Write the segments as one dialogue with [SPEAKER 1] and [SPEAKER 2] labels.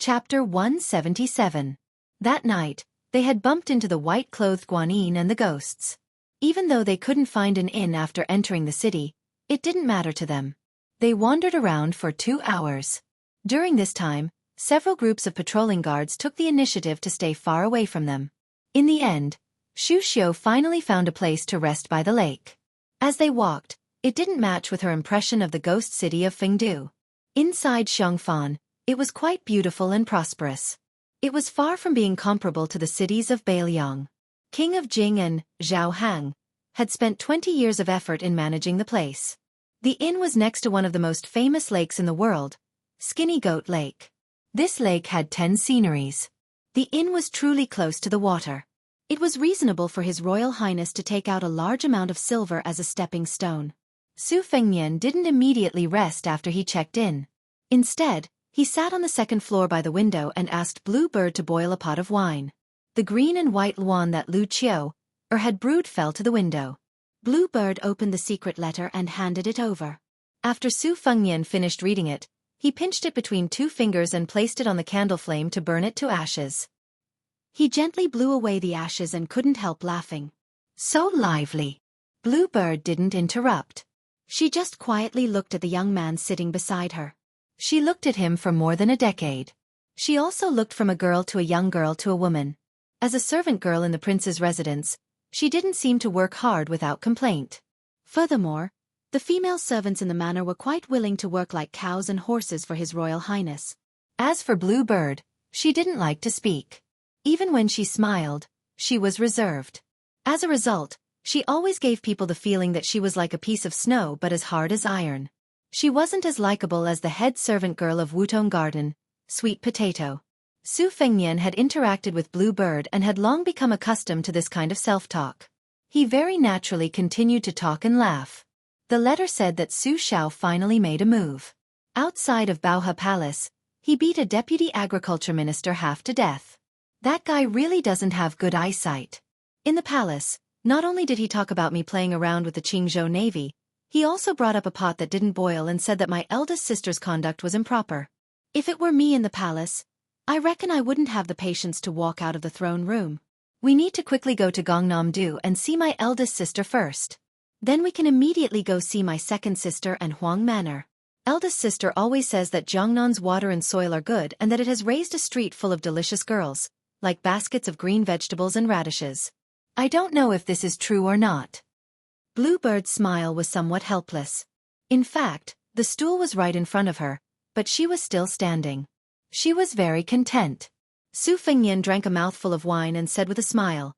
[SPEAKER 1] Chapter 177. That night, they had bumped into the white-clothed Guanyin and the ghosts. Even though they couldn't find an inn after entering the city, it didn't matter to them. They wandered around for 2 hours. During this time, several groups of patrolling guards took the initiative to stay far away from them. In the end, Xu Xiu finally found a place to rest by the lake. As they walked, it didn't match with her impression of the ghost city of Fengdu. Inside Xianxia, it was quite beautiful and prosperous. It was far from being comparable to the cities of Beiliang. King of Jing and Zhao Hang had spent 20 years of effort in managing the place. The inn was next to one of the most famous lakes in the world, Skinny Goat Lake. This lake had 10 sceneries. The inn was truly close to the water. It was reasonable for His Royal Highness to take out a large amount of silver as a stepping stone. Su Fengnian didn't immediately rest after he checked in. Instead, he sat on the second floor by the window and asked Blue Bird to boil a pot of wine. The green and white luan that Lu Qiu had brewed fell to the window. Blue Bird opened the secret letter and handed it over. After Su Fengnian finished reading it, he pinched it between 2 fingers and placed it on the candle flame to burn it to ashes. He gently blew away the ashes and couldn't help laughing. So lively. Blue Bird didn't interrupt. She just quietly looked at the young man sitting beside her. She looked at him for more than a decade. She also looked from a girl to a young girl to a woman. As a servant girl in the prince's residence, she didn't seem to work hard without complaint. Furthermore, the female servants in the manor were quite willing to work like cows and horses for His Royal Highness. As for Blue Bird, she didn't like to speak. Even when she smiled, she was reserved. As a result, she always gave people the feeling that she was like a piece of snow but as hard as iron. She wasn't as likable as the head servant girl of Wutong Garden, Sweet Potato. Su Fengnian had interacted with Blue Bird and had long become accustomed to this kind of self-talk. He very naturally continued to talk and laugh. The letter said that Su Xiao finally made a move. Outside of Baohe Palace, he beat a deputy agriculture minister half to death. That guy really doesn't have good eyesight. In the palace, not only did he talk about me playing around with the Qingzhou Navy, he also brought up a pot that didn't boil and said that my eldest sister's conduct was improper. If it were me in the palace, I reckon I wouldn't have the patience to walk out of the throne room. We need to quickly go to Gangnam-do and see my eldest sister first. Then we can immediately go see my second sister and Huang Manor. Eldest sister always says that Jiangnan's water and soil are good and that it has raised a street full of delicious girls, like baskets of green vegetables and radishes. I don't know if this is true or not. Bluebird's smile was somewhat helpless. In fact, the stool was right in front of her, but she was still standing. She was very content. Su Fengnian drank a mouthful of wine and said with a smile,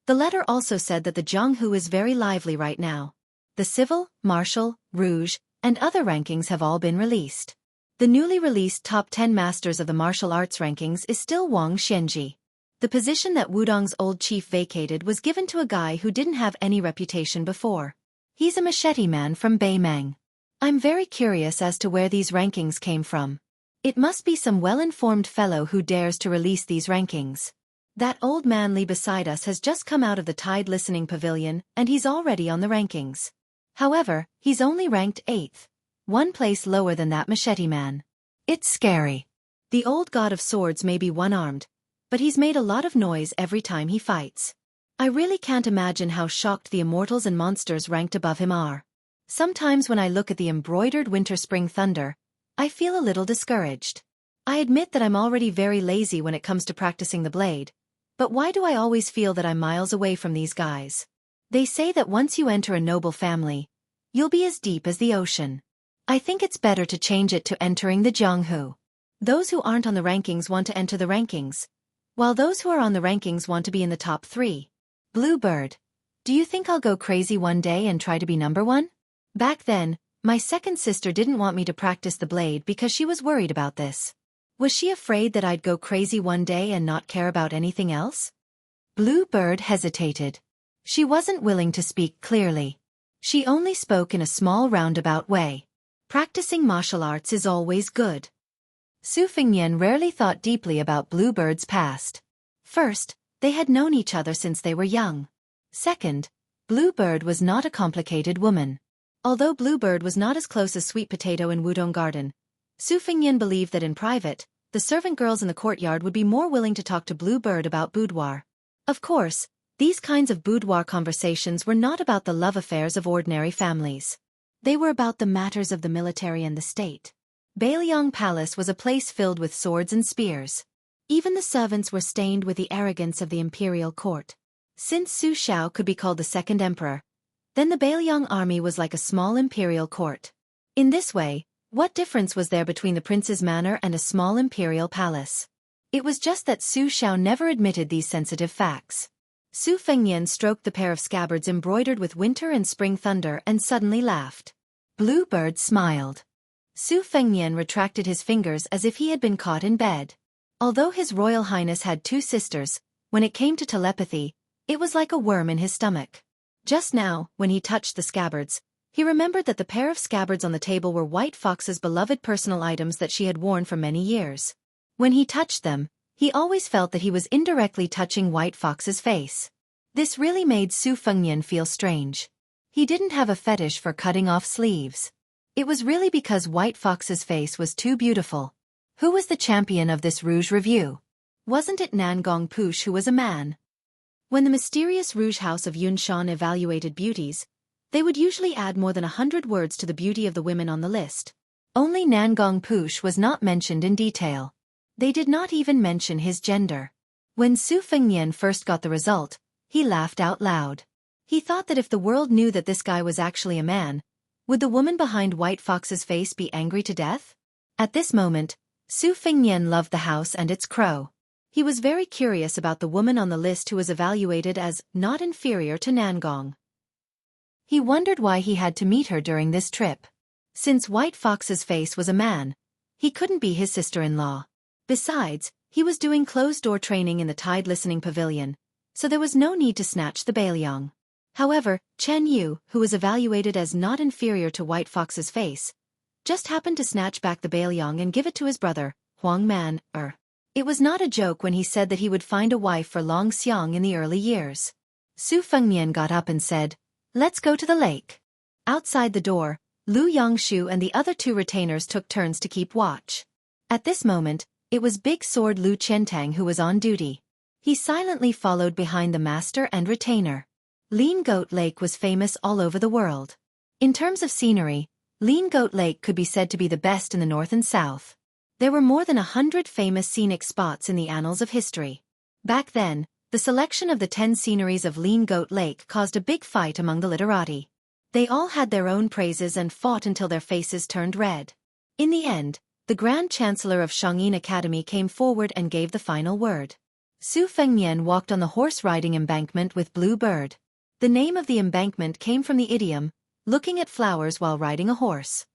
[SPEAKER 1] "The letter also said that the Jianghu is very lively right now. The civil, martial, rouge, and other rankings have all been released. The newly released top 10 masters of the martial arts rankings is still Wang Xianji. The position that Wudong's old chief vacated was given to a guy who didn't have any reputation before. He's a machete man from Beimang. I'm very curious as to where these rankings came from. It must be some well-informed fellow who dares to release these rankings. That old man Li beside us has just come out of the Tide Listening Pavilion and he's already on the rankings. However, he's only ranked 8th, 1 place lower than that machete man. It's scary. The old god of swords may be one-armed, but he's made a lot of noise every time he fights. I really can't imagine how shocked the immortals and monsters ranked above him are. Sometimes when I look at the embroidered winter-spring thunder, I feel a little discouraged. I admit that I'm already very lazy when it comes to practicing the blade, but why do I always feel that I'm miles away from these guys? They say that once you enter a noble family, you'll be as deep as the ocean. I think it's better to change it to entering the Jianghu. Those who aren't on the rankings want to enter the rankings, while those who are on the rankings want to be in the top 3. Bluebird, do you think I'll go crazy one day and try to be number 1? Back then, my second sister didn't want me to practice the blade because she was worried about this. Was she afraid that I'd go crazy one day and not care about anything else? Bluebird hesitated. She wasn't willing to speak clearly. She only spoke in a small roundabout way. Practicing martial arts is always good. Su Fengnian rarely thought deeply about Bluebird's past. First, they had known each other since they were young. Second, Bluebird was not a complicated woman. Although Bluebird was not as close as Sweet Potato in Wudong Garden, Su Fengnian believed that in private, the servant girls in the courtyard would be more willing to talk to Blue Bird about boudoir. Of course, these kinds of boudoir conversations were not about the love affairs of ordinary families. They were about the matters of the military and the state. Bailiang Palace was a place filled with swords and spears. Even the servants were stained with the arrogance of the imperial court. Since Su Xiao could be called the second emperor, then the Bailiang army was like a small imperial court. In this way, what difference was there between the prince's manor and a small imperial palace? It was just that Su Xiao never admitted these sensitive facts. Su Fengnian stroked the pair of scabbards embroidered with winter and spring thunder and suddenly laughed. Blue Bird smiled. Su Fengnian retracted his fingers as if he had been caught in bed. Although His Royal Highness had 2 sisters, when it came to telepathy, it was like a worm in his stomach. Just now, when he touched the scabbards, he remembered that the pair of scabbards on the table were White Fox's beloved personal items that she had worn for many years. When he touched them, he always felt that he was indirectly touching White Fox's face. This really made Su Fengnian feel strange. He didn't have a fetish for cutting off sleeves. It was really because White Fox's face was too beautiful. Who was the champion of this Rouge Review? Wasn't it Nangong Push who was a man? When the mysterious Rouge House of Yunshan evaluated beauties, they would usually add more than 100 words to the beauty of the women on the list. Only Nangong Push was not mentioned in detail. They did not even mention his gender. When Su Fengnian first got the result, he laughed out loud. He thought that if the world knew that this guy was actually a man, would the woman behind White Fox's face be angry to death? At this moment, Su Fengnian loved the house and its crow. He was very curious about the woman on the list who was evaluated as not inferior to Nangong. He wondered why he had to meet her during this trip. Since White Fox's face was a man, he couldn't be his sister-in-law. Besides, he was doing closed-door training in the Tide Listening Pavilion, so there was no need to snatch the Bailiang. However, Chen Yu, who was evaluated as not inferior to White Fox's face, just happened to snatch back the Bailiang and give it to his brother, Huang Man. It was not a joke when he said that he would find a wife for Long Xiang in the early years. Su Fengnian got up and said, "Let's go to the lake." Outside the door, Lu Yangshu and the other 2 retainers took turns to keep watch. At this moment, it was Big Sword Lu Qiantang who was on duty. He silently followed behind the master and retainer. Lean Goat Lake was famous all over the world. In terms of scenery, Lean Goat Lake could be said to be the best in the north and south. There were more than 100 famous scenic spots in the annals of history. Back then, the selection of the 10 sceneries of Lean Goat Lake caused a big fight among the literati. They all had their own praises and fought until their faces turned red. In the end, the Grand Chancellor of Shangyin Academy came forward and gave the final word. Su Fengnian walked on the horse-riding embankment with Blue Bird. The name of the embankment came from the idiom, looking at flowers while riding a horse.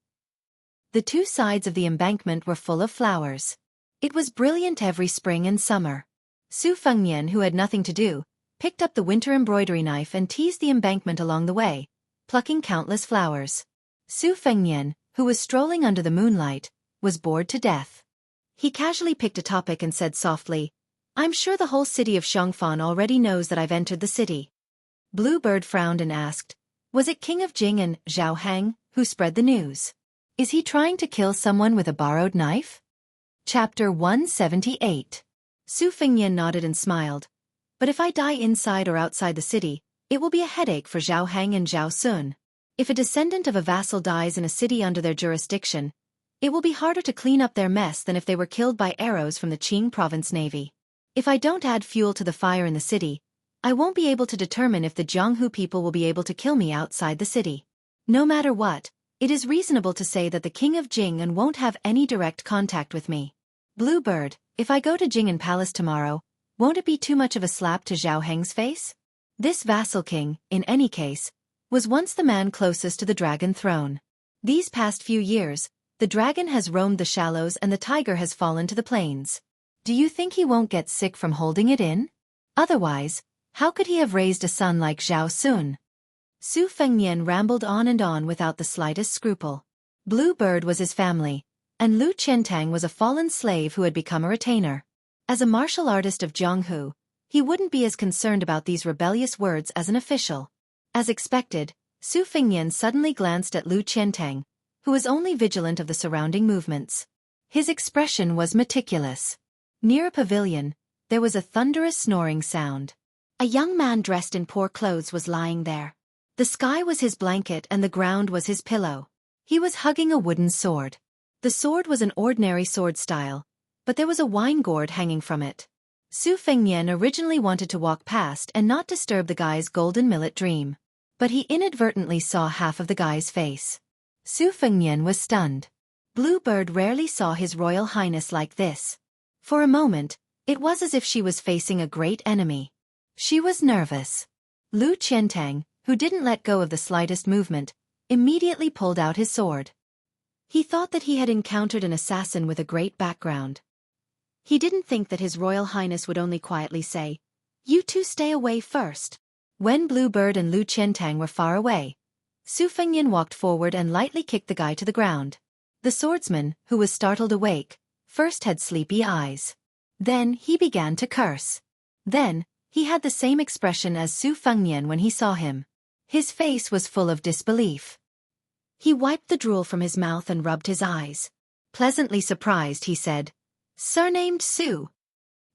[SPEAKER 1] The 2 sides of the embankment were full of flowers. It was brilliant every spring and summer. Su Fengnian, who had nothing to do, picked up the winter embroidery knife and teased the embankment along the way, plucking countless flowers. Su Fengnian, who was strolling under the moonlight, was bored to death. He casually picked a topic and said softly, "I'm sure the whole city of Xiangfan already knows that I've entered the city." Blue Bird frowned and asked, "Was it King of Jing and Zhao Hang who spread the news? Is he trying to kill someone with a borrowed knife?" Chapter 178. Su Fengnian nodded and smiled. "But if I die inside or outside the city, it will be a headache for Zhao Hang and Zhao Sun. If a descendant of a vassal dies in a city under their jurisdiction, it will be harder to clean up their mess than if they were killed by arrows from the Qing province navy. If I don't add fuel to the fire in the city, I won't be able to determine if the Jianghu people will be able to kill me outside the city. No matter what, it is reasonable to say that the King of Jing won't have any direct contact with me. Blue Bird, if I go to Jing'an Palace tomorrow, won't it be too much of a slap to Zhao Heng's face? This vassal king, in any case, was once the man closest to the dragon throne. These past few years, the dragon has roamed the shallows and the tiger has fallen to the plains. Do you think he won't get sick from holding it in? Otherwise, how could he have raised a son like Zhao Sun? Su Fengnian rambled on and on without the slightest scruple. Blue Bird was his family, and Lu Qiantang was a fallen slave who had become a retainer. As a martial artist of Jianghu, he wouldn't be as concerned about these rebellious words as an official. As expected, Su Fengnian suddenly glanced at Lu Qiantang, who was only vigilant of the surrounding movements. His expression was meticulous. Near a pavilion, there was a thunderous snoring sound. A young man dressed in poor clothes was lying there. The sky was his blanket and the ground was his pillow. He was hugging a wooden sword. The sword was an ordinary sword style, but there was a wine gourd hanging from it. Su Fengnian originally wanted to walk past and not disturb the guy's golden millet dream. But he inadvertently saw half of the guy's face. Su Fengnian was stunned. Bluebird rarely saw His Royal Highness like this. For a moment, it was as if she was facing a great enemy. She was nervous. Lu Qiantang, who didn't let go of the slightest movement, immediately pulled out his sword. He thought that he had encountered an assassin with a great background. He didn't think that His Royal Highness would only quietly say, "You two stay away first." When Bluebird and Lu Qiantang were far away, Su Fengnian walked forward and lightly kicked the guy to the ground. The swordsman, who was startled awake, first had sleepy eyes. Then he began to curse. Then, he had the same expression as Su Fengnian when he saw him. His face was full of disbelief. He wiped the drool from his mouth and rubbed his eyes. Pleasantly surprised, he said, "Surnamed Su."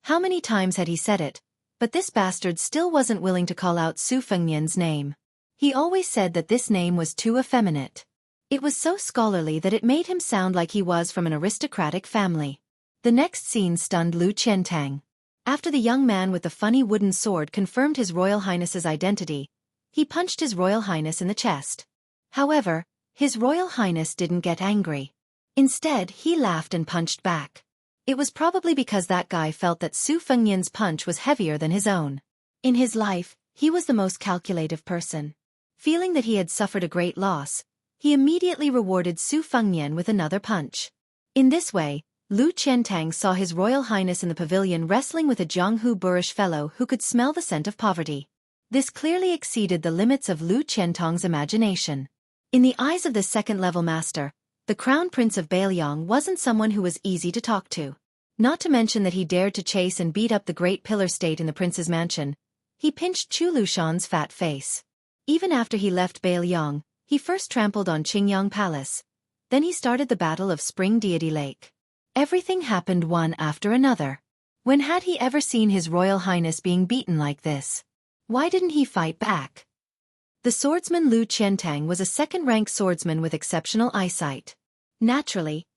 [SPEAKER 1] How many times had he said it? But this bastard still wasn't willing to call out Su Fengnian's name. He always said that this name was too effeminate. It was so scholarly that it made him sound like he was from an aristocratic family. The next scene stunned Lu Qiantang. After the young man with the funny wooden sword confirmed His Royal Highness's identity, he punched His Royal Highness in the chest. However, His Royal Highness didn't get angry. Instead, he laughed and punched back. It was probably because that guy felt that Su Fengnian's punch was heavier than his own. In his life, he was the most calculative person. Feeling that he had suffered a great loss, he immediately rewarded Su Fengnian with another punch. In this way, Lu Qiantang saw His Royal Highness in the pavilion wrestling with a Jianghu boorish fellow who could smell the scent of poverty. This clearly exceeded the limits of Lu Qiantang's imagination. In the eyes of the second-level master, the Crown Prince of Bailiang wasn't someone who was easy to talk to. Not to mention that he dared to chase and beat up the great pillar state in the prince's mansion. He pinched Chu Lushan's fat face. Even after he left Bailiang, he first trampled on Qingyang Palace. Then he started the Battle of Spring Deity Lake. Everything happened one after another. When had he ever seen His Royal Highness being beaten like this? Why didn't he fight back? The swordsman Lu Qiantang was a second-rank swordsman with exceptional eyesight. Naturally,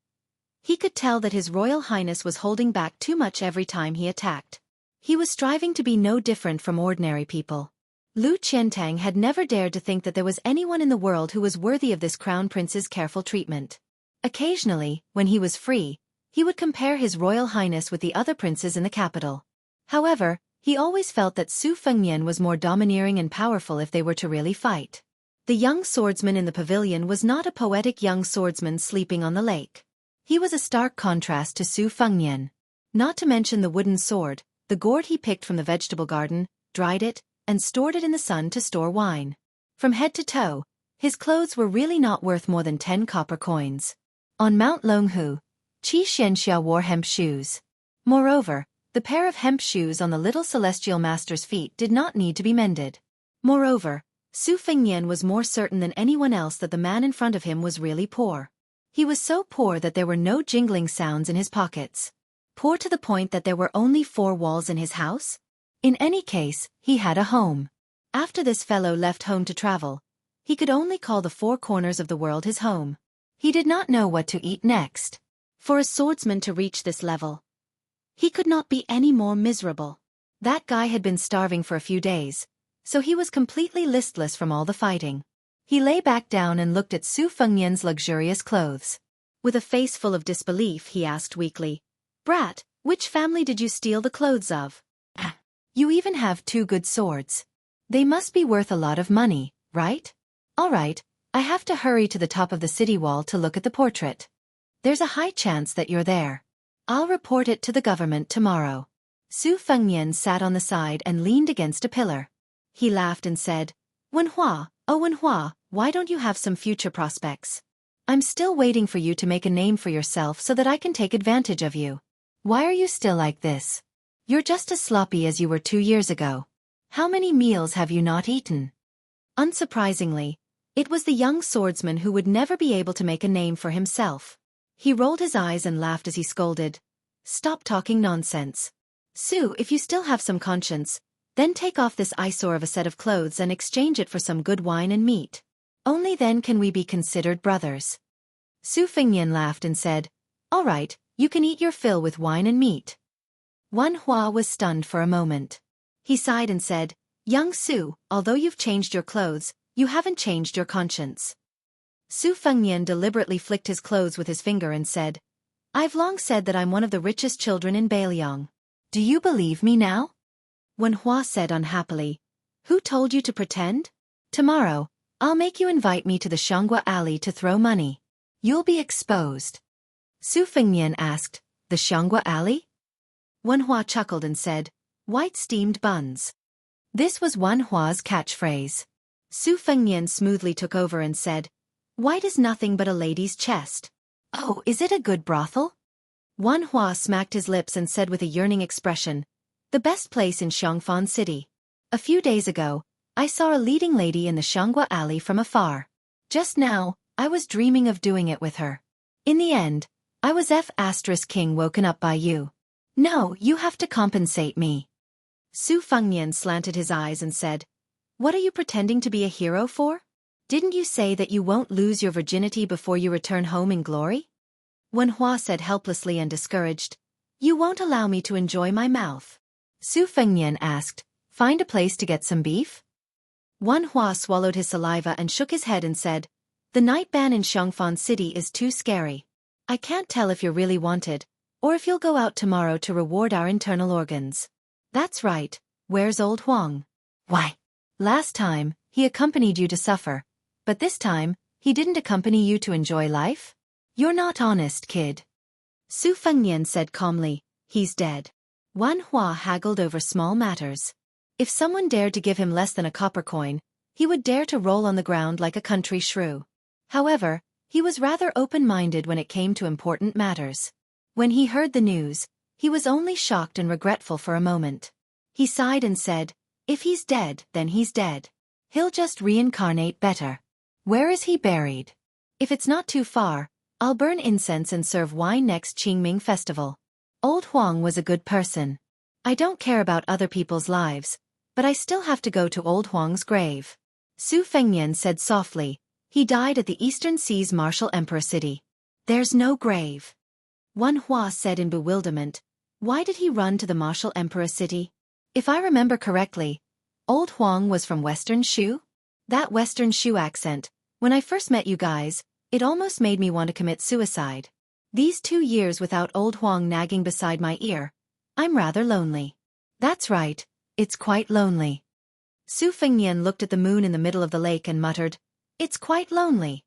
[SPEAKER 1] he could tell that His Royal Highness was holding back too much every time he attacked. He was striving to be no different from ordinary people. Lu Qiantang had never dared to think that there was anyone in the world who was worthy of this crown prince's careful treatment. Occasionally, when he was free, he would compare His Royal Highness with the other princes in the capital. However, he always felt that Su Fengnian was more domineering and powerful if they were to really fight. The young swordsman in the pavilion was not a poetic young swordsman sleeping on the lake. He was a stark contrast to Su Fengnian. Not to mention the wooden sword, the gourd he picked from the vegetable garden, dried it, and stored it in the sun to store wine. From head to toe, his clothes were really not worth more than 10 copper coins. On Mount Longhu, Xianxia wore hemp shoes. Moreover, the pair of hemp shoes on the little celestial master's feet did not need to be mended. Moreover, Su Fengnian was more certain than anyone else that the man in front of him was really poor. He was so poor that there were no jingling sounds in his pockets. Poor to the point that there were only 4 walls in his house? In any case, he had a home. After this fellow left home to travel, he could only call the 4 corners of the world his home. He did not know what to eat next. For a swordsman to reach this level, he could not be any more miserable. That guy had been starving for a few days, so he was completely listless from all the fighting. He lay back down and looked at Su Fengnian's luxurious clothes. With a face full of disbelief, he asked weakly, "Brat, which family did you steal the clothes of? You even have 2 good swords. They must be worth a lot of money, right? All right, I have to hurry to the top of the city wall to look at the portrait. There's a high chance that you're there. I'll report it to the government tomorrow." Su Fengnian sat on the side and leaned against a pillar. He laughed and said, "Wenhua, oh Wenhua, why don't you have some future prospects? I'm still waiting for you to make a name for yourself so that I can take advantage of you. Why are you still like this? You're just as sloppy as you were 2 years ago. How many meals have you not eaten?" Unsurprisingly, it was the young swordsman who would never be able to make a name for himself. He rolled his eyes and laughed as he scolded. Stop talking nonsense. Su, if you still have some conscience, then take off this eyesore of a set of clothes and exchange it for some good wine and meat. Only then can we be considered brothers. Su Fengnian laughed and said, All right, you can eat your fill with wine and meat. Wan Hua was stunned for a moment. He sighed and said, Young Su, although you've changed your clothes, you haven't changed your conscience. Su Fengnian deliberately flicked his clothes with his finger and said, I've long said that I'm one of the richest children in Beiliang. Do you believe me now? Wan Hua said unhappily, Who told you to pretend? Tomorrow, I'll make you invite me to the Xianxia alley to throw money. You'll be exposed. Su Fengnian asked, The Xianxia alley? Wan Hua chuckled and said, White steamed buns. This was Wan Hua's catchphrase. Su Fengnian smoothly took over and said, White is nothing but a lady's chest. Oh, is it a good brothel? Wan Hua smacked his lips and said with a yearning expression, The best place in Xiangfan City. A few days ago, I saw a leading lady in the Xianxia alley from afar. Just now, I was dreaming of doing it with her. In the end, I was King woken up by you. No, you have to compensate me. Su Fengnian slanted his eyes and said, What are you pretending to be a hero for? Didn't you say that you won't lose your virginity before you return home in glory? Wan Hua said helplessly and discouraged, You won't allow me to enjoy my mouth. Su Fengnian asked, Find a place to get some beef? Wan Hua swallowed his saliva and shook his head and said, The night ban in Xiangfan City is too scary. I can't tell if you're really wanted, or if you'll go out tomorrow to reward our internal organs. That's right, where's old Huang? Why? Last time, he accompanied you to suffer. But this time, he didn't accompany you to enjoy life? You're not honest, kid. Su Fengnian said calmly, He's dead. Wan Hua haggled over small matters. If someone dared to give him less than a copper coin, he would dare to roll on the ground like a country shrew. However, he was rather open-minded when it came to important matters. When he heard the news, he was only shocked and regretful for a moment. He sighed and said, If he's dead, then he's dead. He'll just reincarnate better. Where is he buried? If it's not too far, I'll burn incense and serve wine next Qingming festival. Old Huang was a good person. I don't care about other people's lives, but I still have to go to old Huang's grave. Su Fengnian said softly, He died at the Eastern Sea's Martial Emperor City. There's no grave. Wan Hua said in bewilderment, Why did he run to the Martial Emperor City? If I remember correctly, old Huang was from Western Shu? That Western Shu accent, when I first met you guys, it almost made me want to commit suicide. These 2 years without old Huang nagging beside my ear, I'm rather lonely. That's right, it's quite lonely. Su Fengnian looked at the moon in the middle of the lake and muttered, It's quite lonely.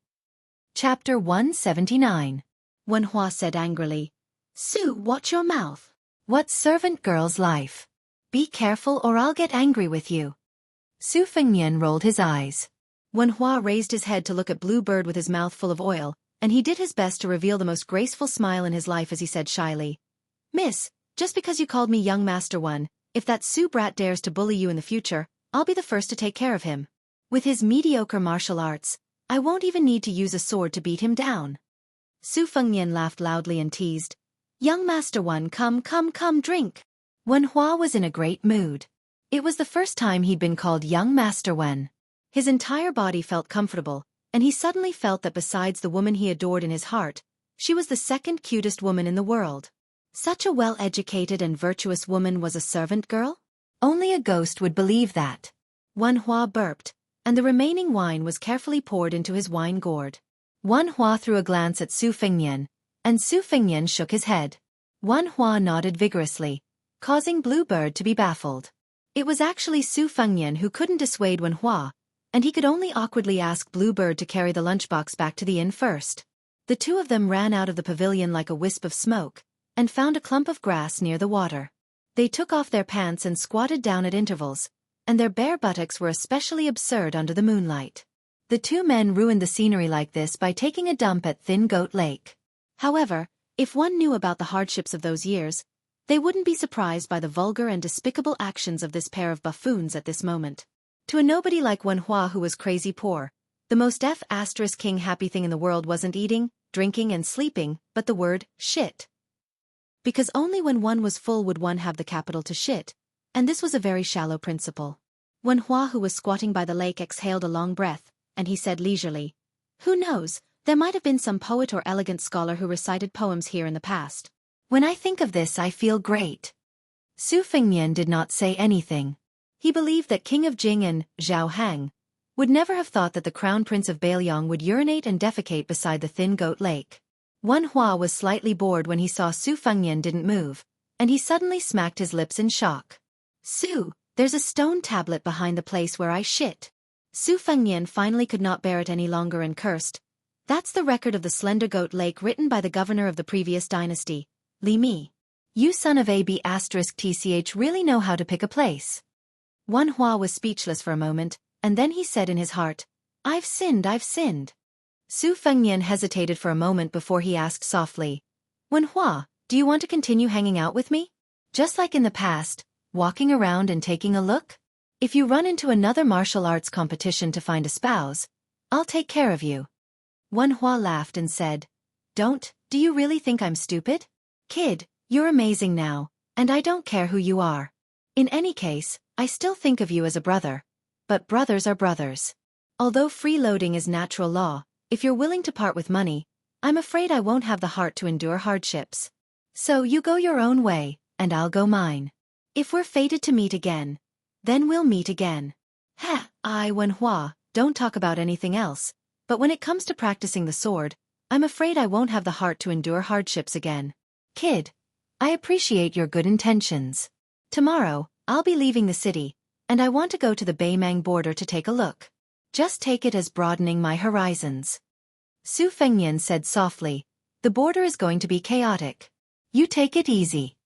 [SPEAKER 1] Chapter 179. Wan Hua said angrily, Su, watch your mouth. What servant girl's life? Be careful or I'll get angry with you. Su Fengnian rolled his eyes. Wan Hua raised his head to look at Blue Bird with his mouth full of oil, and he did his best to reveal the most graceful smile in his life as he said shyly, Miss, just because you called me young Master One, if that Su brat dares to bully you in the future, I'll be the first to take care of him. With his mediocre martial arts, I won't even need to use a sword to beat him down. Su Fengnian laughed loudly and teased, Young Master One, come, drink. Wan Hua was in a great mood. It was the first time he'd been called Young Master Wen. His entire body felt comfortable, and he suddenly felt that besides the woman he adored in his heart, she was the second cutest woman in the world. Such a well-educated and virtuous woman was a servant girl? Only a ghost would believe that. Wan Hua burped, and the remaining wine was carefully poured into his wine gourd. Wan Hua threw a glance at Su Fengnian, and Su Fengnian shook his head. Wan Hua nodded vigorously, causing Blue Bird to be baffled. It was actually Su Fengnian who couldn't dissuade Wan Hua, and he could only awkwardly ask Blue Bird to carry the lunchbox back to the inn first. The two of them ran out of the pavilion like a wisp of smoke, and found a clump of grass near the water. They took off their pants and squatted down at intervals, and their bare buttocks were especially absurd under the moonlight. The two men ruined the scenery like this by taking a dump at Thin Goat Lake. However, if one knew about the hardships of those years, they wouldn't be surprised by the vulgar and despicable actions of this pair of buffoons at this moment. To a nobody like Wan Hua who was crazy poor, the most king happy thing in the world wasn't eating, drinking and sleeping, but the word shit. Because only when one was full would one have the capital to shit, and this was a very shallow principle. When Hua, who was squatting by the lake, exhaled a long breath, and he said leisurely, "Who knows, there might have been some poet or elegant scholar who recited poems here in the past. When I think of this I feel great." Su Fengnian did not say anything. He believed that King of Jing and Zhao Hang would never have thought that the crown prince of Beiliang would urinate and defecate beside the thin goat lake. Wan Hua was slightly bored when he saw Su Fengnian didn't move, and he suddenly smacked his lips in shock. "Su, there's a stone tablet behind the place where I shit." Su Fengnian finally could not bear it any longer and cursed. "That's the record of the Slender Goat Lake written by the governor of the previous dynasty, Li Mi. You son of AB*TCH really know how to pick a place." Wan Hua was speechless for a moment, and then he said in his heart, I've sinned. Su Fengnian hesitated for a moment before he asked softly, "Wan Hua, do you want to continue hanging out with me? Just like in the past, walking around and taking a look? If you run into another martial arts competition to find a spouse, I'll take care of you." Wan Hua laughed and said, Do you really think I'm stupid? Kid, you're amazing now, and I don't care who you are. In any case, I still think of you as a brother. But brothers are brothers. Although freeloading is natural law, if you're willing to part with money, I'm afraid I won't have the heart to endure hardships. So you go your own way, and I'll go mine. If we're fated to meet again, then we'll meet again. Wan Hua, don't talk about anything else, but when it comes to practicing the sword, I'm afraid I won't have the heart to endure hardships again. Kid, I appreciate your good intentions. Tomorrow, I'll be leaving the city, and I want to go to the Beimang border to take a look. Just take it as broadening my horizons." Su Fengnian said softly, "The border is going to be chaotic. You take it easy."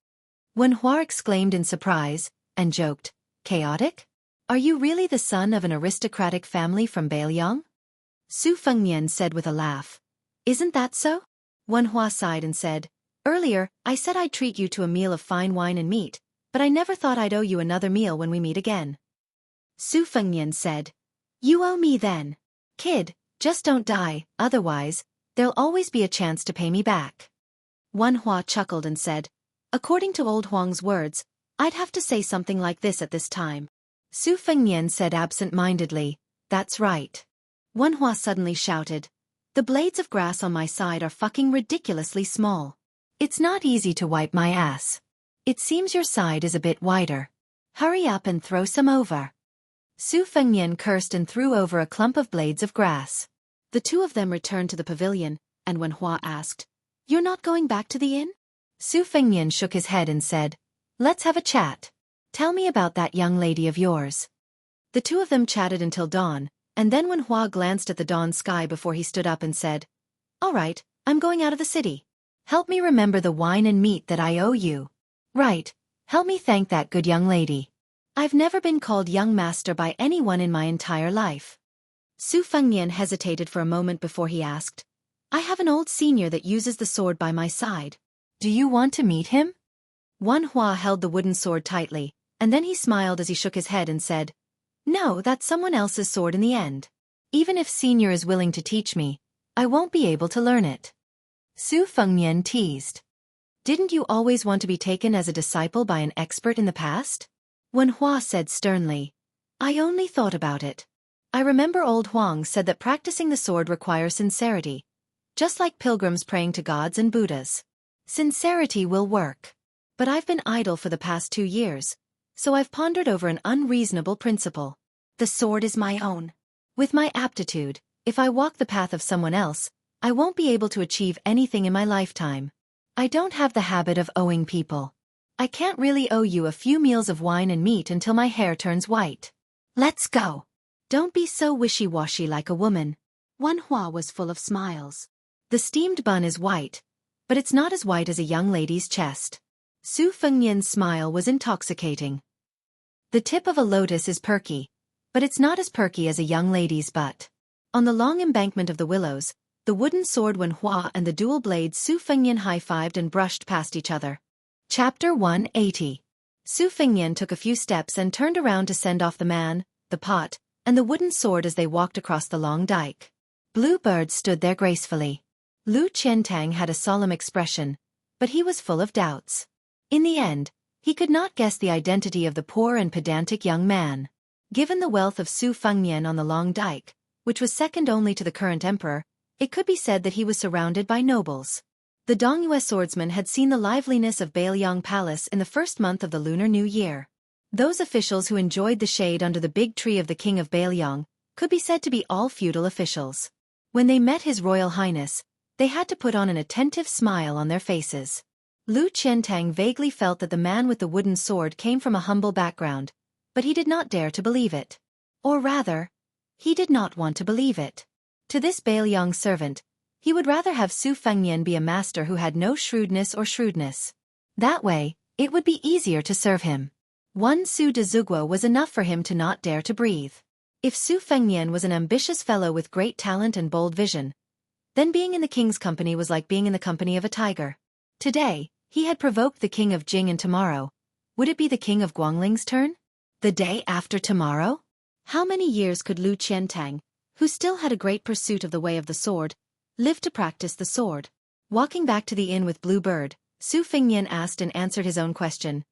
[SPEAKER 1] Wan Hua exclaimed in surprise, and joked, "Chaotic? Are you really the son of an aristocratic family from Beiliang?" Su Fengnian said with a laugh, "Isn't that so?" Wan Hua sighed and said, "Earlier, I said I'd treat you to a meal of fine wine and meat, but I never thought I'd owe you another meal when we meet again." Su Fengnian said, "You owe me then. Kid, just don't die, otherwise, there'll always be a chance to pay me back." Wan Hua chuckled and said, "According to old Huang's words, I'd have to say something like this at this time." Su Fengnian said absent-mindedly, "That's right." Wan Hua suddenly shouted, "The blades of grass on my side are fucking ridiculously small. It's not easy to wipe my ass. It seems your side is a bit wider. Hurry up and throw some over." Su Fengnian cursed and threw over a clump of blades of grass. The two of them returned to the pavilion, and when Hua asked, "You're not going back to the inn?" Su Fengnian shook his head and said, "Let's have a chat. Tell me about that young lady of yours." The two of them chatted until dawn, and then when Hua glanced at the dawn sky before he stood up and said, "All right, I'm going out of the city. Help me remember the wine and meat that I owe you. Right, help me thank that good young lady. I've never been called young master by anyone in my entire life." Su Fengnian hesitated for a moment before he asked, "I have an old senior that uses the sword by my side. Do you want to meet him?" Wan Hua held the wooden sword tightly, and then he smiled as he shook his head and said, "No, that's someone else's sword in the end. Even if senior is willing to teach me, I won't be able to learn it." Su Fengnian teased, "Didn't you always want to be taken as a disciple by an expert in the past?" Wan Hua said sternly, "I only thought about it. I remember old Huang said that practicing the sword requires sincerity, just like pilgrims praying to gods and Buddhas. Sincerity will work. But I've been idle for the past 2 years, so I've pondered over an unreasonable principle. The sword is my own. With my aptitude, if I walk the path of someone else, I won't be able to achieve anything in my lifetime. I don't have the habit of owing people. I can't really owe you a few meals of wine and meat until my hair turns white. Let's go. Don't be so wishy-washy like a woman." Wan Hua was full of smiles. "The steamed bun is white, but it's not as white as a young lady's chest." Su Fengnian's smile was intoxicating. "The tip of a lotus is perky, but it's not as perky as a young lady's butt." On the long embankment of the willows, the wooden sword Wan Hua and the dual blades Su Fengnian high-fived and brushed past each other. Chapter 180. Su Fengnian took a few steps and turned around to send off the man, the pot, and the wooden sword as they walked across the long dike. Blue birds stood there gracefully. Lu Qiantang had a solemn expression, but he was full of doubts. In the end, he could not guess the identity of the poor and pedantic young man. Given the wealth of Su Fengnian on the Long Dike, which was second only to the current emperor, it could be said that he was surrounded by nobles. The Dongyue swordsmen had seen the liveliness of Bailiang Palace in the first month of the Lunar New Year. Those officials who enjoyed the shade under the big tree of the king of Bailiang could be said to be all feudal officials. When they met His Royal Highness, they had to put on an attentive smile on their faces. Lu Qiantang vaguely felt that the man with the wooden sword came from a humble background, but he did not dare to believe it. Or rather, he did not want to believe it. To this Bailiang servant, he would rather have Su Fengnian be a master who had no shrewdness. That way, it would be easier to serve him. One Su de Zugwo was enough for him to not dare to breathe. If Su Fengnian was an ambitious fellow with great talent and bold vision, then being in the king's company was like being in the company of a tiger. Today, he had provoked the king of Jing, and tomorrow, would it be the king of Guangling's turn? The day after tomorrow? How many years could Lu Qiantang, who still had a great pursuit of the way of the sword, live to practice the sword? Walking back to the inn with Blue Bird, Su Fengnian asked and answered his own question.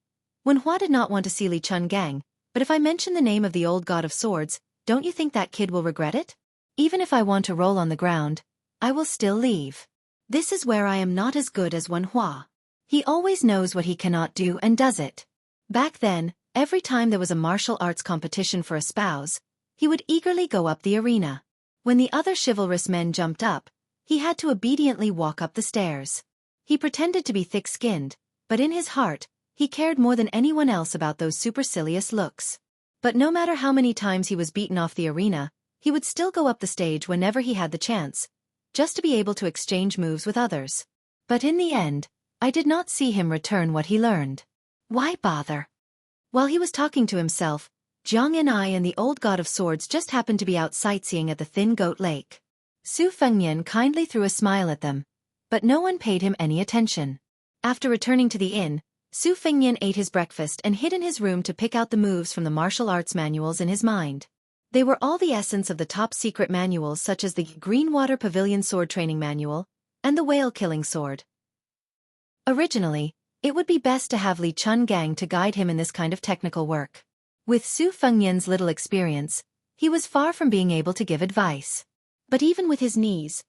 [SPEAKER 1] Wenhua did not want to see Li Chungang, but if I mention the name of the old god of swords, don't you think that kid will regret it? Even if I want to roll on the ground, I will still leave. This is where I am not as good as Wenhua. He always knows what he cannot do and does it. Back then, every time there was a martial arts competition for a spouse, he would eagerly go up the arena. When the other chivalrous men jumped up, he had to obediently walk up the stairs. He pretended to be thick-skinned, but in his heart, he cared more than anyone else about those supercilious looks. But no matter how many times he was beaten off the arena, he would still go up the stage whenever he had the chance, just to be able to exchange moves with others. But in the end, I did not see him return what he learned. Why bother? While he was talking to himself, Jiang and the old god of swords just happened to be out sightseeing at the Thin Goat Lake. Su Fengnian kindly threw a smile at them, but no one paid him any attention. After returning to the inn, Su Fengnian ate his breakfast and hid in his room to pick out the moves from the martial arts manuals in his mind. They were all the essence of the top-secret manuals, such as the Greenwater Pavilion Sword Training Manual and the Whale Killing Sword. Originally, it would be best to have Li Chungang to guide him in this kind of technical work. With Su Fengnian's little experience, he was far from being able to give advice. But even with his knees,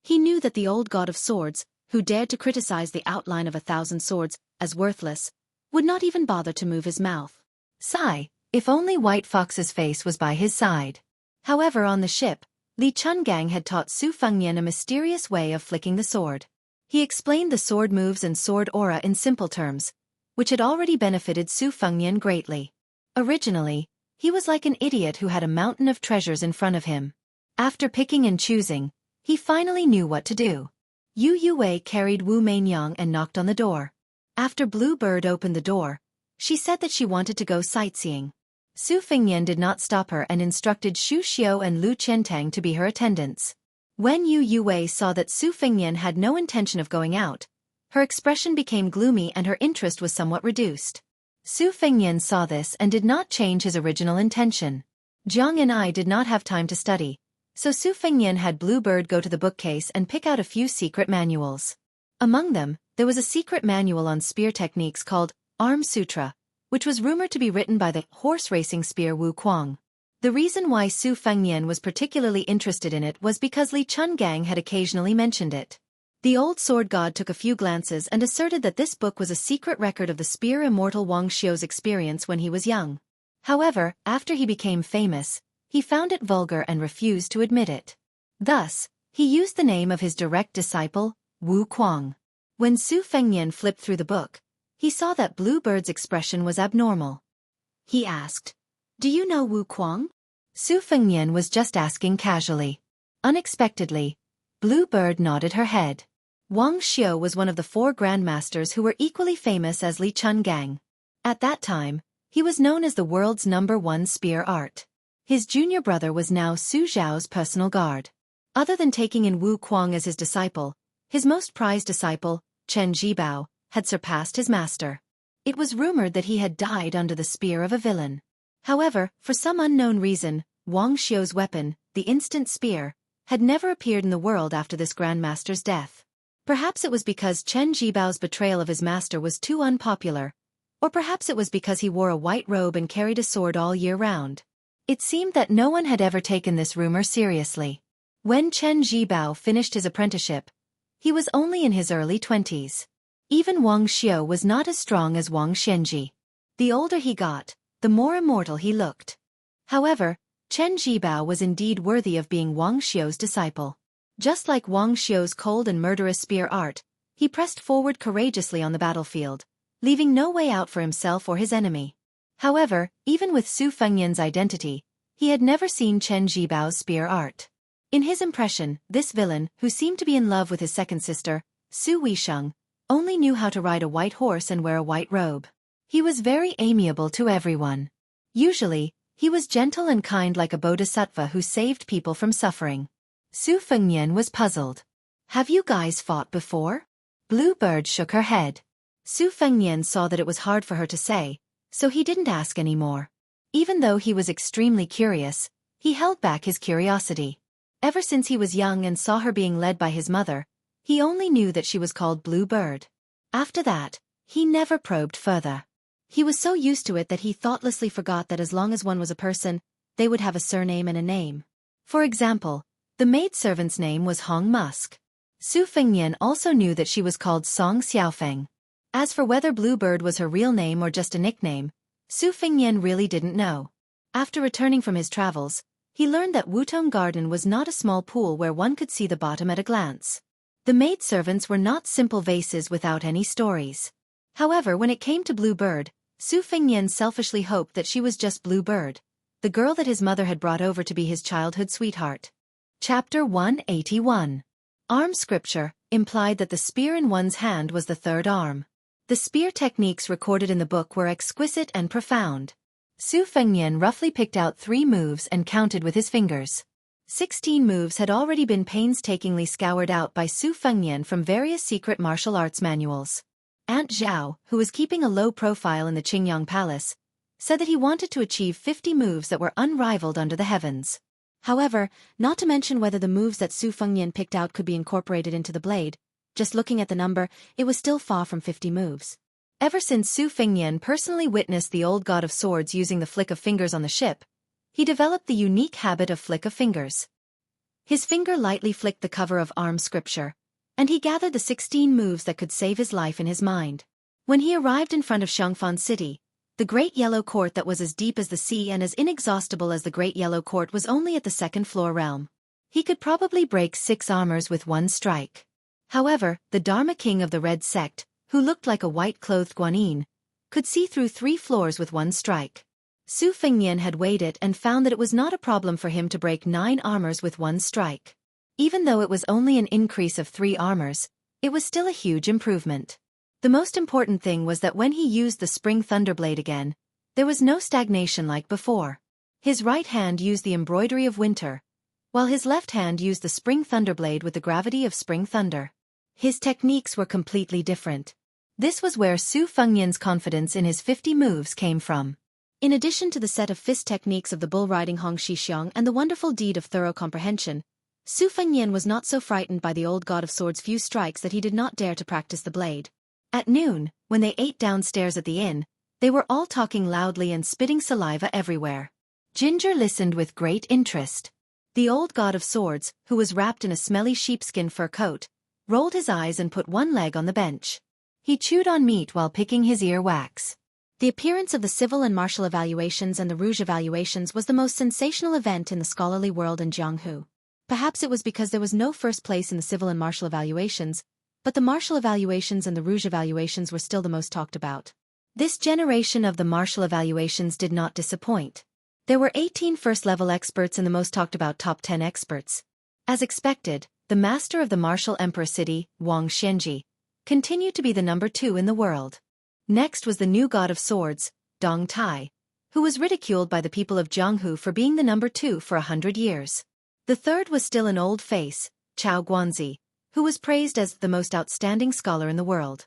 [SPEAKER 1] he knew that the old god of swords, who dared to criticize the outline of 1,000 swords as worthless, would not even bother to move his mouth. Sigh, if only White Fox's face was by his side. However, on the ship, Li Chungang had taught Su Fengnian a mysterious way of flicking the sword. He explained the sword moves and sword aura in simple terms, which had already benefited Su Fengnian greatly. Originally, he was like an idiot who had a mountain of treasures in front of him. After picking and choosing, he finally knew what to do. Yu Yue carried Wu Mainyang and knocked on the door. After Blue Bird opened the door, she said that she wanted to go sightseeing. Su Fengnian did not stop her and instructed Xu Xiao and Lu Qiantang to be her attendants. When Yu Yue saw that Su Fengnian had no intention of going out, her expression became gloomy and her interest was somewhat reduced. Su Fengnian saw this and did not change his original intention. Jiang and I did not have time to study, so Su Fengnian had Blue Bird go to the bookcase and pick out a few secret manuals. Among them, there was a secret manual on spear techniques called Arm Sutra, which was rumored to be written by the horse racing spear Wu Kuang. The reason why Su Fengnian was particularly interested in it was because Li Chungang had occasionally mentioned it. The old sword god took a few glances and asserted that this book was a secret record of the spear immortal Wang Xiu's experience when he was young. However, after he became famous, he found it vulgar and refused to admit it. Thus, he used the name of his direct disciple, Wu Kuang. When Su Fengnian flipped through the book, he saw that Blue Bird's expression was abnormal. He asked, "Do you know Wu Kuang?" Su Fengnian was just asking casually. Unexpectedly, Blue Bird nodded her head. Wang Xiu was one of the 4 grandmasters who were equally famous as Li Chungang. At that time, he was known as the world's #1 spear art. His junior brother was now Su Zhao's personal guard. Other than taking in Wu Kuang as his disciple, his most prized disciple, Chen Zhibao, had surpassed his master. It was rumored that he had died under the spear of a villain. However, for some unknown reason, Wang Xiu's weapon, the instant spear, had never appeared in the world after this grandmaster's death. Perhaps it was because Chen Jibao's betrayal of his master was too unpopular, or perhaps it was because he wore a white robe and carried a sword all year round. It seemed that no one had ever taken this rumor seriously. When Chen Jibao finished his apprenticeship, he was only in his early 20s. Even Wang Xiu was not as strong as Wang Xianji. The older he got, the more immortal he looked. However, Chen Jibao was indeed worthy of being Wang Xiu's disciple. Just like Wang Xiu's cold and murderous spear art, he pressed forward courageously on the battlefield, leaving no way out for himself or his enemy. However, even with Su Fengyan's identity, he had never seen Chen Jibao's spear art. In his impression, this villain, who seemed to be in love with his second sister, Su Weisheng, only knew how to ride a white horse and wear a white robe. He was very amiable to everyone. Usually, he was gentle and kind like a bodhisattva who saved people from suffering. Su Fengyan was puzzled. "Have you guys fought before?" Bluebird shook her head. Su Fengyan saw that it was hard for her to say, so he didn't ask any more. Even though he was extremely curious, he held back his curiosity. Ever since he was young and saw her being led by his mother, he only knew that she was called Bluebird. After that, he never probed further. He was so used to it that he thoughtlessly forgot that as long as one was a person, they would have a surname and a name. For example, the maidservant's name was Hong Musk. Su Fengyan also knew that she was called Song Xiaofeng. As for whether Bluebird was her real name or just a nickname, Su Fengyan really didn't know. After returning from his travels, he learned that Wutong Garden was not a small pool where one could see the bottom at a glance. The maidservants were not simple vases without any stories. However, when it came to Bluebird, Su Fengyan selfishly hoped that she was just Bluebird, the girl that his mother had brought over to be his childhood sweetheart. Chapter 181. Arm scripture implied that the spear in one's hand was the third arm. The spear techniques recorded in the book were exquisite and profound. Su Fengyan roughly picked out 3 moves and counted with his fingers. 16 moves had already been painstakingly scoured out by Su Fengyan from various secret martial arts manuals. Aunt Zhao, who was keeping a low profile in the Qingyang Palace, said that he wanted to achieve 50 moves that were unrivaled under the heavens. However, not to mention whether the moves that Su Fengyan picked out could be incorporated into the blade, just looking at the number, it was still far from 50 moves. Ever since Su Fengyan personally witnessed the old god of swords using the flick of fingers on the ship, he developed the unique habit of flick of fingers. His finger lightly flicked the cover of arm scripture, and he gathered the 16 moves that could save his life in his mind. When he arrived in front of Xiangfan City, the Great Yellow Court that was as deep as the sea and as inexhaustible as the Great Yellow Court was only at the second-floor realm. He could probably break 6 armors with one strike. However, the Dharma King of the Red Sect, who looked like a white-clothed guanyin, could see through 3 floors with one strike. Su Fengyan had weighed it and found that it was not a problem for him to break 9 armors with one strike. Even though it was only an increase of 3 armors, it was still a huge improvement. The most important thing was that when he used the Spring Thunderblade again, there was no stagnation like before. His right hand used the embroidery of winter, while his left hand used the Spring Thunderblade with the gravity of spring thunder. His techniques were completely different. This was where Su Fengyan's confidence in his 50 moves came from. In addition to the set of fist techniques of the bull riding Hong Shixiang and the wonderful deed of thorough comprehension, Su Fengyan was not so frightened by the old god of swords' few strikes that he did not dare to practice the blade. At noon, when they ate downstairs at the inn, they were all talking loudly and spitting saliva everywhere. Ginger listened with great interest. The old god of swords, who was wrapped in a smelly sheepskin fur coat, rolled his eyes and put one leg on the bench. He chewed on meat while picking his ear wax. The appearance of the civil and martial evaluations and the rouge evaluations was the most sensational event in the scholarly world in Jianghu. Perhaps it was because there was no first place in the civil and martial evaluations, but the martial evaluations and the rouge evaluations were still the most talked about. This generation of the martial evaluations did not disappoint. There were 18 first-level experts and the most talked-about top 10 experts. As expected, the master of the martial emperor city, Wang Xianji, continued to be the number 2 in the world. Next was the new god of swords, Dong Tai, who was ridiculed by the people of Jianghu for being the number 2 for 100 years. The third was still an old face, Chao Guanzi, who was praised as the most outstanding scholar in the world.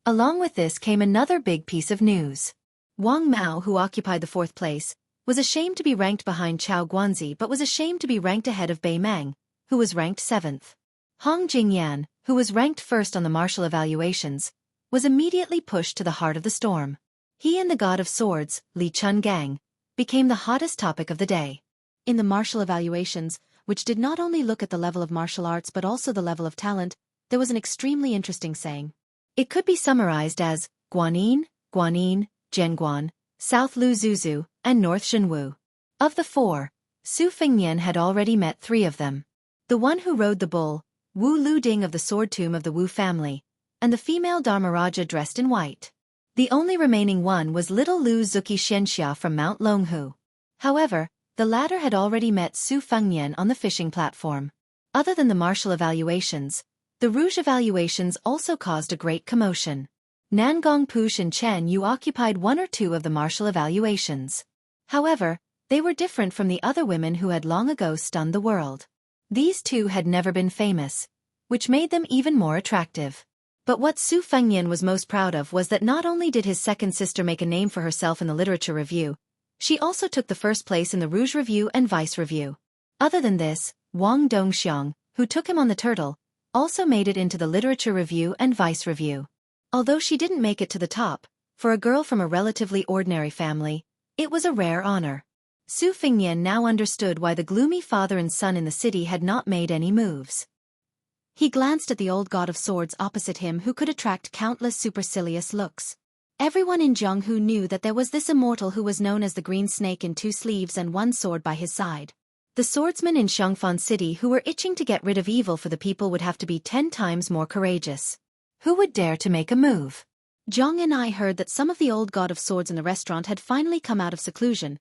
[SPEAKER 1] Along with this came another big piece of news. Wang Mao, who occupied the 4th place, was ashamed to be ranked behind Chao Guanzi but was ashamed to be ranked ahead of Bei Meng, who was ranked 7th. Hong Jingyan, who was ranked 1st on the martial evaluations, was immediately pushed to the heart of the storm. He and the god of swords, Li Chungang, became the hottest topic of the day. In the martial evaluations, which did not only look at the level of martial arts but also the level of talent, there was an extremely interesting saying. It could be summarized as Guanyin, Guanyin, Zhenguan, South Lu Zuzu, and North Shenwu. Of the 4, Su Fengnian had already met 3 of them. The one who rode the bull, Wu Lu Ding of the sword tomb of the Wu family, and the female Dharmaraja dressed in white. The only remaining one was little Lu Zuki Xianxia from Mount Longhu. However, the latter had already met Su Fengnian on the fishing platform. Other than the martial evaluations, the rouge evaluations also caused a great commotion. Nangong Push and Chen Yu occupied 1 or 2 of the martial evaluations. However, they were different from the other women who had long ago stunned the world. These 2 had never been famous, which made them even more attractive. But what Su Fengnian was most proud of was that not only did his second sister make a name for herself in the literature review, she also took the first place in the Rouge Review and Vice Review. Other than this, Wang Dongxiang, who took him on the turtle, also made it into the Literature Review and Vice Review. Although she didn't make it to the top, for a girl from a relatively ordinary family, it was a rare honor. Su Fengnian now understood why the gloomy father and son in the city had not made any moves. He glanced at the old god of swords opposite him who could attract countless supercilious looks. Everyone in Jianghu knew that there was this immortal who was known as the Green Snake in 2 sleeves and 1 sword by his side. The swordsmen in Xianxia City who were itching to get rid of evil for the people would have to be 10 times more courageous. Who would dare to make a move? Zhang and I heard that some of the old god of swords in the restaurant had finally come out of seclusion,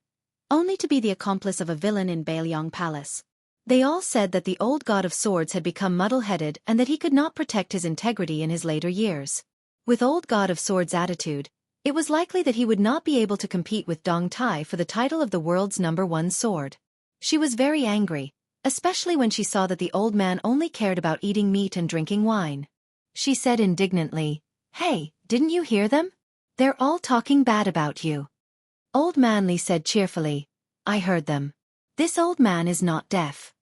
[SPEAKER 1] only to be the accomplice of a villain in Beiliang Palace. They all said that the old god of swords had become muddle-headed and that he could not protect his integrity in his later years. With old god of swords' attitude, it was likely that he would not be able to compete with Dong Tai for the title of the world's #1 sword. She was very angry, especially when she saw that the old man only cared about eating meat and drinking wine. She said indignantly, "Hey, didn't you hear them? They're all talking bad about you." Old man Li said cheerfully, "I heard them. This old man is not deaf."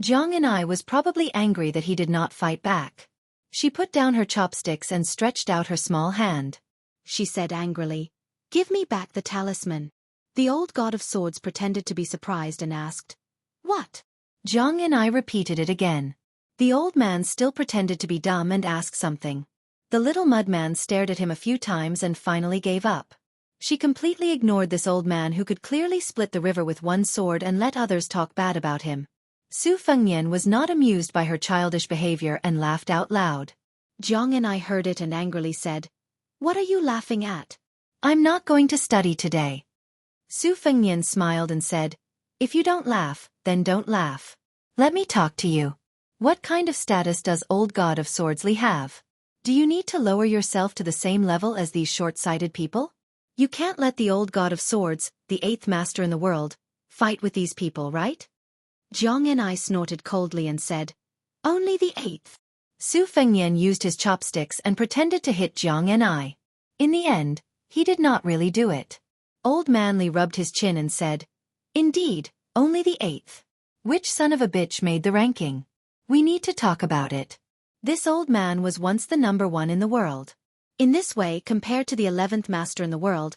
[SPEAKER 1] Jiang and I was probably angry that he did not fight back. She put down her chopsticks and stretched out her small hand. She said angrily, "Give me back the talisman." The old god of swords pretended to be surprised and asked, "What?" Jiang and I repeated it again. The old man still pretended to be dumb and asked something. The little mudman stared at him a few times and finally gave up. She completely ignored this old man who could clearly split the river with 1 sword and let others talk bad about him. Su Fengnian was not amused by her childish behavior and laughed out loud. Jiang and I heard it and angrily said, "What are you laughing at?" "I'm not going to study today." Su Fengnian smiled and said, "If you don't laugh, then don't laugh. Let me talk to you. What kind of status does old god of swords Li have? Do you need to lower yourself to the same level as these short-sighted people? You can't let the old god of swords, the 8th master in the world, fight with these people, right?" Jiang and I snorted coldly and said, "Only the 8th. Su Fengnian used his chopsticks and pretended to hit Jiang and I. In the end, he did not really do it. Old man Li rubbed his chin and said, "Indeed, only the 8th. Which son of a bitch made the ranking? We need to talk about it. This old man was once the #1 in the world. In this way, compared to the 11th master in the world,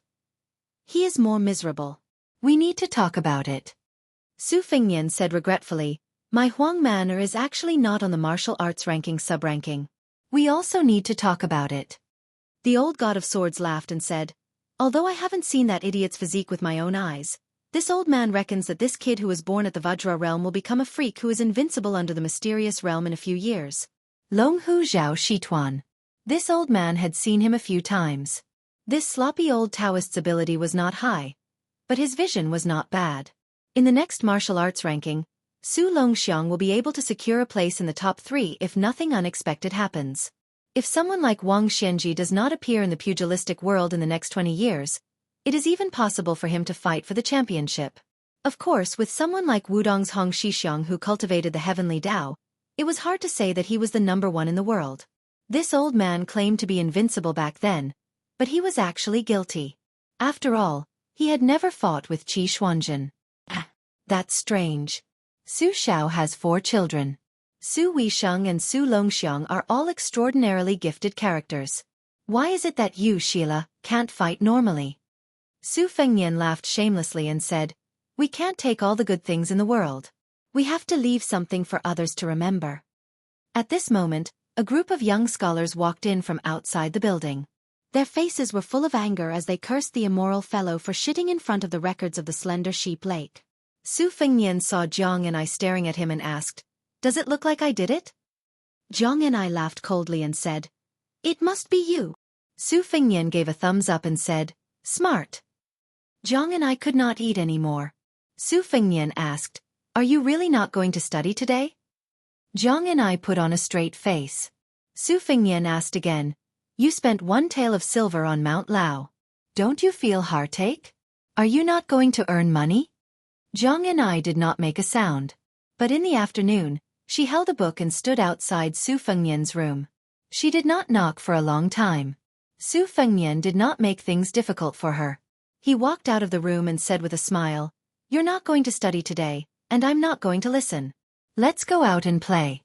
[SPEAKER 1] he is more miserable. We need to talk about it." Su Fengnian said regretfully, "My Huang manor is actually not on the martial arts ranking sub-ranking. We also need to talk about it." The old god of swords laughed and said, "Although I haven't seen that idiot's physique with my own eyes, this old man reckons that this kid who was born at the Vajra realm will become a freak who is invincible under the mysterious realm in a few years. Longhu Zhao Shituan." This old man had seen him a few times. This sloppy old Taoist's ability was not high, but his vision was not bad. In the next martial arts ranking, Su Longxiang will be able to secure a place in the top 3 if nothing unexpected happens. If someone like Wang Xianji does not appear in the pugilistic world in the next 20 years, it is even possible for him to fight for the championship. Of course, with someone like Wudong's Hong Shixiang who cultivated the heavenly Tao, it was hard to say that he was the #1 in the world. This old man claimed to be invincible back then, but he was actually guilty. After all, he had never fought with Qi Xuanzhen. That's strange. Su Xiao has 4 children. Su Weisheng and Su Longxiang are all extraordinarily gifted characters. Why is it that you, Sheila, can't fight normally? Su Fengnian laughed shamelessly and said, we can't take all the good things in the world. We have to leave something for others to remember. At this moment, a group of young scholars walked in from outside the building. Their faces were full of anger as they cursed the immoral fellow for shitting in front of the records of the Slender Sheep Lake. Su Fengnian saw Jiang and I staring at him and asked, does it look like I did it? Jiang and I laughed coldly and said, it must be you. Su Fengnian gave a thumbs up and said, smart. Jiang and I could not eat anymore. Su Fengnian asked, are you really not going to study today? Jiang and I put on a straight face. Su Fengnian asked again, you spent 1 tael of silver on Mount Lao. Don't you feel heartache? Are you not going to earn money? Jiang and I did not make a sound. But in the afternoon, she held a book and stood outside Su Fengnian's room. She did not knock for a long time. Su Fengnian did not make things difficult for her. He walked out of the room and said with a smile, you're not going to study today, and I'm not going to listen. Let's go out and play.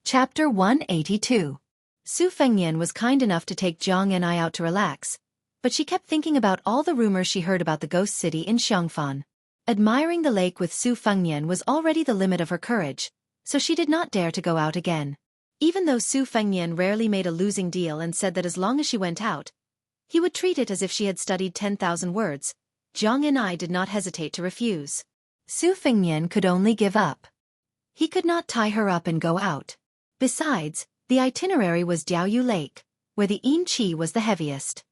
[SPEAKER 1] Chapter 182. Su Fengnian was kind enough to take Jiang and I out to relax, but she kept thinking about all the rumors she heard about the ghost city in Xianxia. Admiring the lake with Su Fengnian was already the limit of her courage, so she did not dare to go out again. Even though Su Fengnian rarely made a losing deal and said that as long as she went out, he would treat it as if she had studied 10,000 words, Jiang and I did not hesitate to refuse. Su Fengnian could only give up. He could not tie her up and go out. Besides, the itinerary was Diaoyu Lake, where the yin qi was the heaviest.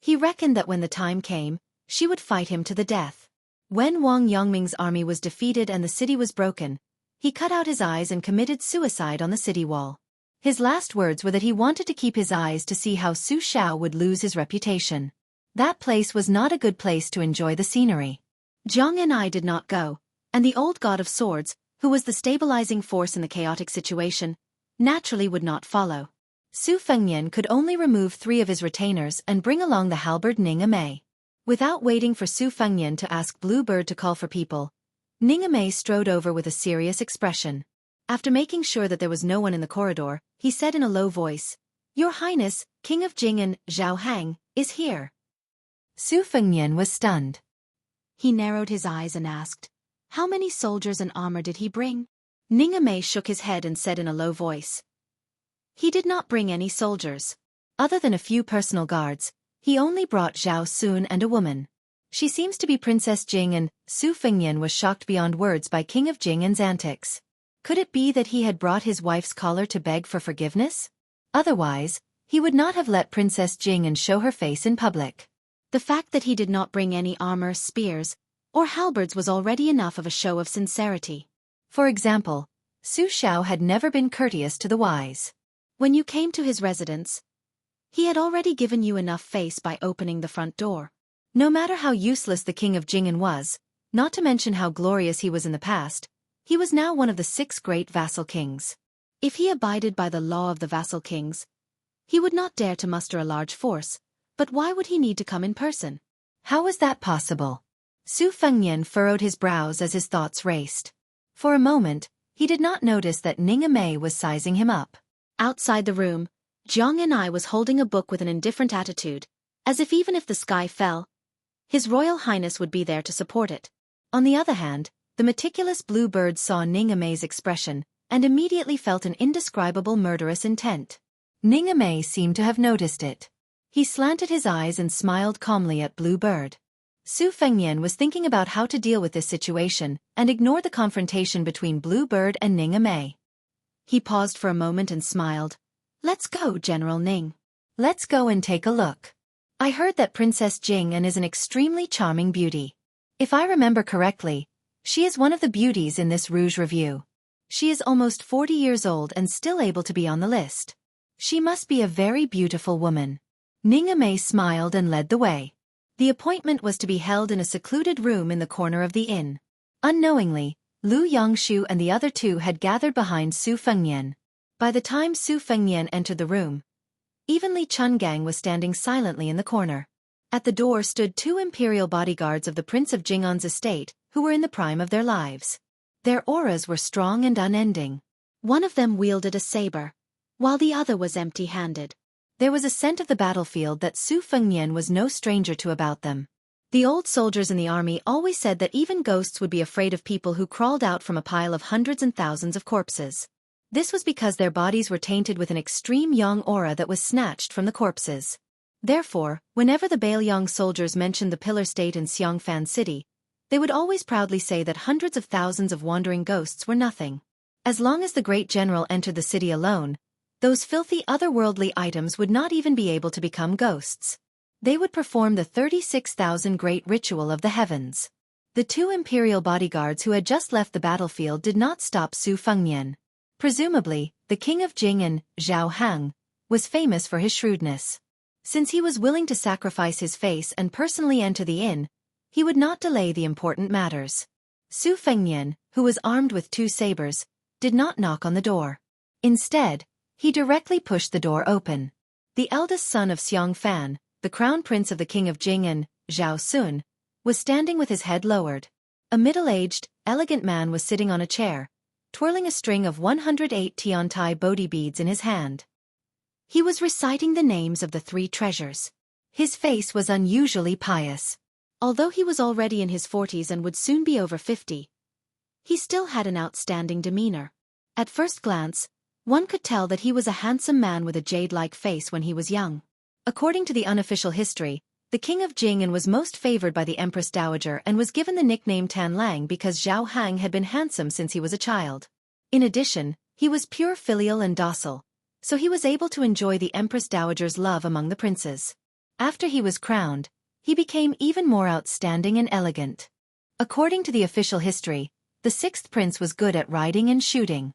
[SPEAKER 1] He reckoned that when the time came, she would fight him to the death. When Wang Yongming's army was defeated and the city was broken, he cut out his eyes and committed suicide on the city wall. His last words were that he wanted to keep his eyes to see how Su Shao would lose his reputation. That place was not a good place to enjoy the scenery. Jiang and I did not go, and the old god of swords, who was the stabilizing force in the chaotic situation, naturally would not follow. Su Fengnian could only remove 3 of his retainers and bring along the halberd Ning Amei. Without waiting for Su Fengnian to ask Bluebird to call for people, Ning Amei strode over with a serious expression. After making sure that there was no one in the corridor, he said in a low voice, Your Highness, King of Jing and Zhao Hang, is here. Su Fengnian was stunned. He narrowed his eyes and asked, how many soldiers and armor did he bring? Ning Amei shook his head and said in a low voice, he did not bring any soldiers. Other than a few personal guards, he only brought Zhao Sun and a woman. She seems to be Princess Jing, and Su Fengnian was shocked beyond words by King of Jing An's antics. Could it be that he had brought his wife's collar to beg for forgiveness? Otherwise, he would not have let Princess Jing An show her face in public. The fact that he did not bring any armor, spears, or halberds was already enough of a show of sincerity. For example, Su Shao had never been courteous to the wise. When you came to his residence, he had already given you enough face by opening the front door. No matter how useless the King of Jing'an was, not to mention how glorious he was in the past, he was now one of the 6 great vassal kings. If he abided by the law of the vassal kings, he would not dare to muster a large force, but why would he need to come in person? How was that possible? Su Fengnian furrowed his brows as his thoughts raced. For a moment, he did not notice that Ning Amei was sizing him up. Outside the room, Jiang and I was holding a book with an indifferent attitude, as if even if the sky fell, His Royal Highness would be there to support it. On the other hand, the meticulous Bluebird saw Ning Amei's expression, and immediately felt an indescribable murderous intent. Ning Amei seemed to have noticed it. He slanted his eyes and smiled calmly at Bluebird. Su Fengnian was thinking about how to deal with this situation, and ignored the confrontation between Bluebird and Ning Amei. He paused for a moment and smiled. Let's go, General Ning. Let's go and take a look. I heard that Princess Jing'an is an extremely charming beauty. If I remember correctly, she is one of the beauties in this Rouge Review. She is almost 40 years old and still able to be on the list. She must be a very beautiful woman. Ning Amei smiled and led the way. The appointment was to be held in a secluded room in the corner of the inn. Unknowingly, Lu Yangshu and the other 2 had gathered behind Su Fengnian. By the time Su Fengnian entered the room, even Li Chungang was standing silently in the corner. At the door stood 2 imperial bodyguards of the Prince of Jing'an's estate, who were in the prime of their lives. Their auras were strong and unending.
[SPEAKER 2] One of them wielded a saber, while the other was empty-handed.
[SPEAKER 1] There was a scent of the battlefield that Su Fengnian was no stranger to about them. The old soldiers in the army always said that even ghosts would be afraid of people who crawled out from a pile of hundreds and thousands of corpses. This was because their bodies were tainted with an extreme yang aura that was snatched from the corpses. Therefore, whenever the Beiliang soldiers mentioned the Pillar State in Xiangfan City, they would always proudly say that hundreds of thousands of wandering ghosts were nothing. As long as the great general entered the city alone, those filthy otherworldly items would not even be able to become ghosts. They would perform the 36,000 great ritual of the heavens. The two imperial bodyguards who had just left the battlefield did not stop Su Fengnian. Presumably, the king of Jing, Zhao Hang, was famous for his shrewdness. Since he was willing to sacrifice his face and personally enter the inn, he would not delay the important matters. Su Fengnian, who was armed with two sabers, did not knock on the door. Instead, he directly pushed the door open. The eldest son of Xiangfan, the crown prince of the king of Jing, Zhao Sun, was standing with his head lowered. A middle-aged, elegant man was sitting on a chair, twirling a string of 108 Tiantai Bodhi beads in his hand. He was reciting the names of the three treasures. His face was unusually pious. Although he was already in his 40s and would soon be over 50, he still had an outstanding demeanor. At first glance, one could tell that he was a handsome man with a jade-like face when he was young. According to the unofficial history, the king of Jing was most favored by the Empress Dowager and was given the nickname Tan Lang because Zhao Hang had been handsome since he was a child. In addition, he was pure filial and docile, so he was able to enjoy the Empress Dowager's love among the princes. After he was crowned, he became even more outstanding and elegant. According to the official history, the sixth prince was good at riding and shooting.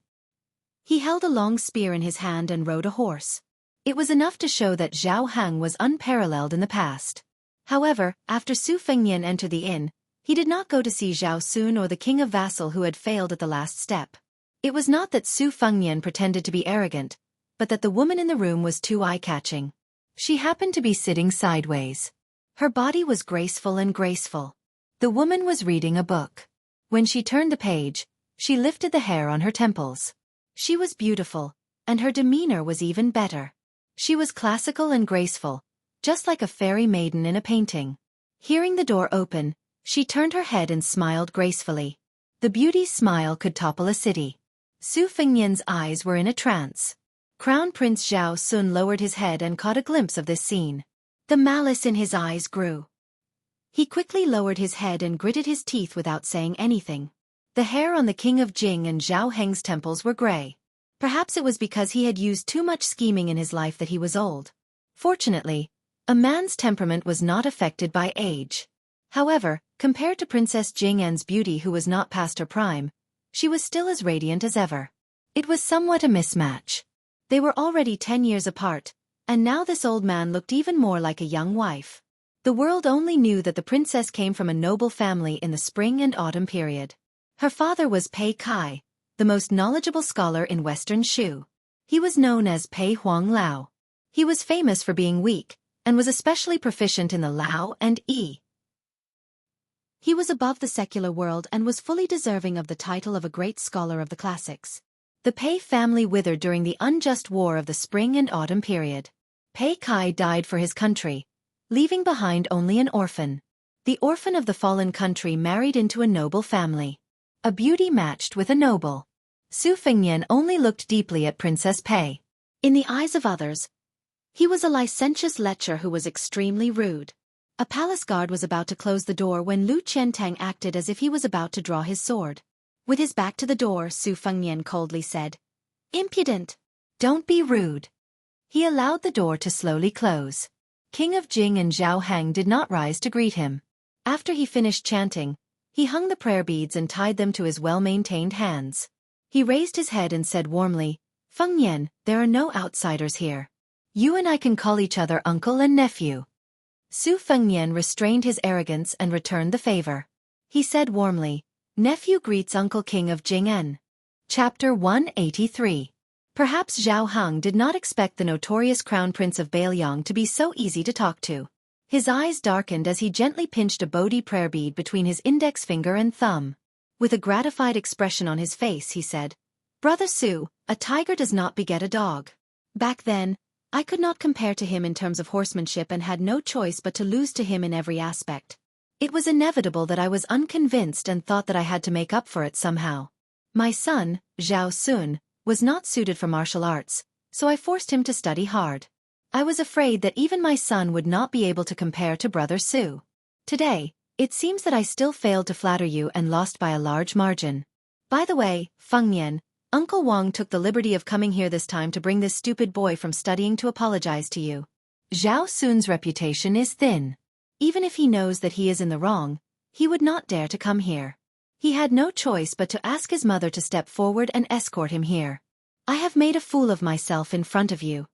[SPEAKER 1] He held a long spear in his hand and rode a horse. It was enough to show that Zhao Hang was unparalleled in the past. However, after Su Fengnian entered the inn, he did not go to see Zhao Sun or the king of Vassal who had failed at the last step. It was not that Su Fengnian pretended to be arrogant, but that the woman in the room was too eye-catching. She happened to be sitting sideways. Her body was graceful and graceful. The woman was reading a book. When she turned the page, she lifted the hair on her temples. She was beautiful, and her demeanor was even better. She was classical and graceful, just like a fairy maiden in a painting. Hearing the door open, she turned her head and smiled gracefully. The beauty's smile could topple a city. Su Fengnian's eyes were in a trance. Crown Prince Zhao Sun lowered his head and caught a glimpse of this scene. The malice in his eyes grew. He quickly lowered his head and gritted his teeth without saying anything. The hair on the king of Jing and Zhao Heng's temples were gray. Perhaps it was because he had used too much scheming in his life that he was old. Fortunately, a man's temperament was not affected by age. However, compared to Princess Jing'an's beauty who was not past her prime, she was still as radiant as ever. It was somewhat a mismatch. They were already 10 years apart, and now this old man looked even more like a young wife. The world only knew that the princess came from a noble family in the spring and autumn period. Her father was Pei Kai, the most knowledgeable scholar in Western Shu. He was known as Pei Huang Lao. He was famous for being weak, and was especially proficient in the Lao and Yi. He was above the secular world and was fully deserving of the title of a great scholar of the classics. The Pei family withered during the unjust war of the spring and autumn period. Pei Kai died for his country, leaving behind only an orphan. The orphan of the fallen country married into a noble family. A beauty matched with a noble. Su Fengnian only looked deeply at Princess Pei. In the eyes of others, he was a licentious lecher who was extremely rude. A palace guard was about to close the door when Lu Qiantang acted as if he was about to draw his sword. With his back to the door, Su Fengnian coldly said, "Impudent! Don't be rude." He allowed the door to slowly close. King of Jing and Zhao Hang did not rise to greet him. After he finished chanting, he hung the prayer beads and tied them to his well-maintained hands. He raised his head and said warmly, "Fengnian, there are no outsiders here. You and I can call each other uncle and nephew." Su Fengnian restrained his arrogance and returned the favor. He said warmly, "Nephew greets Uncle King of Jing'an." Chapter 183. Perhaps Zhao Hang did not expect the notorious crown prince of Beiliang to be so easy to talk to. His eyes darkened as he gently pinched a Bodhi prayer bead between his index finger and thumb. With a gratified expression on his face he said, Brother Su, a tiger does not beget a dog. Back then, I could not compare to him in terms of horsemanship and had no choice but to lose to him in every aspect. It was inevitable that I was unconvinced and thought that I had to make up for it somehow. My son, Zhao Sun, was not suited for martial arts, so I forced him to study hard. I was afraid that even my son would not be able to compare to Brother Su. Today, it seems that I still failed to flatter you and lost by a large margin. By the way, Feng Nian, Uncle Wang took the liberty of coming here this time to bring this stupid boy from studying to apologize to you. Zhao Sun's reputation is thin. Even if he knows that he is in the wrong, he would not dare to come here. He had no choice but to ask his mother to step forward and escort him here. I have made a fool of myself in front of you.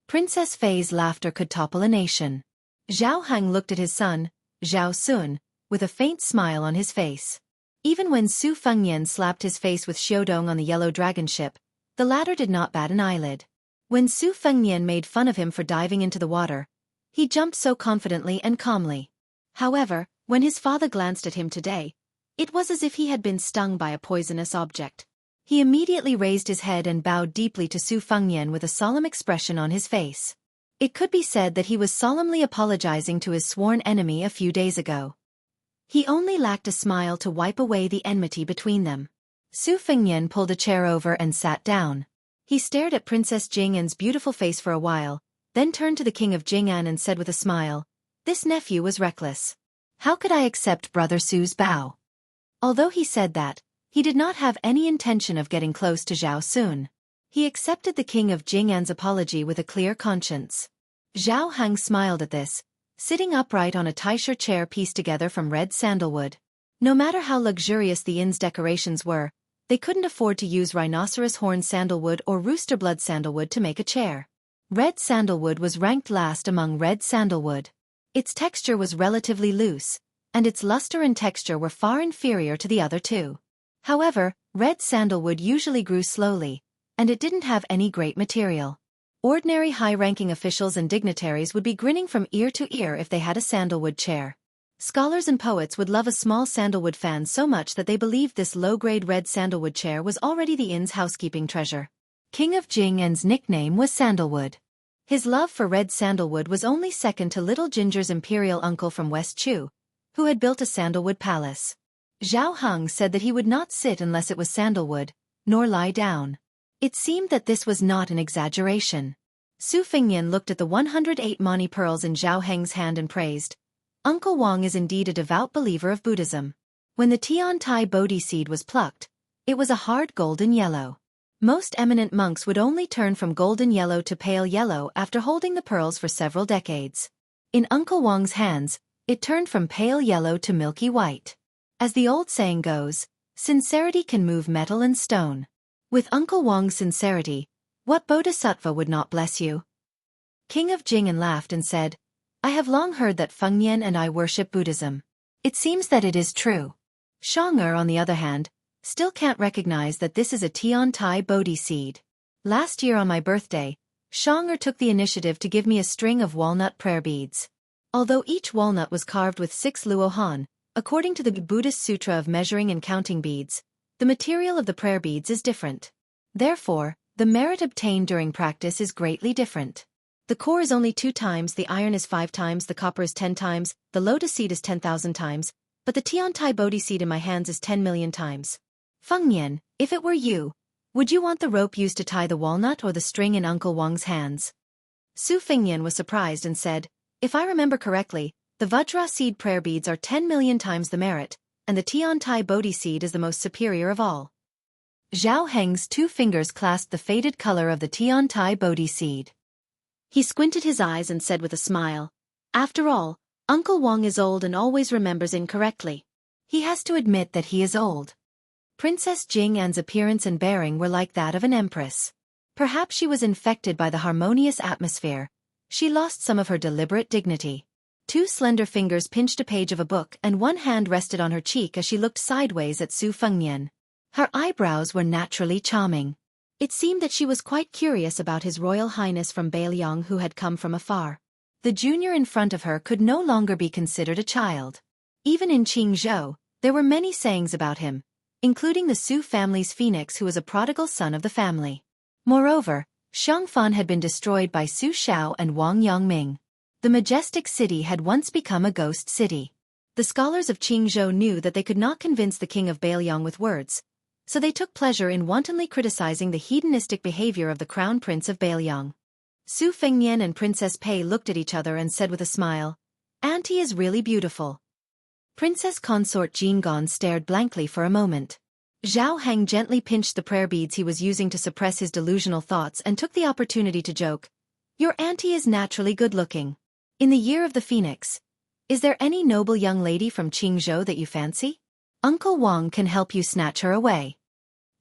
[SPEAKER 1] Princess Fei's laughter could topple a nation. Zhao Hang looked at his son, Zhao Sun, with a faint smile on his face. Even when Su Fengnian slapped his face with Xiaodong on the yellow dragon ship, the latter did not bat an eyelid. When Su Fengnian made fun of him for diving into the water, he jumped so confidently and calmly. However, when his father glanced at him today, it was as if he had been stung by a poisonous object. He immediately raised his head and bowed deeply to Su Fengnian with a solemn expression on his face. It could be said that he was solemnly apologizing to his sworn enemy a few days ago. He only lacked a smile to wipe away the enmity between them. Su Fengnian pulled a chair over and sat down. He stared at Princess Jing'an's beautiful face for a while, then turned to the king of Jing'an and said with a smile, "This nephew was reckless. How could I accept Brother Su's bow?" Although he said that, he did not have any intention of getting close to Zhao Sun. He accepted the king of Jing'an's apology with a clear conscience. Zhao Hang smiled at this, sitting upright on a taisha chair pieced together from red sandalwood. No matter how luxurious the inn's decorations were, they couldn't afford to use rhinoceros horn sandalwood or rooster blood sandalwood to make a chair. Red sandalwood was ranked last among red sandalwood. Its texture was relatively loose, and its luster and texture were far inferior to the other two. However, red sandalwood usually grew slowly, and it didn't have any great material. Ordinary high-ranking officials and dignitaries would be grinning from ear to ear if they had a sandalwood chair. Scholars and poets would love a small sandalwood fan so much that they believed this low-grade red sandalwood chair was already the inn's housekeeping treasure. King of Jing'an's nickname was Sandalwood. His love for red sandalwood was only second to Little Ginger's imperial uncle from West Chu, who had built a sandalwood palace. Zhao Heng said that he would not sit unless it was sandalwood, nor lie down. It seemed that this was not an exaggeration. Su Fengnian looked at the 108 mani pearls in Zhao Heng's hand and praised, "Uncle Wang is indeed a devout believer of Buddhism." When the Tiantai Bodhi seed was plucked, it was a hard golden yellow. Most eminent monks would only turn from golden yellow to pale yellow after holding the pearls for several decades. In Uncle Wang's hands, it turned from pale yellow to milky white. As the old saying goes, sincerity can move metal and stone. With Uncle Wang's sincerity, what bodhisattva would not bless you? King of Jing'an laughed and said, "I have long heard that Feng Nian and I worship Buddhism. It seems that it is true." Xianxia, on the other hand, still can't recognize that this is a Tiantai Bodhi seed. Last year on my birthday, Xianxia took the initiative to give me a string of walnut prayer beads. Although each walnut was carved with 6 luohan, according to the Buddhist Sutra of measuring and counting beads, the material of the prayer beads is different. Therefore, the merit obtained during practice is greatly different. The core is only 2 times, the iron is 5 times, the copper is 10 times, the lotus seed is 10,000 times, but the Tiantai Bodhi seed in my hands is 10 million times. Feng Nian, if it were you, would you want the rope used to tie the walnut or the string in Uncle Wang's hands? Su Fengnian was surprised and said, "If I remember correctly, the Vajra seed prayer beads are 10 million times the merit, and the Tiantai Bodhi seed is the most superior of all." Zhao Heng's 2 fingers clasped the faded color of the Tiantai Bodhi seed. He squinted his eyes and said with a smile, "After all, Uncle Wang is old and always remembers incorrectly. He has to admit that he is old." Princess Jing'an's appearance and bearing were like that of an empress. Perhaps she was infected by the harmonious atmosphere. She lost some of her deliberate dignity. 2 slender fingers pinched a page of a book and one hand rested on her cheek as she looked sideways at Su Fengnian. Her eyebrows were naturally charming. It seemed that she was quite curious about His Royal Highness from Beiliang who had come from afar. The junior in front of her could no longer be considered a child. Even in Qingzhou, there were many sayings about him, including the Su family's phoenix who was a prodigal son of the family. Moreover, Xiangfan had been destroyed by Su Xiao and Wang Yongming. The majestic city had once become a ghost city. The scholars of Qingzhou knew that they could not convince the king of Beiliang with words, so they took pleasure in wantonly criticizing the hedonistic behavior of the crown prince of Beiliang. Su Fengnian and Princess Pei looked at each other and said with a smile, "Auntie is really beautiful." Princess consort Jingon stared blankly for a moment. Zhao Heng gently pinched the prayer beads he was using to suppress his delusional thoughts and took the opportunity to joke, "Your auntie is naturally good-looking. In the year of the phoenix, is there any noble young lady from Qingzhou that you fancy? Uncle Wang can help you snatch her away."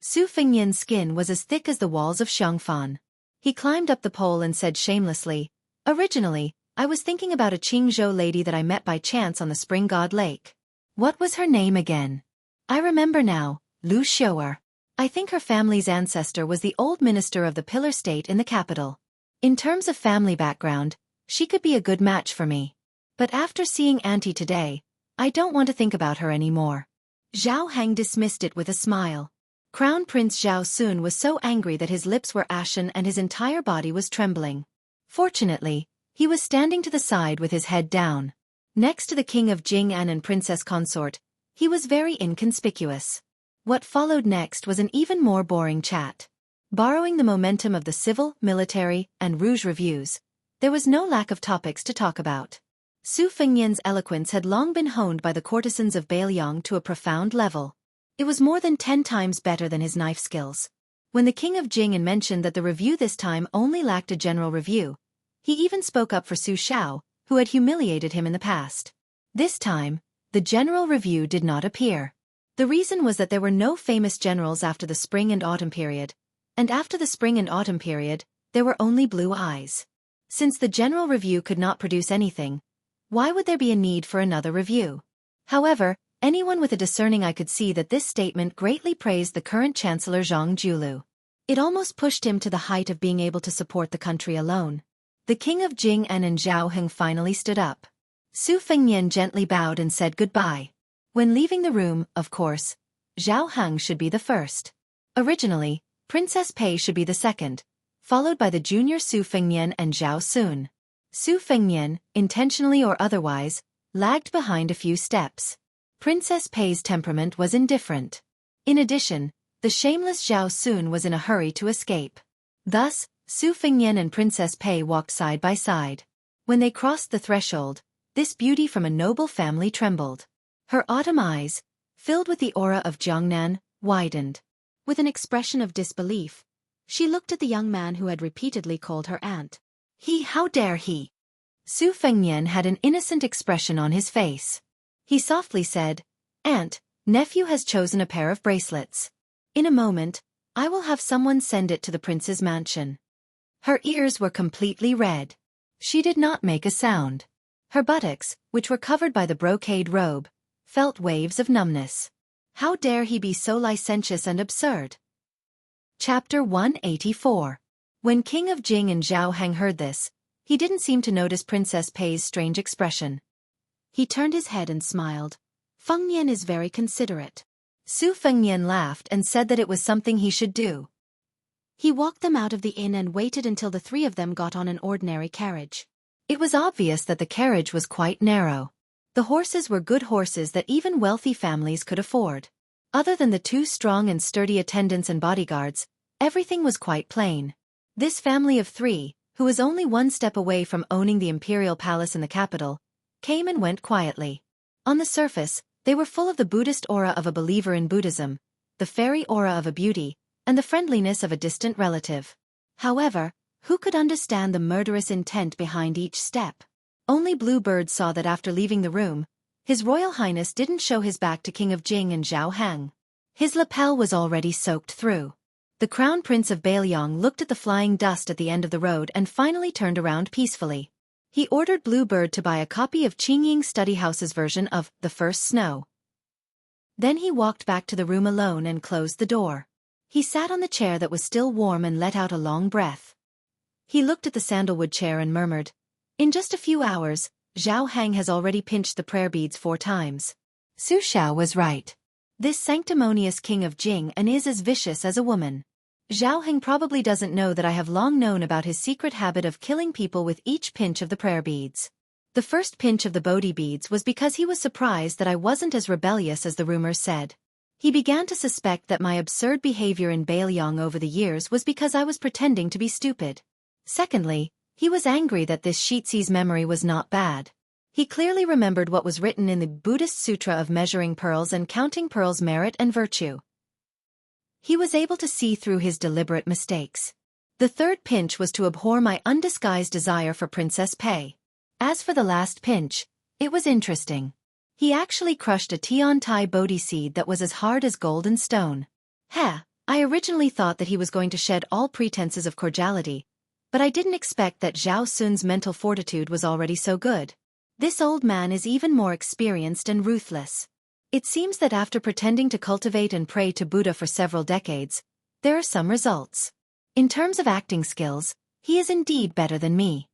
[SPEAKER 1] Su Fengnian's skin was as thick as the walls of Xiangfan. He climbed up the pole and said shamelessly, "Originally, I was thinking about a Qingzhou lady that I met by chance on the Spring God Lake. What was her name again? I remember now, Lu Xiu'er. I think her family's ancestor was the old minister of the Pillar State in the capital. In terms of family background, she could be a good match for me. But after seeing Auntie today, I don't want to think about her anymore." Zhao Heng dismissed it with a smile. Crown Prince Zhao Sun was so angry that his lips were ashen and his entire body was trembling. Fortunately, he was standing to the side with his head down. Next to the king of Jing'an and princess consort, he was very inconspicuous. What followed next was an even more boring chat. Borrowing the momentum of the civil, military, and rouge reviews, there was no lack of topics to talk about. Su Fengnian's eloquence had long been honed by the courtesans of Beiliang to a profound level. It was more than 10 times better than his knife skills. When the king of Jing'an mentioned that the review this time only lacked a general review, he even spoke up for Su Xiao, who had humiliated him in the past. This time, the general review did not appear. The reason was that there were no famous generals after the spring and autumn period, and after the spring and autumn period, there were only blue eyes. Since the general review could not produce anything, why would there be a need for another review? However, anyone with a discerning eye could see that this statement greatly praised the current Chancellor Zhang Julu. It almost pushed him to the height of being able to support the country alone. The king of Jing'an and Zhao Heng finally stood up. Su Fengnian gently bowed and said goodbye. When leaving the room, of course, Zhao Heng should be the first. Originally, Princess Pei should be the second, followed by the junior Su Fengnian and Zhao Sun. Su Fengnian, intentionally or otherwise, lagged behind a few steps. Princess Pei's temperament was indifferent. In addition, the shameless Zhao Sun was in a hurry to escape. Thus, Su Fengnian and Princess Pei walked side by side. When they crossed the threshold, this beauty from a noble family trembled. Her autumn eyes, filled with the aura of Jiangnan, widened. With an expression of disbelief, she looked at the young man who had repeatedly called her aunt. How dare he? Su Fengnian had an innocent expression on his face. He softly said, "Aunt, nephew has chosen a pair of bracelets. In a moment, I will have someone send it to the prince's mansion." Her ears were completely red. She did not make a sound. Her buttocks, which were covered by the brocade robe, felt waves of numbness. How dare he be so licentious and absurd? Chapter 184. When King of Jing and Zhao Heng heard this, he didn't seem to notice Princess Pei's strange expression. He turned his head and smiled. "Fengnian is very considerate." Su Fengnian laughed and said that it was something he should do. He walked them out of the inn and waited until the three of them got on an ordinary carriage. It was obvious that the carriage was quite narrow. The horses were good horses that even wealthy families could afford. Other than the two strong and sturdy attendants and bodyguards, everything was quite plain. This family of three, who was only one step away from owning the imperial palace in the capital, came and went quietly. On the surface, they were full of the Buddhist aura of a believer in Buddhism, the fairy aura of a beauty, and the friendliness of a distant relative. However, who could understand the murderous intent behind each step? Only Bluebird saw that after leaving the room, His Royal Highness didn't show his back to King of Jing and Zhao Heng. His lapel was already soaked through. The Crown Prince of Beiliang looked at the flying dust at the end of the road and finally turned around peacefully. He ordered Bluebird to buy a copy of Qingying Study House's version of The First Snow. Then he walked back to the room alone and closed the door. He sat on the chair that was still warm and let out a long breath. He looked at the sandalwood chair and murmured, "In just a few hours, Zhao Heng has already pinched the prayer beads 4 times. Su Xiao was right. This sanctimonious king of Jing and is as vicious as a woman. Zhao Heng probably doesn't know that I have long known about his secret habit of killing people with each pinch of the prayer beads. The first pinch of the Bodhi beads was because he was surprised that I wasn't as rebellious as the rumors said. He began to suspect that my absurd behavior in Bailiang over the years was because I was pretending to be stupid. Secondly, he was angry that this Shixi's memory was not bad. He clearly remembered what was written in the Buddhist Sutra of measuring pearls and counting pearls' merit and virtue. He was able to see through his deliberate mistakes. The third pinch was to abhor my undisguised desire for Princess Pei. As for the last pinch, it was interesting. He actually crushed a Tiantai Bodhi seed that was as hard as gold and stone. I originally thought that he was going to shed all pretenses of cordiality, but I didn't expect that Zhao Sun's mental fortitude was already so good. This old man is even more experienced and ruthless. It seems that after pretending to cultivate and pray to Buddha for several decades, there are some results. In terms of acting skills, he is indeed better than me.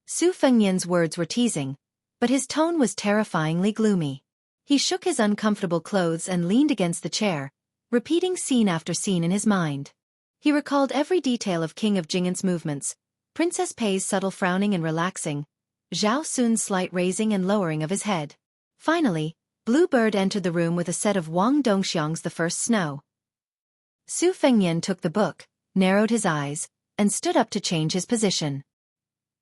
[SPEAKER 1] Su Fengnian's words were teasing, but his tone was terrifyingly gloomy. He shook his uncomfortable clothes and leaned against the chair, repeating scene after scene in his mind. He recalled every detail of King of Jing'an's movements, Princess Pei's subtle frowning and relaxing, Zhao Sun's slight raising and lowering of his head. Finally, Blue Bird entered the room with a set of Wang Dongxiang's The First Snow. Su Fengnian took the book, narrowed his eyes, and stood up to change his position.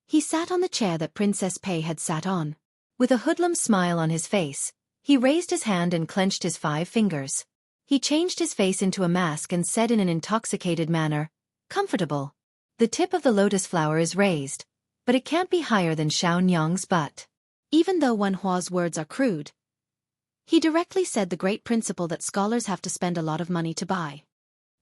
[SPEAKER 1] He sat on the chair that Princess Pei had sat on. With a hoodlum smile on his face, he raised his hand and clenched his 5 fingers. He changed his face into a mask and said in an intoxicated manner, "Comfortable. The tip of the lotus flower is raised, but it can't be higher than Xiaonyang's butt." Even though Wen Hua's words are crude, he directly said the great principle that scholars have to spend a lot of money to buy.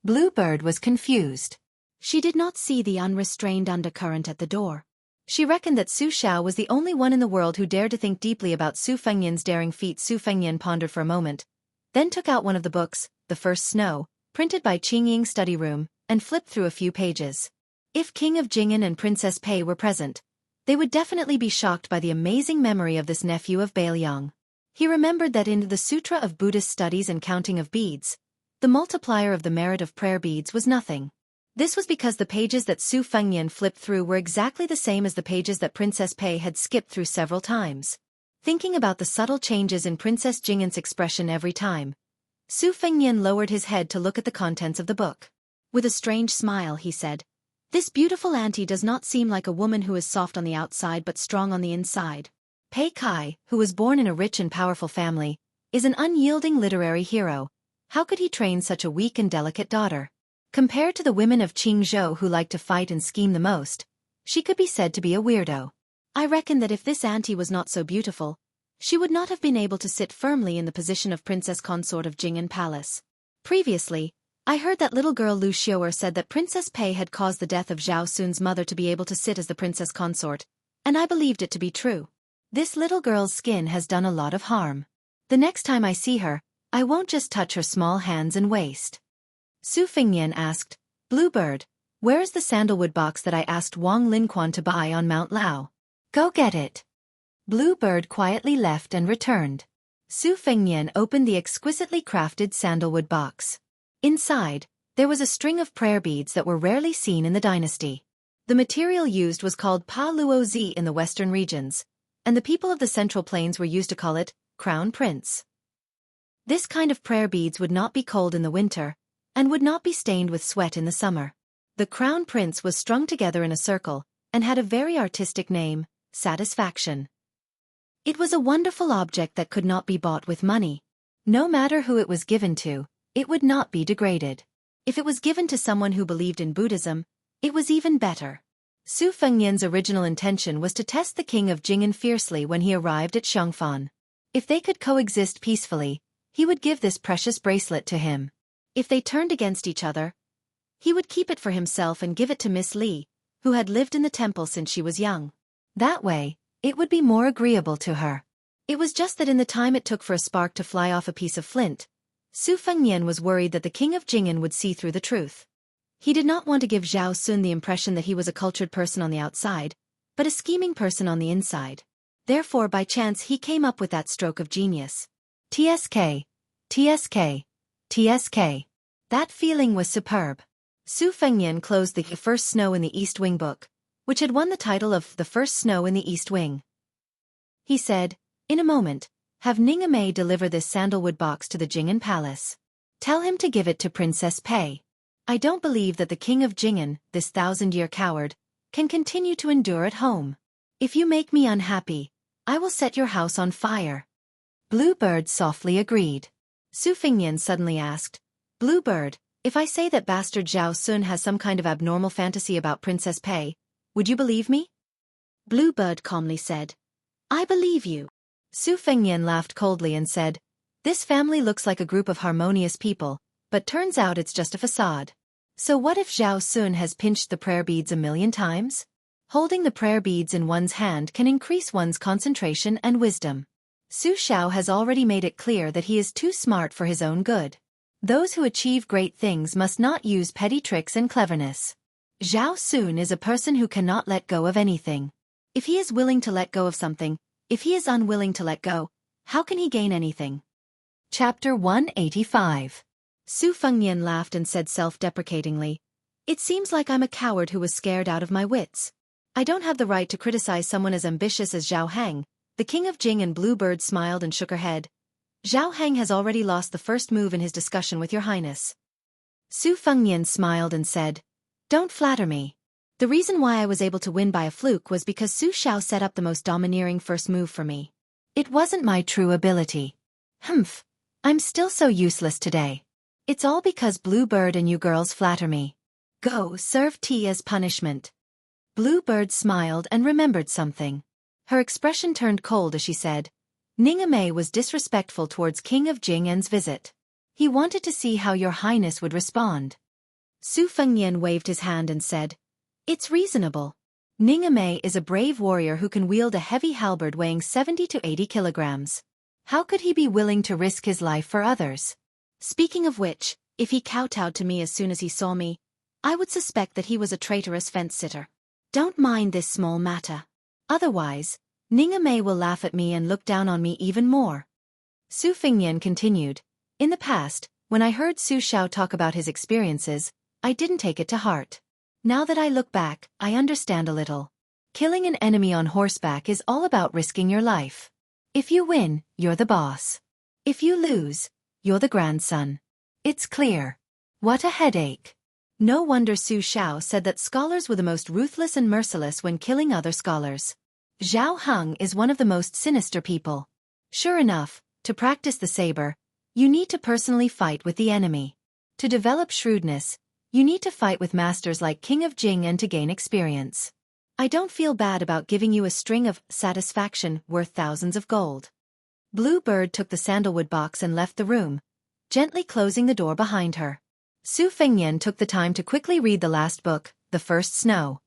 [SPEAKER 1] Blue Bird was confused. She did not see the unrestrained undercurrent at the door. She reckoned that Su Xiao was the only one in the world who dared to think deeply about Su Fengnian's daring feat. Su Fengnian pondered for a moment, then took out one of the books, The First Snow, printed by Qingying's study room, and flipped through a few pages. If King of Jing'an and Princess Pei were present, they would definitely be shocked by the amazing memory of this nephew of Bailiang. He remembered that in the Sutra of Buddhist Studies and Counting of Beads, the multiplier of the merit of prayer beads was nothing. This was because the pages that Su Fengnian flipped through were exactly the same as the pages that Princess Pei had skipped through several times. Thinking about the subtle changes in Princess Jing'an's expression every time, Su Fengnian lowered his head to look at the contents of the book. With a strange smile he said, "This beautiful auntie does not seem like a woman who is soft on the outside but strong on the inside. Pei Kai, who was born in a rich and powerful family, is an unyielding literary hero. How could he train such a weak and delicate daughter? Compared to the women of Qingzhou who like to fight and scheme the most, she could be said to be a weirdo. I reckon that if this auntie was not so beautiful, she would not have been able to sit firmly in the position of Princess Consort of Jing'an Palace. Previously, I heard that little girl Lu Xiu'er said that Princess Pei had caused the death of Zhao Sun's mother to be able to sit as the Princess Consort, and I believed it to be true. This little girl's skin has done a lot of harm. The next time I see her, I won't just touch her small hands and waist." Su Fengnian asked, "Blue Bird, where is the sandalwood box that I asked Wang Linquan to buy on Mount Lao? Go get it." Blue Bird quietly left and returned. Su Fengnian opened the exquisitely crafted sandalwood box. Inside, there was a string of prayer beads that were rarely seen in the dynasty. The material used was called Pa Luo Zi in the western regions, and the people of the Central Plains were used to call it Crown Prince. This kind of prayer beads would not be cold in the winter, and would not be stained with sweat in the summer. The Crown Prince was strung together in a circle, and had a very artistic name, Satisfaction. It was a wonderful object that could not be bought with money. No matter who it was given to, it would not be degraded. If it was given to someone who believed in Buddhism, it was even better. Su Fengnian's original intention was to test the king of Jing'an fiercely when he arrived at Xiangfan. If they could coexist peacefully, he would give this precious bracelet to him. If they turned against each other, he would keep it for himself and give it to Miss Li, who had lived in the temple since she was young. That way, it would be more agreeable to her. It was just that in the time it took for a spark to fly off a piece of flint, Su Fengnian was worried that the king of Jing'an would see through the truth. He did not want to give Zhao Sun the impression that he was a cultured person on the outside, but a scheming person on the inside. Therefore by chance he came up with that stroke of genius. TSK. TSK. TSK. That feeling was superb. Su Fengnian closed the First Snow in the East Wing book, which had won the title of The First Snow in the East Wing. He said, in a moment, have Ningame deliver this sandalwood box to the Jing'an Palace. Tell him to give it to Princess Pei. I don't believe that the king of Jing'an, this 1,000-year coward, can continue to endure at home. If you make me unhappy, I will set your house on fire. Bluebird softly agreed. Su Fengnian suddenly asked, Bluebird, if I say that bastard Zhao Sun has some kind of abnormal fantasy about Princess Pei, would you believe me?
[SPEAKER 2] Bluebird calmly said, I believe you.
[SPEAKER 1] Su Fengnian laughed coldly and said, this family looks like a group of harmonious people, but turns out it's just a facade. So what if Zhao Sun has pinched the prayer beads 1,000,000 times? Holding the prayer beads in one's hand can increase one's concentration and wisdom. Su Xiao has already made it clear that he is too smart for his own good. Those who achieve great things must not use petty tricks and cleverness. Zhao Sun is a person who cannot let go of anything. If he is willing to let go of something, if he is unwilling to let go, how can he gain anything? Chapter 185. Su Fengnian laughed and said self-deprecatingly, it seems like I'm a coward who was scared out of my wits. I don't have the right to criticize someone as ambitious as Zhao Hang. The king of Jing. And Bluebird smiled and shook her head. Zhao Hang has already lost the first move in his discussion with your highness. Su Fengnian smiled and said, don't flatter me. The reason why I was able to win by a fluke was because Su Xiao set up the most domineering first move for me. It wasn't my true ability. Humph. I'm still so useless today. It's all because Bluebird and you girls flatter me. Go serve tea as punishment. Bluebird smiled and remembered something. Her expression turned cold as she said, Ningame was disrespectful towards King of Jing'an's visit. He wanted to see how your highness would respond. Su Fengnian waved his hand and said, it's reasonable. Ningame is a brave warrior who can wield a heavy halberd weighing 70 to 80 kilograms. How could he be willing to risk his life for others? Speaking of which, if he kowtowed to me as soon as he saw me, I would suspect that he was a traitorous fence-sitter. Don't mind this small matter. Otherwise, Ningame will laugh at me and look down on me even more. Su Fengnian continued, in the past, when I heard Su Xiao talk about his experiences, I didn't take it to heart. Now that I look back, I understand a little. Killing an enemy on horseback is all about risking your life. If you win, you're the boss. If you lose, you're the grandson. It's clear. What a headache. No wonder Su Xiao said that scholars were the most ruthless and merciless when killing other scholars. Zhao Heng is one of the most sinister people. Sure enough, to practice the saber, you need to personally fight with the enemy. To develop shrewdness, you need to fight with masters like King of Jing and to gain experience. I don't feel bad about giving you a string of satisfaction worth thousands of gold. Bluebird took the sandalwood box and left the room, gently closing the door behind her. Su Fengnian took the time to quickly read the last book, The First Snow.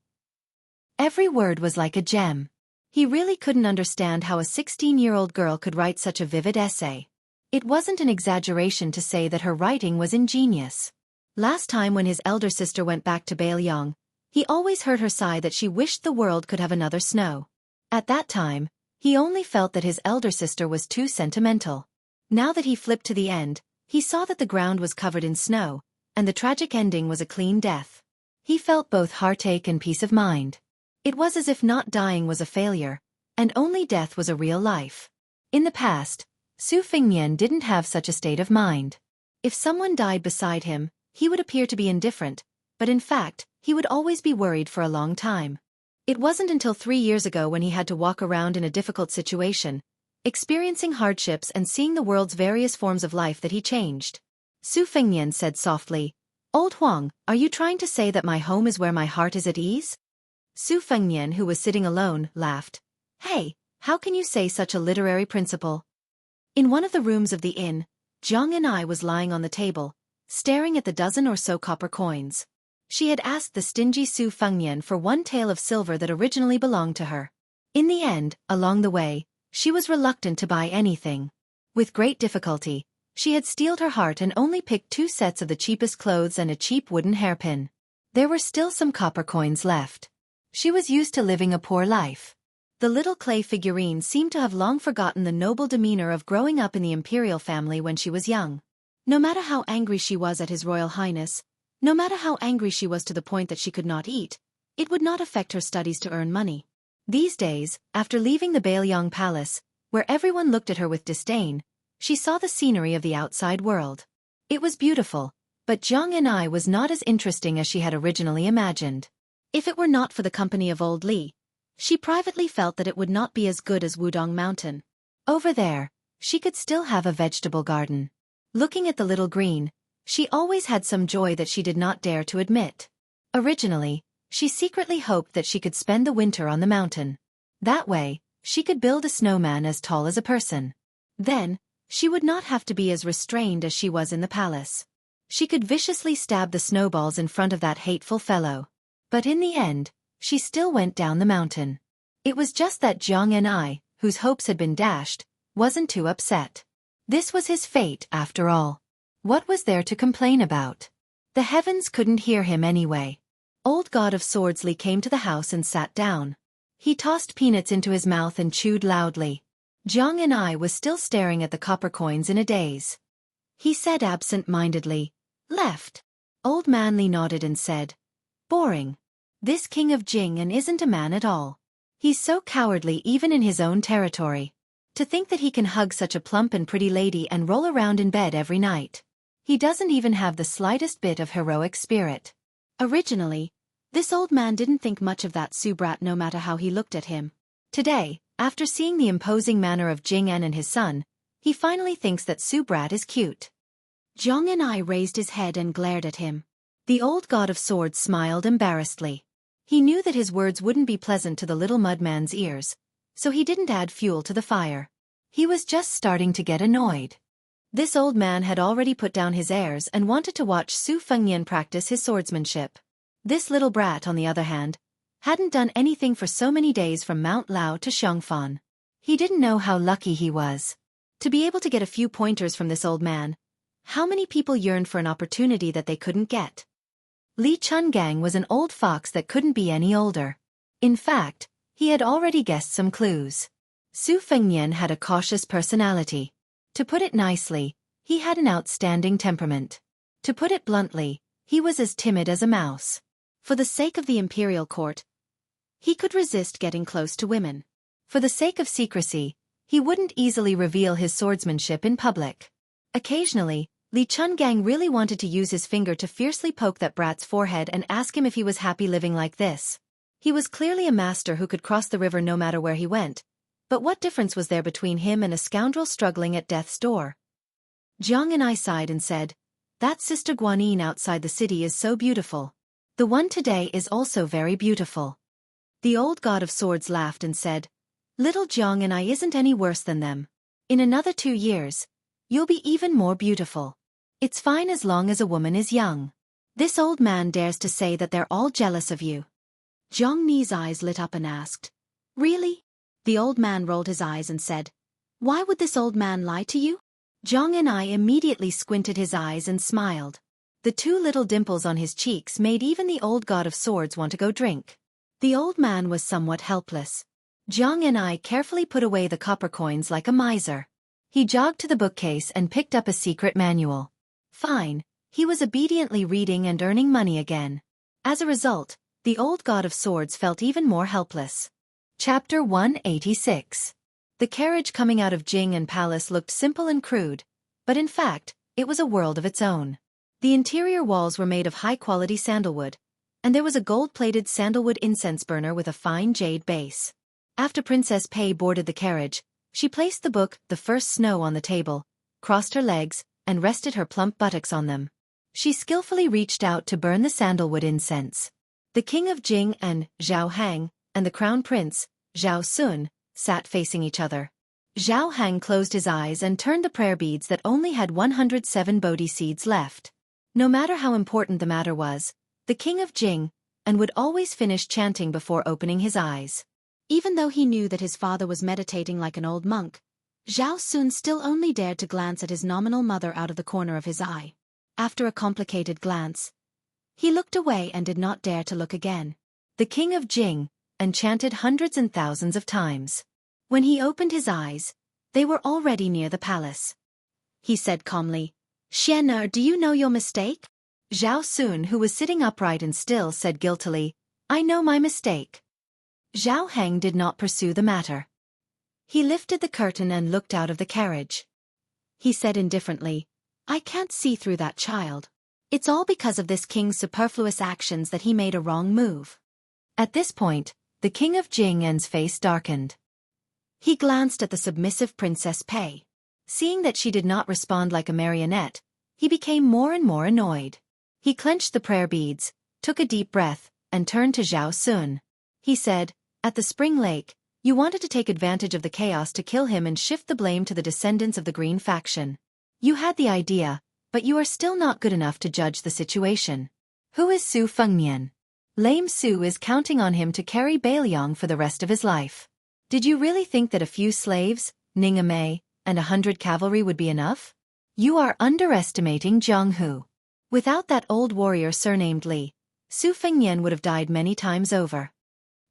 [SPEAKER 1] Every word was like a gem. He really couldn't understand how a 16-year-old girl could write such a vivid essay. It wasn't an exaggeration to say that her writing was ingenious. Last time when his elder sister went back to Bailiang, he always heard her sigh that she wished the world could have another snow. At that time, he only felt that his elder sister was too sentimental. Now that he flipped to the end, he saw that the ground was covered in snow, and the tragic ending was a clean death. He felt both heartache and peace of mind. It was as if not dying was a failure, and only death was a real life. In the past, Su Fengnian didn't have such a state of mind. If someone died beside him, he would appear to be indifferent, but in fact, he would always be worried for a long time. It wasn't until 3 years ago when he had to walk around in a difficult situation, experiencing hardships and seeing the world's various forms of life that he changed. Su Fengnian said softly, Old Huang, are you trying to say that my home is where my heart is at ease? Su Fengnian, who was sitting alone, laughed. Hey, how can you say such a literary principle? In one of the rooms of the inn, Jiang and I was lying on the table, staring at the dozen or so copper coins. She had asked the stingy Su Fengnian for one tael of silver that originally belonged to her. In the end, along the way, she was reluctant to buy anything. With great difficulty, she had steeled her heart and only picked 2 sets of the cheapest clothes and a cheap wooden hairpin. There were still some copper coins left. She was used to living a poor life. The little clay figurine seemed to have long forgotten the noble demeanor of growing up in the imperial family when she was young. No matter how angry she was at His Royal Highness, no matter how angry she was to the point that she could not eat, it would not affect her studies to earn money. These days, after leaving the Baelyong Palace, where everyone looked at her with disdain, she saw the scenery of the outside world. It was beautiful, but Xianxia was not as interesting as she had originally imagined. If it were not for the company of old Li, she privately felt that it would not be as good as Wudong Mountain. Over there, she could still have a vegetable garden. Looking at the little green, she always had some joy that she did not dare to admit. Originally, she secretly hoped that she could spend the winter on the mountain. That way, she could build a snowman as tall as a person. Then, she would not have to be as restrained as she was in the palace. She could viciously stab the snowballs in front of that hateful fellow. But in the end, she still went down the mountain. It was just that Xianxia, whose hopes had been dashed, wasn't too upset. This was his fate after all. What was there to complain about? The heavens couldn't hear him anyway. Old God of Swords Li came to the house and sat down. He tossed peanuts into his mouth and chewed loudly. Xianxia was still staring at the copper coins in a daze. He said absent-mindedly, "Left." Old Man Li nodded and said, "Boring. This king of Jing isn't a man at all. He's so cowardly even in his own territory. To think that he can hug such a plump and pretty lady and roll around in bed every night. He doesn't even have the slightest bit of heroic spirit." Originally, this old man didn't think much of that Subrat no matter how he looked at him. Today, after seeing the imposing manner of Jing-en and his son, he finally thinks that Subrat is cute. Xianxia raised his head and glared at him. The old God of Swords smiled embarrassedly. He knew that his words wouldn't be pleasant to the little mudman's ears, so he didn't add fuel to the fire. He was just starting to get annoyed. This old man had already put down his airs and wanted to watch Su Fengnian practice his swordsmanship. This little brat, on the other hand, hadn't done anything for so many days from Mount Lao to Xiangfan. He didn't know how lucky he was. To be able to get a few pointers from this old man. How many people yearned for an opportunity that they couldn't get? Li Chungang was an old fox that couldn't be any older. In fact, he had already guessed some clues. Su Fengnian had a cautious personality. To put it nicely, he had an outstanding temperament. To put it bluntly, he was as timid as a mouse. For the sake of the imperial court, he could resist getting close to women. For the sake of secrecy, he wouldn't easily reveal his swordsmanship in public. Occasionally, Li Chungang really wanted to use his finger to fiercely poke that brat's forehead and ask him if he was happy living like this. He was clearly a master who could cross the river no matter where he went. But what difference was there between him and a scoundrel struggling at death's door? Xianxia sighed and said, "That Sister Guanyin outside the city is so beautiful. The one today is also very beautiful." The old God of Swords laughed and said, "Little Xianxia isn't any worse than them. In another 2 years, you'll be even more beautiful. It's fine as long as a woman is young. This old man dares to say that they're all jealous of you." Zhongni's eyes lit up and asked, "Really?" The old man rolled his eyes and said, "Why would this old man lie to you?" Xianxia immediately squinted his eyes and smiled. The 2 little dimples on his cheeks made even the old God of Swords want to go drink. The old man was somewhat helpless. Xianxia carefully put away the copper coins like a miser. He jogged to the bookcase and picked up a secret manual. Fine, he was obediently reading and earning money again. As a result, the old God of Swords felt even more helpless. Chapter 186. The carriage coming out of Jing Palace looked simple and crude, but in fact, it was a world of its own. The interior walls were made of high-quality sandalwood, and there was a gold-plated sandalwood incense burner with a fine jade base. After Princess Pei boarded the carriage, she placed the book, The First Snow, on the table, crossed her legs, and rested her plump buttocks on them. She skillfully reached out to burn the sandalwood incense. The king of Jing and Zhao Hang, and the crown prince, Zhao Sun, sat facing each other. Zhao Hang closed his eyes and turned the prayer beads that only had 107 Bodhi seeds left. No matter how important the matter was, the king of Jing and would always finish chanting before opening his eyes. Even though he knew that his father was meditating like an old monk, Zhao Sun still only dared to glance at his nominal mother out of the corner of his eye. After a complicated glance, he looked away and did not dare to look again. The king of Jing and chanted hundreds and thousands of times. When he opened his eyes, they were already near the palace.
[SPEAKER 2] He said calmly, "Xianxia, do you know your mistake?"
[SPEAKER 1] Zhao Sun, who was sitting upright and still, said guiltily, "I know my mistake." Zhao Heng did not pursue the matter. He lifted the curtain and looked out of the carriage.
[SPEAKER 2] He said indifferently, "I can't see through that child. It's all because of this king's superfluous actions that he made a wrong move."
[SPEAKER 1] At this point, the king of Jing'an's face darkened. He glanced at the submissive Princess Pei. Seeing that she did not respond like a marionette, he became more and more annoyed. He clenched the prayer beads, took a deep breath, and turned to Zhao Sun. He said, "At the Spring Lake, you wanted to take advantage of the chaos to kill him and shift the blame to the descendants of the Green faction. You had the idea, but you are still not good enough to judge the situation. Who is Su Fengnian? Lame Su is counting on him to carry Beiliang for the rest of his life. Did you really think that a few slaves, Ning Mei, and 100 cavalry would be enough? You are underestimating Jianghu. Without that old warrior surnamed Li, Su Fengnian would have died many times over."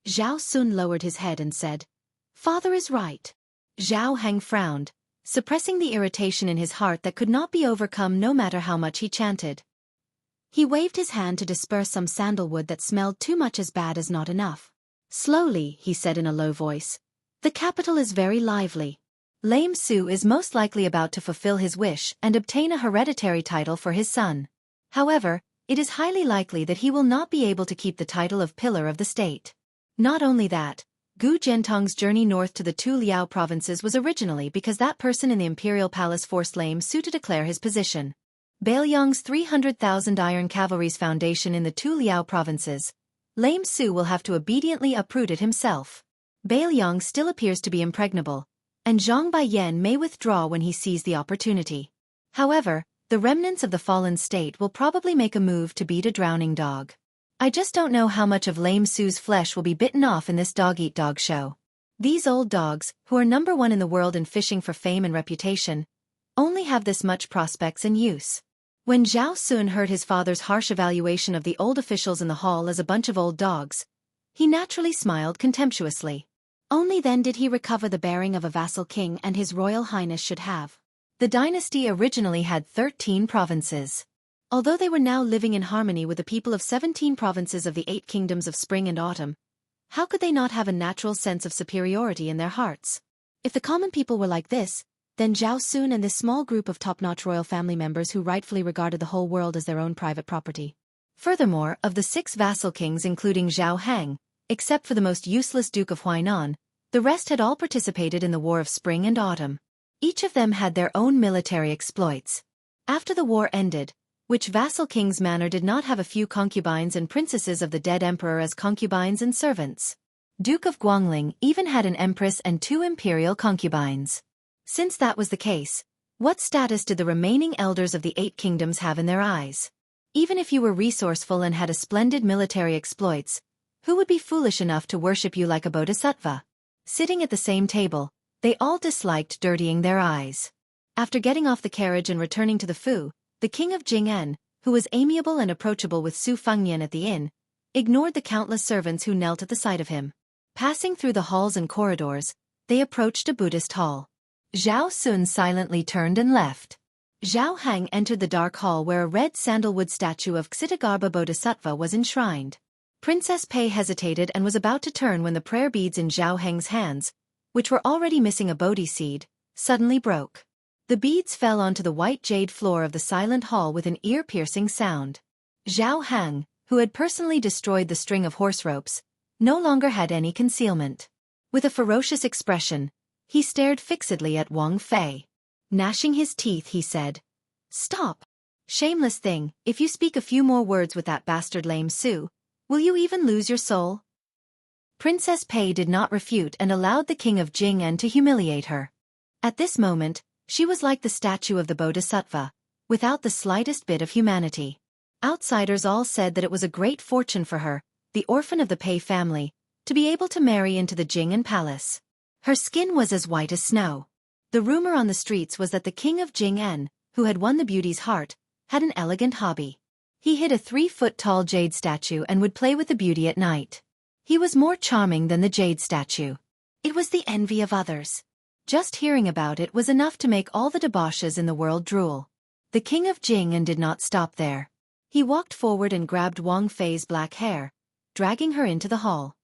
[SPEAKER 2] Zhao Sun lowered his head and said, "Father is right."
[SPEAKER 1] Zhao Heng frowned, suppressing the irritation in his heart that could not be overcome no matter how much he chanted.
[SPEAKER 2] He waved his hand to disperse some sandalwood that smelled too much as bad as not enough. Slowly, he said in a low voice, "The capital is very lively.
[SPEAKER 1] Lame Su is most likely about to fulfill his wish and obtain a hereditary title for his son. However, it is highly likely that he will not be able to keep the title of Pillar of the State. Not only that, Gu Zhentong's journey north to the two Liao provinces was originally because that person in the imperial palace forced Lame Su to declare his position. Beiliang's 300,000 iron cavalry's foundation in the two Liao provinces. Lame Su will have to obediently uproot it himself. Beiliang still appears to be impregnable, and Zhang Baiyan may withdraw when he sees the opportunity. However, the remnants of the fallen state will probably make a move to beat a drowning dog. I just don't know how much of Lame Su's flesh will be bitten off in this dog-eat-dog show. These old dogs, who are #1 in the world in fishing for fame and reputation, only have this much prospects and use." When Zhao Sun heard his father's harsh evaluation of the old officials in the hall as a bunch of old dogs, he naturally smiled contemptuously.
[SPEAKER 2] Only then did he recover the bearing of a vassal king and his royal highness should have.
[SPEAKER 1] The dynasty originally had 13 provinces. Although they were now living in harmony with the people of 17 provinces of the 8 kingdoms of spring and autumn, how could they not have a natural sense of superiority in their hearts?
[SPEAKER 2] If the common people were like this, then Zhao Sun and this small group of top-notch royal family members who rightfully regarded the whole world as their own private property.
[SPEAKER 1] Furthermore, of the 6 vassal kings including Zhao Heng, except for the most useless Duke of Huainan, the rest had all participated in the War of Spring and Autumn. Each of them had their own military exploits. After the war ended, which vassal king's manor did not have a few concubines and princesses of the dead emperor as concubines and servants. Duke of Guangling even had an empress and 2 imperial concubines. Since that was the case, what status did the remaining elders of the 8 kingdoms have in their eyes? Even if you were resourceful and had a splendid military exploits, who would be foolish enough to worship you like a bodhisattva? Sitting at the same table, they all disliked dirtying their eyes. After getting off the carriage and returning to the Fu, the king of Jing'an, who was amiable and approachable with Su Fengnian at the inn, ignored the countless servants who knelt at the sight of him. Passing through the halls and corridors, they approached a Buddhist hall. Zhao Sun silently turned and left. Zhao Heng entered the dark hall where a red sandalwood statue of Ksitigarbha Bodhisattva was enshrined. Princess Pei hesitated and was about to turn when the prayer beads in Zhao Heng's hands, which were already missing a bodhi seed, suddenly broke. The beads fell onto the white jade floor of the silent hall with an ear-piercing sound. Zhao Heng, who had personally destroyed the string of horse ropes, no longer had any concealment. With a ferocious expression, he stared fixedly at Wang Fei. Gnashing his teeth, he said, "Stop! Shameless thing, if you speak a few more words with that bastard Lame Su, will you even lose your soul?" Princess Pei did not refute and allowed the king of Jing'an to humiliate her. At this moment, she was like the statue of the Bodhisattva, without the slightest bit of humanity. Outsiders all said that it was a great fortune for her, the orphan of the Pei family, to be able to marry into the Jing'an palace. Her skin was as white as snow. The rumor on the streets was that the king of Jing'an, who had won the beauty's heart, had an elegant hobby. He hid a 3-foot-tall jade statue and would play with the beauty at night. He was more charming than the jade statue. It was the envy of others. Just hearing about it was enough to make all the debauches in the world drool. The king of Jianghu did not stop there. He walked forward and grabbed Wang Fei's black hair, dragging her into the hall.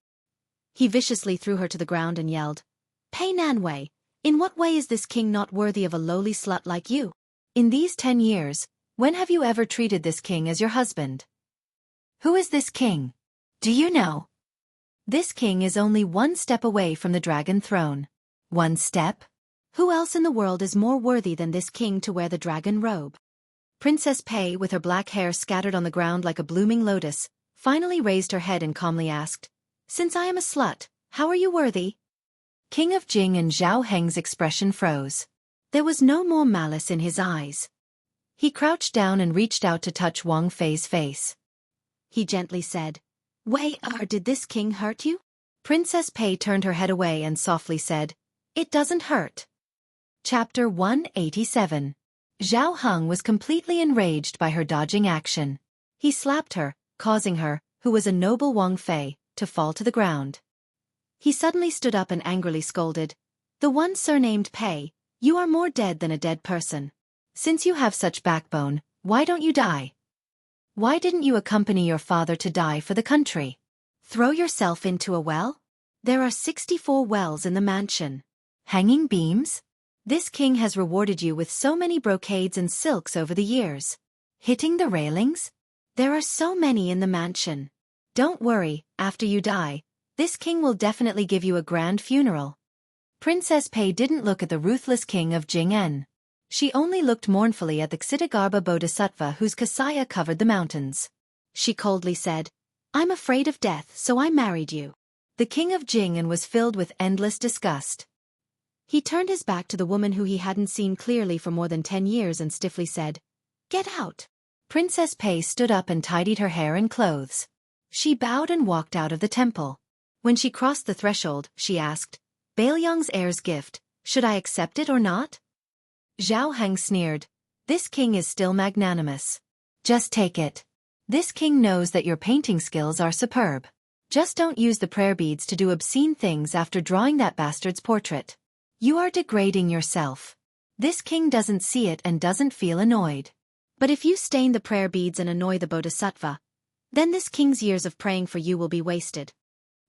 [SPEAKER 1] He viciously threw her to the ground and yelled, "Pei Nanwei, in what way is this king not worthy of a lowly slut like you? In these 10 years, when have you ever treated this king as your husband? Who is this king? Do you know? This king is only 1 step away from the dragon throne." 1 step? Who else in the world is more worthy than this king to wear the dragon robe? Princess Pei, with her black hair scattered on the ground like a blooming lotus, finally raised her head and calmly asked, "Since I am a slut, how are you worthy?" King of Jing and Zhao Heng's expression froze. There was no more malice in his eyes. He crouched down and reached out to touch Wang Fei's face. He gently said, "Wei did this king hurt you?" Princess Pei turned her head away and softly said, "It doesn't hurt." Chapter 187. Zhao Heng was completely enraged by her dodging action. He slapped her, causing her, who was a noble Wang Fei, to fall to the ground. He suddenly stood up and angrily scolded, "The one surnamed Pei, you are more dead than a dead person. Since you have such backbone, why don't you die? Why didn't you accompany your father to die for the country? Throw yourself into a well? There are 64 wells in the mansion. Hanging beams? This king has rewarded you with so many brocades and silks over the years. Hitting the railings? There are so many in the mansion. Don't worry, after you die, this king will definitely give you a grand funeral." Princess Pei didn't look at the ruthless king of Jing'an. She only looked mournfully at the Ksitigarbha Bodhisattva whose kasaya covered the mountains. She coldly said, "I'm afraid of death, so I married you." The king of Jing'an was filled with endless disgust. He turned his back to the woman who he hadn't seen clearly for more than 10 years and stiffly said, "Get out." Princess Pei stood up and tidied her hair and clothes. She bowed and walked out of the temple. When she crossed the threshold, she asked, "Baelyang's heir's gift, should I accept it or not?" Zhao Heng sneered, "This king is still magnanimous. Just take it. This king knows that your painting skills are superb. Just don't use the prayer beads to do obscene things after drawing that bastard's portrait. You are degrading yourself. This king doesn't see it and doesn't feel annoyed. But if you stain the prayer beads and annoy the bodhisattva, then this king's years of praying for you will be wasted."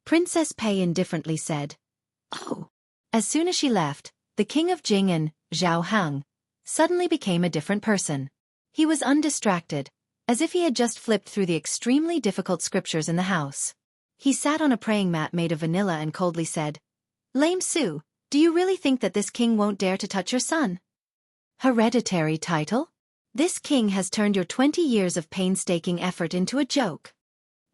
[SPEAKER 1] Princess Pei indifferently said, "Oh." As soon as she left, the king of Jing'an, Zhao Heng, suddenly became a different person. He was undistracted, as if he had just flipped through the extremely difficult scriptures in the house. He sat on a praying mat made of vanilla and coldly said, "Lame Su, do you really think that this king won't dare to touch your son? Hereditary title? This king has turned your 20 years of painstaking effort into a joke."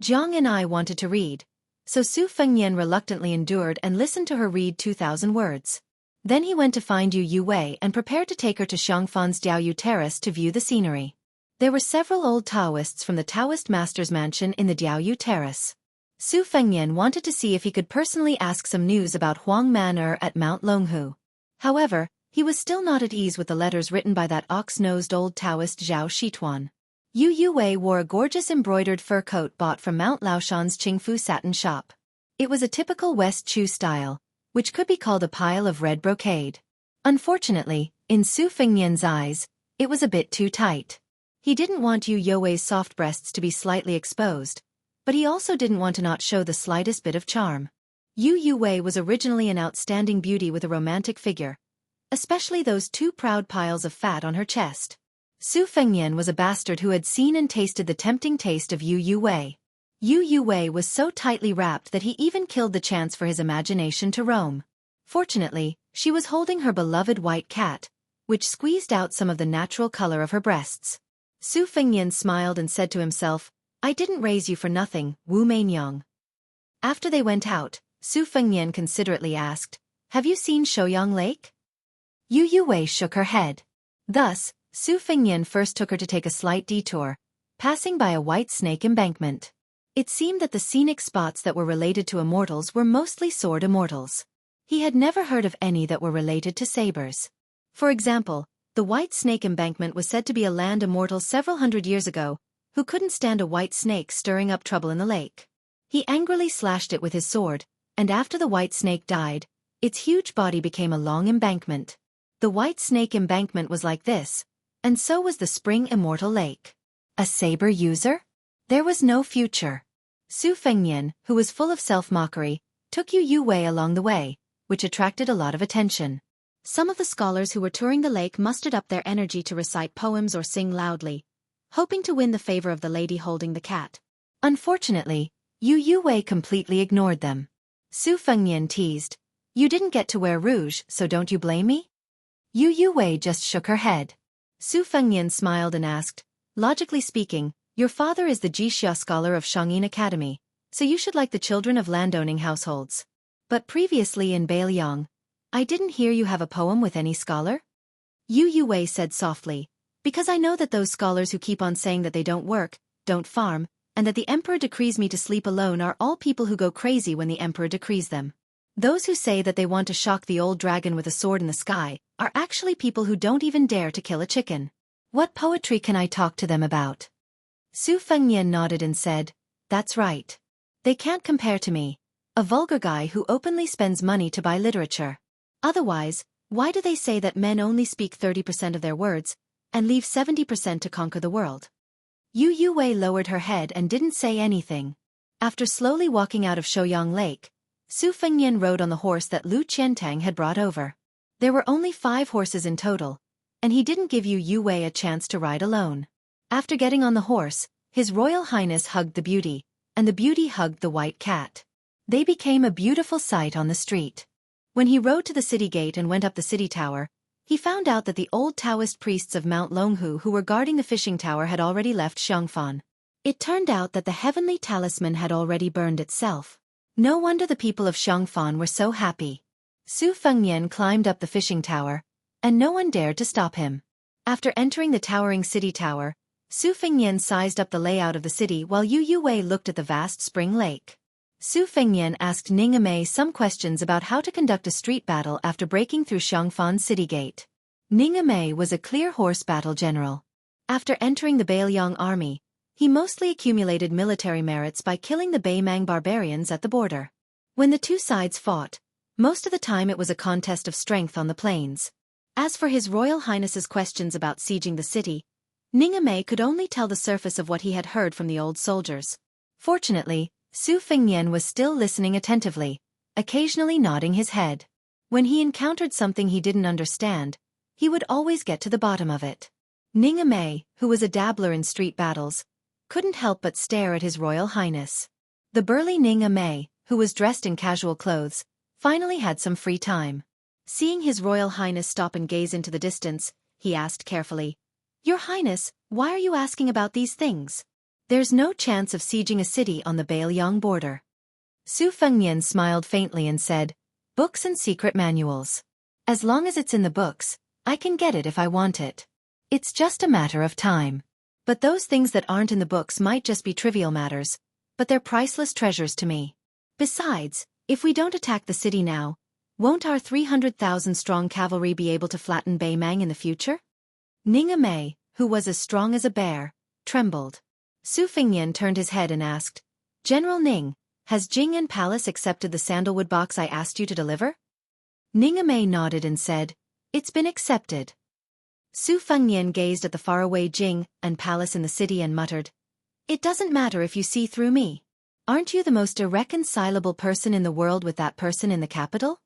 [SPEAKER 1] Jiang and I wanted to read, so Su Fengnian reluctantly endured and listened to her read 2,000 words. Then he went to find Yu Wei and prepared to take her to Xiangfan's Diaoyu Terrace to view the scenery. There were several old Taoists from the Taoist master's mansion in the Diaoyu Terrace. Su Fengnian wanted to see if he could personally ask some news about Huang Man at Mount Longhu. However, he was still not at ease with the letters written by that ox-nosed old Taoist Zhao Shituan. Yu Wei wore a gorgeous embroidered fur coat bought from Mount Laoshan's Qingfu satin shop. It was a typical West Chu style, which could be called a pile of red brocade. Unfortunately, in Su Fengnian's eyes, it was a bit too tight. He didn't want Yu Wei's soft breasts to be slightly exposed, but he also didn't want to not show the slightest bit of charm. Yu Wei was originally an outstanding beauty with a romantic figure, especially those 2 proud piles of fat on her chest. Su Fengnian was a bastard who had seen and tasted the tempting taste of Yu Wei. Yu Wei was so tightly wrapped that he even killed the chance for his imagination to roam. Fortunately, she was holding her beloved white cat, which squeezed out some of the natural color of her breasts. Su Fengnian smiled and said to himself, "I didn't raise you for nothing, Wu Mainyang." After they went out, Su Fengnian considerately asked, "Have you seen Shouyang Lake?" Yu Wei shook her head. Thus, Su Fengnian first took her to take a slight detour, passing by a white snake embankment. It seemed that the scenic spots that were related to immortals were mostly sword immortals. He had never heard of any that were related to sabers. For example, the White Snake Embankment was said to be a land immortal several hundred years ago, who couldn't stand a white snake stirring up trouble in the lake. He angrily slashed it with his sword, and after the white snake died, its huge body became a long embankment. The white snake embankment was like this, and so was the spring immortal lake. A saber user? There was no future. Su Fengnian, who was full of self-mockery, took Yu Wei along the way, which attracted a lot of attention.
[SPEAKER 2] Some of the scholars who were touring the lake mustered up their energy to recite poems or sing loudly, hoping to win the favor of the lady holding the cat.
[SPEAKER 1] Unfortunately, Yu Wei completely ignored them. Su Fengnian teased, "You didn't get to wear rouge, so don't you blame me?" Yu Wei just shook her head. Su Fengnian smiled and asked, "Logically speaking, your father is the Jixia scholar of Shangyin Academy, so you should like the children of landowning households. But previously in Beiliang, I didn't hear you have a poem with any scholar?" Yu Wei said softly, "Because I know that those scholars who keep on saying that they don't work, don't farm, and that the emperor decrees me to sleep alone are all people who go crazy when the emperor decrees them. Those who say that they want to shock the old dragon with a sword in the sky are actually people who don't even dare to kill a chicken. What poetry can I talk to them about?" Su Fengnian nodded and said, "That's right. They can't compare to me, a vulgar guy who openly spends money to buy literature. Otherwise, why do they say that men only speak 30% of their words, and leave 70% to conquer the world?" Yu Wei lowered her head and didn't say anything. After slowly walking out of Shouyang Lake, Su Fengnian rode on the horse that Lu Qiantang had brought over. There were only 5 horses in total, and he didn't give Yu Wei a chance to ride alone. After getting on the horse, His Royal Highness hugged the beauty, and the beauty hugged the white cat. They became a beautiful sight on the street. When he rode to the city gate and went up the city tower, he found out that the old Taoist priests of Mount Longhu who were guarding the fishing tower had already left Xianxia. It turned out that the heavenly talisman had already burned itself. No wonder the people of Xianxia were so happy. Su Fengnian climbed up the fishing tower, and no one dared to stop him. After entering the towering city tower, Su Fengnian sized up the layout of the city while Yu Wei looked at the vast spring lake. Su Fengnian asked Ning Amei some questions about how to conduct a street battle after breaking through Xiangfan's city gate. Ning Amei was a clear horse battle general. After entering the Beiliang army, he mostly accumulated military merits by killing the Beimang barbarians at the border. When the two sides fought, most of the time it was a contest of strength on the plains. As for His Royal Highness's questions about sieging the city, Ning Amei could only tell the surface of what he had heard from the old soldiers. Fortunately, Su Fengnian was still listening attentively, occasionally nodding his head. When he encountered something he didn't understand, he would always get to the bottom of it. Ning Amei, who was a dabbler in street battles, couldn't help but stare at His Royal Highness. The burly Ning Amei, who was dressed in casual clothes, finally had some free time. Seeing His Royal Highness stop and gaze into the distance, he asked carefully, "Your Highness, why are you asking about these things? There's no chance of sieging a city on the Beiliang border." Su Fengnian smiled faintly and said, "Books and secret manuals. As long as it's in the books, I can get it if I want it. It's just a matter of time. But those things that aren't in the books might just be trivial matters, but they're priceless treasures to me. Besides, if we don't attack the city now, won't our 300,000-strong cavalry be able to flatten Beimang in the future?" Ning Amei, who was as strong as a bear, trembled. Su Fengnian turned his head and asked, "General Ning, has Jing'an Palace accepted the sandalwood box I asked you to deliver?" Ning Amei nodded and said, "It's been accepted." Su Fengnian gazed at the faraway Jing'an Palace in the city and muttered, "It doesn't matter if you see through me. Aren't you the most irreconcilable person in the world with that person in the capital?"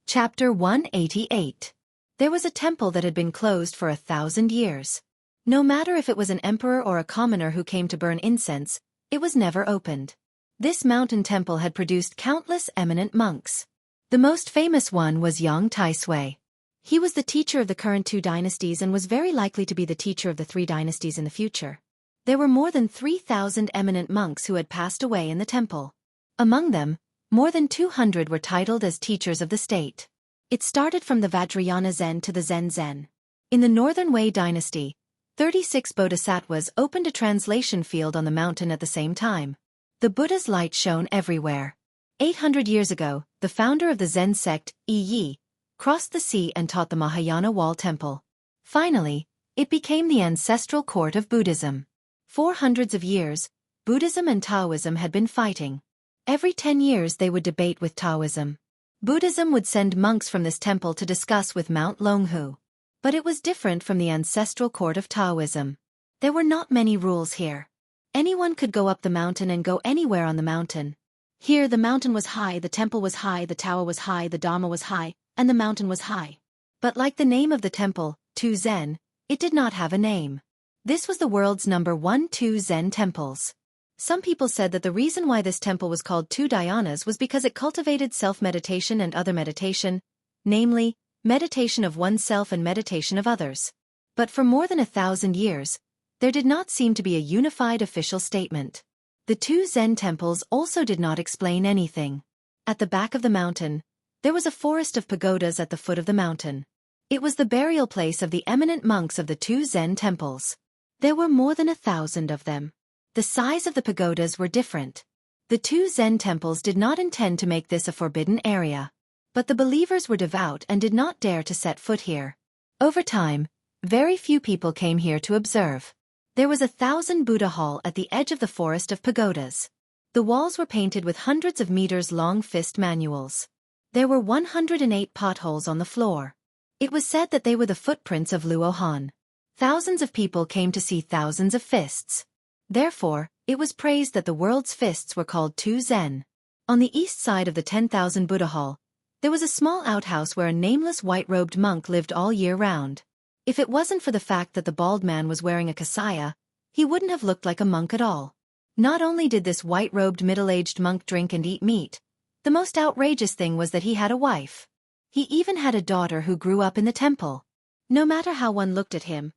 [SPEAKER 1] Chapter 188. There was a temple that had been closed for 1,000 years. No matter if it was an emperor or a commoner who came to burn incense, it was never opened. This mountain temple had produced countless eminent monks. The most famous one was Yang Taisui. He was the teacher of the current 2 dynasties and was very likely to be the teacher of the 3 dynasties in the future. There were more than 3,000 eminent monks who had passed away in the temple. Among them, more than 200 were titled as teachers of the state. It started from the Vajrayana Zen to the Zen Zen. In the Northern Wei dynasty, 36 bodhisattvas opened a translation field on the mountain at the same time. The Buddha's light shone everywhere. 800 years ago, the founder of the Zen sect, Yi, crossed the sea and taught the Mahayana wall temple. Finally, it became the ancestral court of Buddhism. For hundreds of years, Buddhism and Taoism had been fighting. Every 10 years they would debate with Taoism. Buddhism would send monks from this temple to discuss with Mount Longhu. But it was different from the ancestral court of Taoism. There were not many rules here. Anyone could go up the mountain and go anywhere on the mountain.
[SPEAKER 2] Here the mountain was high, the temple was high, the tower was high, the Dharma was high, and the mountain was high.
[SPEAKER 1] But like the name of the temple, Tu Zen, it did not have a name. This was the world's number 1 Tu Zen temples. Some people said that the reason why this temple was called Two Dhyanas was because it cultivated self-meditation and other meditation, namely, meditation of oneself and meditation of others. But for more than 1,000 years, there did not seem to be a unified official statement. The two Zen temples also did not explain anything. At the back of the mountain, there was a forest of pagodas at the foot of the mountain. It was the burial place of the eminent monks of the two Zen temples. There were more than 1,000 of them. The size of the pagodas were different. The two Zen temples did not intend to make this a forbidden area. But the believers were devout and did not dare to set foot here. Over time, very few people came here to observe. There was 1,000 Buddha hall at the edge of the forest of pagodas. The walls were painted with hundreds of meters-long fist manuals. There were 108 potholes on the floor. It was said that they were the footprints of Luo Han. Thousands of people came to see thousands of fists. Therefore, it was praised that the world's fists were called Tu Zen. On the east side of the 10,000 Buddha hall, there was a small outhouse where a nameless white-robed monk lived all year round. If it wasn't for the fact that the bald man was wearing a kasaya, he wouldn't have looked like a monk at all. Not only did this white-robed middle-aged monk drink and eat meat, the most outrageous thing was that he had a wife. He even had a daughter who grew up in the temple. No matter how one looked at him,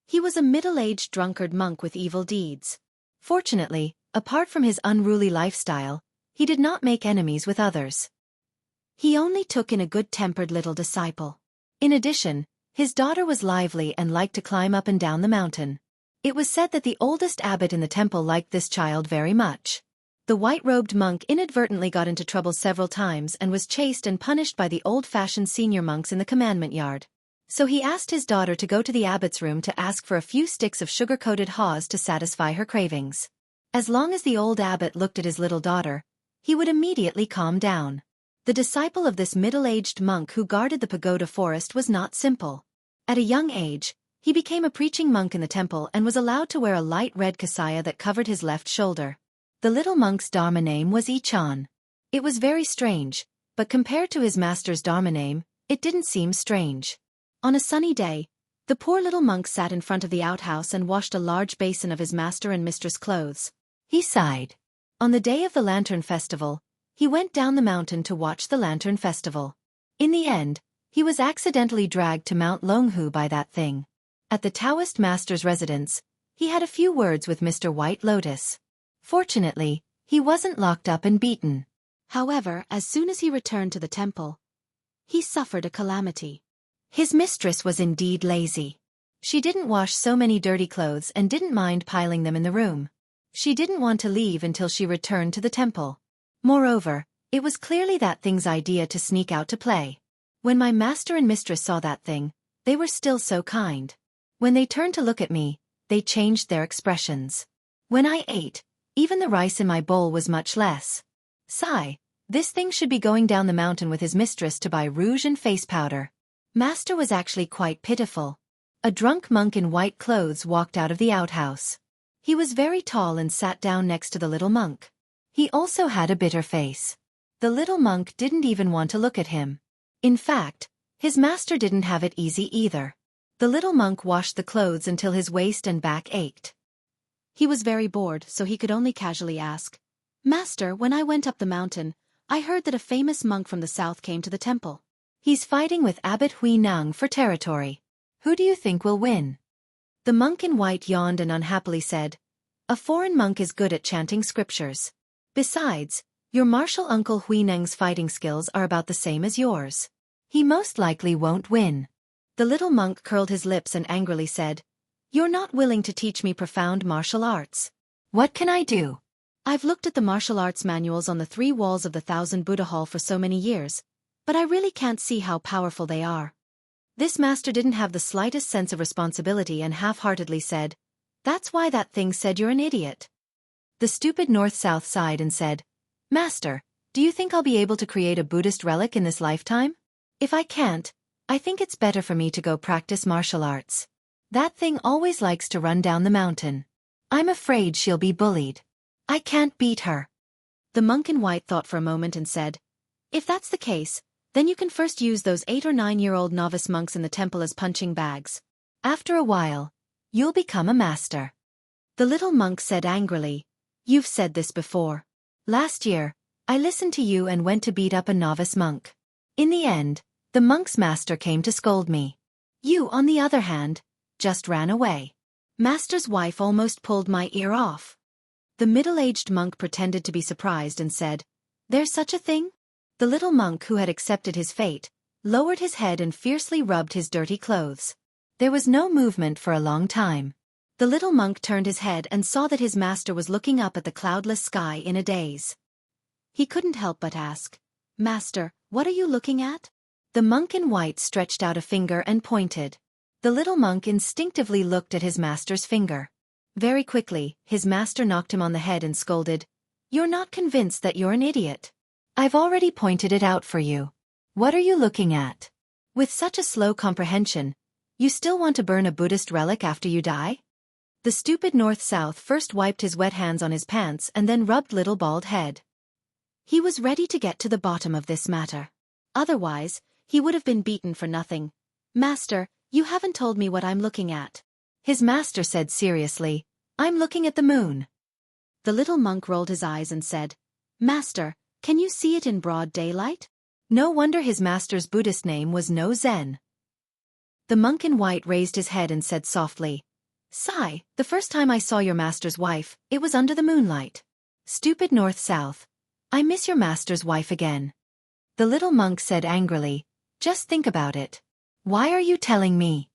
[SPEAKER 1] he was a middle-aged drunkard monk with evil deeds. Fortunately, apart from his unruly lifestyle, he did not make enemies with others. He only took in a good-tempered little disciple. In addition, his daughter was lively and liked to climb up and down the mountain. It was said that the oldest abbot in the temple liked this child very much. The white-robed monk inadvertently got into trouble several times and was chased and punished by the old-fashioned senior monks in the commandment yard. So he asked his daughter to go to the abbot's room to ask for a few sticks of sugar-coated haws to satisfy her cravings. As long as the old abbot looked at his little daughter, he would immediately calm down. The disciple of this middle-aged monk who guarded the pagoda forest was not simple. At a young age, he became a preaching monk in the temple and was allowed to wear a light red kasaya that covered his left shoulder. The little monk's Dharma name was Ichan. It was very strange, but compared to his master's Dharma name, it didn't seem strange. On a sunny day, the poor little monk sat in front of the outhouse and washed a large basin of his master and mistress' clothes. He sighed. On the day of the Lantern Festival, he went down the mountain to watch the Lantern Festival. In the end, he was accidentally dragged to Mount Longhu by that thing. At the Taoist master's residence, he had a few words with Mr. White Lotus. Fortunately, he wasn't locked up and beaten.
[SPEAKER 2] However, as soon as he returned to the temple, he suffered a calamity.
[SPEAKER 1] His mistress was indeed lazy. She didn't wash so many dirty clothes and didn't mind piling them in the room. She didn't want to leave until she returned to the temple. Moreover, it was clearly that thing's idea to sneak out to play. When my master and mistress saw that thing, they were still so kind. When they turned to look at me, they changed their expressions. When I ate, even the rice in my bowl was much less. Sigh, this thing should be going down the mountain with his mistress to buy rouge and face powder. Master was actually quite pitiful. A drunk monk in white clothes walked out of the outhouse. He was very tall and sat down next to the little monk. He also had a bitter face. The little monk didn't even want to look at him. In fact, his master didn't have it easy either. The little monk washed the clothes until his waist and back ached.
[SPEAKER 2] He was very bored, so he could only casually ask, "Master, when I went up the mountain, I heard that a famous monk from the south came to the temple.
[SPEAKER 1] He's fighting with Abbot Hui Nang for territory. Who do you think will win?" The monk in white yawned and unhappily said, "A foreign monk is good at chanting scriptures. Besides, your martial uncle Hui Nang's fighting skills are about the same as yours. He most likely won't win." The little monk curled his lips and angrily said, "You're not willing to teach me profound martial arts. What can I do?"
[SPEAKER 2] "I've looked at the martial arts manuals on the 3 walls of the 1,000 Buddha Hall for so many years, but I really can't see how powerful they are." This master didn't have the slightest sense of responsibility and half-heartedly said, "That's why that thing said you're an idiot." The stupid north-south sighed and said,
[SPEAKER 1] Master, do you think I'll be able to create a Buddhist relic in this lifetime? If I can't, I think it's better for me to go practice martial arts. That thing always likes to run down the mountain. I'm afraid she'll be bullied. I can't beat her.
[SPEAKER 2] The monk in white thought for a moment and said, "If that's the case, then you can first use those 8 or 9-year-old novice monks in the temple as punching bags.
[SPEAKER 1] After a while, you'll become a master."
[SPEAKER 2] The little monk said angrily, "You've said this before.
[SPEAKER 1] Last year, I listened to you and went to beat up a novice monk. In the end, the monk's master came to scold me. You, on the other hand, just ran away.
[SPEAKER 2] Master's wife almost pulled my ear off." The middle-aged monk pretended to be surprised and said, "There's such a thing?" The little monk, who had accepted his fate, lowered his head and fiercely rubbed his dirty clothes.
[SPEAKER 1] There was no movement for a long time.
[SPEAKER 2] The little monk turned his head and saw that his master was looking up at the cloudless sky in a daze. He couldn't help but ask, "Master, what are you looking at?"
[SPEAKER 1] The monk in white stretched out a finger and pointed. The little monk instinctively looked at his master's finger. Very quickly, his master knocked him on the head and scolded, "You're not convinced that you're an idiot? I've already pointed it out for you. What are you looking at? With such a slow comprehension, you still want to burn a Buddhist relic after you die?" The stupid North-South first wiped his wet hands on his pants and then rubbed little bald head.
[SPEAKER 2] He was ready to get to the bottom of this matter. Otherwise, he would have been beaten for nothing. "Master, you haven't told me what I'm looking at."
[SPEAKER 1] His master said seriously, "I'm looking at the moon."
[SPEAKER 2] The little monk rolled his eyes and said, "Master, can you see it in broad daylight?"
[SPEAKER 1] No wonder his master's Buddhist name was No Zen. The monk in white raised his head and said softly, "Sigh, the first time I saw your master's wife, it was under the moonlight. Stupid North-South, I miss your master's wife again." The little monk said angrily, "Just think about it. Why are you telling me?"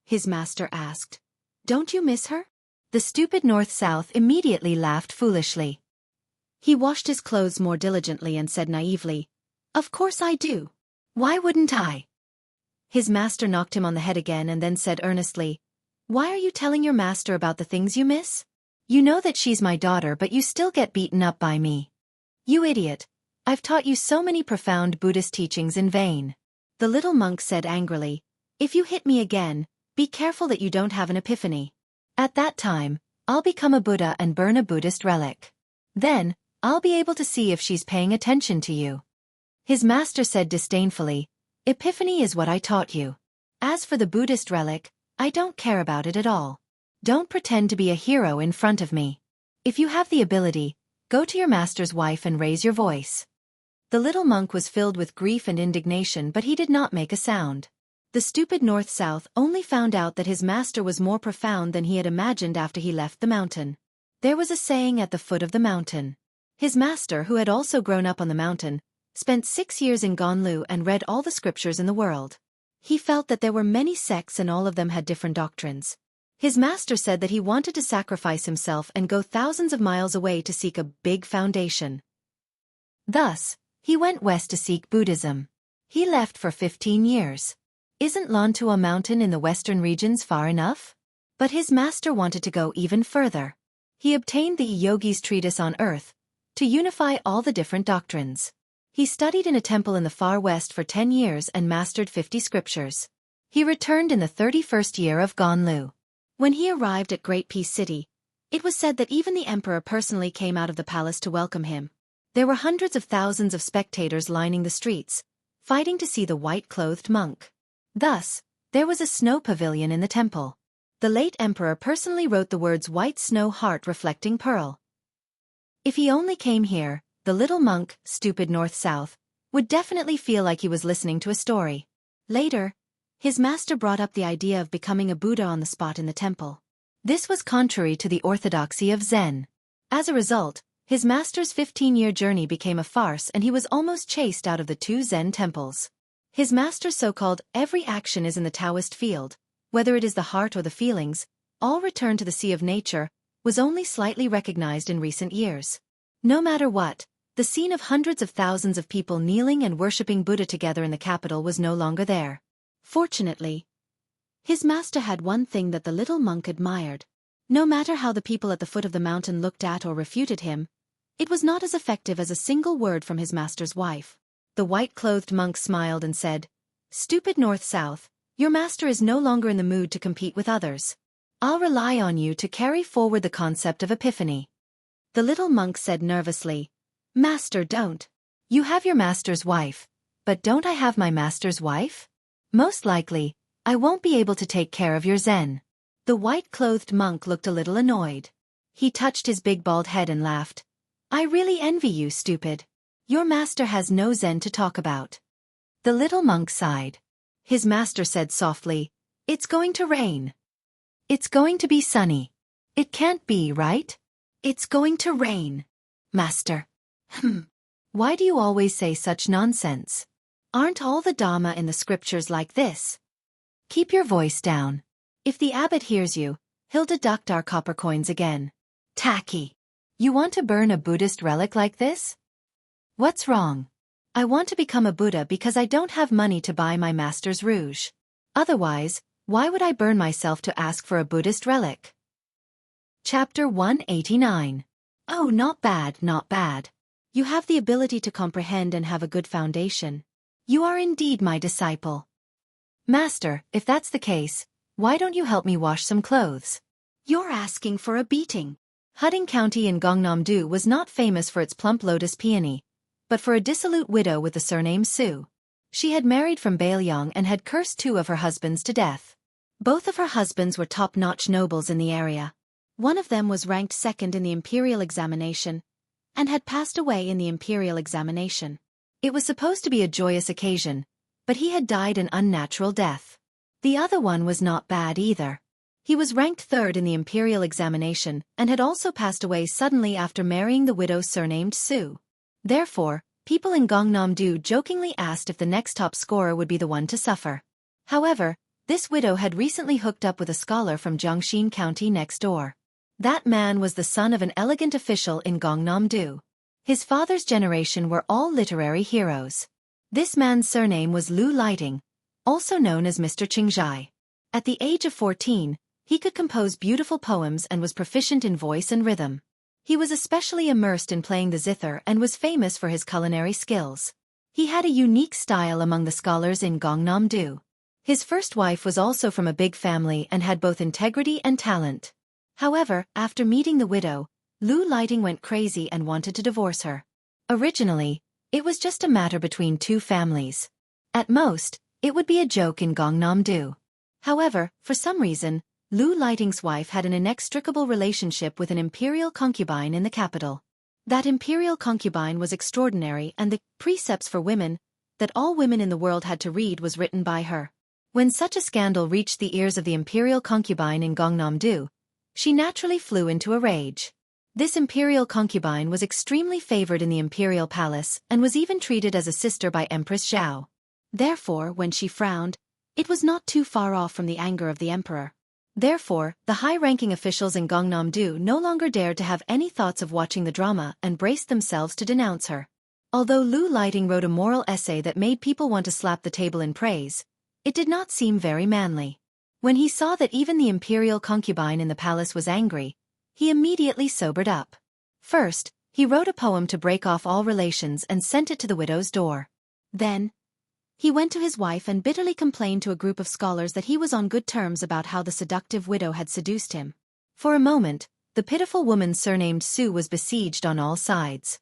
[SPEAKER 2] His master asked, "Don't you miss her?"
[SPEAKER 1] The stupid North-South immediately laughed foolishly.
[SPEAKER 2] He washed his clothes more diligently and said naively, "Of course I do.
[SPEAKER 1] Why wouldn't I?"
[SPEAKER 2] His master knocked him on the head again and then said earnestly, "Why are you telling your master about the things you miss?
[SPEAKER 1] You know that she's my daughter, but you still get beaten up by me. You idiot, I've taught you so many profound Buddhist teachings in vain."
[SPEAKER 2] The little monk said angrily, "If you hit me again, be careful that you don't have an epiphany.
[SPEAKER 1] At that time, I'll become a Buddha and burn a Buddhist relic. Then, I'll be able to see if she's paying attention to you." His master said disdainfully, "Epiphany is what I taught you. As for the Buddhist relic, I don't care about it at all. Don't pretend to be a hero in front of me. If you have the ability, go to your master's wife and raise your voice." The little monk was filled with grief and indignation, but he did not make a sound.
[SPEAKER 2] The stupid North-South only found out that his master was more profound than he had imagined after he left the mountain.
[SPEAKER 1] There was a saying at the foot of the mountain. His master, who had also grown up on the mountain, spent 6 years in Jianghu and read all the scriptures in the world. He felt that there were many sects and all of them had different doctrines. His master said that he wanted to sacrifice himself and go thousands of miles away to seek a big foundation. Thus, he went west to seek Buddhism. He left for 15 years. Isn't Lantua mountain in the western regions far enough? But his master wanted to go even further. He obtained the Yogi's treatise on earth, to unify all the different doctrines. He studied in a temple in the far west for 10 years and mastered 50 scriptures. He returned in the 31st year of Jianghu.
[SPEAKER 2] When he arrived at Great Peace City, it was said that even the emperor personally came out of the palace to welcome him.
[SPEAKER 1] There were hundreds of thousands of spectators lining the streets, fighting to see the white-clothed monk. Thus, there was a snow pavilion in the temple. The late emperor personally wrote the words "White Snow Heart Reflecting Pearl." If he only came here, the little monk, stupid North-South, would definitely feel like he was listening to a story. Later, his master brought up the idea of becoming a Buddha on the spot in the temple. This was contrary to the orthodoxy of Zen. As a result, his master's 15-year journey became a farce and he was almost chased out of the 2 Zen temples. His master's so-called "every action is in the Taoist field, whether it is the heart or the feelings, all return to the sea of nature," was only slightly recognized in recent years. No matter what, the scene of hundreds of thousands of people kneeling and worshipping Buddha together in the capital was no longer there.
[SPEAKER 2] Fortunately, his master had one thing that the little monk admired. No matter how the people at the foot of the mountain looked at or refuted him, It was not as effective as a single word from his master's wife. The white-clothed monk smiled and said, "Stupid north-south, your master is no longer in the mood to compete with others. I'll rely on you to carry forward the concept of epiphany." The little monk said nervously, "Master, don't. You have your master's wife, but don't I have my master's wife? Most likely, I won't be able to take care of your zen." The white-clothed monk looked a little annoyed. He touched his big bald head and laughed. "I really envy you, stupid. Your master has no zen to talk about." The little monk sighed. His master said softly, "It's going to rain. It's going to be sunny. It can't be, right? It's going to rain. Master. Why do you always say such nonsense? Aren't all the Dhamma in the scriptures like this? Keep your voice down. If the abbot hears you, he'll deduct our copper coins again. Tacky. You want to burn a Buddhist relic like this? What's wrong? I want to become a Buddha because I don't have money to buy my master's rouge. Otherwise, why would I burn myself to ask for a Buddhist relic?" Chapter 189. Oh, not bad, not bad. You have the ability to comprehend and have a good foundation. You are indeed my disciple. Master, if that's the case, why don't you help me wash some clothes? You're asking for a beating. Huding County in Gangnam-do was not famous for its plump lotus peony, but for a dissolute widow with the surname Su. She had married from Baelyang and had cursed 2 of her husbands to death. Both of her husbands were top-notch nobles in the area. One of them was ranked second in the imperial examination, and had passed away in the imperial examination. It was supposed to be a joyous occasion, but he had died an unnatural death. The other one was not bad either. He was ranked third in the imperial examination and had also passed away suddenly after marrying the widow surnamed Su. Therefore, people in Gangnam-do jokingly asked if the next top scorer would be the one to suffer. However, this widow had recently hooked up with a scholar from Jianghu County next door. That man was the son of an elegant official in Gangnam-do. His father's generation were all literary heroes. This man's surname was Lu Lighting, also known as Mr. Qingzhai. At the age of 14, he could compose beautiful poems and was proficient in voice and rhythm. He was especially immersed in playing the zither and was famous for his culinary skills. He had a unique style among the scholars in Gangnam-do. His first wife was also from a big family and had both integrity and talent. However, after meeting the widow, Lu Lighting went crazy and wanted to divorce her. Originally, it was just a matter between 2 families. At most, it would be a joke in Gangnam-do. However, for some reason, Lu Lighting's wife had an inextricable relationship with an imperial concubine in the capital. That imperial concubine was extraordinary, and the precepts for women that all women in the world had to read was written by her. When such a scandal reached the ears of the imperial concubine in Gangnam-do, she naturally flew into a rage. This imperial concubine was extremely favored in the imperial palace and was even treated as a sister by Empress Zhao. Therefore, when she frowned, it was not too far off from the anger of the emperor. Therefore, the high-ranking officials in Gangnam-do no longer dared to have any thoughts of watching the drama and braced themselves to denounce her. Although Lu Lighting wrote a moral essay that made people want to slap the table in praise, it did not seem very manly. When he saw that even the imperial concubine in the palace was angry, he immediately sobered up. First, he wrote a poem to break off all relations and sent it to the widow's door. Then, he went to his wife and bitterly complained to a group of scholars that he was on good terms about how the seductive widow had seduced him. For a moment, the pitiful woman surnamed Su was besieged on all sides.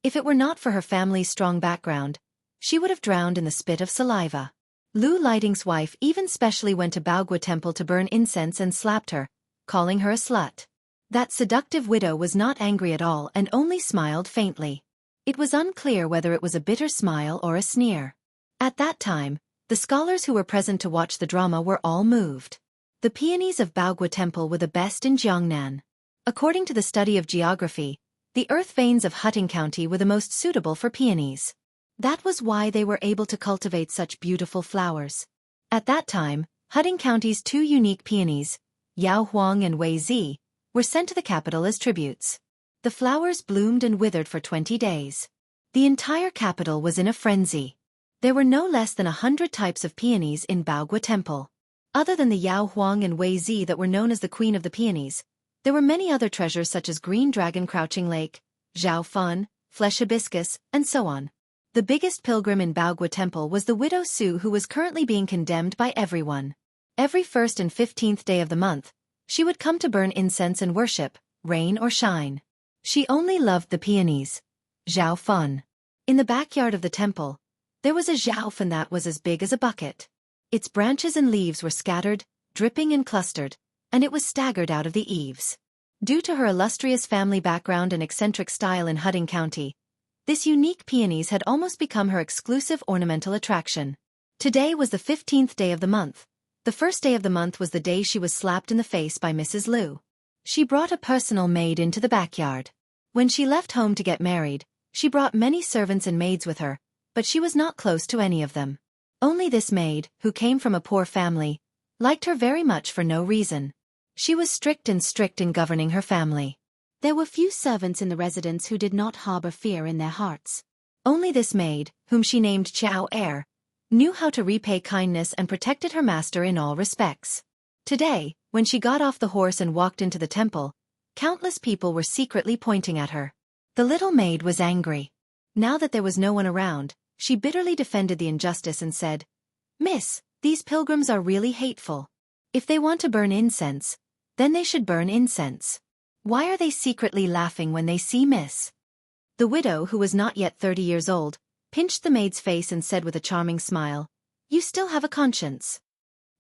[SPEAKER 2] If it were not for her family's strong background, she would have drowned in the spit of saliva. Lu Lighting's wife even specially went to Baogwa Temple to burn incense and slapped her, calling her a slut. That seductive widow was not angry at all and only smiled faintly. It was unclear whether it was a bitter smile or a sneer. At that time, the scholars who were present to watch the drama were all moved. The peonies of Baogwa Temple were the best in Jiangnan. According to the study of geography, the earth veins of Huding County were the most suitable for peonies. That was why they were able to cultivate such beautiful flowers. At that time, Huding County's 2 unique peonies, Yao Huang and Wei Zi, were sent to the capital as tributes. The flowers bloomed and withered for 20 days. The entire capital was in a frenzy. There were no less than 100 types of peonies in Baogwa Temple. Other than the Yao Huang and Wei Zi that were known as the Queen of the Peonies, there were many other treasures such as Green Dragon Crouching Lake, Zhao Fan, flesh hibiscus, and so on. The biggest pilgrim in Baogua Temple was the widow Su, who was currently being condemned by everyone. Every 1st and 15th day of the month, she would come to burn incense and worship, rain or shine. She only loved the peonies. Zhao Fan. In the backyard of the temple, there was a Zhao Fan that was as big as a bucket. Its branches and leaves were scattered, dripping and clustered, and it was staggered out of the eaves. Due to her illustrious family background and eccentric style in Hudding County, this unique peonies had almost become her exclusive ornamental attraction. Today was the 15th day of the month. The first day of the month was the day she was slapped in the face by Mrs. Liu. She brought a personal maid into the backyard. When she left home to get married, she brought many servants and maids with her, but she was not close to any of them. Only this maid, who came from a poor family, liked her very much for no reason. She was strict in governing her family. There were few servants in the residence who did not harbor fear in their hearts. Only this maid, whom she named Chao Er, knew how to repay kindness and protected her master in all respects. Today, when she got off the horse and walked into the temple, countless people were secretly pointing at her. The little maid was angry. Now that there was no one around, she bitterly defended the injustice and said, "Miss, these pilgrims are really hateful. If they want to burn incense, then they should burn incense. Why are they secretly laughing when they see Miss?" The widow, who was not yet 30 years old, pinched the maid's face and said with a charming smile, "You still have a conscience."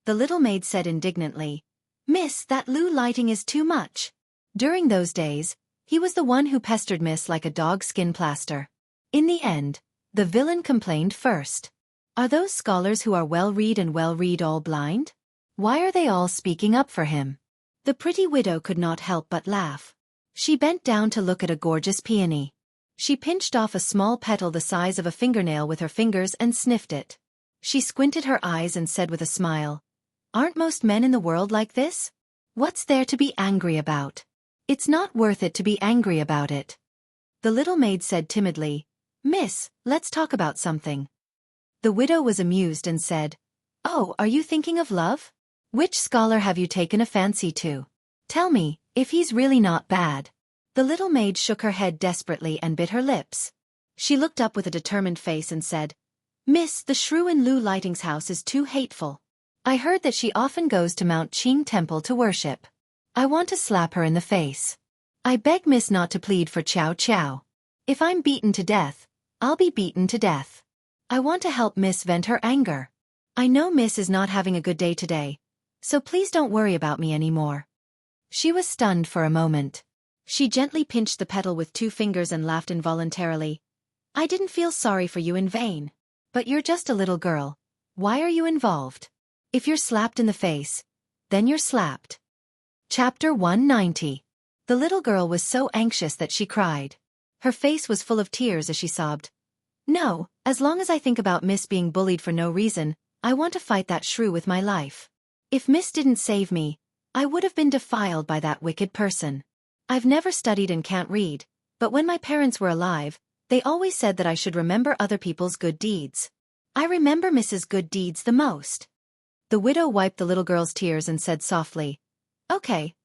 [SPEAKER 2] The little maid said indignantly, "Miss, that Lu lighting is too much." During those days, he was the one who pestered Miss like a dog skin plaster. In the end, the villain complained first. Are those scholars who are well-read and well-read all blind? Why are they all speaking up for him? The pretty widow could not help but laugh. She bent down to look at a gorgeous peony. She pinched off a small petal the size of a fingernail with her fingers and sniffed it. She squinted her eyes and said with a smile, "Aren't most men in the world like this? What's there to be angry about? It's not worth it to be angry about it." The little maid said timidly, "Miss, let's talk about something." The widow was amused and said, "Oh, are you thinking of love? Which scholar have you taken a fancy to? Tell me, if he's really not bad." The little maid shook her head desperately and bit her lips. She looked up with a determined face and said, "Miss, the shrew in Lu Lighting's house is too hateful. I heard that she often goes to Mount Qing Temple to worship. I want to slap her in the face. I beg Miss not to plead for Chow Chow. If I'm beaten to death, I'll be beaten to death. I want to help Miss vent her anger. I know Miss is not having a good day today, so please don't worry about me anymore." She was stunned for a moment. She gently pinched the petal with 2 fingers and laughed involuntarily. "I didn't feel sorry for you in vain. But you're just a little girl. Why are you involved? If you're slapped in the face, then you're slapped." Chapter 190. The little girl was so anxious that she cried. Her face was full of tears as she sobbed, "No, as long as I think about Miss being bullied for no reason, I want to fight that shrew with my life. If Miss didn't save me, I would have been defiled by that wicked person. I've never studied and can't read, but when my parents were alive, they always said that I should remember other people's good deeds. I remember Miss's good deeds the most." The widow wiped the little girl's tears and said softly, Okay,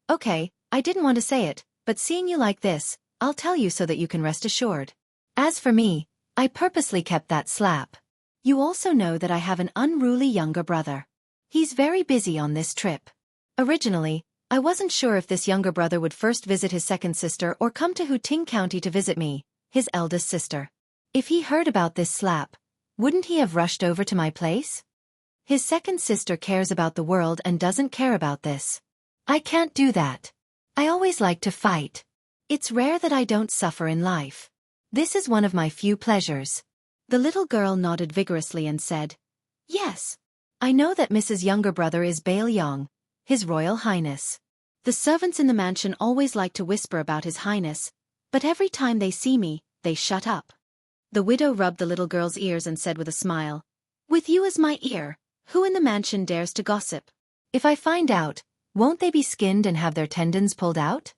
[SPEAKER 2] I didn't want to say it, but seeing you like this, I'll tell you so that you can rest assured. As for me, I purposely kept that slap. You also know that I have an unruly younger brother. He's very busy on this trip. Originally, I wasn't sure if this younger brother would first visit his second sister or come to Huting County to visit me, his eldest sister. If he heard about this slap, wouldn't he have rushed over to my place? His second sister cares about the world and doesn't care about this. I can't do that. I always like to fight. It's rare that I don't suffer in life. This is one of my few pleasures." The little girl nodded vigorously and said, "Yes. I know that Mrs. younger brother is Bail Yong, His Royal Highness. The servants in the mansion always like to whisper about His Highness, but every time they see me, they shut up." The widow rubbed the little girl's ears and said with a smile, "With you as my ear, who in the mansion dares to gossip? If I find out, won't they be skinned and have their tendons pulled out?"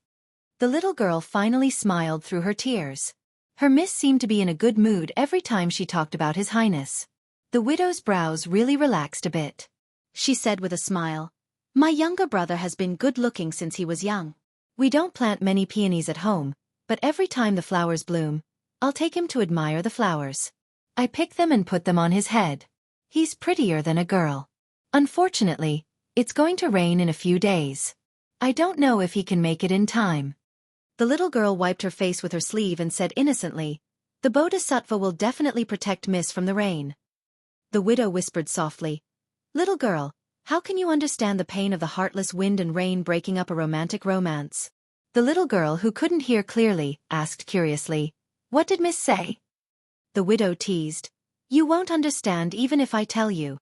[SPEAKER 2] The little girl finally smiled through her tears. Her miss seemed to be in a good mood every time she talked about His Highness. The widow's brows really relaxed a bit. She said with a smile, "My younger brother has been good-looking since he was young. We don't plant many peonies at home,
[SPEAKER 1] but every time the flowers bloom, I'll take him to admire the flowers. I pick them and put them on his head. He's prettier than a girl. Unfortunately, it's going to rain in a few days. I don't know if he can make it in time."
[SPEAKER 2] The little girl wiped her face with her sleeve and said innocently, "The Bodhisattva will definitely protect Miss from the rain." The widow whispered softly, "Little girl, how can you understand the pain of the heartless wind and rain breaking up a romantic romance?"
[SPEAKER 1] The little girl, who couldn't hear clearly, asked curiously, "What did Miss say?"
[SPEAKER 2] The widow teased, "You won't understand even if I tell you."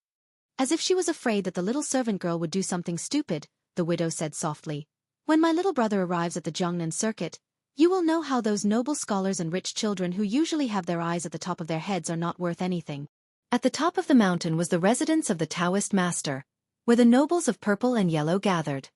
[SPEAKER 2] As if she was afraid that the little servant girl would do something stupid, the widow said softly, "When my little brother arrives at the Jiangnan circuit, you will know how those noble scholars and rich children who usually have their eyes at the top of their heads are not worth anything."
[SPEAKER 1] At the top of the mountain was the residence of the Taoist master, where the nobles of purple and yellow gathered.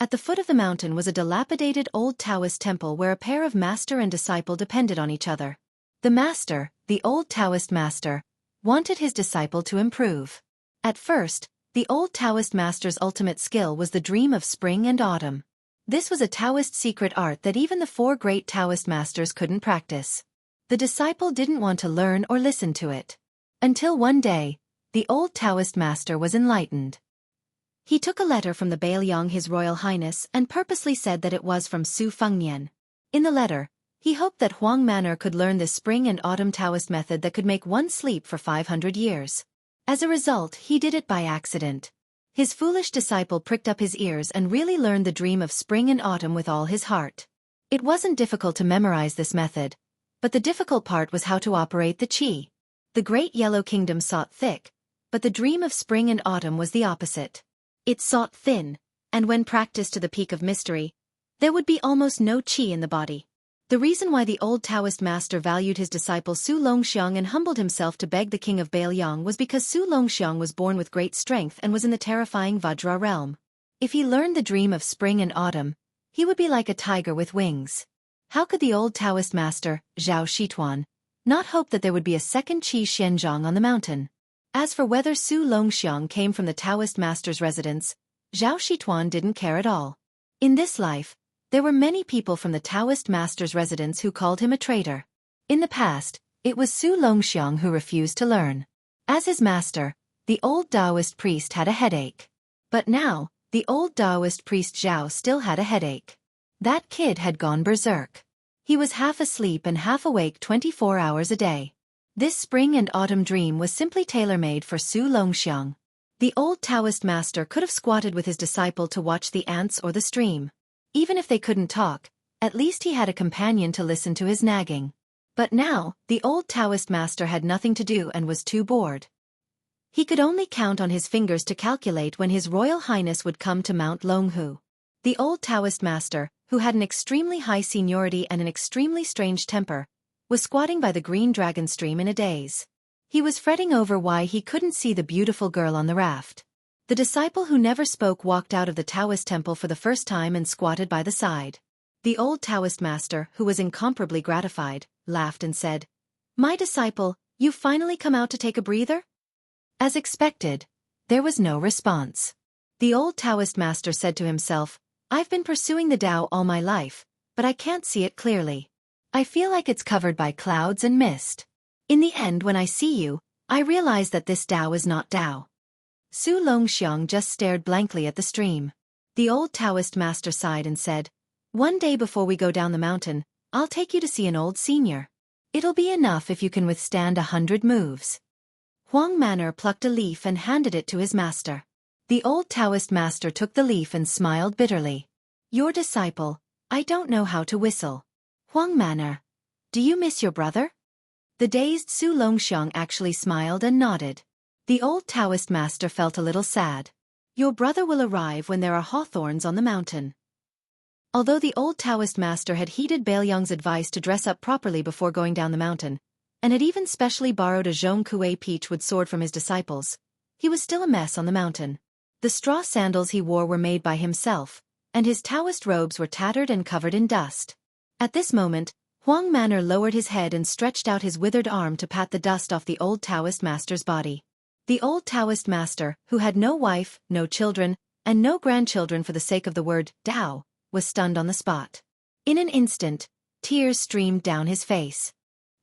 [SPEAKER 1] At the foot of the mountain was a dilapidated old Taoist temple where a pair of master and disciple depended on each other. The master, the old Taoist master, wanted his disciple to improve. At first, the old Taoist master's ultimate skill was the dream of spring and autumn. This was a Taoist secret art that even the four great Taoist masters couldn't practice. The disciple didn't want to learn or listen to it. Until one day, the old Taoist master was enlightened.
[SPEAKER 2] He took a letter from the Beiliang His Royal Highness and purposely said that it was from Su Fengnian. In the letter, he hoped that Huang Manor could learn this spring and autumn Taoist method that could make one sleep for 500 years. As a result, he did it by accident. His foolish disciple pricked up his ears and really learned the dream of spring and autumn with all his heart. It wasn't difficult to memorize this method, but the difficult part was how to operate the qi. The Great Yellow Kingdom sought thick, but the dream of spring and autumn was the opposite. It sought thin, and when practiced to the peak of mystery, there would be almost no qi in the body. The reason why the old Taoist master valued his disciple Su Longxiang and humbled himself to beg the king of Beiliang was because Su Longxiang was born with great strength and was in the terrifying Vajra realm. If he learned the dream of spring and autumn, he would be like a tiger with wings. How could the old Taoist master, Zhao Shituan, not hope that there would be a second Qi Xianzhang on the mountain? As for whether Su Longxiang came from the Taoist master's residence, Zhao Shituan didn't care at all. In this life, there were many people from the Taoist master's residence who called him a traitor. In the past, it was Su Longxiang who refused to learn. As his master, the old Taoist priest had a headache. But now, the old Taoist priest Zhao still had a headache. That kid had gone berserk. He was half asleep and half awake 24 hours a day. This spring and autumn dream was simply tailor-made for Su Longxiang. The old Taoist master could have squatted with his disciple to watch the ants or the stream. Even if they couldn't talk, at least he had a companion to listen to his nagging. But now, the old Taoist master had nothing to do and was too bored. He could only count on his fingers to calculate when His Royal Highness would come to Mount Longhu. The old Taoist master, who had an extremely high seniority and an extremely strange temper, was squatting by the Green Dragon stream in a daze. He was fretting over why he couldn't see the beautiful girl on the raft. The disciple who never spoke walked out of the Taoist temple for the first time and squatted by the side. The old Taoist master, who was incomparably gratified, laughed and said, "My disciple, you've finally come out to take a breather?" As expected, there was no response. The old Taoist master said to himself, "I've been pursuing the Tao all my life, but I can't see it clearly. I feel like it's covered by clouds and mist. In the end, when I see you, I realize that this Tao is not Tao." Su Longxiang just stared blankly at the stream. The old Taoist master sighed and said, "One day before we go down the mountain, I'll take you to see an old senior. It'll be enough if you can withstand 100 moves." Huang Manor plucked a leaf and handed it to his master. The old Taoist master took the leaf and smiled bitterly. "Your disciple, I don't know how to whistle. Huang Manor, do you miss your brother?" The dazed Su Longxiang actually smiled and nodded. The old Taoist master felt a little sad. "Your brother will arrive when there are hawthorns on the mountain." Although the old Taoist master had heeded Beiliang's advice to dress up properly before going down the mountain, and had even specially borrowed a Zhong Kuei peachwood sword from his disciples, he was still a mess on the mountain. The straw sandals he wore were made by himself, and his Taoist robes were tattered and covered in dust. At this moment, Huang Manor lowered his head and stretched out his withered arm to pat the dust off the old Taoist master's body. The old Taoist master, who had no wife, no children, and no grandchildren for the sake of the word Tao, was stunned on the spot. In an instant,
[SPEAKER 1] Tears streamed down his face.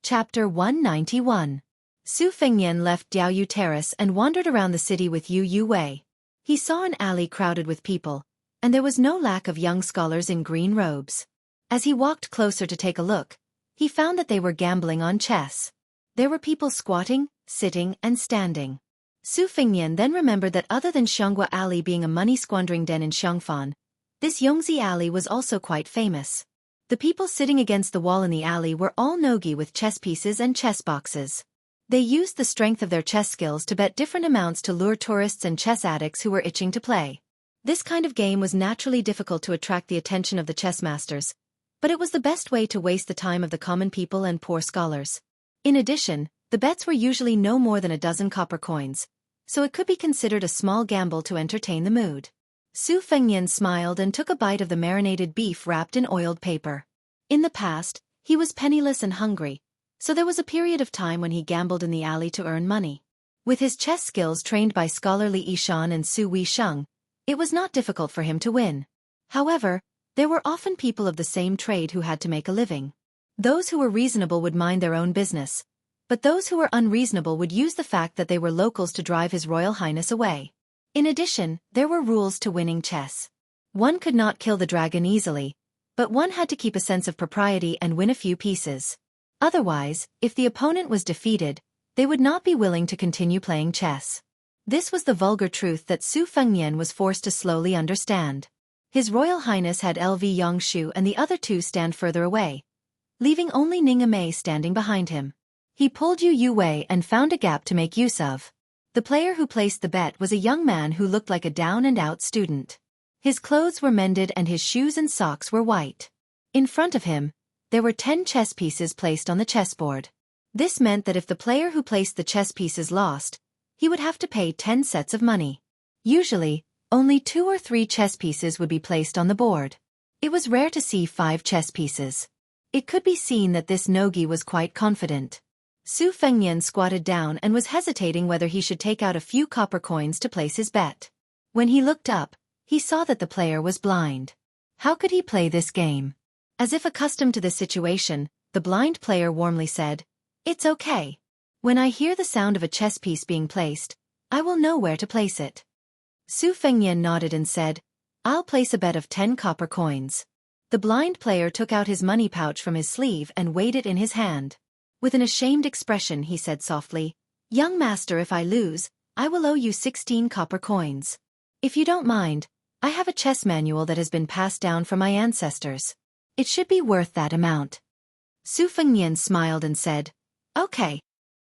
[SPEAKER 1] Chapter 191. Su Fengnian left Diaoyu Terrace and wandered around the city with Yu Wei. He saw an alley crowded with people, and there was no lack of young scholars in green robes. As he walked closer to take a look, he found that they were gambling on chess. There were people squatting, sitting, and standing. Su Fengnian then remembered that other than Xianxia Alley being a money-squandering den in Xiangfan, this Yongzi Alley was also quite famous. The people sitting against the wall in the alley were all nogi with chess pieces and chess boxes. They used the strength of their chess skills to bet different amounts to lure tourists and chess addicts who were itching to play. This kind of game was naturally difficult to attract the attention of the chess masters, but it was the best way to waste the time of the common people and poor scholars. In addition, the bets were usually no more than a dozen copper coins, so it could be considered a small gamble to entertain the mood. Su Fengnian smiled and took a bite of the marinated beef wrapped in oiled paper. In the past, he was penniless and hungry, so there was a period of time when he gambled in the alley to earn money. With his chess skills trained by scholarly Yishan and Su Weisheng, it was not difficult for him to win. However, there were often people of the same trade who had to make a living. Those who were reasonable would mind their own business, but those who were unreasonable would use the fact that they were locals to drive His Royal Highness away. In addition, there were rules to winning chess. One could not kill the dragon easily, but one had to keep a sense of propriety and win a few pieces. Otherwise, if the opponent was defeated, they would not be willing to continue playing chess. This was the vulgar truth that Su Fengnian was forced to slowly understand. His Royal Highness had LV Yangshu and the other two stand further away, leaving only Ning Mei standing behind him. He pulled Yu Wei and found a gap to make use of. The player who placed the bet was a young man who looked like a down-and-out student. His clothes were mended and his shoes and socks were white. In front of him, there were 10 chess pieces placed on the chessboard. This meant that if the player who placed the chess pieces lost, he would have to pay 10 sets of money. Usually, only 2 or 3 chess pieces would be placed on the board. It was rare to see 5 chess pieces. It could be seen that this nogi was quite confident. Su Fengnian squatted down and was hesitating whether he should take out a few copper coins to place his bet. When he looked up, he saw that the player was blind. How could he play this game? As if accustomed to this situation, the blind player warmly said, "It's okay. When I hear the sound of a chess piece being placed, I will know where to place it." Su Fengnian nodded and said, "I'll place a bet of 10 copper coins." The blind player took out his money pouch from his sleeve and weighed it in his hand. With an ashamed expression he said softly, "Young master, if I lose, I will owe you 16 copper coins. If you don't mind, I have a chess manual that has been passed down from my ancestors. It should be worth that amount." Su Fengnian smiled and said, "Okay."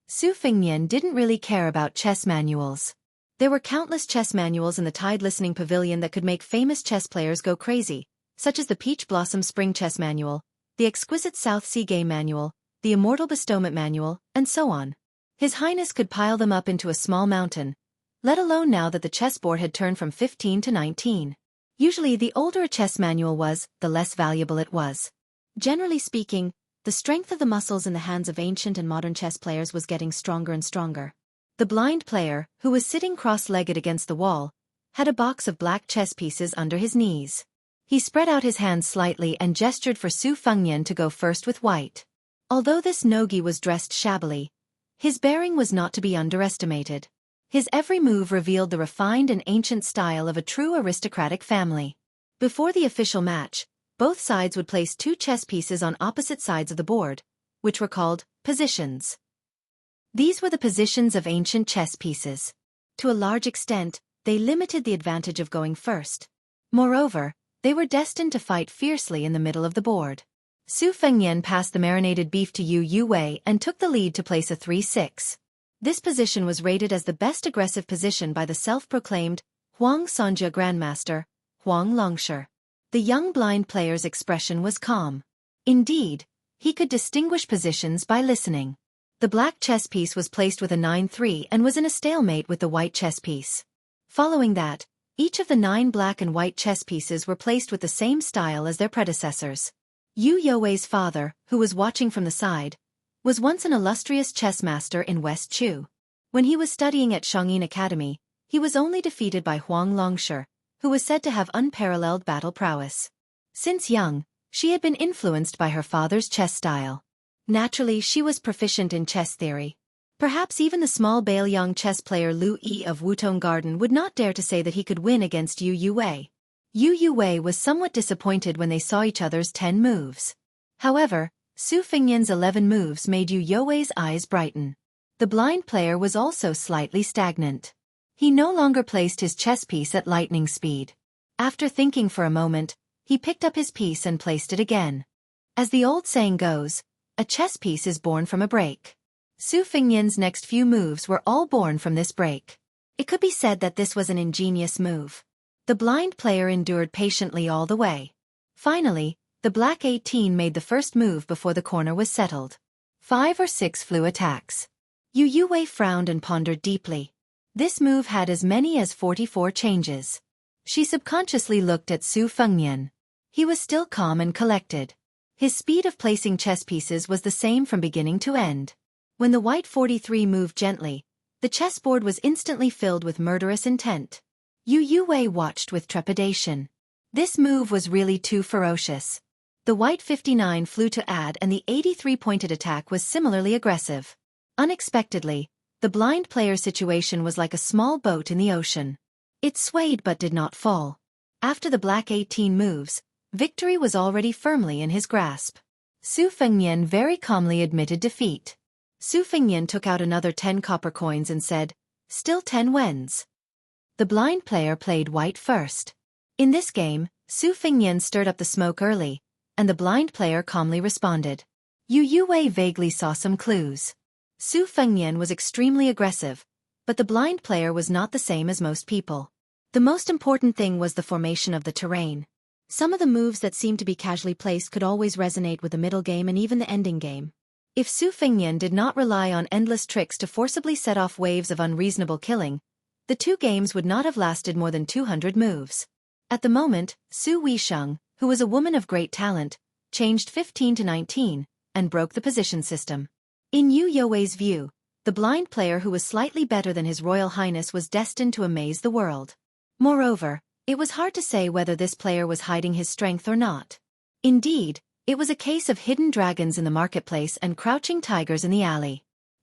[SPEAKER 1] Su Fengnian didn't really care about chess manuals. There were countless chess manuals in the Tide Listening Pavilion that could make famous chess players go crazy, such as the Peach Blossom Spring Chess Manual, the Exquisite South Sea Game Manual, the Immortal Bestowment Manual, and so on. His Highness could pile them up into a small mountain, let alone now that the chessboard had turned from 15 to 19. Usually the older a chess manual was, the less valuable it was. Generally speaking, the strength of the muscles in the hands of ancient and modern chess players was getting stronger and stronger. The blind player, who was sitting cross-legged against the wall, had a box of black chess pieces under his knees. He spread out his hands slightly and gestured for Su Fengnian to go first with white. Although this nogi was dressed shabbily, his bearing was not to be underestimated. His every move revealed the refined and ancient style of a true aristocratic family. Before the official match, both sides would place 2 chess pieces on opposite sides of the board, which were called positions. These were the positions of ancient chess pieces. To a large extent, they limited the advantage of going first. Moreover, they were destined to fight fiercely in the middle of the board. Su Fengnian passed the marinated beef to Yu Wei and took the lead to place a 3-6. This position was rated as the best aggressive position by the self-proclaimed Huang Sonjia Grandmaster, Huang Longshi. The young blind player's expression was calm. Indeed, he could distinguish positions by listening. The black chess piece was placed with a 9-3 and was in a stalemate with the white chess piece. Following that, each of the 9 black and white chess pieces were placed with the same style as their predecessors. Yu Youwei's father, who was watching from the side, was once an illustrious chess master in West Chu. When he was studying at Shangyin Academy, he was only defeated by Huang Longshi, who was said to have unparalleled battle prowess. Since young, She had been influenced by her father's chess style. Naturally, she was proficient in chess theory. Perhaps even the small Baoyang chess player Lu Yi of Wutong Garden would not dare to say that he could win against Yu Yuwei. Yu Yuwei was somewhat disappointed when they saw each other's 10 moves. However, Su Fengnian's 11 moves made Yu Yuwei's eyes brighten. The blind player was also slightly stagnant. He no longer placed his chess piece at lightning speed. After thinking for a moment, he picked up his piece and placed it again. As the old saying goes, a chess piece is born from a break. Su Fengnian's next few moves were all born from this break. It could be said that this was an ingenious move. The blind player endured patiently all the way. Finally, the black 18 made the first move before the corner was settled. 5 or 6 flew attacks. Yu Yuwei frowned and pondered deeply. This move had as many as 44 changes. She subconsciously looked at Su Fengnian. He was still calm and collected. His speed of placing chess pieces was the same from beginning to end. When the white 43 moved gently, the chessboard was instantly filled with murderous intent. Yu Yuwei watched with trepidation. This move was really too ferocious. The white 59 flew to add and the 83-pointed attack was similarly aggressive. Unexpectedly, the blind player's situation was like a small boat in the ocean. It swayed but did not fall. After the black 18 moves, victory was already firmly in his grasp. Su Fengnian very calmly admitted defeat. Su Fengnian took out another 10 copper coins and said, "Still 10 wens." The blind player played white first. In this game, Su Fengnian stirred up the smoke early, and the blind player calmly responded. Yu Yuwei vaguely saw some clues. Su Fengnian was extremely aggressive, but the blind player was not the same as most people. The most important thing was the formation of the terrain. Some of the moves that seemed to be casually placed could always resonate with the middle game and even the ending game. If Su Fengnian did not rely on endless tricks to forcibly set off waves of unreasonable killing, the 2 games would not have lasted more than 200 moves. At the moment, Su Weisheng, who was a woman of great talent, changed 15 to 19, and broke the position system. In Yu Yuwei's view, the blind player who was slightly better than His Royal Highness was destined to amaze the world. Moreover, it was hard to say whether this player was hiding his strength or not. Indeed, it was a case of hidden dragons in the marketplace and crouching tigers in the alley.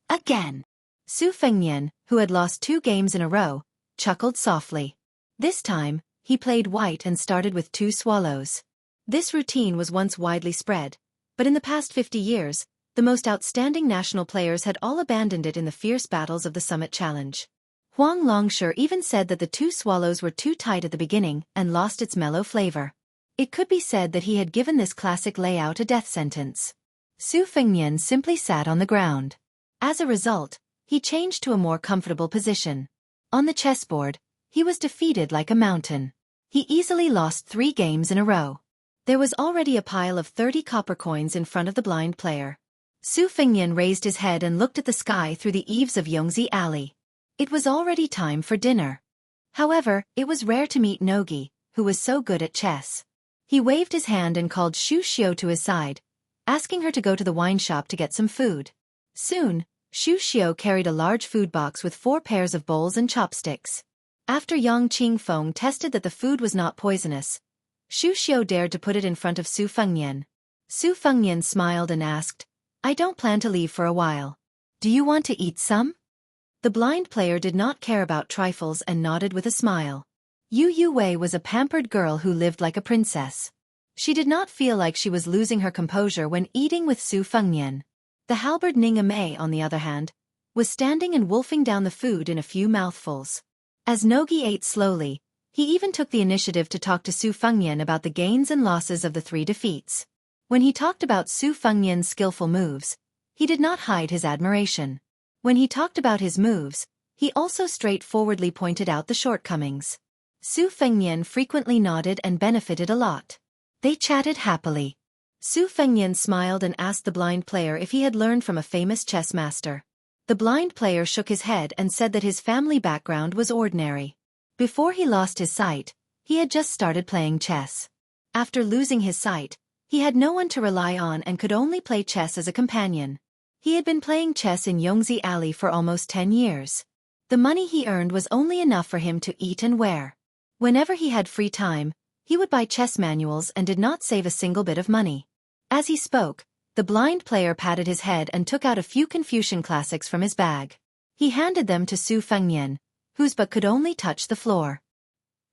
[SPEAKER 1] Again! Su Fengnian, who had lost 2 games in a row, chuckled softly. This time, he played white and started with 2 swallows. This routine was once widely spread, but in the past 50 years, the most outstanding national players had all abandoned it in the fierce battles of the Summit Challenge. Huang Longsher even said that the 2 swallows were too tight at the beginning and lost its mellow flavor. It could be said that he had given this classic layout a death sentence. Su Fengnian simply sat on the ground. As a result, he changed to a more comfortable position. On the chessboard, he was defeated like a mountain. He easily lost 3 games in a row. There was already a pile of 30 copper coins in front of the blind player. Su Fengnian raised his head and looked at the sky through the eaves of Yongzi Alley. It was already time for dinner. However, it was rare to meet Nogi, who was so good at chess. He waved his hand and called Xu Xiu to his side, asking her to go to the wine shop to get some food. Soon, Xu Xiu carried a large food box with 4 pairs of bowls and chopsticks. After Yang Qingfeng tested that the food was not poisonous, Xu Xiu dared to put it in front of Su Fengnian. Su Fengnian smiled and asked, "I don't plan to leave for a while. Do you want to eat some?" The blind player did not care about trifles and nodded with a smile. Yu Yuwei was a pampered girl who lived like a princess. She did not feel like she was losing her composure when eating with Su Fengnian. The halberd Ning Mei, on the other hand, was standing and wolfing down the food in a few mouthfuls. As Nogi ate slowly, he even took the initiative to talk to Su Fengnian about the gains and losses of the 3 defeats. When he talked about Su Fengnian's skillful moves, he did not hide his admiration. When he talked about his moves, he also straightforwardly pointed out the shortcomings. Su Fengnian frequently nodded and benefited a lot. They chatted happily. Su Fengnian smiled and asked the blind player if he had learned from a famous chess master. The blind player shook his head and said that his family background was ordinary. Before he lost his sight, he had just started playing chess. After losing his sight, he had no one to rely on and could only play chess as a companion. He had been playing chess in Yongzi Alley for almost 10 years. The money he earned was only enough for him to eat and wear. Whenever he had free time, He would buy chess manuals and did not save a single bit of money. As he spoke, the blind player patted his head and took out a few Confucian classics from his bag. He handed them to Su Fengnian, whose butt could only touch the floor.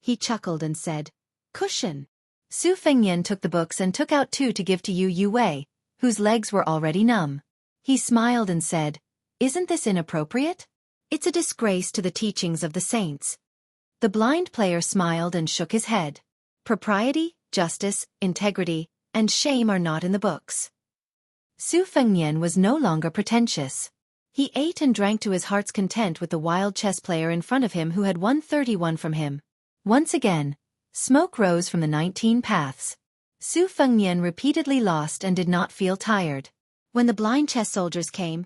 [SPEAKER 2] He chuckled and said, "Cushion."
[SPEAKER 1] Su Fengnian took the books and took out two to give to Yu Wei, whose legs were already numb. He smiled and said, "Isn't this inappropriate?
[SPEAKER 2] It's a disgrace to the teachings of the saints."
[SPEAKER 1] The blind player smiled and shook his head. Propriety, justice, integrity, and shame are not in the books. Su Fengnian was no longer pretentious. He ate and drank to his heart's content with the wild chess player in front of him who had won 31 from him. Once again, smoke rose from the 19 paths. Su Fengnian repeatedly lost and did not feel tired.
[SPEAKER 2] When the blind chess soldiers came,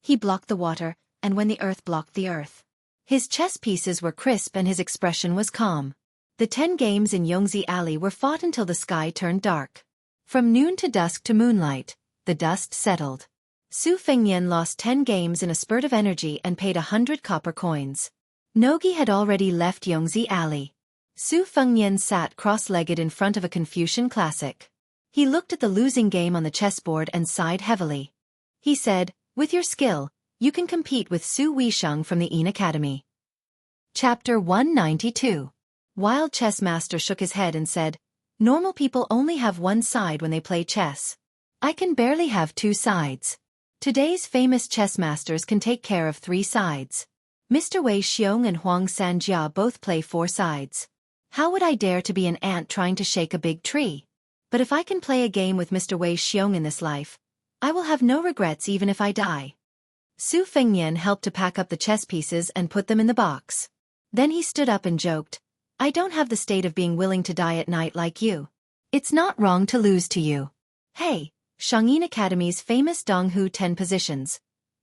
[SPEAKER 2] he blocked the water, and when the earth blocked the earth.
[SPEAKER 1] His chess pieces were crisp and his expression was calm. The 10 games in Yongzi Alley were fought until the sky turned dark. From noon to dusk to moonlight, the dust settled. Su Fengnian lost 10 games in a spurt of energy and paid 100 copper coins. Nogi had already left Yongzi Alley. Su Fengnian sat cross-legged in front of a Confucian classic. He looked at the losing game on the chessboard and sighed heavily. He said, "With your skill, you can compete with Su Weisheng from the Yin Academy." Chapter 192. Wild Chess Master shook his head and said, "Normal people only have one side when they play chess. I can barely have 2 sides. Today's famous chess masters can take care of 3 sides. Mr. Wei Xiong and Huang Sanjia both play 4 sides. How would I dare to be an ant trying to shake a big tree? But if I can play a game with Mr. Wei Xiong in this life, I will have no regrets even if I die." Su Fengnian helped to pack up the chess pieces and put them in the box. Then he stood up and joked, "I don't have the state of being willing to die at night like you. It's not wrong to lose to you. Hey, Shangyin Academy's famous Donghu 10 positions.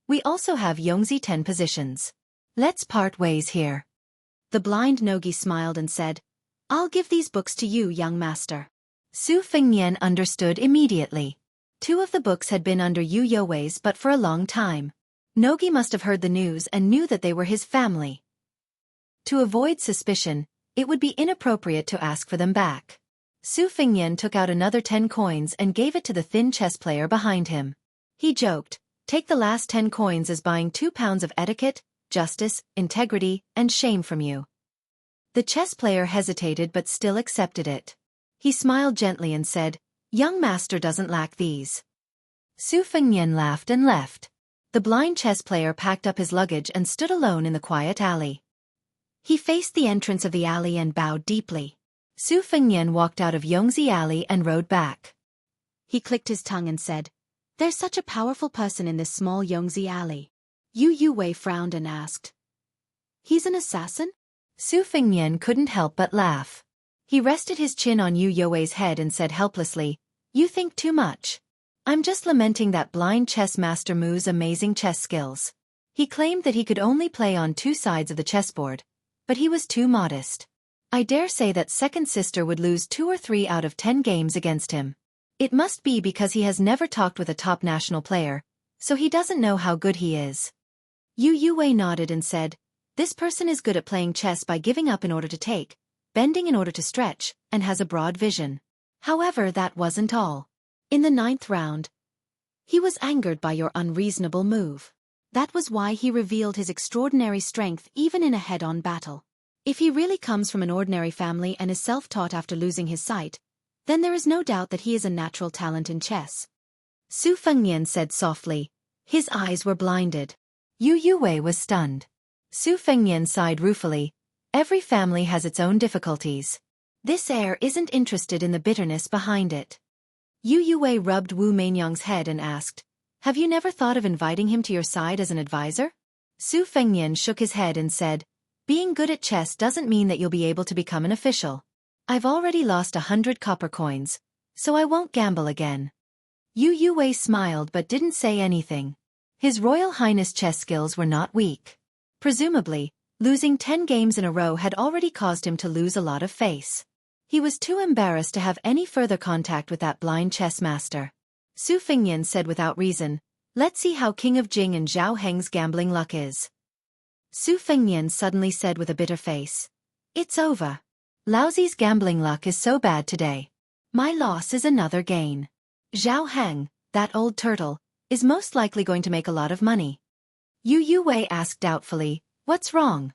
[SPEAKER 1] We also have Yongzi 10 positions. Let's part ways here."
[SPEAKER 2] The blind Nogi smiled and said, "I'll give these books to you, young master."
[SPEAKER 1] Su Fengnian understood immediately. 2 of the books had been under Yu Youwei's but for a long time. Nogi must have heard the news and knew that they were his family. To avoid suspicion, it would be inappropriate to ask for them back. Su Fengnian took out another 10 coins and gave it to the thin chess player behind him. He joked, "Take the last 10 coins as buying 2 pounds of etiquette, justice, integrity, and shame from you." The chess player hesitated but still accepted it. He smiled gently and said, "Young master doesn't lack these." Su Fengnian laughed and left. The blind chess player packed up his luggage and stood alone in the quiet alley. He faced the entrance of the alley and bowed deeply. Su Fengnian walked out of Yongzi Alley and rode back.
[SPEAKER 2] He clicked his tongue and said, "There's such a powerful person in this small Yongzi Alley." Yu Wei frowned and asked, "He's an assassin?"
[SPEAKER 1] Su Fengnian couldn't help but laugh. He rested his chin on Yu Youwei's head and said helplessly, "You think too much. I'm just lamenting that blind chess master Mu's amazing chess skills. He claimed that he could only play on 2 sides of the chessboard, but he was too modest. I dare say that second sister would lose 2 or 3 out of 10 games against him. It must be because he has never talked with a top national player, so he doesn't know how good he is." Yu Youwei nodded and said, "This person is good at playing chess by giving up in order to take, bending in order to stretch, and has a broad vision. However, that wasn't all. In the 9th round, he was angered by your unreasonable move. That was why he revealed his extraordinary strength even in a head-on battle. If he really comes from an ordinary family and is self-taught after losing his sight, then there is no doubt that he is a natural talent in chess." Su Fengnian said softly. His eyes were blinded. Yu Youwei was stunned. Su Fengnian sighed ruefully. Every family has its own difficulties. This heir isn't interested in the bitterness behind it. Yu Youwei rubbed Wu Meinyang's head and asked, "Have you never thought of inviting him to your side as an advisor?" Su Fengnian shook his head and said, "Being good at chess doesn't mean that you'll be able to become an official. I've already lost 100 copper coins, so I won't gamble again." Yu Youwei smiled but didn't say anything. His Royal Highness chess skills were not weak. Presumably, losing 10 games in a row had already caused him to lose a lot of face. He was too embarrassed to have any further contact with that blind chess master. Su Fengnian said without reason, "Let's see how King of Jing and Zhao Heng's gambling luck is." Su Fengnian suddenly said with a bitter face, "It's over. Lousy's gambling luck is so bad today. My loss is another gain. Zhao Heng, that old turtle, is most likely going to make a lot of money. Yu Yuwei asked doubtfully, "What's wrong?"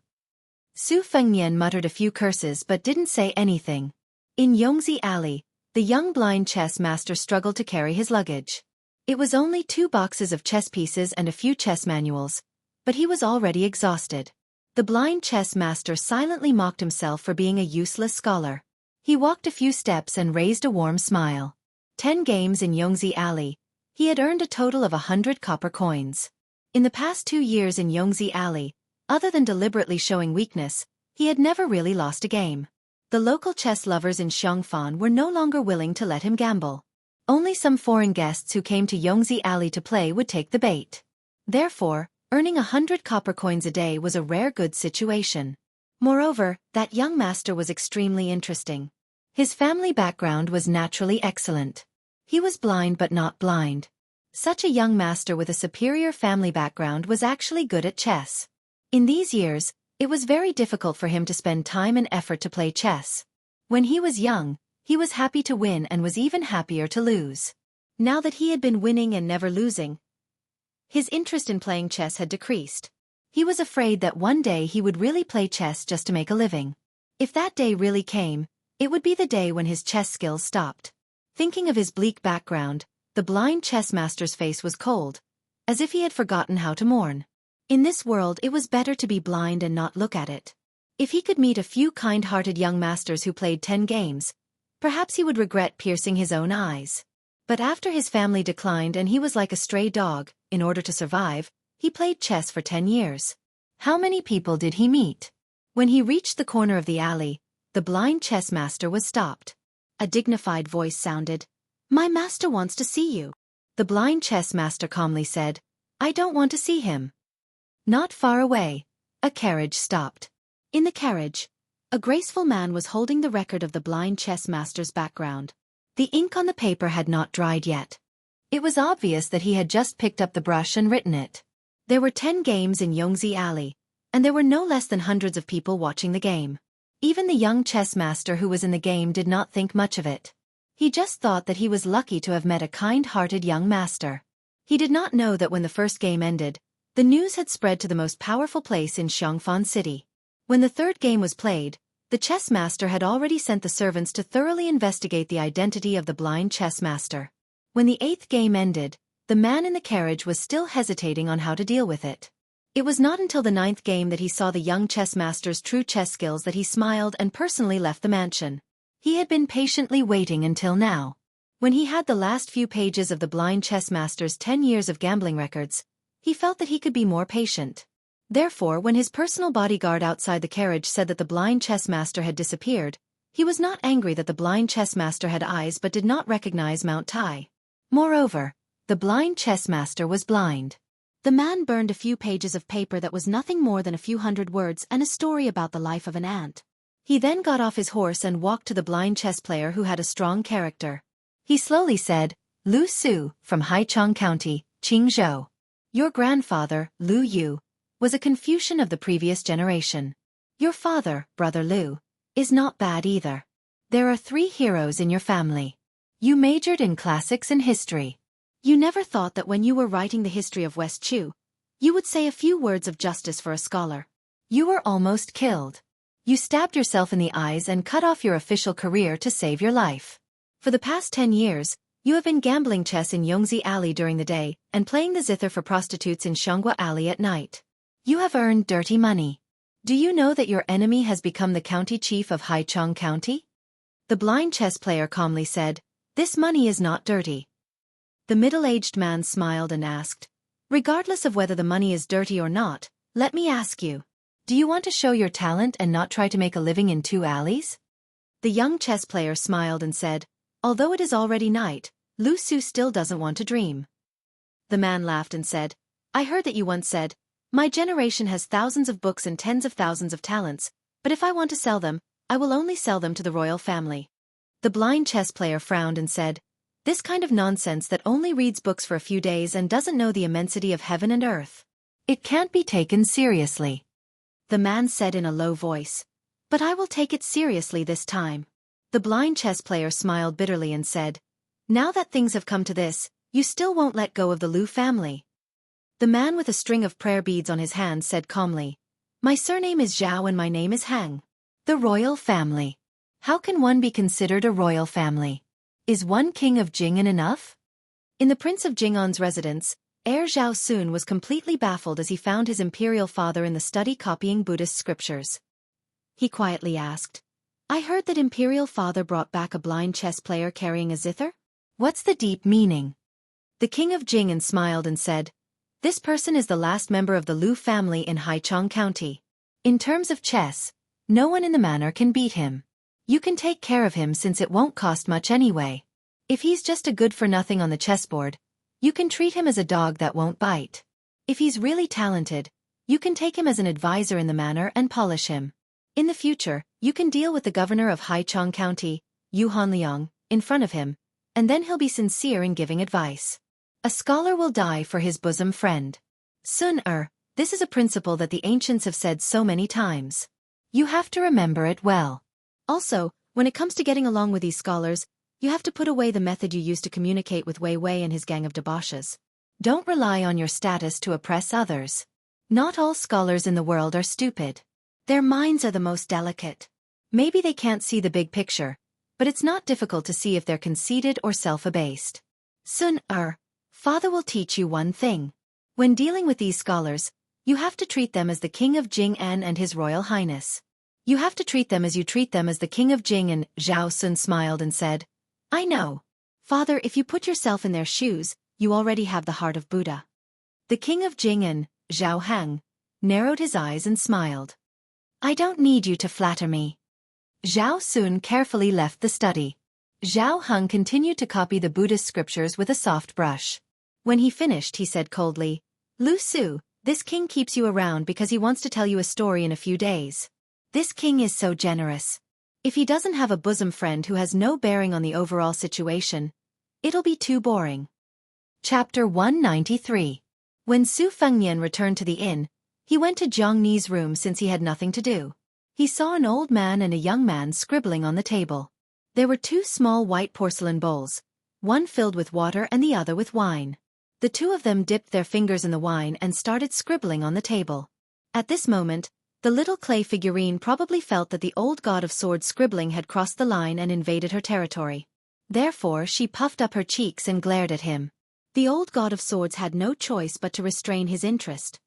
[SPEAKER 1] Su Fengnian muttered a few curses but didn't say anything. In Yongzi Alley, the young blind chess master struggled to carry his luggage. It was only 2 boxes of chess pieces and a few chess manuals, but he was already exhausted. The blind chess master silently mocked himself for being a useless scholar. He walked a few steps and raised a warm smile. 10 games in Yongzi Alley. He had earned a total of 100 copper coins. In the past 2 years in Yongzi Alley, other than deliberately showing weakness, he had never really lost a game. The local chess lovers in Xiangfan were no longer willing to let him gamble. Only some foreign guests who came to Yongzi Alley to play would take the bait. Therefore, earning 100 copper coins a day was a rare good situation. Moreover, that young master was extremely interesting. His family background was naturally excellent. He was blind but not blind. Such a young master with a superior family background was actually good at chess. In these years, it was very difficult for him to spend time and effort to play chess. When he was young, he was happy to win and was even happier to lose. Now that he had been winning and never losing, his interest in playing chess had decreased. He was afraid that one day he would really play chess just to make a living. If that day really came, it would be the day when his chess skills stopped. Thinking of his bleak background, the blind chess master's face was cold, as if he had forgotten how to mourn. In this world it was better to be blind and not look at it. If he could meet a few kind-hearted young masters who played 10 games, perhaps he would regret piercing his own eyes. But after his family declined and he was like a stray dog, in order to survive, he played chess for 10 years. How many people did he meet? When he reached the corner of the alley, the blind chess master was stopped. A dignified voice sounded. "My master wants to see you." The blind chess master calmly said, "I don't want to see him." Not far away, a carriage stopped. In the carriage, a graceful man was holding the record of the blind chess master's background. The ink on the paper had not dried yet. It was obvious that he had just picked up the brush and written it. There were 10 games in Yongzi Alley, and there were no less than hundreds of people watching the game. Even the young chess master who was in the game did not think much of it. He just thought that he was lucky to have met a kind-hearted young master. He did not know that when the first game ended, the news had spread to the most powerful place in Xiangfan City. When the third game was played, the chess master had already sent the servants to thoroughly investigate the identity of the blind chess master. When the 8th game ended, the man in the carriage was still hesitating on how to deal with it. It was not until the 9th game that he saw the young chess master's true chess skills that he smiled and personally left the mansion. He had been patiently waiting until now. When he had the last few pages of the blind chess master's 10 years of gambling records, he felt that he could be more patient. Therefore, when his personal bodyguard outside the carriage said that the blind chess master had disappeared, he was not angry that the blind chess master had eyes but did not recognize Mount Tai. Moreover, the blind chess master was blind. The man burned a few pages of paper that was nothing more than a few hundred words and a story about the life of an ant. He then got off his horse and walked to the blind chess player who had a strong character. He slowly said, "Lu Su, from Haichang County, Qingzhou. Your grandfather, Lu Yu, was a Confucian of the previous generation. Your father, Brother Lu, is not bad either. There are 3 heroes in your family. You majored in classics and history. You never thought that when you were writing the history of West Chu, you would say a few words of justice for a scholar. You were almost killed. You stabbed yourself in the eyes and cut off your official career to save your life. For the past 10 years, you have been gambling chess in Yongzi Alley during the day and playing the zither for prostitutes in Xianghua Alley at night. You have earned dirty money. Do you know that your enemy has become the county chief of Haichang County?" The blind chess player calmly said, "This money is not dirty." The middle-aged man smiled and asked, "Regardless of whether the money is dirty or not, let me ask you, do you want to show your talent and not try to make a living in 2 alleys?" The young chess player smiled and said, "Although it is already night, Lu Su still doesn't want to dream." The man laughed and said, "I heard that you once said, 'My generation has thousands of books and tens of thousands of talents, but if I want to sell them, I will only sell them to the royal family.'" The blind chess player frowned and said, "This kind of nonsense that only reads books for a few days and doesn't know the immensity of heaven and earth. It can't be taken seriously." The man said in a low voice,
[SPEAKER 2] But I will take it seriously this time. The blind chess player smiled bitterly and said, now that things have come to this, you still won't let go of the Lu family. The man with a string of prayer beads on his hand said calmly, my surname is Zhao and my name is Hang.
[SPEAKER 1] The royal family. How can one be considered a royal family? Is one king of Jing'an enough?
[SPEAKER 2] In the Prince of Jing'an's residence, heir Zhao Sun was completely baffled as he found his imperial father in the study copying Buddhist scriptures. He quietly asked, I heard that imperial father brought back a blind chess player carrying a zither?
[SPEAKER 1] What's the deep meaning?
[SPEAKER 2] The king of Jing'an smiled and said, this person is the last member of the Lu family in Haichang County.
[SPEAKER 1] In terms of chess, no one in the manor can beat him. You can take care of him since it won't cost much anyway. If he's just a good-for-nothing on the chessboard, you can treat him as a dog that won't bite. If he's really talented, you can take him as an advisor in the manor and polish him. In the future, you can deal with the governor of Haichang County, Yu Hanliang, in front of him, and then he'll be sincere in giving advice. A scholar will die for his bosom friend.
[SPEAKER 2] Sun-er, this is a principle that the ancients have said so many times.
[SPEAKER 1] You have to remember it well.
[SPEAKER 2] Also, when it comes to getting along with these scholars, you have to put away the method you used to communicate with Wei Wei and his gang of debauches.
[SPEAKER 1] Don't rely on your status to oppress others. Not all scholars in the world are stupid.
[SPEAKER 2] Their minds are the most delicate.
[SPEAKER 1] Maybe they can't see the big picture, but it's not difficult to see if they're conceited or self-abased.
[SPEAKER 2] Sun-er, father will teach you one thing. When dealing with these scholars, you have to treat them as the king of Jing'an and his royal highness. You have to treat them as you treat them as the king of Jing'an. Zhao Sun smiled and said, I know. Father, if you put yourself in their shoes, you already have the heart of Buddha.
[SPEAKER 1] The king of Jing'an, Zhao Hang, narrowed his eyes and smiled. I don't need you to flatter me. Zhao Sun carefully left the study. Zhao Hung continued to copy the Buddhist scriptures with a soft brush.
[SPEAKER 2] When he finished, he said coldly, Lu Su, this king keeps you around because he wants to tell you a story in a few days.
[SPEAKER 1] This king is so generous.
[SPEAKER 2] If he doesn't have a bosom friend who has no bearing on the overall situation, it'll be too boring.
[SPEAKER 1] Chapter 193.
[SPEAKER 2] When Su Fengnian returned to the inn, he went to Jiang Ni's room since he had nothing to do. He saw an old man and a young man scribbling on the table. There were two small white porcelain bowls, one filled with water and the other with wine. The two of them dipped their fingers in the wine and started scribbling on the table. At this moment, the little clay figurine probably felt that the old god of swords scribbling had crossed the line and invaded her territory. Therefore, she puffed up her cheeks and glared at him. The old god of swords had no choice but to restrain his interest.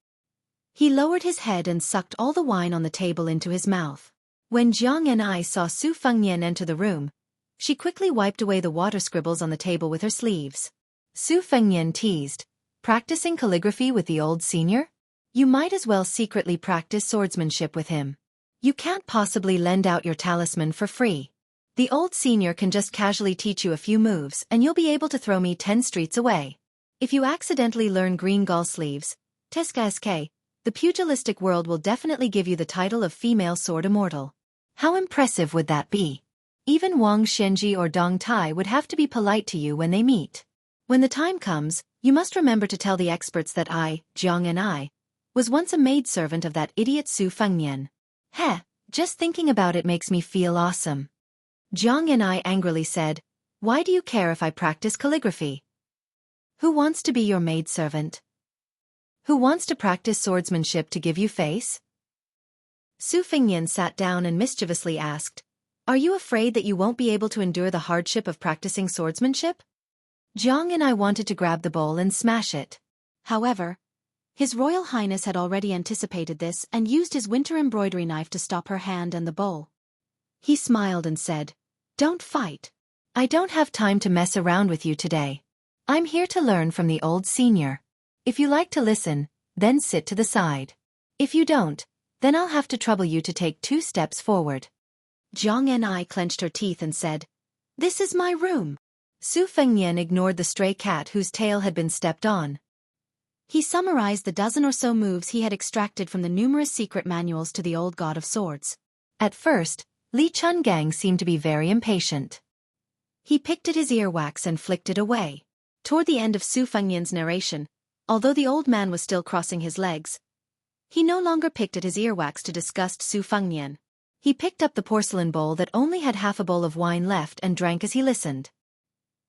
[SPEAKER 2] He lowered his head and sucked all the wine on the table into his mouth. When Jiang and I saw Su Fengnian enter the room, she quickly wiped away the water scribbles on the table with her sleeves.
[SPEAKER 1] Su Fengnian teased, practicing calligraphy with the old senior? You might as well secretly practice swordsmanship with him. You can't possibly lend out your talisman for free. The old senior can just casually teach you a few moves and you'll be able to throw me 10 streets away.
[SPEAKER 2] If you accidentally learn green gall sleeves, Teskask, the pugilistic world will definitely give you the title of female sword immortal.
[SPEAKER 1] How impressive would that be? Even Wang Shenji or Dong Tai would have to be polite to you when they meet.
[SPEAKER 2] When the time comes, you must remember to tell the experts that I, Jiang and I, was once a maidservant of that idiot Su Fengnian.
[SPEAKER 1] Heh, just thinking about it makes me feel awesome.
[SPEAKER 2] Jiang and I angrily said, why do you care if I practice calligraphy?
[SPEAKER 1] Who wants to be your maidservant? Who wants to practice swordsmanship to give you face?
[SPEAKER 2] Su Fengnian sat down and mischievously asked, are you afraid that you won't be able to endure the hardship of practicing swordsmanship?
[SPEAKER 1] Jiang and I wanted to grab the bowl and smash it.
[SPEAKER 2] However, His Royal Highness had already anticipated this and used his winter embroidery knife to stop her hand and the bowl. He smiled and said, don't fight.
[SPEAKER 1] I don't have time to mess around with you today. I'm here to learn from the old senior. If you like to listen, then sit to the side. If you don't, then I'll have to trouble you to take 2 steps forward.
[SPEAKER 2] Jiang and I clenched her teeth and said, this is my room.
[SPEAKER 1] Su Fengnian ignored the stray cat whose tail had been stepped on.
[SPEAKER 2] He summarized the dozen or so moves he had extracted from the numerous secret manuals to the old god of swords.
[SPEAKER 1] At first, Li Chungang seemed to be very impatient.
[SPEAKER 2] He picked at his earwax and flicked it away. Toward the end of Su Fengnian's narration, although the old man was still crossing his legs, he no longer picked at his earwax to disgust Su Fengnian. He picked up the porcelain bowl that only had half a bowl of wine left and drank as he listened.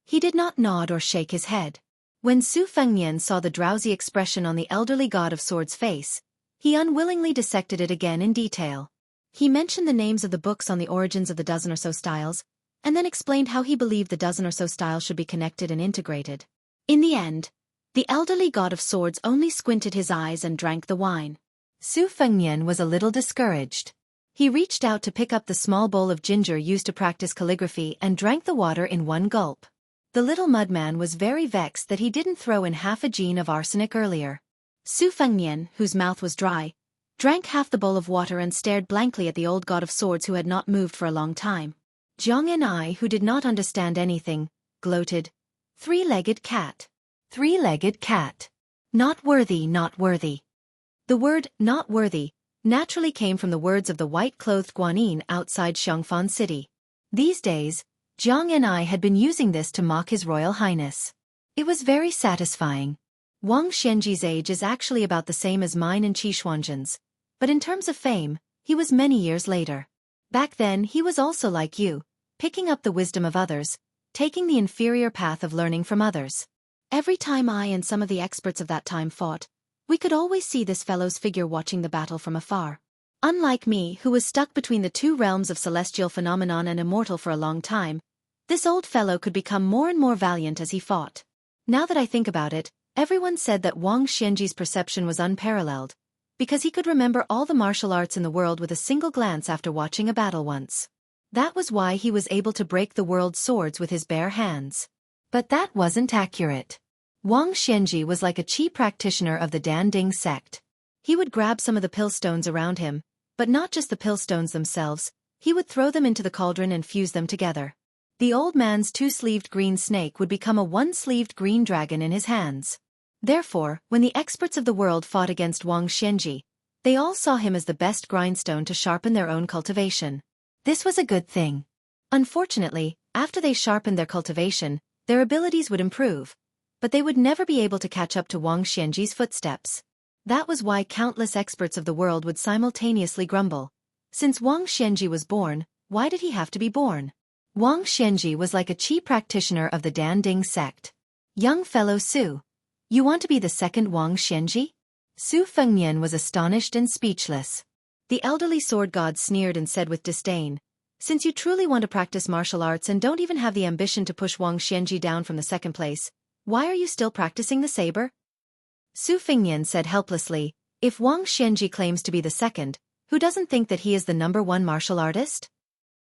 [SPEAKER 2] He did not nod or shake his head. When Su Fengnian saw the drowsy expression on the elderly god of swords' face, he unwillingly dissected it again in detail. He mentioned the names of the books on the origins of the dozen or so styles, and then explained how he believed the dozen or so styles should be connected and integrated. In the end, the elderly god of swords only squinted his eyes and drank the wine.
[SPEAKER 1] Su Fengnian was a little discouraged. He reached out to pick up the small bowl of ginger used to practice calligraphy and drank the water in one gulp. The little mudman was very vexed that he didn't throw in half a gene of arsenic earlier. Su Fengnian, whose mouth was dry, drank half the bowl of water and stared blankly at the old god of swords who had not moved for a long time. Jianghu, who did not understand anything, gloated, "Three-legged cat. Three-legged cat. Not worthy, not worthy."
[SPEAKER 2] The word, not worthy, naturally came from the words of the white-clothed guanyin outside Xianxia city.
[SPEAKER 1] These days, Jianghu had been using this to mock His Royal Highness. It was very satisfying.
[SPEAKER 2] Wang Xianji's age is actually about the same as mine and Qi Xuanzhen's, but in terms of fame, he was many years later. Back then he was also like you, picking up the wisdom of others, taking the inferior path of learning from others. Every time I and some of the experts of that time fought, we could always see this fellow's figure watching the battle from afar. Unlike me, who was stuck between the two realms of celestial phenomenon and immortal for a long time, this old fellow could become more and more valiant as he fought. Now that I think about it, everyone said that Wang Xianji's perception was unparalleled, because he could remember all the martial arts in the world with a single glance after watching a battle once. That was why he was able to break the world's swords with his bare hands.
[SPEAKER 1] But that wasn't accurate. Wang Xianji was like a Qi practitioner of the Danding sect.
[SPEAKER 2] He would grab some of the pill stones around him, but not just the pill stones themselves, he would throw them into the cauldron and fuse them together. The old man's two-sleeved green snake would become a one-sleeved green dragon in his hands. Therefore, when the experts of the world fought against Wang Xianji, they all saw him as the best grindstone to sharpen their own cultivation.
[SPEAKER 1] This was a good thing.
[SPEAKER 2] Unfortunately, after they sharpened their cultivation, their abilities would improve, but they would never be able to catch up to Wang Xianji's footsteps. That was why countless experts of the world would simultaneously grumble. Since Wang Xianji was born, why did he have to be born?
[SPEAKER 1] Wang Xianji was like a Qi practitioner of the Danding sect.
[SPEAKER 2] Young fellow Su, you want to be the second Wang Xianji?
[SPEAKER 1] Su Fengnian was astonished and speechless.
[SPEAKER 2] The elderly sword god sneered and said with disdain, "Since you truly want to practice martial arts and don't even have the ambition to push Wang Xianji down from the second place, why are you still practicing the saber?"
[SPEAKER 1] Su Fengnian said helplessly, "If Wang Xianji claims to be the second, who doesn't think that he is the #1 martial artist?"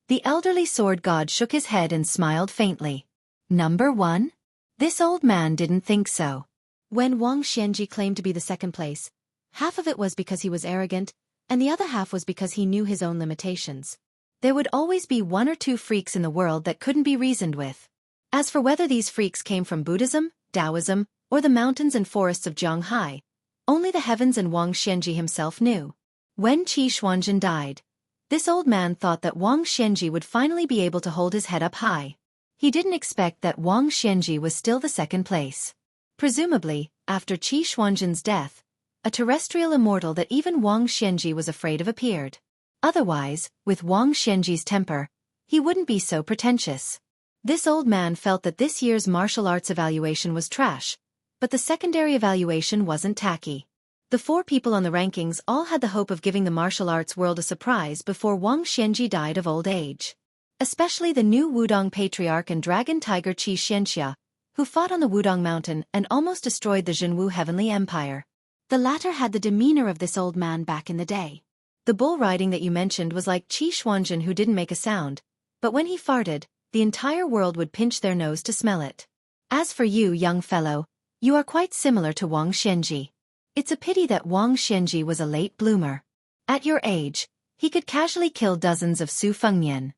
[SPEAKER 1] The elderly sword god shook his head and smiled faintly. "#1? This old man didn't think so."
[SPEAKER 2] When Wang Xianji claimed to be the second place, half of it was because he was arrogant, and the other half was because he knew his own limitations. There would always be one or two freaks in the world that couldn't be reasoned with. As for whether these freaks came from Buddhism, Taoism, or the mountains and forests of Jianghu, only the heavens and Wang Xianji himself knew. When Qi Xuanzhen died, this old man thought that Wang Xianji would finally be able to hold his head up high. He didn't expect that Wang Xianji was still the second place. Presumably, after Qi Xuanzhen's death, a terrestrial immortal that even Wang Xianji was afraid of appeared. Otherwise, with Wang Xianji's temper, he wouldn't be so pretentious. This old man felt that this year's martial arts evaluation was trash, but the secondary evaluation wasn't tacky. The 4 people on the rankings all had the hope of giving the martial arts world a surprise before Wang Xianji died of old age. Especially the new Wudong patriarch and dragon tiger Qi Xianxia, who fought on the Wudong mountain and almost destroyed the Jianghu heavenly empire. The latter had the demeanor of this old man back in the day. The bull riding that you mentioned was like Qi Xuanzhen, who didn't make a sound, but when he farted, the entire world would pinch their nose to smell it. As for you, young fellow, you are quite similar to Wang Xianji. It's a pity that Wang Xianji was a late bloomer. At your age, he could casually kill dozens of Su Fengnian.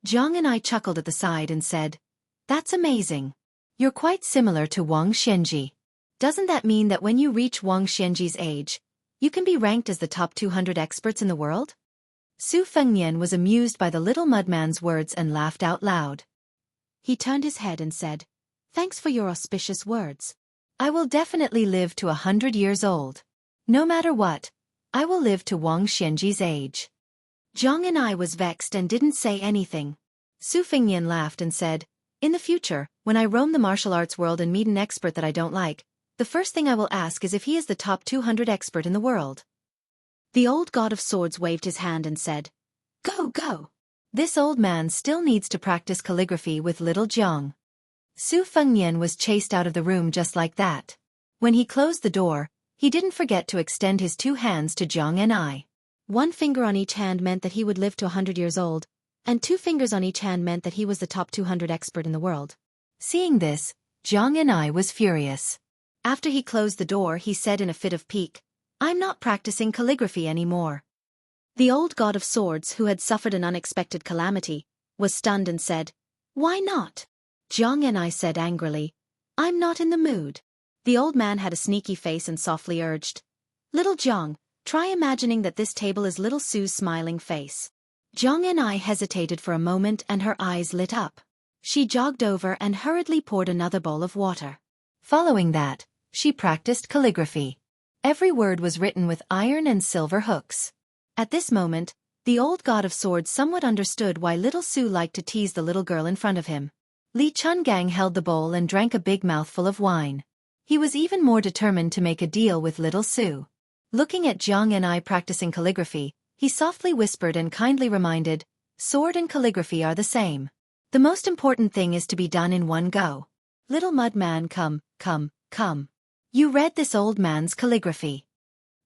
[SPEAKER 2] Zhang and I chuckled at the side and said, "That's amazing. You're quite similar to Wang Xianji. Doesn't that mean that when you reach Wang Xianji's age, you can be ranked as the top 200 experts in the world?" Su Fengnian was amused by the little mudman's words and laughed out loud. He turned his head and said, "Thanks for your auspicious words. I will definitely live to 100 years old. No matter what, I will live to Wang Xianji's age." Jianghu was vexed and didn't say anything. Su Fengnian laughed and said, "In the future, when I roam the martial arts world and meet an expert that I don't like, the first thing I will ask is if he is the top 200 expert in the world." The old god of swords waved his hand and said, "Go, go."
[SPEAKER 1] This old man still needs to practice calligraphy with little Jiang. Su Fengnian was chased out of the room just like that. When he closed the door, he didn't forget to extend his 2 hands to Jiang and I.
[SPEAKER 2] 1 finger on each hand meant that he would live to 100 years old, and 2 fingers on each hand meant that he was the top 200 expert in the world.
[SPEAKER 1] Seeing this, Jiang and I was furious.
[SPEAKER 2] After he closed the door, he said in a fit of pique, "I'm not practicing calligraphy anymore." The old god of swords, who had suffered an unexpected calamity, was stunned and said, "Why not?" Jiang and I said angrily, "I'm not in the mood." The old man had a sneaky face and softly urged, "Little Jiang, try imagining that this table is little Sue's smiling face." Jiang and I hesitated for a moment and her eyes lit up. She jogged over and hurriedly poured another bowl of water.
[SPEAKER 1] Following that, she practiced calligraphy. Every word was written with iron and silver hooks. At this moment, the old god of swords somewhat understood why little Sue liked to tease the little girl in front of him. Li Chungang held the bowl and drank a big mouthful of wine. He was even more determined to make a deal with little Sue. Looking at Jiang and I practicing calligraphy, he softly whispered and kindly reminded, "Sword and calligraphy are the same. The most important thing is to be done in one go. Little mud man, come, come, come." You read this old man's calligraphy.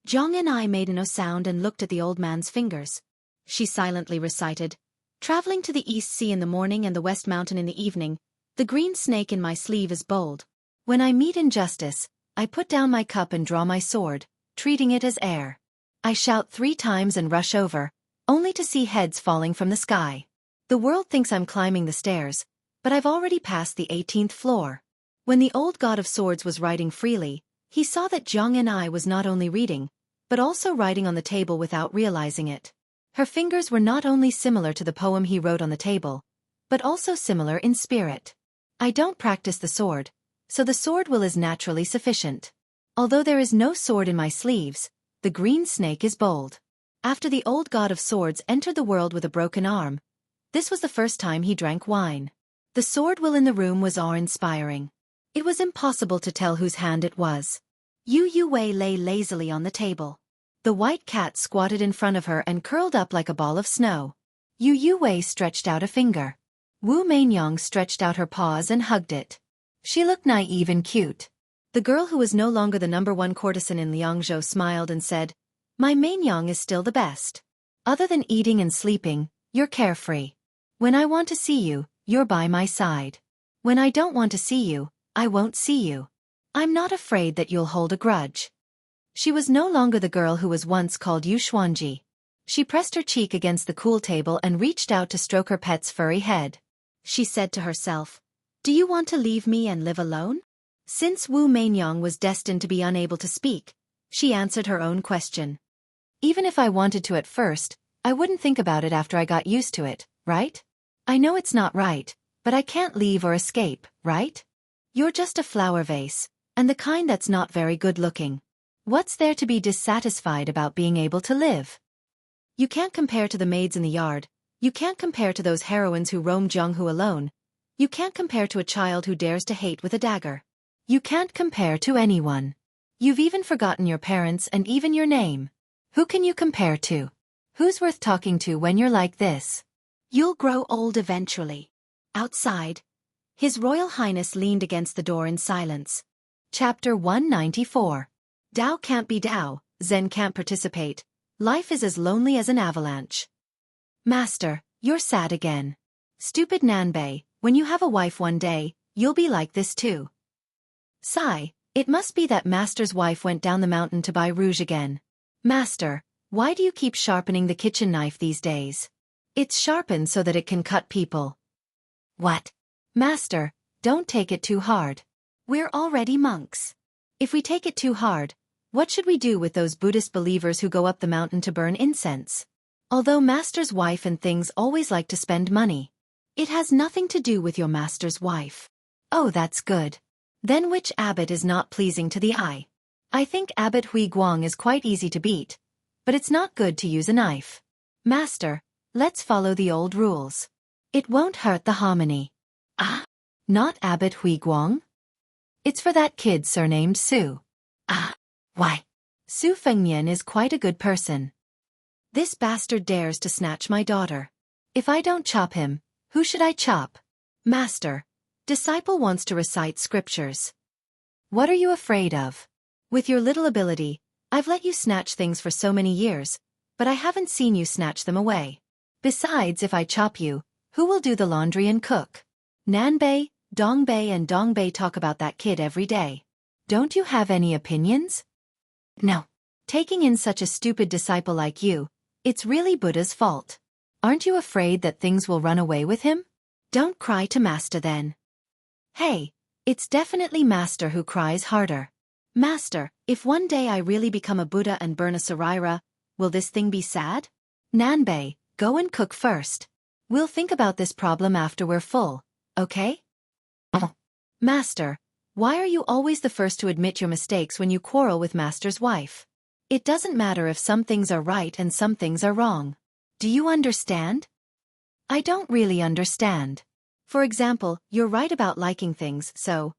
[SPEAKER 2] Jiang and I made no sound and looked at the old man's fingers. She silently recited, "Traveling to the East Sea in the morning and the West Mountain in the evening, the green snake in my sleeve is bold.
[SPEAKER 1] When I meet injustice, I put down my cup and draw my sword, treating it as air. I shout 3 times and rush over, only to see heads falling from the sky. The world thinks I'm climbing the stairs, but I've already passed the 18th floor." When the old god of swords was writing freely, he saw that Jiang and I was not only reading, but also writing on the table without realizing it. Her fingers were not only similar to the poem he wrote on the table, but also similar in spirit. I don't practice the sword, so the sword will is naturally sufficient. Although there is no sword in my sleeves, the green snake is bold. After the old god of swords entered the world with a broken arm, this was the first time he drank wine. The sword will in the room was awe-inspiring. It was impossible to tell whose hand it was. Yu Wei lay lazily on the table. The white cat squatted in front of her and curled up like a ball of snow. Yu Wei stretched out a finger. Wu Mainyang stretched out her paws and hugged it. She looked naive and cute. The girl who was no longer the #1 courtesan in Liangzhou smiled and said, "My Mainyang is still the best. Other than eating and sleeping, you're carefree. When I want to see you, you're by my side. When I don't want to see you, I won't see you. I'm not afraid that you'll hold a grudge." She was no longer the girl who was once called Yu Xuanji. She pressed her cheek against the cool table and reached out to stroke her pet's furry head. She said to herself, "Do you want to leave me and live alone?" Since Wu Mainyang was destined to be unable to speak, she answered her own question. "Even if I wanted to at first, I wouldn't think about it after I got used to it, right? I know it's not right, but I can't leave or escape, right? You're just a flower vase, and the kind that's not very good looking. What's there to be dissatisfied about being able to live? You can't compare to the maids in the yard, you can't compare to those heroines who roam Jianghu alone, you can't compare to a child who dares to hate with a dagger. You can't compare to anyone. You've even forgotten your parents and even your name. Who can you compare to? Who's worth talking to when you're like this? You'll grow old eventually." Outside, His Royal Highness leaned against the door in silence. Chapter 194. Dao can't be Dao, Zen can't participate. Life is as lonely as an avalanche. Master, you're sad again. Stupid Nanbei, when you have a wife one day, you'll be like this too. Sigh, it must be that Master's wife went down the mountain to buy rouge again. Master, why do you keep sharpening the kitchen knife these days? It's sharpened so that it can cut people. What? Master, don't take it too hard. We're already monks. If we take it too hard, what should we do with those Buddhist believers who go up the mountain to burn incense? Although Master's wife and things always like to spend money. It has nothing to do with your Master's wife. Oh, that's good. Then which abbot is not pleasing to the eye? I think Abbot Hui Guang is quite easy to beat, but it's not good to use a knife. Master, let's follow the old rules. It won't hurt the harmony. Ah, not Abbot Huiguang? It's for that kid surnamed Su. Ah, why? Su Fengnian is quite a good person. This bastard dares to snatch my daughter. If I don't chop him, who should I chop? Master, disciple wants to recite scriptures. What are you afraid of? With your little ability, I've let you snatch things for so many years, but I haven't seen you snatch them away. Besides, if I chop you, who will do the laundry and cook? Nanbei, Dongbei and Dongbei talk about that kid every day. Don't you have any opinions? No. Taking in such a stupid disciple like you, it's really Buddha's fault. Aren't you afraid that things will run away with him? Don't cry to Master then. Hey, it's definitely Master who cries harder. Master, if one day I really become a Buddha and burn a Saraira, will this thing be sad? Nanbei, go and cook first. We'll think about this problem after we're full, okay? Master, why are you always the first to admit your mistakes when you quarrel with Master's wife? It doesn't matter if some things are right and some things are wrong. Do you understand? I don't really understand. For example, you're right about liking things, so...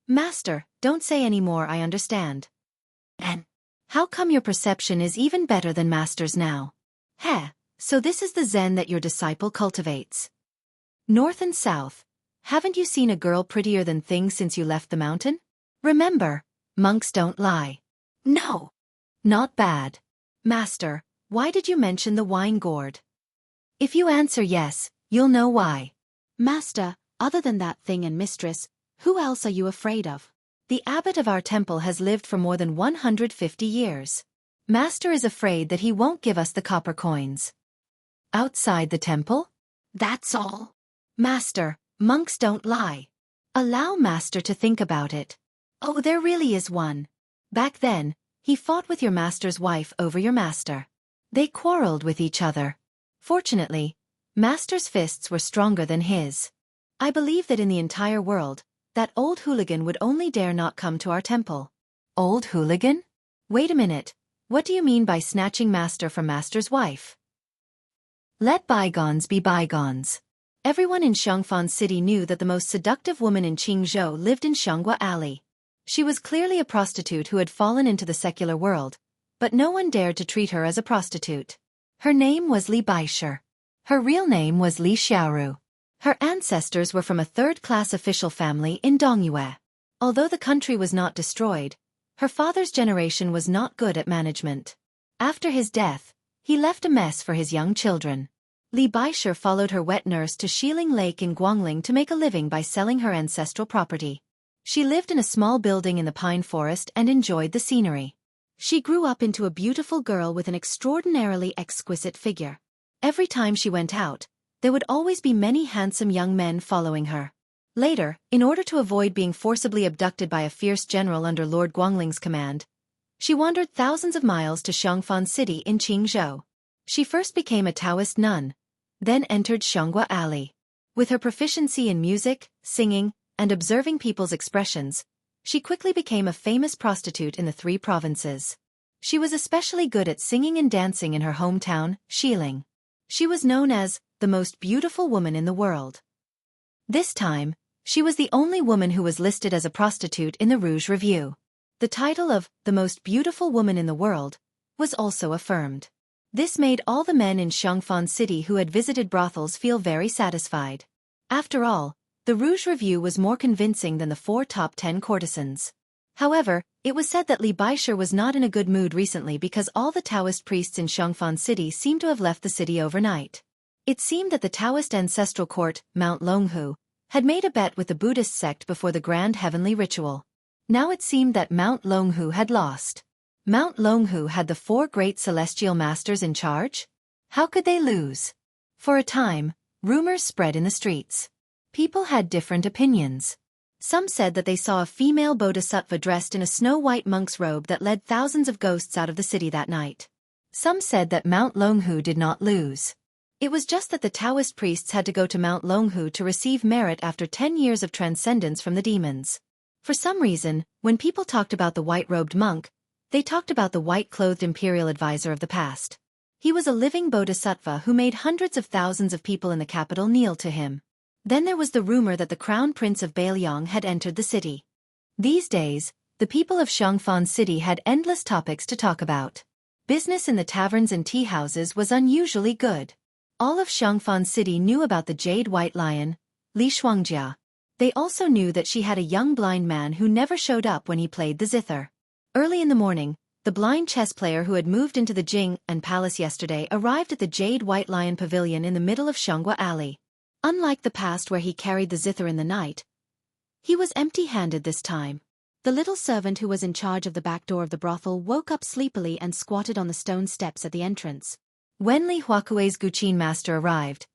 [SPEAKER 1] Master, don't say any more, I understand. And how come your perception is even better than Master's now? Heh, so this is the Zen that your disciple cultivates. North and south, haven't you seen a girl prettier than things since you left the mountain? Remember, monks don't lie. No. Not bad. Master, why did you mention the wine gourd? If you answer yes, you'll know why.
[SPEAKER 2] Master, other than that thing and mistress, who else are you afraid of?
[SPEAKER 1] The abbot of our temple has lived for more than 150 years. Master is afraid that he won't give us the copper coins. Outside the temple? That's all. Master, monks don't lie. Allow Master to think about it. Oh, there really is one. Back then, he fought with your master's wife over your master. They quarreled with each other. Fortunately, Master's fists were stronger than his. I believe that in the entire world, that old hooligan would only dare not come to our temple. Old hooligan? Wait a minute, what do you mean by snatching Master from Master's wife? Let bygones be bygones. Everyone in Xiangfan City knew that the most seductive woman in Qingzhou lived in Xianxia Alley. She was clearly a prostitute who had fallen into the secular world, but no one dared to treat her as a prostitute. Her name was Li Baisher. Her real name was Li Xiaoru. Her ancestors were from a third-class official family in Dongyue. Although the country was not destroyed, her father's generation was not good at management. After his death, he left a mess for his young children. Li Baisher followed her wet nurse to Xiling Lake in Guangling to make a living by selling her ancestral property. She lived in a small building in the pine forest and enjoyed the scenery. She grew up into a beautiful girl with an extraordinarily exquisite figure. Every time she went out, there would always be many handsome young men following her. Later, in order to avoid being forcibly abducted by a fierce general under Lord Guangling's command, she wandered thousands of miles to Xiangfan City in Qingzhou. She first became a Taoist nun, then entered Xianxia Alley. With her proficiency in music, singing, and observing people's expressions, she quickly became a famous prostitute in the 3 provinces. She was especially good at singing and dancing in her hometown, Xiling. She was known as the most beautiful woman in the world. This time, she was the only woman who was listed as a prostitute in the Rouge Review. The title of the most beautiful woman in the world was also affirmed. This made all the men in Xiangfan City who had visited brothels feel very satisfied. After all, the Rouge Review was more convincing than the 4 top 10 courtesans. However, it was said that Li Baisher was not in a good mood recently because all the Taoist priests in Xiangfan City seemed to have left the city overnight. It seemed that the Taoist ancestral court, Mount Longhu, had made a bet with the Buddhist sect before the grand heavenly ritual. Now it seemed that Mount Longhu had lost. Mount Longhu had the 4 great celestial masters in charge? How could they lose? For a time, rumors spread in the streets. People had different opinions. Some said that they saw a female bodhisattva dressed in a snow-white monk's robe that led thousands of ghosts out of the city that night. Some said that Mount Longhu did not lose. It was just that the Taoist priests had to go to Mount Longhu to receive merit after 10 years of transcendence from the demons. For some reason, when people talked about the white-robed monk, they talked about the white-clothed imperial advisor of the past. He was a living bodhisattva who made hundreds of thousands of people in the capital kneel to him. Then there was the rumor that the crown prince of Bailiang had entered the city. These days, the people of Xianxia city had endless topics to talk about. Business in the taverns and tea houses was unusually good. All of Xianxia city knew about the Jade White Lion, Xianxia. They also knew that she had a young blind man who never showed up when he played the zither. Early in the morning, the blind chess player who had moved into the Jianghu palace yesterday arrived at the Jade White Lion pavilion in the middle of Xianxia Alley. Unlike the past where he carried the zither in the night, he was empty-handed this time. The little servant who was in charge of the back door of the brothel woke up sleepily and squatted on the stone steps at the entrance. When Li Huakui's Guqin master arrived,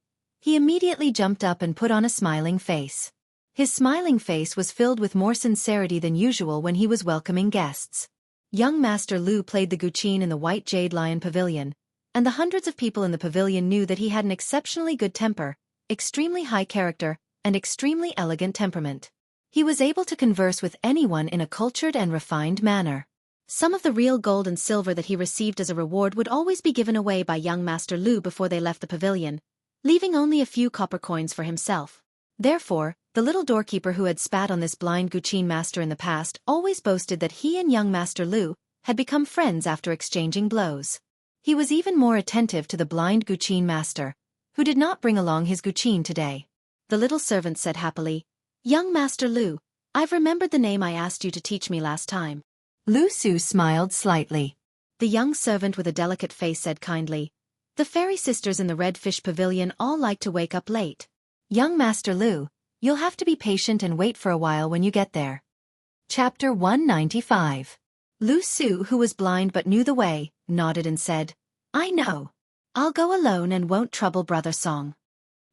[SPEAKER 1] he immediately jumped up and put on a smiling face. His smiling face was filled with more sincerity than usual when he was welcoming guests. Young Master Lu played the Guqin in the White Jade Lion Pavilion, and the hundreds of people in the pavilion knew that he had an exceptionally good temper, extremely high character, and extremely elegant temperament. He was able to converse with anyone in a cultured and refined manner. Some of the real gold and silver that he received as a reward would always be given away by young Master Lu before they left the pavilion, leaving only a few copper coins for himself. Therefore, the little doorkeeper who had spat on this blind Guqin master in the past always boasted that he and young Master Lu had become friends after exchanging blows. He was even more attentive to the blind Guqin master, who did not bring along his Guqin today. The little servant said happily, "Young Master Lu, I've remembered the name I asked you to teach me last time."
[SPEAKER 2] Lu Su smiled slightly.
[SPEAKER 1] The young servant with a delicate face said kindly, "The fairy sisters in the Red Fish Pavilion all like to wake up late. Young Master Lu, you'll have to be patient and wait for a while when you get there."
[SPEAKER 2] Chapter 195.
[SPEAKER 1] Lu Su, who was blind but knew the way, nodded and said, "I know. I'll go alone and won't trouble Brother Song."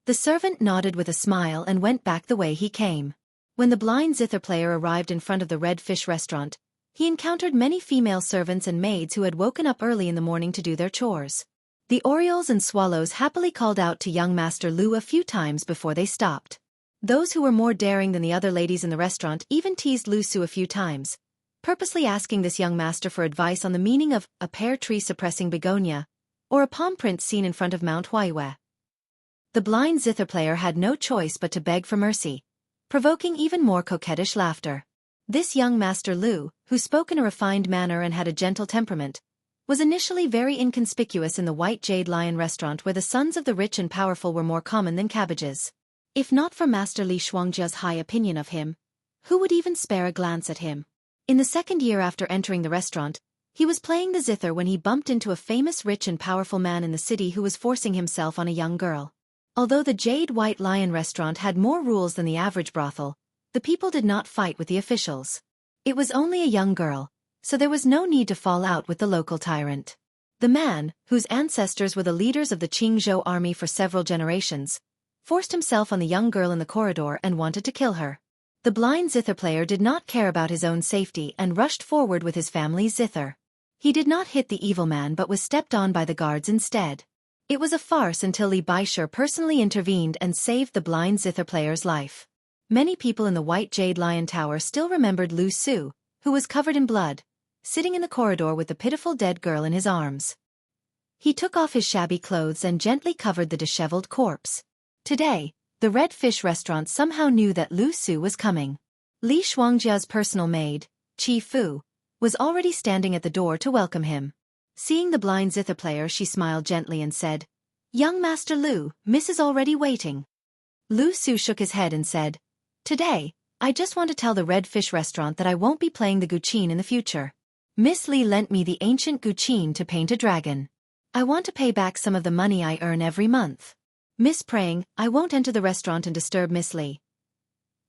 [SPEAKER 1] The servant nodded with a smile and went back the way he came. When the blind zither player arrived in front of the Red Fish restaurant, he encountered many female servants and maids who had woken up early in the morning to do their chores. The orioles and swallows happily called out to young Master Lu a few times before they stopped. Those who were more daring than the other ladies in the restaurant even teased Lu Su a few times, purposely asking this young master for advice on the meaning of a pear tree suppressing begonia, or a palm print seen in front of Mount Huaiyue. The blind zither player had no choice but to beg for mercy, provoking even more coquettish laughter. This young Master Lu, who spoke in a refined manner and had a gentle temperament, was initially very inconspicuous in the White Jade Lion restaurant where the sons of the rich and powerful were more common than cabbages. If not for Master Li Shuangjia's high opinion of him, who would even spare a glance at him? In the second year after entering the restaurant, he was playing the zither when he bumped into a famous rich and powerful man in the city who was forcing himself on a young girl. Although the Jade White Lion restaurant had more rules than the average brothel, the people did not fight with the officials. It was only a young girl, so there was no need to fall out with the local tyrant. The man, whose ancestors were the leaders of the Qingzhou army for several generations, forced himself on the young girl in the corridor and wanted to kill her. The blind zither player did not care about his own safety and rushed forward with his family's zither. He did not hit the evil man but was stepped on by the guards instead. It was a farce until Li Baishe personally intervened and saved the blind zither player's life. Many people in the White Jade Lion Tower still remembered Lu Su, who was covered in blood, sitting in the corridor with the pitiful dead girl in his arms. He took off his shabby clothes and gently covered the disheveled corpse. Today, the Red Fish restaurant somehow knew that Lu Su was coming. Li Shuangjia's personal maid, Qi Fu, was already standing at the door to welcome him. Seeing the blind zither player, she smiled gently and said, "Young Master Lu, Miss is already waiting." Lu Su shook his head and said, "Today, I just want to tell the Red Fish restaurant that I won't be playing the Guqin in the future. Miss Li lent me the ancient Guqin to paint a dragon. I want to pay back some of the money I earn every month. Miss praying, I won't enter the restaurant and disturb Miss Li."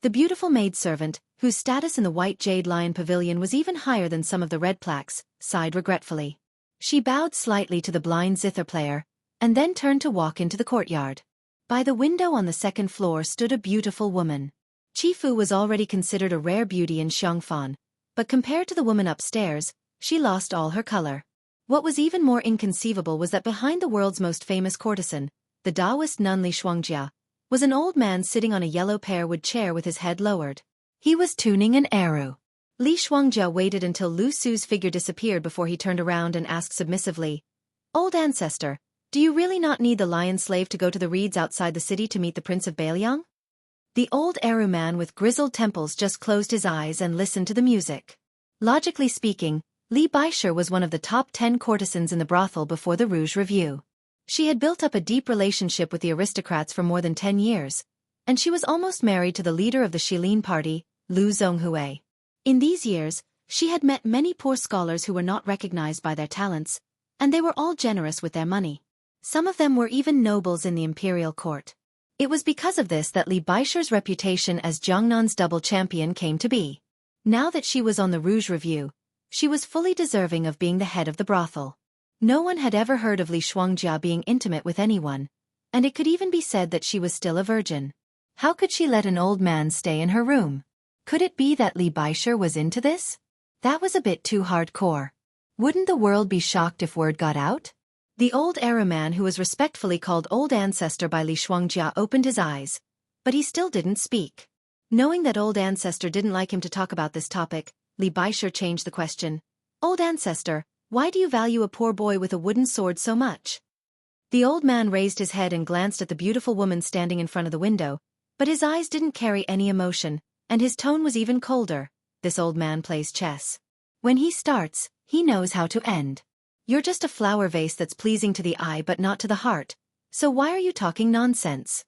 [SPEAKER 1] The beautiful maidservant, whose status in the White Jade Lion Pavilion was even higher than some of the red plaques, sighed regretfully. She bowed slightly to the blind zither player, and then turned to walk into the courtyard. By the window on the second floor stood a beautiful woman. Qi Fu was already considered a rare beauty in Xiangfan, but compared to the woman upstairs, she lost all her color. What was even more inconceivable was that behind the world's most famous courtesan, the Taoist nun Li Shuangjia, was an old man sitting on a yellow pear-wood chair with his head lowered. He was tuning an arrow. Li Shuangjia waited until Lu Su's figure disappeared before he turned around and asked submissively,
[SPEAKER 2] Old ancestor, do you really not need the lion slave to go to the reeds outside the city to meet the Prince of Baliang? The old Eru man with grizzled temples just closed his eyes and listened to the music. Logically speaking, Li Baisher was one of the top 10 courtesans in the brothel before the Rouge Review. She had built up a deep relationship with the aristocrats for more than 10 years, and she was almost married to the leader of the Shilin party, Lu Zhonghui. In these years, she had met many poor scholars who were not recognized by their talents, and they were all generous with their money. Some of them were even nobles in the imperial court. It was because of this that Li Baisher's reputation as Jiangnan's double champion came to be. Now that she was on the Rouge Review, she was fully deserving of being the head of the brothel. No one had ever heard of Li Xianxia being intimate with anyone, and it could even be said that she was still a virgin. How could she let an old man stay in her room? Could it be that Li Baisher was into this? That was a bit too hardcore. Wouldn't the world be shocked if word got out? The old Eru man who was respectfully called Old Ancestor by Li Xianxia opened his eyes, but he still didn't speak. Knowing that Old Ancestor didn't like him to talk about this topic, Li Baisher changed the question. Old Ancestor, why do you value a poor boy with a wooden sword so much? The old man raised his head and glanced at the beautiful woman standing in front of the window, but his eyes didn't carry any emotion, and his tone was even colder. This old man plays chess. When he starts, he knows how to end. You're just a flower vase that's pleasing to the eye but not to the heart, so why are you talking nonsense?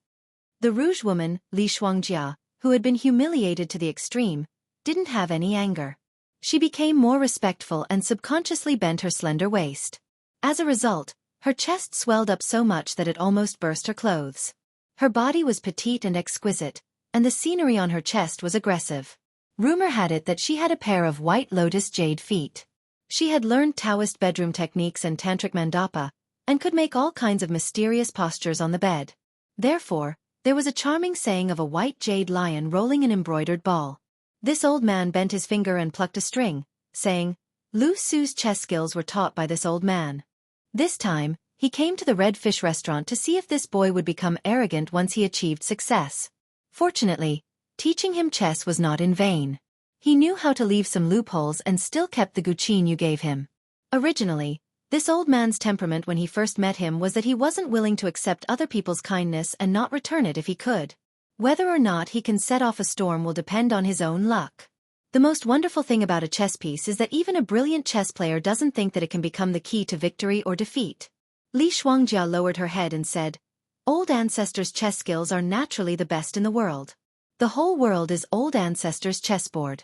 [SPEAKER 2] The Rouge woman, Li Xianxia, who had been humiliated to the extreme, didn't have any anger. She became more respectful and subconsciously bent her slender waist. As a result, her chest swelled up so much that it almost burst her clothes. Her body was petite and exquisite, and the scenery on her chest was aggressive. Rumor had it that she had a pair of white lotus jade feet. She had learned Taoist bedroom techniques and tantric mandapa, and could make all kinds of mysterious postures on the bed. Therefore, there was a charming saying of a white jade lion rolling an embroidered ball. This old man bent his finger and plucked a string, saying, Lu Su's chess skills were taught by this old man. This time, he came to the Red Fish restaurant to see if this boy would become arrogant once he achieved success. Fortunately, teaching him chess was not in vain. He knew how to leave some loopholes and still kept the guqin you gave him. Originally, this old man's temperament when he first met him was that he wasn't willing to accept other people's kindness and not return it if he could. Whether or not he can set off a storm will depend on his own luck. The most wonderful thing about a chess piece is that even a brilliant chess player doesn't think that it can become the key to victory or defeat. Li Xianxia lowered her head and said, Old Ancestor's chess skills are naturally the best in the world. The whole world is Old Ancestor's chessboard.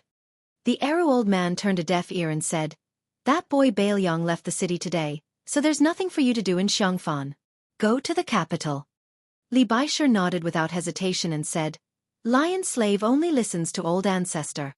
[SPEAKER 2] The Eru old man turned a deaf ear and said, That boy Baliang left the city today, so there's nothing for you to do in Xiangfan. Go to the capital. Li Baisher nodded without hesitation and said, Lion slave only listens to Old Ancestor.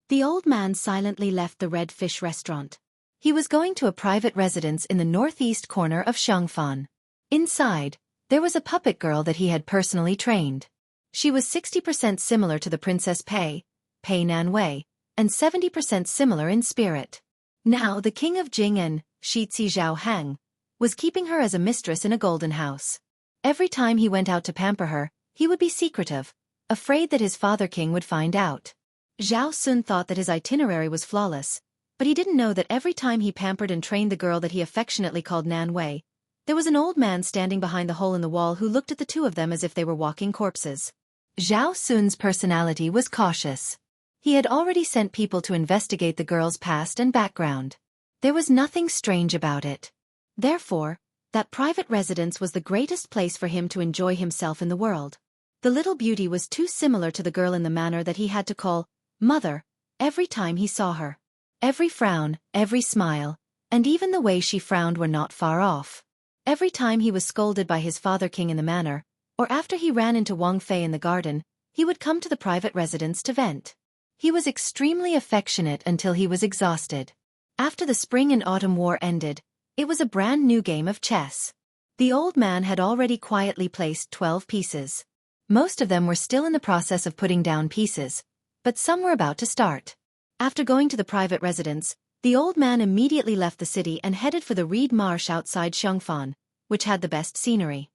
[SPEAKER 2] The old man silently left the Red Fish restaurant. He was going to a private residence in the northeast corner of Xiangfan. Inside, there was a puppet girl that he had personally trained. She was 60% similar to the Princess Pei Nanwei, and 70% similar in spirit. Now the king of Jing and Shitzi Zhao Hang was keeping her as a mistress in a golden house. Every time he went out to pamper her, he would be secretive, afraid that his father king would find out. Zhao Sun thought that his itinerary was flawless, but he didn't know that every time he pampered and trained the girl that he affectionately called Nan Wei, there was an old man standing behind the hole in the wall who looked at the two of them as if they were walking corpses. Zhao Sun's personality was cautious. He had already sent people to investigate the girl's past and background. There was nothing strange about it. Therefore, that private residence was the greatest place for him to enjoy himself in the world. The little beauty was too similar to the girl in the manner that he had to call mother every time he saw her. Every frown, every smile, and even the way she frowned were not far off. Every time he was scolded by his father king in the manor, or after he ran into Wang Fei in the garden, he would come to the private residence to vent. He was extremely affectionate until he was exhausted. After the spring and autumn war ended, it was a brand new game of chess. The old man had already quietly placed 12 pieces. Most of them were still in the process of putting down pieces, but some were about to start. After going to the private residence, the old man immediately left the city and headed for the reed marsh outside Xiangfan, which had the best scenery.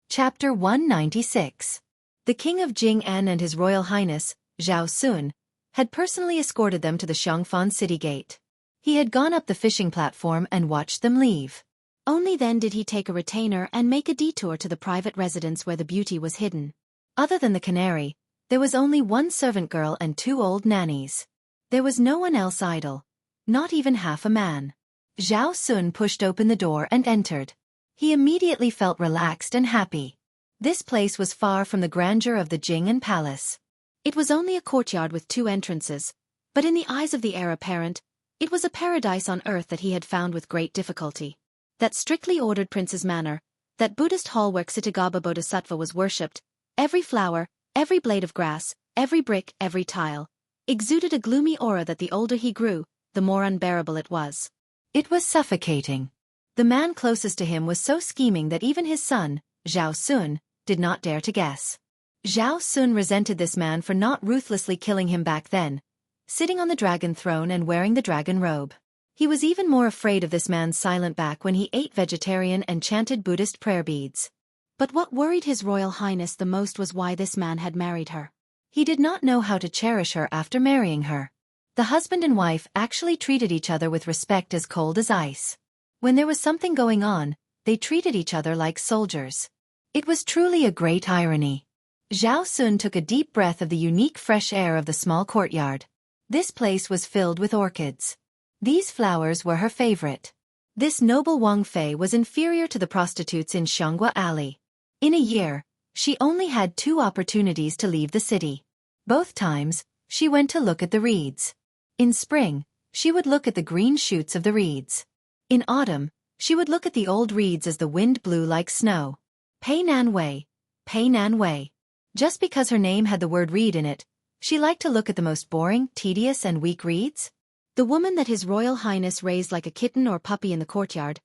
[SPEAKER 2] Chapter 196. The king of Jing'an and His Royal Highness, Zhao Sun, had personally escorted them to the Xiangfan city gate. He had gone up the fishing platform and watched them leave. Only then did he take a retainer and make a detour to the private residence where the beauty was hidden.
[SPEAKER 1] Other than the canary, there was only one servant girl and 2 old nannies. There was no one else idle. Not even half a man. Zhao Sun pushed open the door and entered. He immediately felt relaxed and happy. This place was far from the grandeur of the Jing'an palace.
[SPEAKER 2] It was only a courtyard with 2 entrances, but in the eyes of the heir apparent, it was a paradise on earth that he had found with great difficulty. That strictly ordered prince's manor, that Buddhist hall where Xitigaba Bodhisattva was worshipped, every flower, every blade of grass, every brick, every tile, exuded a gloomy aura that the older he grew, the more unbearable it was.
[SPEAKER 1] It was suffocating. The man closest to him was so scheming that even his son, Zhao Sun, did not dare to guess. Zhao Sun resented this man for not ruthlessly killing him back then, sitting on the dragon throne and wearing the dragon robe. He was even more afraid of this man's silent back when he ate vegetarian and chanted Buddhist prayer beads.
[SPEAKER 2] But what worried His Royal Highness the most was why this man had married her.
[SPEAKER 1] He did not know how to cherish her after marrying her. The husband and wife actually treated each other with respect as cold as ice. When there was something going on, they treated each other like soldiers. It was truly a great irony. Zhao Sun took a deep breath of the unique fresh air of the small courtyard. This place was filled with orchids. These flowers were her favorite. This noble Wang Fei was inferior to the prostitutes in Xianxia Alley. In a year, she only had 2 opportunities to leave the city. Both times, she went to look at the reeds. In spring, she would look at the green shoots of the reeds. In autumn, she would look at the old reeds as the wind blew like snow. Pei Nan Wei, Pei Nan Wei. Just because her name had the word reed in it, she liked to look at the most boring, tedious and weak reeds.
[SPEAKER 2] The woman that His Royal Highness raised like a kitten or puppy in the courtyard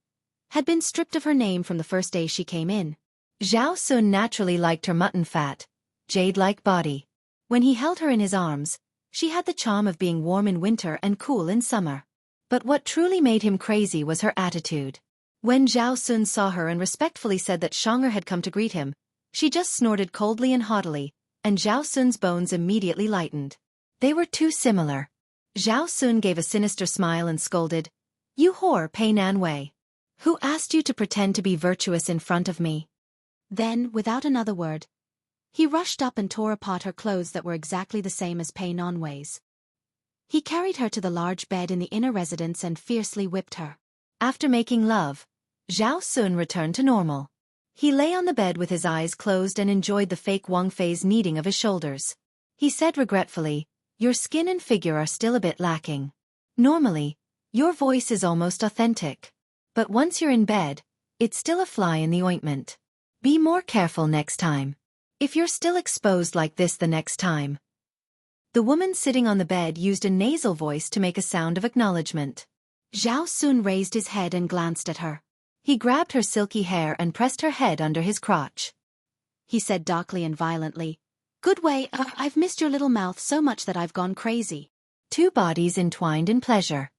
[SPEAKER 2] had been stripped of her name from the first day she came in.
[SPEAKER 1] Zhao Sun naturally liked her mutton fat, jade-like body. When he held her in his arms, she had the charm of being warm in winter and cool in summer. But what truly made him crazy was her attitude. When Zhao Sun saw her and respectfully said that Xianxia had come to greet him, she just snorted coldly and haughtily, and Zhao Sun's bones immediately lightened. They were too similar. Zhao Sun gave a sinister smile and scolded, "You whore, Pei Nan Wei. Who asked you to pretend to be virtuous in front of me?"
[SPEAKER 2] Then, without another word, he rushed up and tore apart her clothes that were exactly the same as Pei Nan Wei's. He carried her to the large bed in the inner residence and fiercely whipped her.
[SPEAKER 1] After making love, Zhao Sun returned to normal. He lay on the bed with his eyes closed and enjoyed the fake Wang Fei's kneading of his shoulders. He said regretfully, "Your skin and figure are still a bit lacking. Normally, your voice is almost authentic. But once you're in bed, it's still a fly in the ointment. Be more careful next time. If you're still exposed like this the next time." The woman sitting on the bed used a nasal voice to make a sound of acknowledgement.
[SPEAKER 2] Zhao Sun raised his head and glanced at her.
[SPEAKER 1] He grabbed her silky hair and pressed her head under his crotch.
[SPEAKER 2] He said darkly and violently, "Good way, I've missed your little mouth so much that I've gone crazy."
[SPEAKER 1] 2 bodies entwined in pleasure.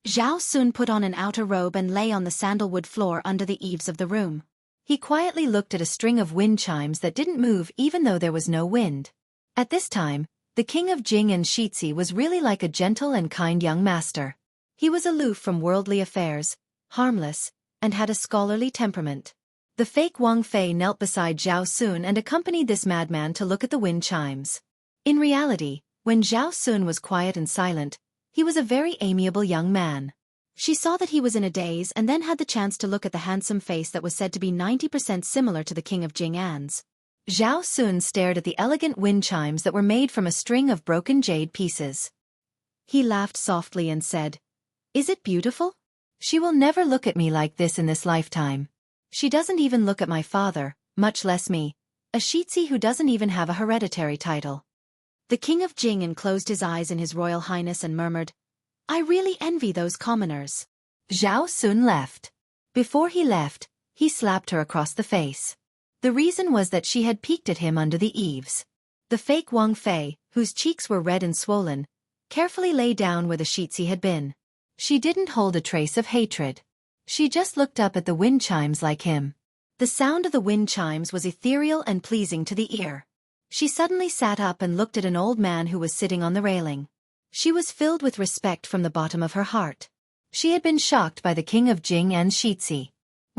[SPEAKER 2] Zhao Sun put on an outer robe and lay on the sandalwood floor under the eaves of the room.
[SPEAKER 1] He quietly looked at a string of wind chimes that didn't move even though there was no wind. At this time, the king of Jing and Xianxia was really like a gentle and kind young master. He was aloof from worldly affairs, harmless, and had a scholarly temperament. The fake Wang Fei knelt beside Zhao Sun and accompanied this madman to look at the wind chimes. In reality, when Zhao Sun was quiet and silent, he was a very amiable young man. She saw that he was in a daze and then had the chance to look at the handsome face that was said to be 90% similar to the king of Jing'an's. Zhao Sun stared at the elegant wind chimes that were made from a string of broken jade pieces. He laughed softly and said, "Is it beautiful? She will never look at me like this in this lifetime. She doesn't even look at my father, much less me, a Xianxia who doesn't even have a hereditary title." The king of Jing closed his eyes in His Royal Highness and murmured, "I really envy those commoners." Zhao Sun left. Before he left, he slapped her across the face. The reason was that she had peeked at him under the eaves. The fake Wang Fei, whose cheeks were red and swollen, carefully lay down where the Xianxia had been. She didn't hold a trace of hatred. She just looked up at the wind chimes like him. The sound of the wind chimes was ethereal and pleasing to the ear. She suddenly sat up and looked at an old man who was sitting on the railing. She was filled with respect from the bottom of her heart. She had been shocked by the king of Jing and Xianxia.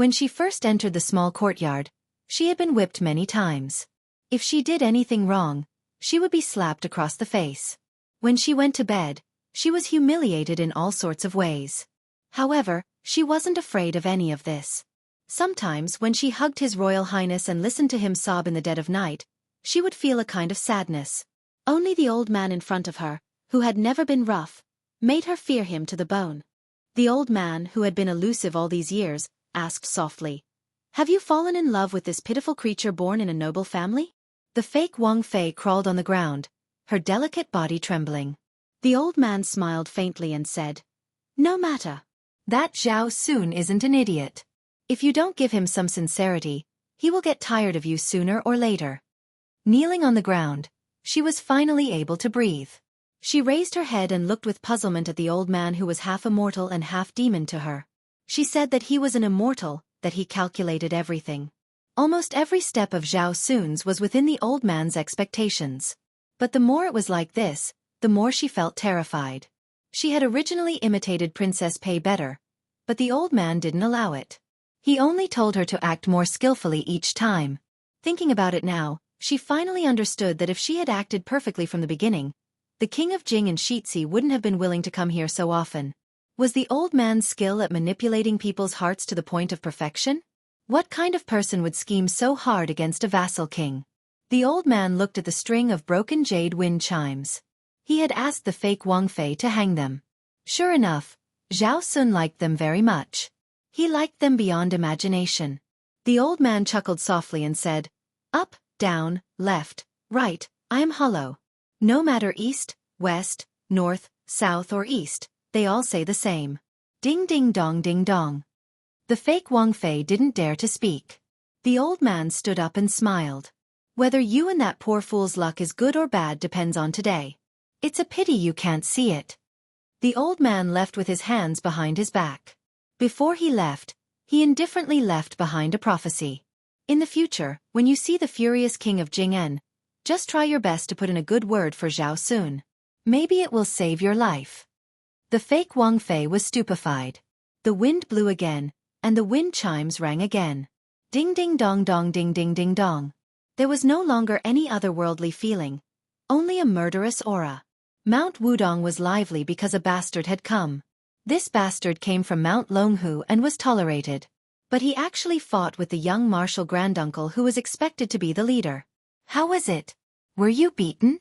[SPEAKER 1] When she first entered the small courtyard, she had been whipped many times. If she did anything wrong, she would be slapped across the face. When she went to bed, she was humiliated in all sorts of ways. However, she wasn't afraid of any of this. Sometimes when she hugged His Royal Highness and listened to him sob in the dead of night, she would feel a kind of sadness. Only the old man in front of her, who had never been rough, made her fear him to the bone. The old man, who had been elusive all these years, asked softly, "Have you fallen in love with this pitiful creature born in a noble family?" The fake Wang Fei crawled on the ground, her delicate body trembling. The old man smiled faintly and said, "No matter. That Zhao Sun isn't an idiot. If you don't give him some sincerity, he will get tired of you sooner or later." Kneeling on the ground, she was finally able to breathe. She raised her head and looked with puzzlement at the old man who was half immortal and half demon to her. She said that he was an immortal, that he calculated everything. Almost every step of Zhao Sun's was within the old man's expectations. But the more it was like this, the more she felt terrified. She had originally imitated Princess Pei better, but the old man didn't allow it. He only told her to act more skillfully each time. Thinking about it now, she finally understood that if she had acted perfectly from the beginning, the king of Jing and Shitzi wouldn't have been willing to come here so often. Was the old man's skill at manipulating people's hearts to the point of perfection? What kind of person would scheme so hard against a vassal king? The old man looked at the string of broken jade wind chimes. He had asked the fake Wang Fei to hang them. Sure enough, Zhao Sun liked them very much. He liked them beyond imagination. The old man chuckled softly and said, "Up, down, left, right, I am hollow. No matter east, west, north, south or east, they all say the same. Ding ding dong ding dong." The fake Wang Fei didn't dare to speak. The old man stood up and smiled. "Whether you and that poor fool's luck is good or bad depends on today. It's a pity you can't see it." The old man left with his hands behind his back. Before he left, he indifferently left behind a prophecy. In the future, when you see the furious king of Jing'an, just try your best to put in a good word for Zhao Sun. Maybe it will save your life. The fake Wang Fei was stupefied. The wind blew again, and the wind chimes rang again. Ding ding dong dong ding ding ding dong. There was no longer any otherworldly feeling, only a murderous aura. Mount Wudong was lively because a bastard had come. This bastard came from Mount Longhu and was tolerated. But he actually fought with the young martial granduncle who was expected to be the leader. How was it? Were you beaten?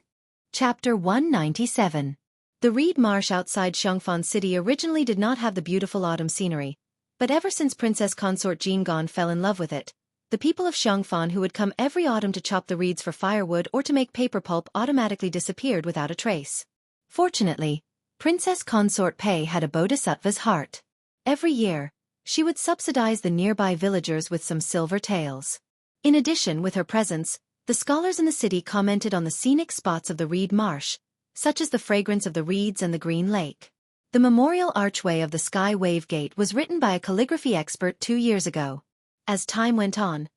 [SPEAKER 1] Chapter 197. The reed marsh outside Xianxia city originally did not have the beautiful autumn scenery, but ever since Princess Consort Jingan fell in love with it, the people of Xianxia who would come every autumn to chop the reeds for firewood or to make paper pulp automatically disappeared without a trace. Fortunately, Princess Consort Pei had a bodhisattva's heart. Every year, she would subsidize the nearby villagers with some silver taels. In addition, with her presence, the scholars in the city commented on the scenic spots of the reed marsh, such as the fragrance of the reeds and the green lake. The memorial archway of the Sky Wave Gate was written by a calligraphy expert 2 years ago. As time went on,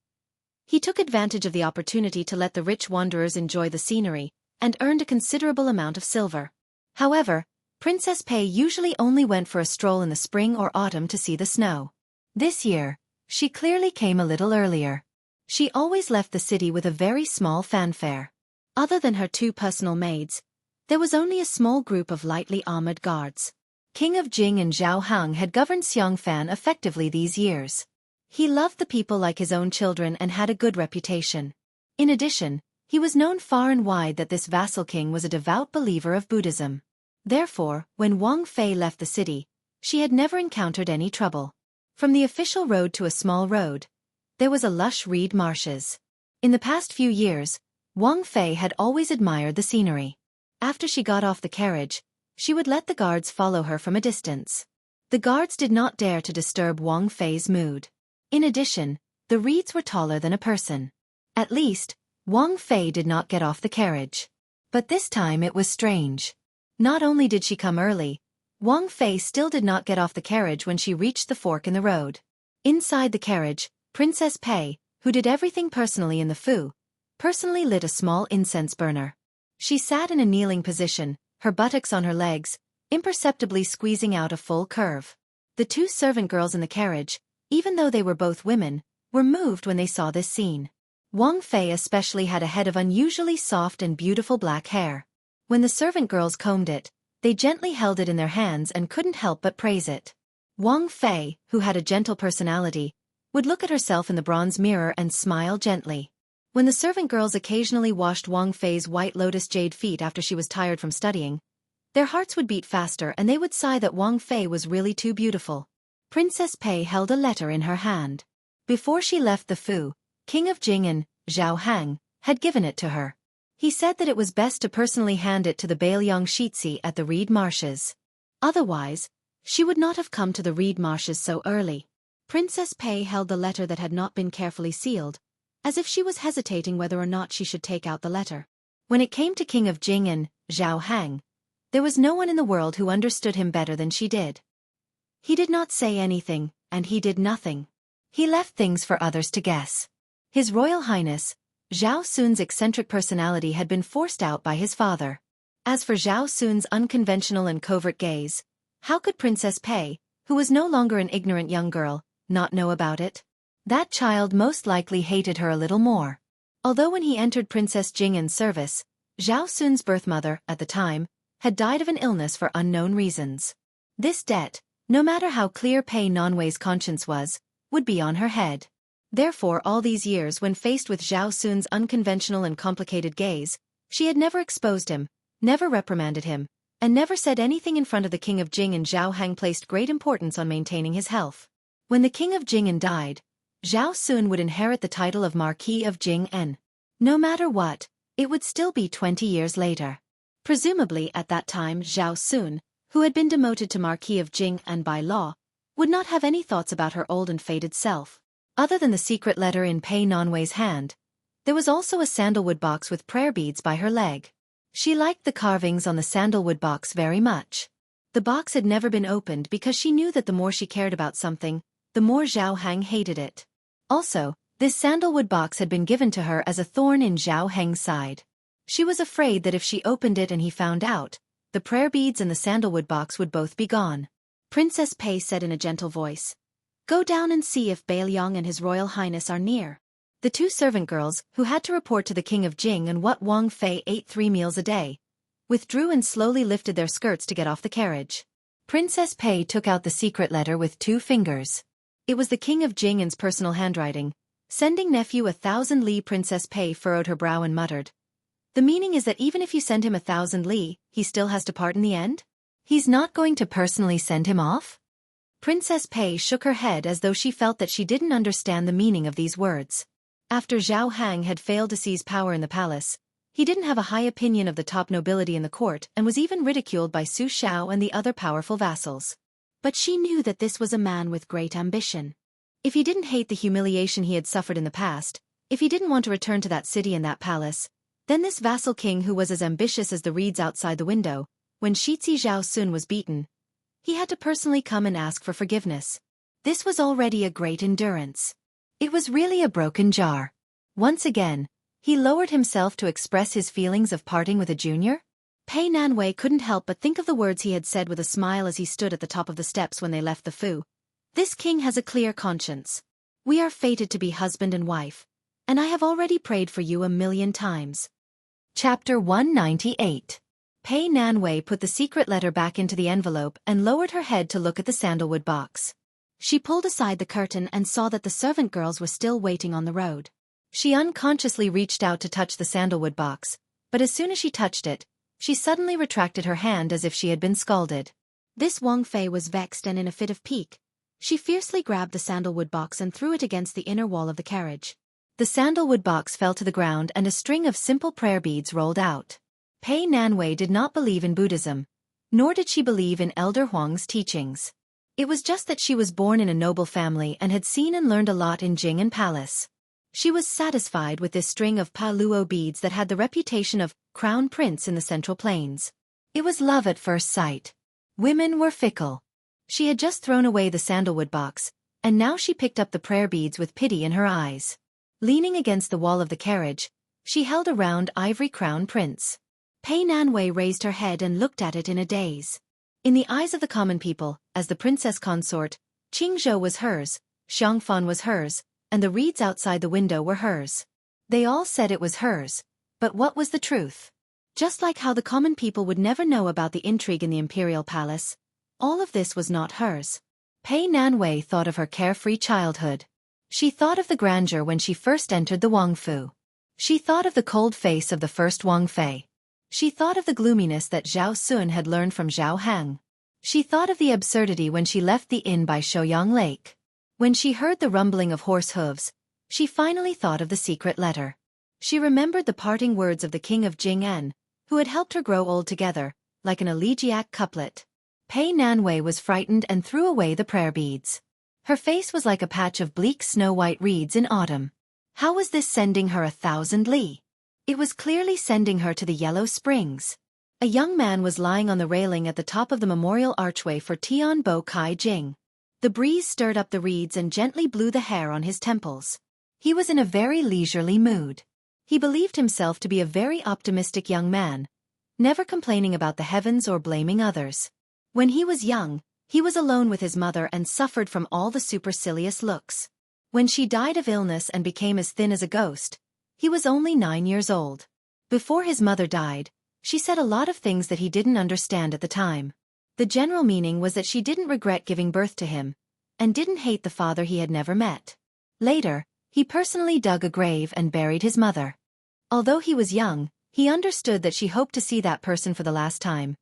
[SPEAKER 1] he took advantage of the opportunity to let the rich wanderers enjoy the scenery, and earned a considerable amount of silver. However, Princess Pei usually only went for a stroll in the spring or autumn to see the snow. This year, she clearly came a little earlier. She always left the city with a very small fanfare. Other than her 2 personal maids, there was only a small group of lightly armored guards. King of Jing and Zhao Hang had governed Xiangfan effectively these years. He loved the people like his own children and had a good reputation. In addition, he was known far and wide that this vassal king was a devout believer of Buddhism. Therefore, when Wang Fei left the city, she had never encountered any trouble. From the official road to a small road, there was a lush reed marshes. In the past few years, Wang Fei had always admired the scenery. After she got off the carriage, she would let the guards follow her from a distance. The guards did not dare to disturb Wang Fei's mood. In addition, the reeds were taller than a person. At least, Wang Fei did not get off the carriage. But this time it was strange. Not only did she come early, Wang Fei still did not get off the carriage when she reached the fork in the road. Inside the carriage, Princess Pei, who did everything personally in the Fu, personally lit a small incense burner. She sat in a kneeling position, her buttocks on her legs, imperceptibly squeezing out a full curve. The 2 servant girls in the carriage, even though they were both women, were moved when they saw this scene. Wang Fei especially had a head of unusually soft and beautiful black hair. When the servant girls combed it, they gently held it in their hands and couldn't help but praise it. Wang Fei, who had a gentle personality, would look at herself in the bronze mirror and smile gently. When the servant girls occasionally washed Wang Fei's white lotus jade feet after she was tired from studying, their hearts would beat faster and they would sigh that Wang Fei was really too beautiful. Princess Pei held a letter in her hand. Before she left the Fu, King of Jing and Zhao Hang had given it to her. He said that it was best to personally hand it to the Bailiang Shitsi at the reed marshes. Otherwise, she would not have come to the reed marshes so early. Princess Pei held the letter that had not been carefully sealed, as if she was hesitating whether or not she should take out the letter. When it came to King of Jing and Zhao Hang, there was no one in the world who understood him better than she did. He did not say anything, and he did nothing. He left things for others to guess. His Royal Highness, Zhao Sun's eccentric personality had been forced out by his father. As for Zhao Sun's unconventional and covert gaze, how could Princess Pei, who was no longer an ignorant young girl, not know about it? That child most likely hated her a little more. Although when he entered Princess Jing'an's service, Zhao Sun's birth mother, at the time, had died of an illness for unknown reasons. This debt, no matter how clear Pei Nanwei's conscience was, would be on her head. Therefore all these years when faced with Zhao Sun's unconventional and complicated gaze, she had never exposed him, never reprimanded him, and never said anything in front of the King of Jing, and Zhao Hang placed great importance on maintaining his health. When the King of Jing'an died, Zhao Sun would inherit the title of Marquis of Jing'an. No matter what, it would still be 20 years later. Presumably at that time Zhao Sun, who had been demoted to Marquis of Jing'an by law, would not have any thoughts about her old and faded self. Other than the secret letter in Pei Nanwei's hand, there was also a sandalwood box with prayer beads by her leg. She liked the carvings on the sandalwood box very much. The box had never been opened because she knew that the more she cared about something, the more Zhao Hang hated it. Also, this sandalwood box had been given to her as a thorn in Zhao Hang's side. She was afraid that if she opened it and he found out, the prayer beads and the sandalwood box would both be gone. Princess Pei said in a gentle voice, "Go down and see if Bailiang and His Royal Highness are near." The two servant girls, who had to report to the King of Jing and what Wang Fei ate 3 meals a day, withdrew and slowly lifted their skirts to get off the carriage. Princess Pei took out the secret letter with 2 fingers. It was the King of Jing'an's personal handwriting. Sending nephew 1,000 li. Princess Pei furrowed her brow and muttered, "The meaning is that even if you send him 1,000 li, he still has to part in the end? He's not going to personally send him off?" Princess Pei shook her head as though she felt that she didn't understand the meaning of these words. After Zhao Hang had failed to seize power in the palace, he didn't have a high opinion of the top nobility in the court and was even ridiculed by Su Xiao and the other powerful vassals. But she knew that this was a man with great ambition. If he didn't hate the humiliation he had suffered in the past, if he didn't want to return to that city and that palace, then this vassal king who was as ambitious as the reeds outside the window, when Shitsi Zhao Sun was beaten, he had to personally come and ask for forgiveness. This was already a great endurance. It was really a broken jar. Once again, he lowered himself to express his feelings of parting with a junior. Pei Nanwei couldn't help but think of the words he had said with a smile as he stood at the top of the steps when they left the Fu. This king has a clear conscience. We are fated to be husband and wife, and I have already prayed for you 1,000,000 times. Chapter 198. Pei Nanwei put the secret letter back into the envelope and lowered her head to look at the sandalwood box. She pulled aside the curtain and saw that the servant girls were still waiting on the road. She unconsciously reached out to touch the sandalwood box, but as soon as she touched it, she suddenly retracted her hand as if she had been scalded. This Wang Fei was vexed and in a fit of pique. She fiercely grabbed the sandalwood box and threw it against the inner wall of the carriage. The sandalwood box fell to the ground and a string of simple prayer beads rolled out. Pei Nanwei did not believe in Buddhism, nor did she believe in Elder Huang's teachings. It was just that she was born in a noble family and had seen and learned a lot in Jing'an Palace. She was satisfied with this string of pa luo beads that had the reputation of crown prince in the Central Plains. It was love at first sight. Women were fickle. She had just thrown away the sandalwood box, and now she picked up the prayer beads with pity in her eyes. Leaning against the wall of the carriage, she held a round ivory crown prince. Pei Nanwei raised her head and looked at it in a daze. In the eyes of the common people, as the princess consort, Qingzhou was hers,
[SPEAKER 2] Xianxia was hers, and the reeds outside the window were hers. They all said it was hers, but what was the truth? Just like how the common people would never know about the intrigue in the imperial palace, all of this was not hers. Pei Nanwei thought of her carefree childhood. She thought of the grandeur when she first entered the Wangfu. She thought of the cold face of the first Wang Fei. She thought of the gloominess that Zhao Sun had learned from Zhao Hang. She thought of the absurdity when she left the inn by Shouyang Lake. When she heard the rumbling of horse hooves, she finally thought of the secret letter. She remembered the parting words of the king of Jing'an, who had helped her grow old together, like an elegiac couplet. Pei Nanwei was frightened and threw away the prayer beads. Her face was like a patch of bleak snow-white reeds in autumn. How was this sending her 1,000 li? It was clearly sending her to the Yellow Springs. A young man was lying on the railing at the top of the memorial archway for Tian Bo Kai Jing. The breeze stirred up the reeds and gently blew the hair on his temples. He was in a very leisurely mood. He believed himself to be a very optimistic young man, never complaining about the heavens or blaming others. When he was young, he was alone with his mother and suffered from all the supercilious looks. When she died of illness and became as thin as a ghost, he was only 9 years old. Before his mother died, she said a lot of things that he didn't understand at the time. The general meaning was that she didn't regret giving birth to him, and didn't hate the father he had never met. Later, he personally dug a grave and buried his mother. Although he was young, he understood that she hoped to see that person for the last time,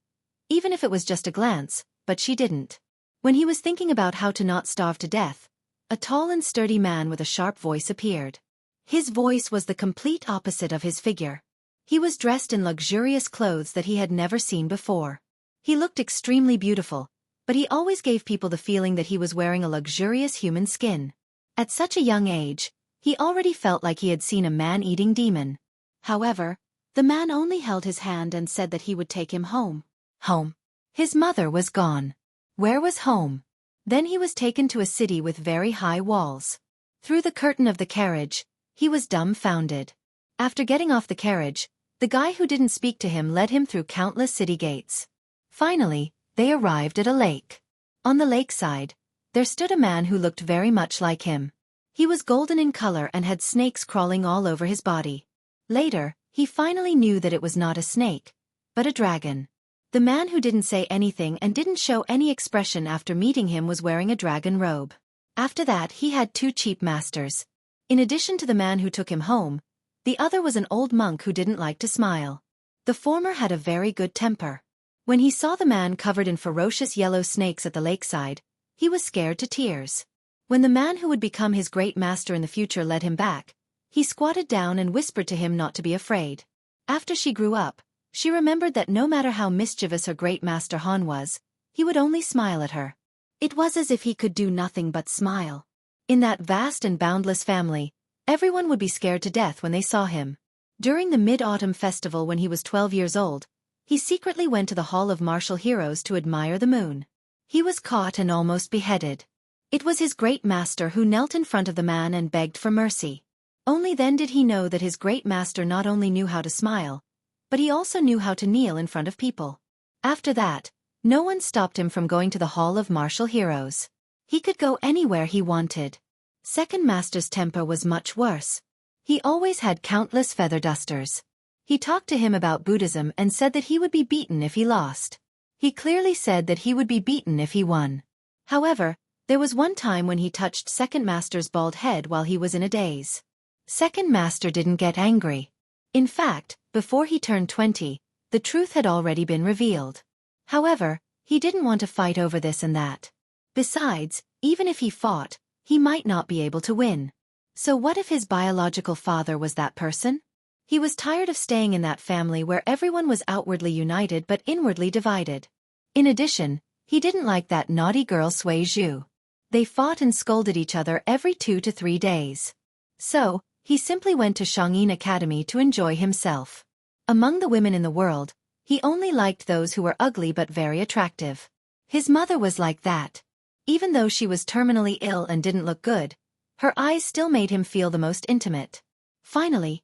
[SPEAKER 2] even if it was just a glance, but she didn't. When he was thinking about how to not starve to death, a tall and sturdy man with a sharp voice appeared. His voice was the complete opposite of his figure. He was dressed in luxurious clothes that he had never seen before. He looked extremely beautiful, but he always gave people the feeling that he was wearing a luxurious human skin. At such a young age, he already felt like he had seen a man-eating demon. However, the man only held his hand and said that he would take him home. Home. His mother was gone. Where was home? Then he was taken to a city with very high walls. Through the curtain of the carriage, he was dumbfounded. After getting off the carriage, the guy who didn't speak to him led him through countless city gates. Finally, they arrived at a lake. On the lakeside, there stood a man who looked very much like him. He was golden in color and had snakes crawling all over his body. Later, he finally knew that it was not a snake, but a dragon. The man who didn't say anything and didn't show any expression after meeting him was wearing a dragon robe. After that, he had 2 cheap masters. In addition to the man who took him home, the other was an old monk who didn't like to smile. The former had a very good temper. When he saw the man covered in ferocious yellow snakes at the lakeside, he was scared to tears. When the man who would become his great master in the future led him back, he squatted down and whispered to him not to be afraid. After she grew up, she remembered that no matter how mischievous her great master Han was, he would only smile at her. It was as if he could do nothing but smile. In that vast and boundless family, everyone would be scared to death when they saw him. During the Mid-Autumn Festival when he was 12 years old, he secretly went to the Hall of Martial Heroes to admire the moon. He was caught and almost beheaded. It was his great master who knelt in front of the man and begged for mercy. Only then did he know that his great master not only knew how to smile, but he also knew how to kneel in front of people. After that, no one stopped him from going to the Hall of Martial Heroes. He could go anywhere he wanted. Second Master's temper was much worse. He always had countless feather dusters. He talked to him about Buddhism and said that he would be beaten if he lost. He clearly said that he would be beaten if he won. However, there was one time when he touched Second Master's bald head while he was in a daze. Second Master didn't get angry. In fact, before he turned 20, the truth had already been revealed. However, he didn't want to fight over this and that. Besides, even if he fought, he might not be able to win. So what if his biological father was that person? He was tired of staying in that family where everyone was outwardly united but inwardly divided. In addition, he didn't like that naughty girl Sui Zhu. They fought and scolded each other every 2 to 3 days. So, he simply went to Shangyin Academy to enjoy himself. Among the women in the world, he only liked those who were ugly but very attractive. His mother was like that. Even though she was terminally ill and didn't look good, her eyes still made him feel the most intimate. Finally,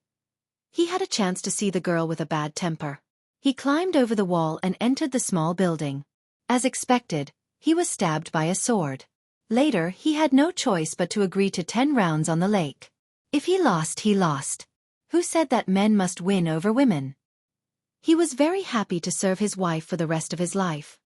[SPEAKER 2] he had a chance to see the girl with a bad temper. He climbed over the wall and entered the small building. As expected, he was stabbed by a sword.
[SPEAKER 1] Later, he had no choice but to agree to 10 rounds on the lake. If he lost, he lost. Who said that men must win over women?
[SPEAKER 2] He was very happy to serve his wife for the rest of his life.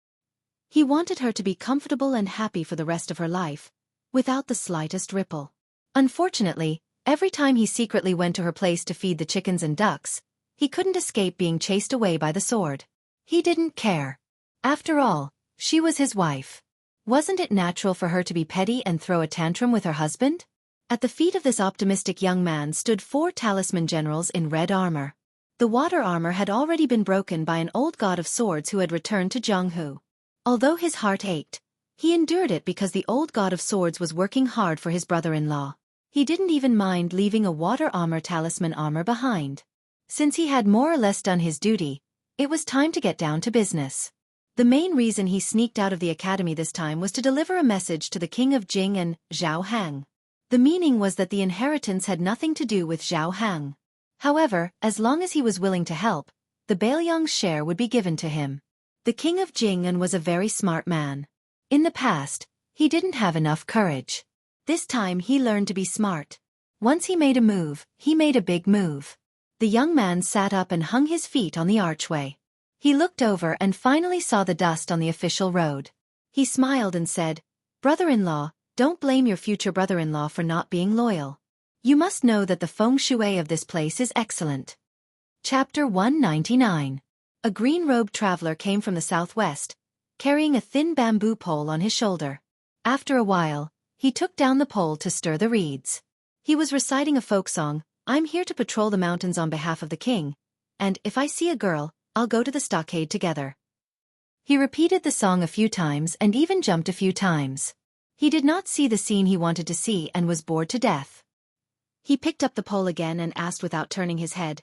[SPEAKER 2] He wanted her to be comfortable and happy for the rest of her life, without the slightest ripple.
[SPEAKER 1] Unfortunately, every time he secretly went to her place to feed the chickens and ducks, he couldn't escape being chased away by the sword. He didn't care. After all, she was his wife. Wasn't it natural for her to be petty and throw a tantrum with her husband?
[SPEAKER 2] At the feet of this optimistic young man stood 4 talisman generals in red armor. The water armor had already been broken by an old god of swords who had returned to Jianghu. Although his heart ached, he endured it because the old god of swords was working hard for his brother-in-law. He didn't even mind leaving a water armor talisman armor behind. Since he had more or less done his duty, it was time to get down to business. The main reason he sneaked out of the academy this time was to deliver a message to the king of Jing and Zhao. The meaning was that the inheritance had nothing to do with Zhao. However, as long as he was willing to help, the Bailiang's share would be given to him. The king of Jing was a very smart man. In the past, he didn't have enough courage. This time he learned to be smart. Once he made a move, he made a big move. The young man sat up and hung his feet on the archway. He looked over and finally saw the dust on the official road. He smiled and said, "Brother-in-law, don't blame your future brother-in-law for not being loyal. You must know that the feng shui of this place is excellent." Chapter 199. A green-robed traveler came from the southwest, carrying a thin bamboo pole on his shoulder. After a while, he took down the pole to stir the reeds. He was reciting a folk song, "I'm here to patrol the mountains on behalf of the king, and if I see a girl, I'll go to the stockade together." He repeated the song a few times and even jumped a few times. He did not see the scene he wanted to see and was bored to death. He picked up the pole again and asked without turning his head,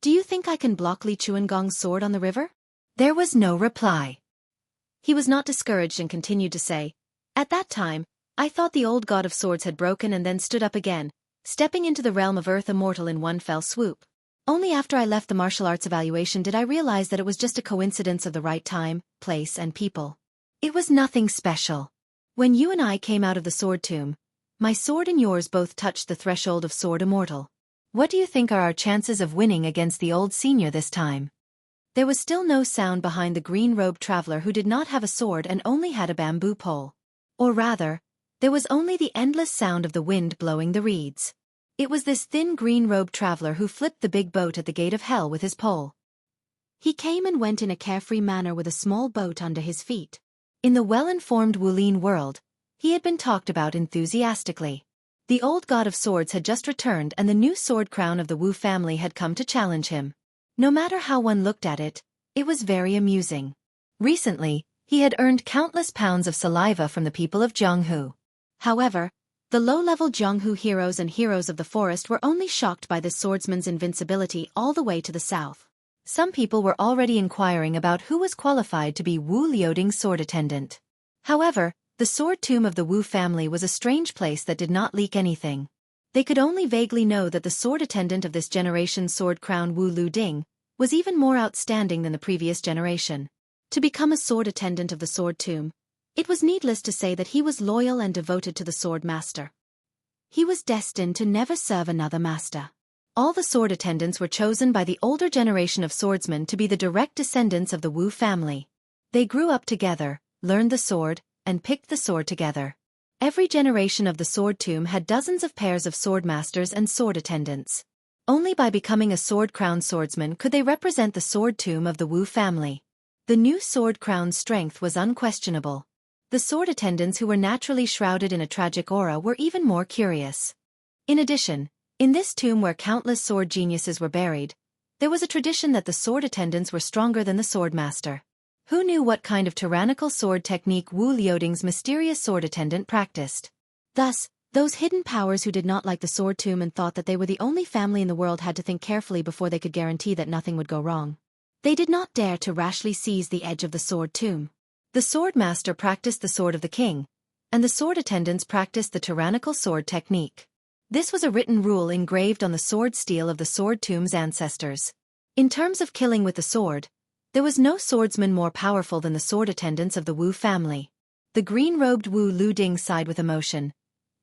[SPEAKER 2] "Do you think I can block Li Chuangong's sword on the river?"
[SPEAKER 1] There was no reply.
[SPEAKER 2] He was not discouraged and continued to say, "At that time, I thought the old god of swords had broken and then stood up again, stepping into the realm of earth immortal in one fell swoop. Only after I left the martial arts evaluation did I realize that it was just a coincidence of the right time, place and people.
[SPEAKER 1] It was nothing special.
[SPEAKER 2] When you and I came out of the sword tomb, my sword and yours both touched the threshold of sword immortal.
[SPEAKER 1] What do you think are our chances of winning against the old senior this time?"
[SPEAKER 2] There was still no sound behind the green-robed traveler who did not have a sword and only had a bamboo pole. Or rather, there was only the endless sound of the wind blowing the reeds. It was this thin green-robed traveler who flipped the big boat at the gate of hell with his pole. He came and went in a carefree manner with a small boat under his feet. In the well-informed Wulin world, he had been talked about enthusiastically. The old god of swords had just returned and the new sword crown of the Wu family had come to challenge him. No matter how one looked at it, it was very amusing. Recently, he had earned countless pounds of saliva from the people of Jianghu. However, the low-level Jianghu heroes and heroes of the forest were only shocked by this swordsman's invincibility all the way to the south. Some people were already inquiring about who was qualified to be Wu Liuding's sword attendant. However, the sword tomb of the Wu family was a strange place that did not leak anything. They could only vaguely know that the sword attendant of this generation's sword crown Wu Liuding was even more outstanding than the previous generation. To become a sword attendant of the sword tomb, it was needless to say that he was loyal and devoted to the sword master. He was destined to never serve another master. All the sword attendants were chosen by the older generation of swordsmen to be the direct descendants of the Wu family. They grew up together, learned the sword, and picked the sword together. Every generation of the sword tomb had dozens of pairs of sword masters and sword attendants. Only by becoming a sword-crowned swordsman could they represent the sword tomb of the Wu family. The new sword-crowned strength was unquestionable. The sword attendants who were naturally shrouded in a tragic aura were even more curious. In addition, in this tomb where countless sword geniuses were buried, there was a tradition that the sword attendants were stronger than the sword master. Who knew what kind of tyrannical sword technique Wu Liuding's mysterious sword attendant practiced? Thus, those hidden powers who did not like the sword tomb and thought that they were the only family in the world had to think carefully before they could guarantee that nothing would go wrong. They did not dare to rashly seize the edge of the sword tomb. The sword master practiced the sword of the king, and the sword attendants practiced the tyrannical sword technique. This was a written rule engraved on the sword steel of the sword tomb's ancestors. In terms of killing with the sword, there was no swordsman more powerful than the sword attendants of the Wu family.
[SPEAKER 1] The green-robed Wu Luding sighed with emotion.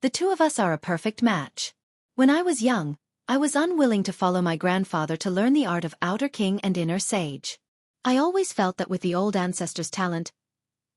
[SPEAKER 1] The two of us are a perfect match. When I was young, I was unwilling to follow my grandfather to learn the art of outer king and inner sage. I always felt that with the old ancestor's talent,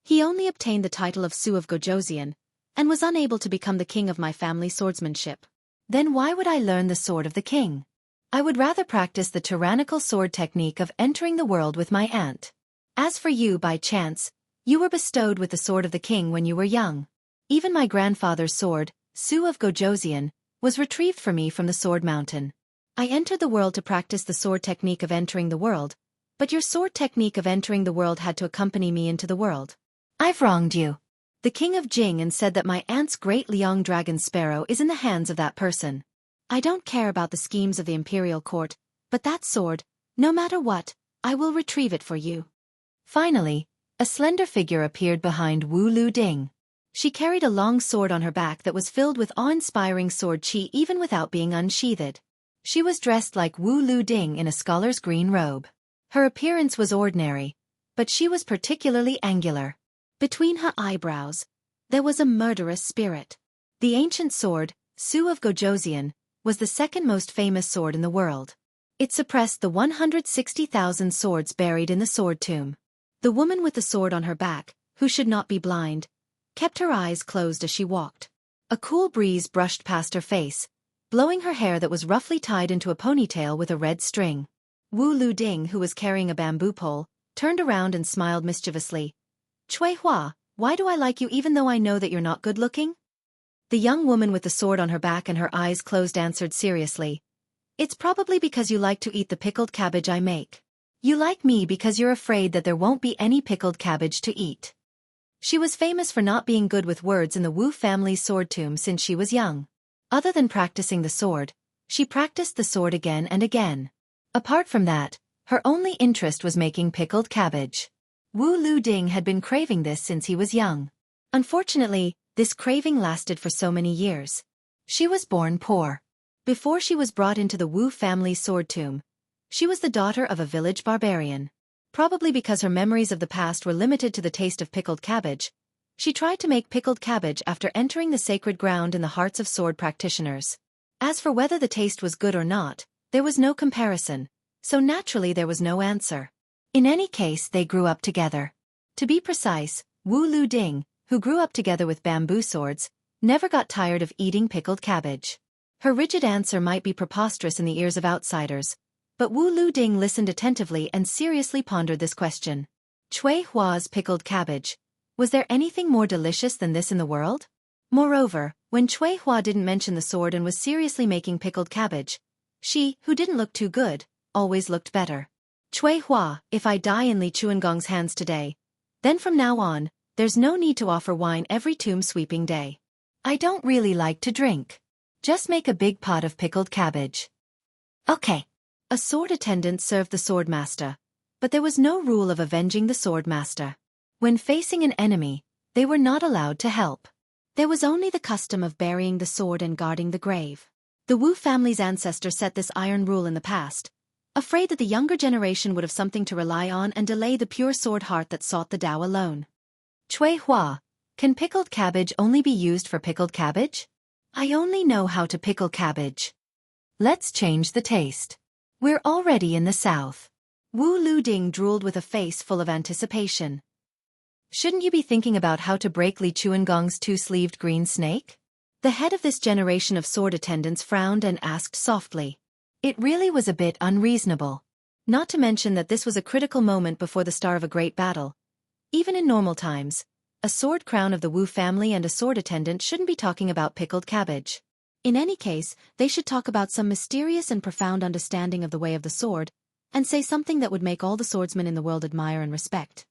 [SPEAKER 1] he only obtained the title of Su of Gojoseon, and was unable to become the king of my family's swordsmanship. Then why would I learn the sword of the king? I would rather practice the tyrannical sword technique of entering the world with my aunt. As for you, by chance, you were bestowed with the sword of the king when you were young. Even my grandfather's sword, Su of Gojoseon, was retrieved for me from the sword mountain. I entered the world to practice the sword technique of entering the world, but your sword technique of entering the world had to accompany me into the world. I've wronged you. The king of Jianghu said that my aunt's great Liang dragon sparrow is in the hands of that person. I don't care about the schemes of the imperial court, but that sword, no matter what, I will retrieve it for you. Finally, a slender figure appeared behind Wu Luding. She carried a long sword on her back that was filled with awe-inspiring sword chi even without being unsheathed. She was dressed like Wu Luding in a scholar's green robe. Her appearance was ordinary, but she was particularly angular. Between her eyebrows, there was a murderous spirit. The ancient sword, Su of Gojoseon, was the second most famous sword in the world. It suppressed the 160,000 swords buried in the sword tomb. The woman with the sword on her back, who should not be blind, kept her eyes closed as she walked. A cool breeze brushed past her face, blowing her hair that was roughly tied into a ponytail with a red string. Wu Luding, who was carrying a bamboo pole, turned around and smiled mischievously. Cui Hua, why do I like you even though I know that you're not good-looking? The young woman with the sword on her back and her eyes closed answered seriously. It's probably because you like to eat the pickled cabbage I make. You like me because you're afraid that there won't be any pickled cabbage to eat. She was famous for not being good with words in the Wu family's sword tomb since she was young. Other than practicing the sword, she practiced the sword again and again. Apart from that, her only interest was making pickled cabbage. Wu Luding had been craving this since he was young. Unfortunately, this craving lasted for so many years. She was born poor. Before she was brought into the Wu family's sword tomb, she was the daughter of a village barbarian. Probably because her memories of the past were limited to the taste of pickled cabbage, she tried to make pickled cabbage after entering the sacred ground in the hearts of sword practitioners. As for whether the taste was good or not, there was no comparison, so naturally there was no answer. In any case, they grew up together. To be precise, Wu Luding, who grew up together with bamboo swords, never got tired of eating pickled cabbage. Her rigid answer might be preposterous in the ears of outsiders, but Wu Luding listened attentively and seriously pondered this question. Cui Hua's pickled cabbage. Was there anything more delicious than this in the world? Moreover, when Cui Hua didn't mention the sword and was seriously making pickled cabbage, she, who didn't look too good, always looked better. Cui Hua, if I die in Li Chuangong's hands today, then from now on, there's no need to offer wine every tomb sweeping day. I don't really like to drink. Just make a big pot of pickled cabbage. Okay. A sword attendant served the sword master, but there was no rule of avenging the sword master. When facing an enemy, they were not allowed to help. There was only the custom of burying the sword and guarding the grave. The Wu family's ancestor set this iron rule in the past, afraid that the younger generation would have something to rely on and delay the pure sword heart that sought the Tao alone. Cui Hua, can pickled cabbage only be used for pickled cabbage? I only know how to pickle cabbage. Let's change the taste. We're already in the south. Wu Luding drooled with a face full of anticipation. Shouldn't you be thinking about how to break Li Chuangong's two-sleeved green snake? The head of this generation of sword attendants frowned and asked softly. It really was a bit unreasonable. Not to mention that this was a critical moment before the start of a great battle. Even in normal times, a sword crown of the Wu family and a sword attendant shouldn't be talking about pickled cabbage. In any case, they should talk about some mysterious and profound understanding of the way of the sword, and say something that would make all the swordsmen in the world admire and respect.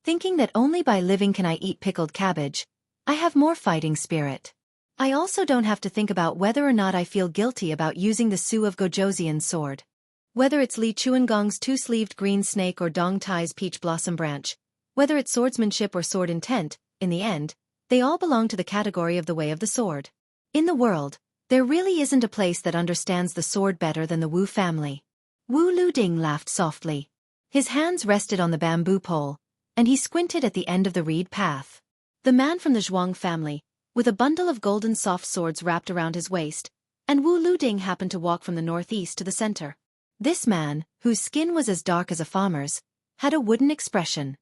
[SPEAKER 1] Thinking that only by living can I eat pickled cabbage, I have more fighting spirit. I also don't have to think about whether or not I feel guilty about using the Su of Gojoseon's sword. Whether it's Li Chuangong's two-sleeved green snake or Dong Tai's peach blossom branch, whether it's swordsmanship or sword intent, in the end, they all belong to the category of the way of the sword. In the world, there really isn't a place that understands the sword better than the Wu family. Wu Luding laughed softly. His hands rested on the bamboo pole, and he squinted at the end of the reed path.
[SPEAKER 2] The man from the Zhuang family, with a bundle of golden soft swords wrapped around his waist, and Wu Luding happened to walk from the northeast to the center. This man, whose skin was as dark as a farmer's, had a wooden expression.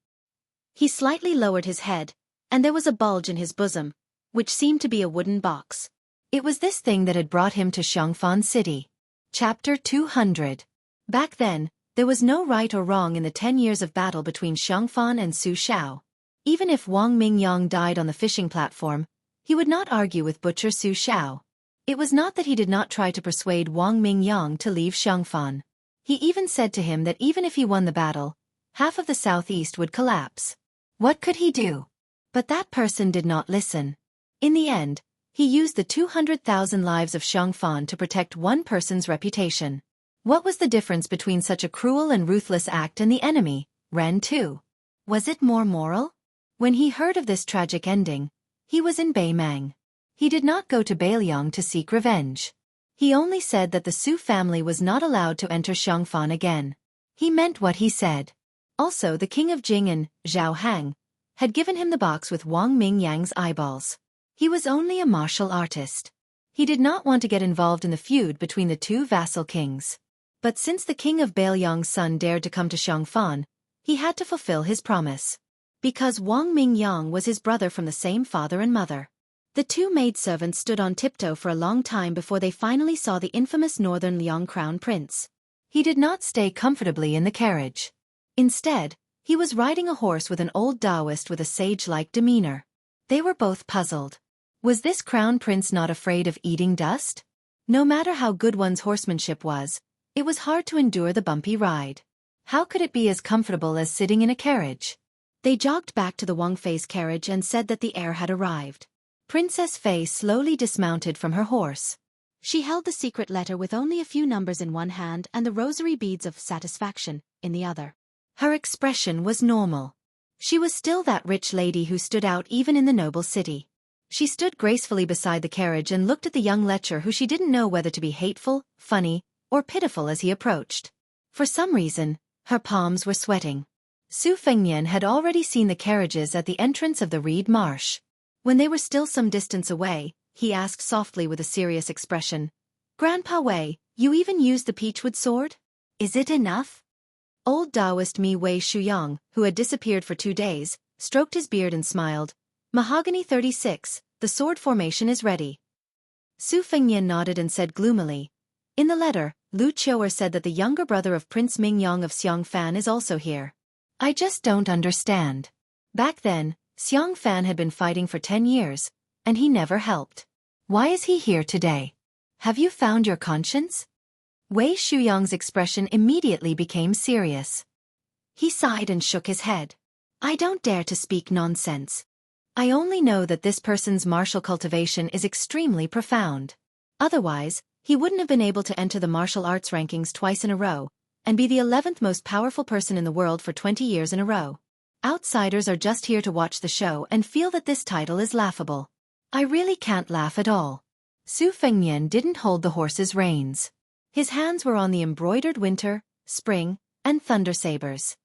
[SPEAKER 2] He slightly lowered his head, and there was a bulge in his bosom, which seemed to be a wooden box.
[SPEAKER 1] It was this thing that had brought him to Xianxia City. Chapter 200. Back then, there was no right or wrong in the 10 years of battle between Xianxia and Su Xiao. Even if Wang Mingyang died on the fishing platform, he would not argue with butcher Su Xiao. It was not that he did not try to persuade Wang Mingyang to leave Xianxia. He even said to him that even if he won the battle, half of the southeast would collapse. What could he do? But that person did not listen. In the end, he used the 200,000 lives of Xianxia to protect one person's reputation. What was the difference between such a cruel and ruthless act and the enemy, Ren Tu? Was it more moral? When he heard of this tragic ending, he was in Beimang. He did not go to Beiliang to seek revenge. He only said that the Su family was not allowed to enter Xianxia again. He meant what he said. Also, the king of Jing, Zhao Hang, had given him the box with Wang Mingyang's eyeballs. He was only a martial artist. He did not want to get involved in the feud between the two vassal kings. But since the king of Beiliang's son dared to come to Xianxia, he had to fulfill his promise. Because Wang Mingyang was his brother from the same father and mother. The two maidservants stood on tiptoe for a long time before they finally saw the infamous northern Liang crown prince. He did not stay comfortably in the carriage. Instead, he was riding a horse with an old Taoist with a sage-like demeanor. They were both puzzled. Was this crown prince not afraid of eating dust? No matter how good one's horsemanship was, it was hard to endure the bumpy ride. How could it be as comfortable as sitting in a carriage? They jogged back to the Wang Fei's carriage and said that the heir had arrived. Princess Fei slowly dismounted from her horse. She held the secret letter with only a few numbers in one hand and the rosary beads of satisfaction in the other. Her expression was normal. She was still that rich lady who stood out even in the noble city. She stood gracefully beside the carriage and looked at the young lecher who she didn't know whether to be hateful, funny, or pitiful as he approached. For some reason, her palms were sweating. Su Fengnian had already seen the carriages at the entrance of the reed marsh. When they were still some distance away, he asked softly with a serious expression, "Grandpa Wei, you even used the peachwood sword? Is it enough?" Old Taoist Mi Wei Shuyang, who had disappeared for 2 days, stroked his beard and smiled. "Mahogany 36, the sword formation is ready." Su Fengnian nodded and said gloomily, "In the letter, Lu Qiuer said that the younger brother of Prince Mingyang of Xiangfan is also here. I just don't understand. Back then, Xiangfan had been fighting for 10 years, and he never helped. Why is he here today? Have you found your conscience?" Wei Shuyang's expression immediately became serious. He sighed and shook his head. "I don't dare to speak nonsense. I only know that this person's martial cultivation is extremely profound. Otherwise, he wouldn't have been able to enter the martial arts rankings twice in a row, and be the 11th most powerful person in the world for 20 years in a row. Outsiders are just here to watch the show and feel that this title is laughable. I really can't laugh at all." Su Fengnian didn't hold the horse's reins. His hands were on the embroidered winter, spring, and thunder sabers.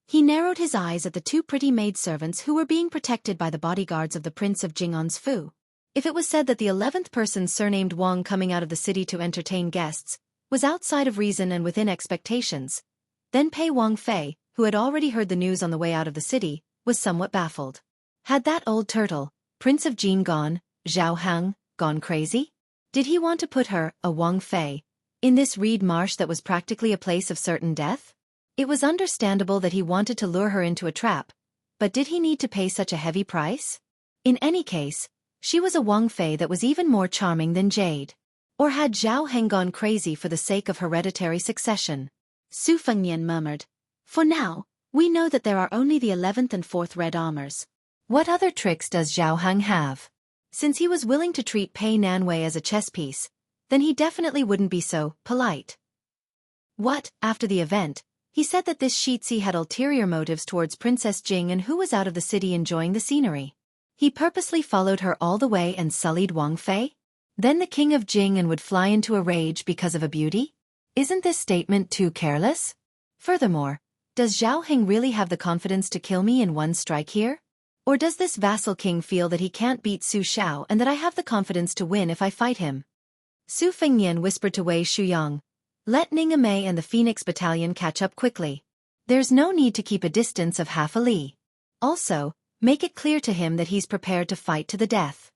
[SPEAKER 1] He narrowed his eyes at the 2 pretty maidservants who were being protected by the bodyguards of the Prince of Jing'an's Fu. If it was said that the 11th person surnamed Wang coming out of the city to entertain guests was outside of reason and within expectations, then Pei Wang Fei, who had already heard the news on the way out of the city, was somewhat baffled. Had that old turtle, Prince of Jing'an, Zhao Hang, gone crazy? Did he want to put her, a Wang Fei, in this reed marsh that was practically a place of certain death? It was understandable that he wanted to lure her into a trap, but did he need to pay such a heavy price? In any case, she was a Wang Fei that was even more charming than Jade. Or had Zhao Heng gone crazy for the sake of hereditary succession? Su Fengnian murmured, "For now, we know that there are only the 11th and 4th red armors. What other tricks does Zhao Heng have? Since he was willing to treat Pei Nanwei as a chess piece, then he definitely wouldn't be so polite." What, after the event, he said that this Shitzi had ulterior motives towards Princess Jing and who was out of the city enjoying the scenery. He purposely followed her all the way and sullied Wang Fei? Then the king of Jing and would fly into a rage because of a beauty? Isn't this statement too careless? Furthermore, does Zhao Heng really have the confidence to kill me in one strike here?
[SPEAKER 2] Or does this vassal king feel that he can't beat Su Xiao and that I have the confidence to win if I fight him? Su Fengnian whispered to Wei Shuyang. Let Ningame and the Phoenix Battalion catch up quickly. There's no need to keep a distance of half a li. Also, make it clear to him that he's prepared to fight to the death.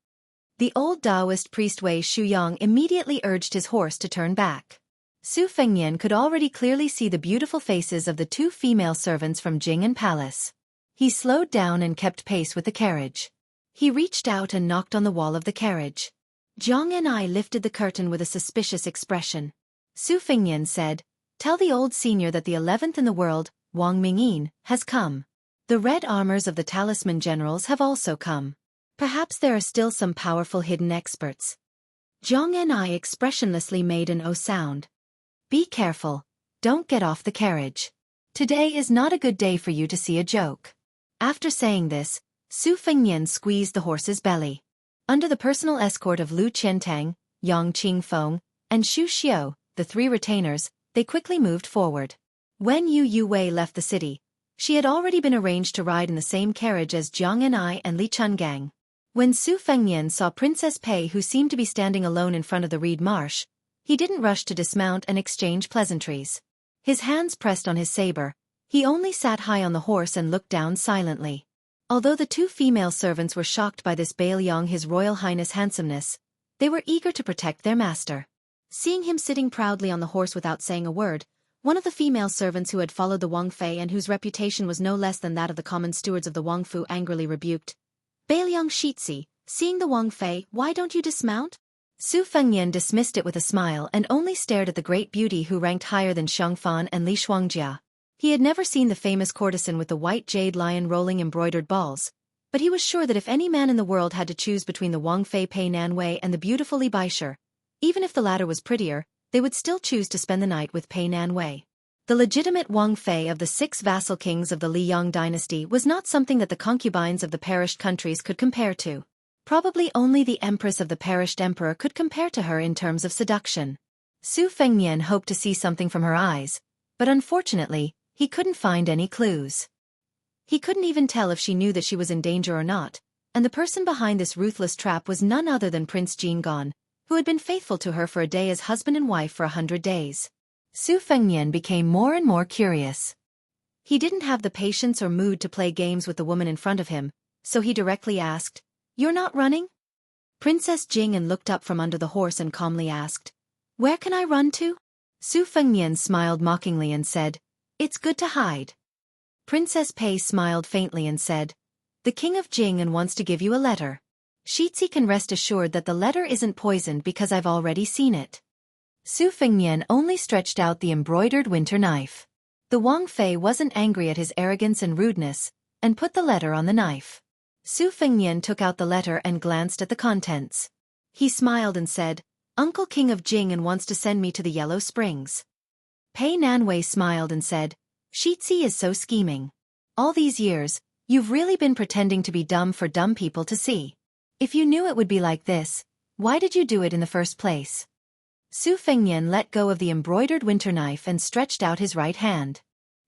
[SPEAKER 2] The old Taoist priest Wei Shuyang immediately urged his horse to turn back. Su Fengnian could already clearly see the beautiful faces of the two female servants from Jing'an Palace. He slowed down and kept pace with the carriage. He reached out and knocked on the wall of the carriage. Jiang and I lifted the curtain with a suspicious expression. Su Fengnian said, Tell the old senior that the 11th in the world, Wang Mingyin, has come. The red armors of the talisman generals have also come. Perhaps there are still some powerful hidden experts. Jiang and I expressionlessly made an O sound. Be careful. Don't get off the carriage. Today is not a good day for you to see a joke. After saying this, Su Fengnian squeezed the horse's belly. Under the personal escort of Lu Qiantang, Yang Qingfeng, and Xu Xiu, the three retainers, they quickly moved forward. When Yu Wei left the city, she had already been arranged to ride in the same carriage as Jiang and I and Li Chungang. When Su Fengnian saw Princess Pei who seemed to be standing alone in front of the reed marsh, he didn't rush to dismount and exchange pleasantries. His hands pressed on his saber, he only sat high on the horse and looked down silently. Although the two female servants were shocked by this Bailiang His Royal Highness' handsomeness, they were eager to protect their master. Seeing him sitting proudly on the horse without saying a word, one of the female servants who had followed the Wang Fei and whose reputation was no less than that of the common stewards of the Wang Fu angrily rebuked. Bailiang Shitzi, seeing the Wang Fei, why don't you dismount? Su Fengnian dismissed it with a smile and only stared at the great beauty who ranked higher than Xiangfan and Li Shuangjia. He had never seen the famous courtesan with the white jade lion rolling embroidered balls, but he was sure that if any man in the world had to choose between the Wang Fei Pei Nanwei and the beautiful Li Baishe, even if the latter was prettier, they would still choose to spend the night with Pei Nanwei. The legitimate Wang Fei of the 6 vassal kings of the Liang dynasty was not something that the concubines of the perished countries could compare to. Probably only the empress of the perished emperor could compare to her in terms of seduction. Su Fengnian hoped to see something from her eyes, but unfortunately, he couldn't find any clues. He couldn't even tell if she knew that she was in danger or not, and the person behind this ruthless trap was none other than Prince Jingan, who had been faithful to her for a day as husband and wife for 100 days. Su Fengnian became more and more curious. He didn't have the patience or mood to play games with the woman in front of him, so he directly asked, You're not running? Princess Jing'an looked up from under the horse and calmly asked, Where can I run to? Su Fengnian smiled mockingly and said, It's good to hide. Princess Pei smiled faintly and said, The king of Jing'an wants to give you a letter. Shitzi can rest assured that the letter isn't poisoned because I've already seen it. Su Fengnian only stretched out the embroidered winter knife. The Wang Fei wasn't angry at his arrogance and rudeness, and put the letter on the knife. Su Fengnian took out the letter and glanced at the contents. He smiled and said, Uncle King of Jing'an wants to send me to the Yellow Springs. Pei Nanwei smiled and said, Shitzi is so scheming. All these years, you've really been pretending to be dumb for dumb people to see. If you knew it would be like this, why did you do it in the first place? Su Fengnian let go of the embroidered winter knife and stretched out his right hand.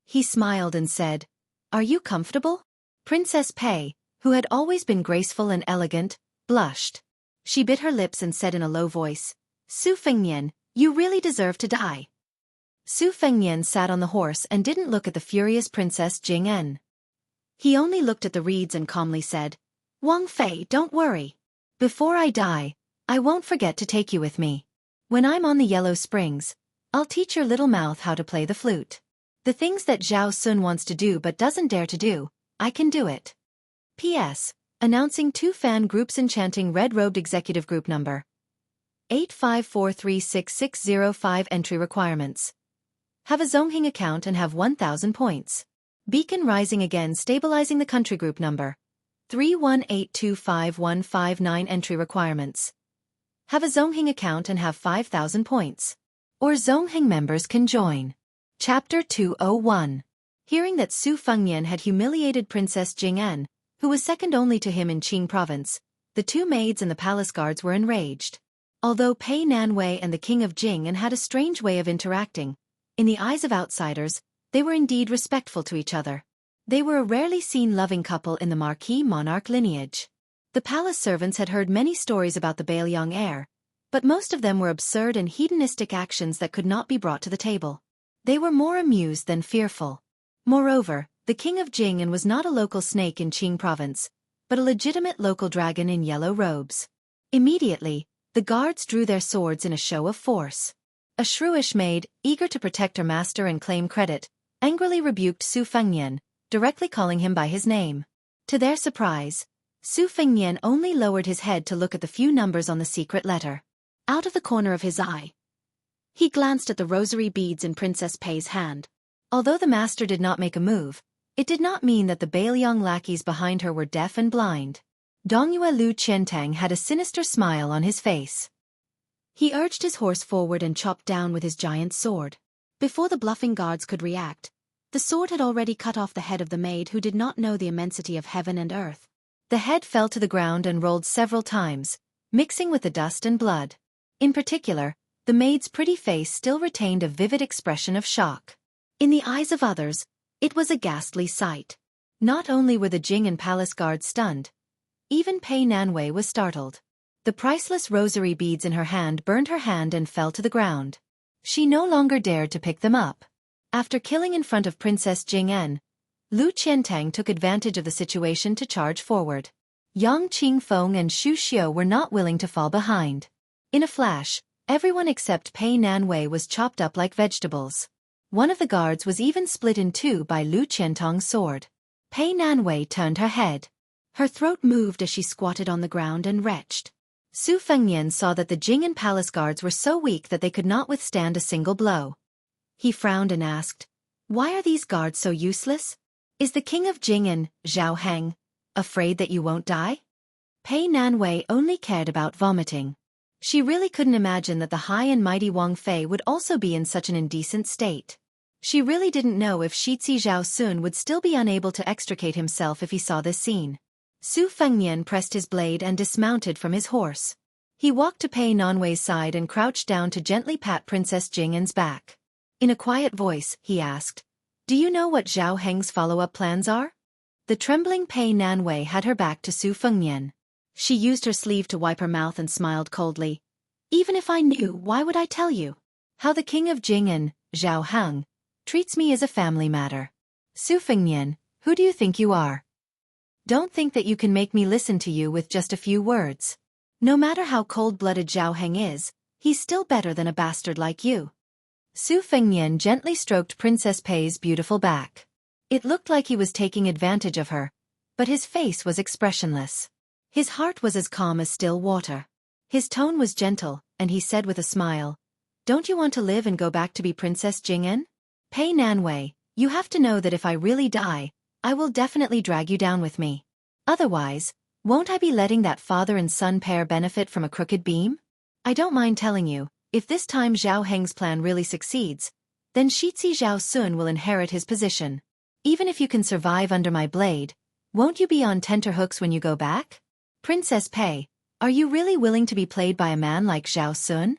[SPEAKER 2] He smiled and said, Are you comfortable? Princess Pei, who had always been graceful and elegant, blushed. She bit her lips and said in a low voice, Su Fengnian, you really deserve to die. Su Fengnian sat on the horse and didn't look at the furious Princess Jing'an. He only looked at the reeds and calmly said, Wang Fei, don't worry. Before I die, I won't forget to take you with me. When I'm on the Yellow Springs, I'll teach your little mouth how to play the flute. The things that Zhao Sun wants to do but doesn't dare to do, I can do it. P.S. Announcing 2 fan groups enchanting red-robed executive group number 854366605 entry requirements. Have a Zongheng account and have 1,000 points. Beacon Rising again stabilizing the country group number 318251559 entry requirements. Have a Zongheng account and have 5,000 points. Or Zongheng members can join. Chapter 201. Hearing that Su Fengnian had humiliated Princess Jing'an, who was second only to him in Qing province, the 2 maids and the palace guards were enraged. Although Pei Nanwei and the king of Jing'an had a strange way of interacting, in the eyes of outsiders, they were indeed respectful to each other. They were a rarely seen loving couple in the Marquis monarch lineage. The palace servants had heard many stories about the Baelyang heir, but most of them were absurd and hedonistic actions that could not be brought to the table. They were more amused than fearful. Moreover, the king of Jianghu was not a local snake in Qing province, but a legitimate local dragon in yellow robes. Immediately, the guards drew their swords in a show of force. A shrewish maid, eager to protect her master and claim credit, angrily rebuked Su Fengnian, directly calling him by his name. To their surprise, Su Fengnian only lowered his head to look at the few numbers on the secret letter. Out of the corner of his eye, he glanced at the rosary beads in Princess Pei's hand. Although the master did not make a move, it did not mean that the Baelyang lackeys behind her were deaf and blind. Dongyue Lu Qiantang had a sinister smile on his face. He urged his horse forward and chopped down with his giant sword. Before the bluffing guards could react, the sword had already cut off the head of the maid who did not know the immensity of heaven and earth. The head fell to the ground and rolled several times, mixing with the dust and blood. In particular, the maid's pretty face still retained a vivid expression of shock. In the eyes of others, it was a ghastly sight. Not only were the Jing and palace guards stunned, even Pei Nanwei was startled. The priceless rosary beads in her hand burned her hand and fell to the ground. She no longer dared to pick them up. After killing in front of Princess Jing'en, Lu Qiantang took advantage of the situation to charge forward. Yang Qingfeng and Xu Xiu were not willing to fall behind. In a flash, everyone except Pei Nanwei was chopped up like vegetables. One of the guards was even split in two by Lu Qiantang's sword. Pei Nanwei turned her head. Her throat moved as she squatted on the ground and retched. Su Fengnian saw that the Jing and palace guards were so weak that they could not withstand a single blow. He frowned and asked, "Why are these guards so useless? Is the king of Jing'an, Zhao Heng, afraid that you won't die?" Pei Nanwei only cared about vomiting. She really couldn't imagine that the high and mighty Wang Fei would also be in such an indecent state. She really didn't know if Shizi Zhao Sun would still be unable to extricate himself if he saw this scene. Su Fengnian pressed his blade and dismounted from his horse. He walked to Pei Nanwei's side and crouched down to gently pat Princess Jing'an's back. In a quiet voice, he asked, "Do you know what Zhao Heng's follow-up plans are?" The trembling Pei Nanwei had her back to Su Fengnian. She used her sleeve to wipe her mouth and smiled coldly. "Even if I knew, why would I tell you? How the king of Jing'an, Zhao Heng, treats me is a family matter. Su Fengnian, who do you think you are? Don't think that you can make me listen to you with just a few words. No matter how cold-blooded Zhao Heng is, he's still better than a bastard like you." Su Fengnian gently stroked Princess Pei's beautiful back. It looked like he was taking advantage of her, but his face was expressionless. His heart was as calm as still water. His tone was gentle, and he said with a smile, "Don't you want to live and go back to be Princess Jing'an? Pei Nanwei, you have to know that if I really die, I will definitely drag you down with me. Otherwise, won't I be letting that father and son pair benefit from a crooked beam? I don't mind telling you, if this time Zhao Heng's plan really succeeds, then Shizi Zhao Sun will inherit his position. Even if you can survive under my blade, won't you be on tenterhooks when you go back? Princess Pei, are you really willing to be played by a man like Zhao Sun?"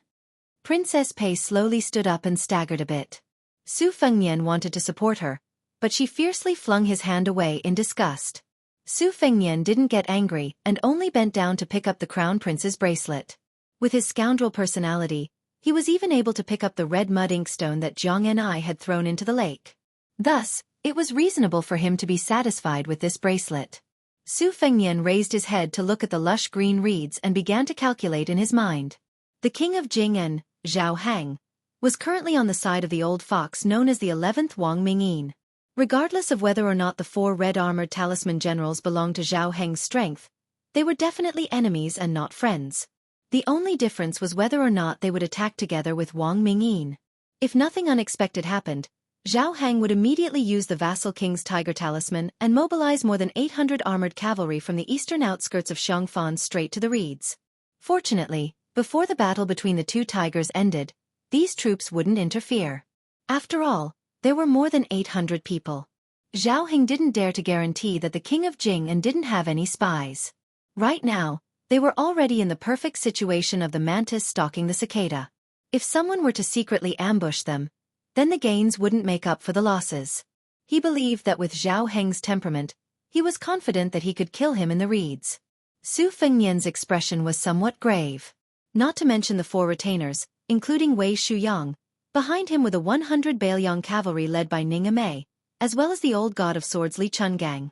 [SPEAKER 2] Princess Pei slowly stood up and staggered a bit. Su Fengnian wanted to support her, but she fiercely flung his hand away in disgust. Su Fengnian didn't get angry and only bent down to pick up the crown prince's bracelet. With his scoundrel personality, he was even able to pick up the red mud inkstone that Jiang and I had thrown into the lake. Thus, it was reasonable for him to be satisfied with this bracelet. Su Fengnian raised his head to look at the lush green reeds and began to calculate in his mind. The king of Jing'an, Zhao Heng, was currently on the side of the old fox known as the 11th Wang Mingyin. Regardless of whether or not the 4 red-armored talisman generals belonged to Zhao Heng's strength, they were definitely enemies and not friends. The only difference was whether or not they would attack together with Wang Mingyin. If nothing unexpected happened, Zhao Heng would immediately use the vassal king's tiger talisman and mobilize more than 800 armored cavalry from the eastern outskirts of Xianxia straight to the reeds. Fortunately, before the battle between the two tigers ended, these troops wouldn't interfere. After all, there were more than 800 people. Zhao Heng didn't dare to guarantee that the king of Jing'an didn't have any spies. Right now, they were already in the perfect situation of the mantis stalking the cicada. If someone were to secretly ambush them, then the gains wouldn't make up for the losses.
[SPEAKER 1] He believed that with Zhao Heng's temperament, he was confident that he could kill him in the reeds. Su Fengnian's expression was somewhat grave. Not to mention the 4 retainers, including Wei Shuyang, behind him with a 100 Bailiang cavalry led by Ning Amei, as well as the old god of swords Li Chungang.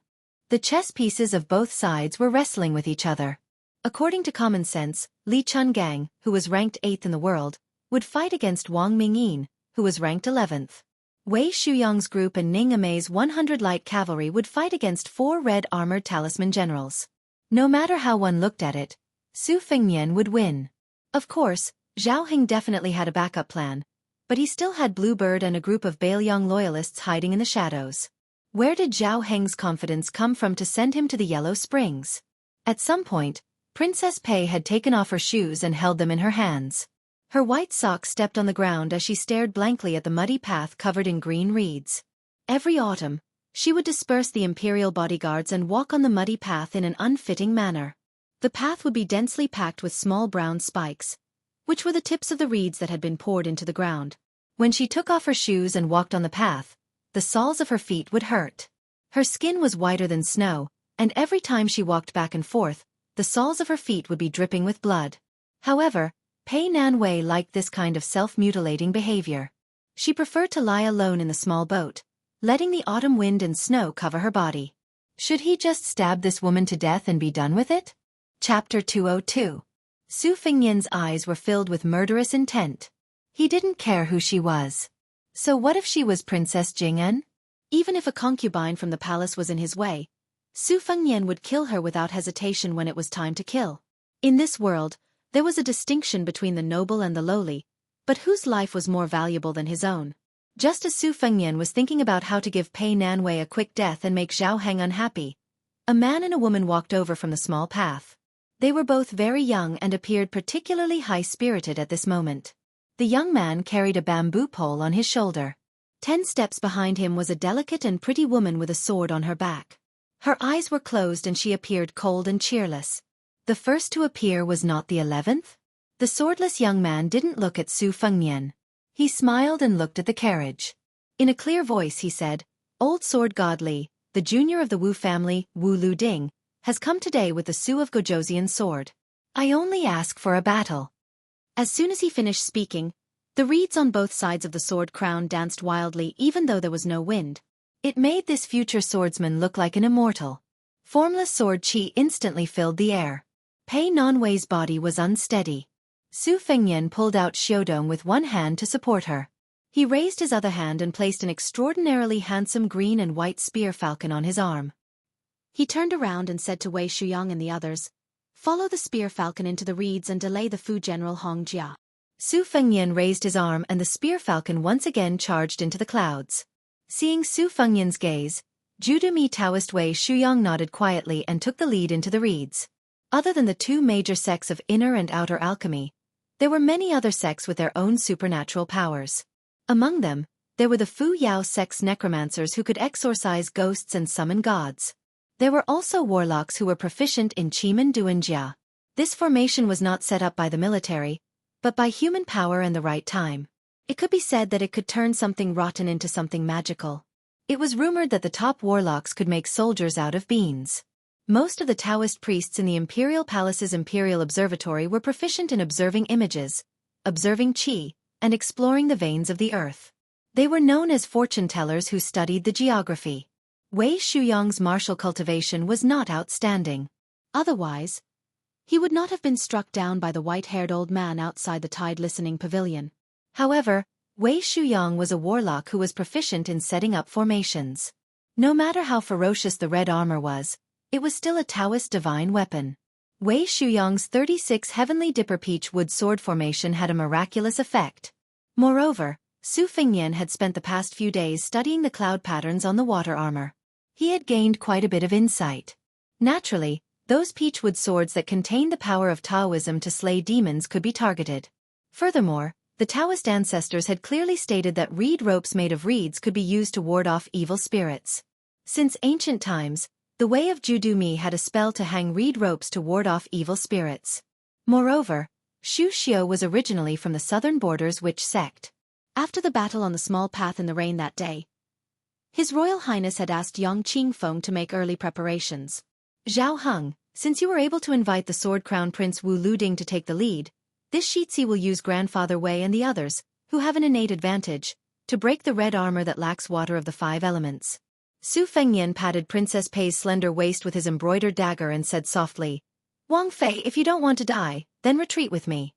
[SPEAKER 1] The chess pieces of both sides were wrestling with each other. According to common sense, Li Chungang, who was ranked 8th in the world, would fight against Wang Mingyin, who was ranked 11th. Wei Shuyang's group and Ning Amei's 100 light cavalry would fight against 4 red armored talisman generals. No matter how one looked at it, Su Fengnian would win. Of course, Zhao Heng definitely had a backup plan, but he still had Bluebird and a group of Bailiang loyalists hiding in the shadows. Where did Zhao Heng's confidence come from to send him to the Yellow Springs? At some point, Princess Pei had taken off her shoes and held them in her hands. Her white socks stepped on the ground as she stared blankly at the muddy path covered in green reeds. Every autumn, she would disperse the imperial bodyguards and walk on the muddy path in an unfitting manner. The path would be densely packed with small brown spikes, which were the tips of the reeds that had been poured into the ground. When she took off her shoes and walked on the path, the soles of her feet would hurt. Her skin was whiter than snow, and every time she walked back and forth, the soles of her feet would be dripping with blood. However, Pei Nanwei liked this kind of self-mutilating behavior. She preferred to lie alone in the small boat, letting the autumn wind and snow cover her body. Should he just stab this woman to death and be done with it? Chapter 202. Su Fengnian's eyes were filled with murderous intent. He didn't care who she was. So what if she was Princess Jing'an? Even if a concubine from the palace was in his way, Su Fengnian would kill her without hesitation when it was time to kill. In this world, there was a distinction between the noble and the lowly, but whose life was more valuable than his own? Just as Su Fengnian was thinking about how to give Pei Nanwei a quick death and make Zhao Heng unhappy, a man and a woman walked over from the small path. They were both very young and appeared particularly high-spirited at this moment. The young man carried a bamboo pole on his shoulder. 10 steps behind him was a delicate and pretty woman with a sword on her back. Her eyes were closed and she appeared cold and cheerless. The first to appear was not the 11th? The swordless young man didn't look at Su Fengnian. He smiled and looked at the carriage. In a clear voice he said, "Old sword god Li, the junior of the Wu family, Wu Lu Ding, has come today with the Su of Gojoseon's sword. I only ask for a battle." As soon as he finished speaking, the reeds on both sides of the sword crown danced wildly even though there was no wind. It made this future swordsman look like an immortal. Formless sword chi instantly filled the air. Pei Nanwei's body was unsteady. Su Fengnian pulled out Xiaodong with one hand to support her. He raised his other hand and placed an extraordinarily handsome green and white spear falcon on his arm. He turned around and said to Wei Shuyang and the others, "Follow the spear falcon into the reeds and delay the Fu general Hong Jia." Su Fengnian raised his arm and the spear falcon once again charged into the clouds. Seeing Su Fengnian's gaze, Judumi Taoist Wei Shuyang nodded quietly and took the lead into the reeds. Other than the 2 major sects of inner and outer alchemy, there were many other sects with their own supernatural powers. Among them, there were the Fu Yao sect's necromancers who could exorcise ghosts and summon gods. There were also warlocks who were proficient in Chiman Duanjia. This formation was not set up by the military, but by human power and the right time. It could be said that it could turn something rotten into something magical. It was rumored that the top warlocks could make soldiers out of beans. Most of the Taoist priests in the Imperial Palace's Imperial Observatory were proficient in observing images, observing qi, and exploring the veins of the earth. They were known as fortune-tellers who studied the geography. Wei Shuyang's martial cultivation was not outstanding. Otherwise, he would not have been struck down by the white-haired old man outside the Tide Listening Pavilion. However, Wei Shuyang was a warlock who was proficient in setting up formations. No matter how ferocious the red armor was, it was still a Taoist divine weapon. Wei Shuyang's 36 Heavenly Dipper Peach Wood sword formation had a miraculous effect. Moreover, Su Fengnian had spent the past few days studying the cloud patterns on the water armor. He had gained quite a bit of insight. Naturally, those peachwood swords that contained the power of Taoism to slay demons could be targeted. Furthermore, the Taoist ancestors had clearly stated that reed ropes made of reeds could be used to ward off evil spirits. Since ancient times, the Way of Judumi had a spell to hang reed ropes to ward off evil spirits. Moreover, Xu Xiu was originally from the southern borders witch sect. After the battle on the small path in the rain that day,
[SPEAKER 2] His Royal Highness had asked Yang Qingfeng to make early preparations. Zhao Heng, since you were able to invite the Sword Crown Prince Wu Luding to take the lead, this Shitzi will use Grandfather Wei and the others, who have an innate advantage, to break the red armor that lacks water of the 5 elements. Su Fengnian patted Princess Pei's slender waist with his embroidered dagger and said softly, Wang Fei, if you don't want to die, then retreat with me.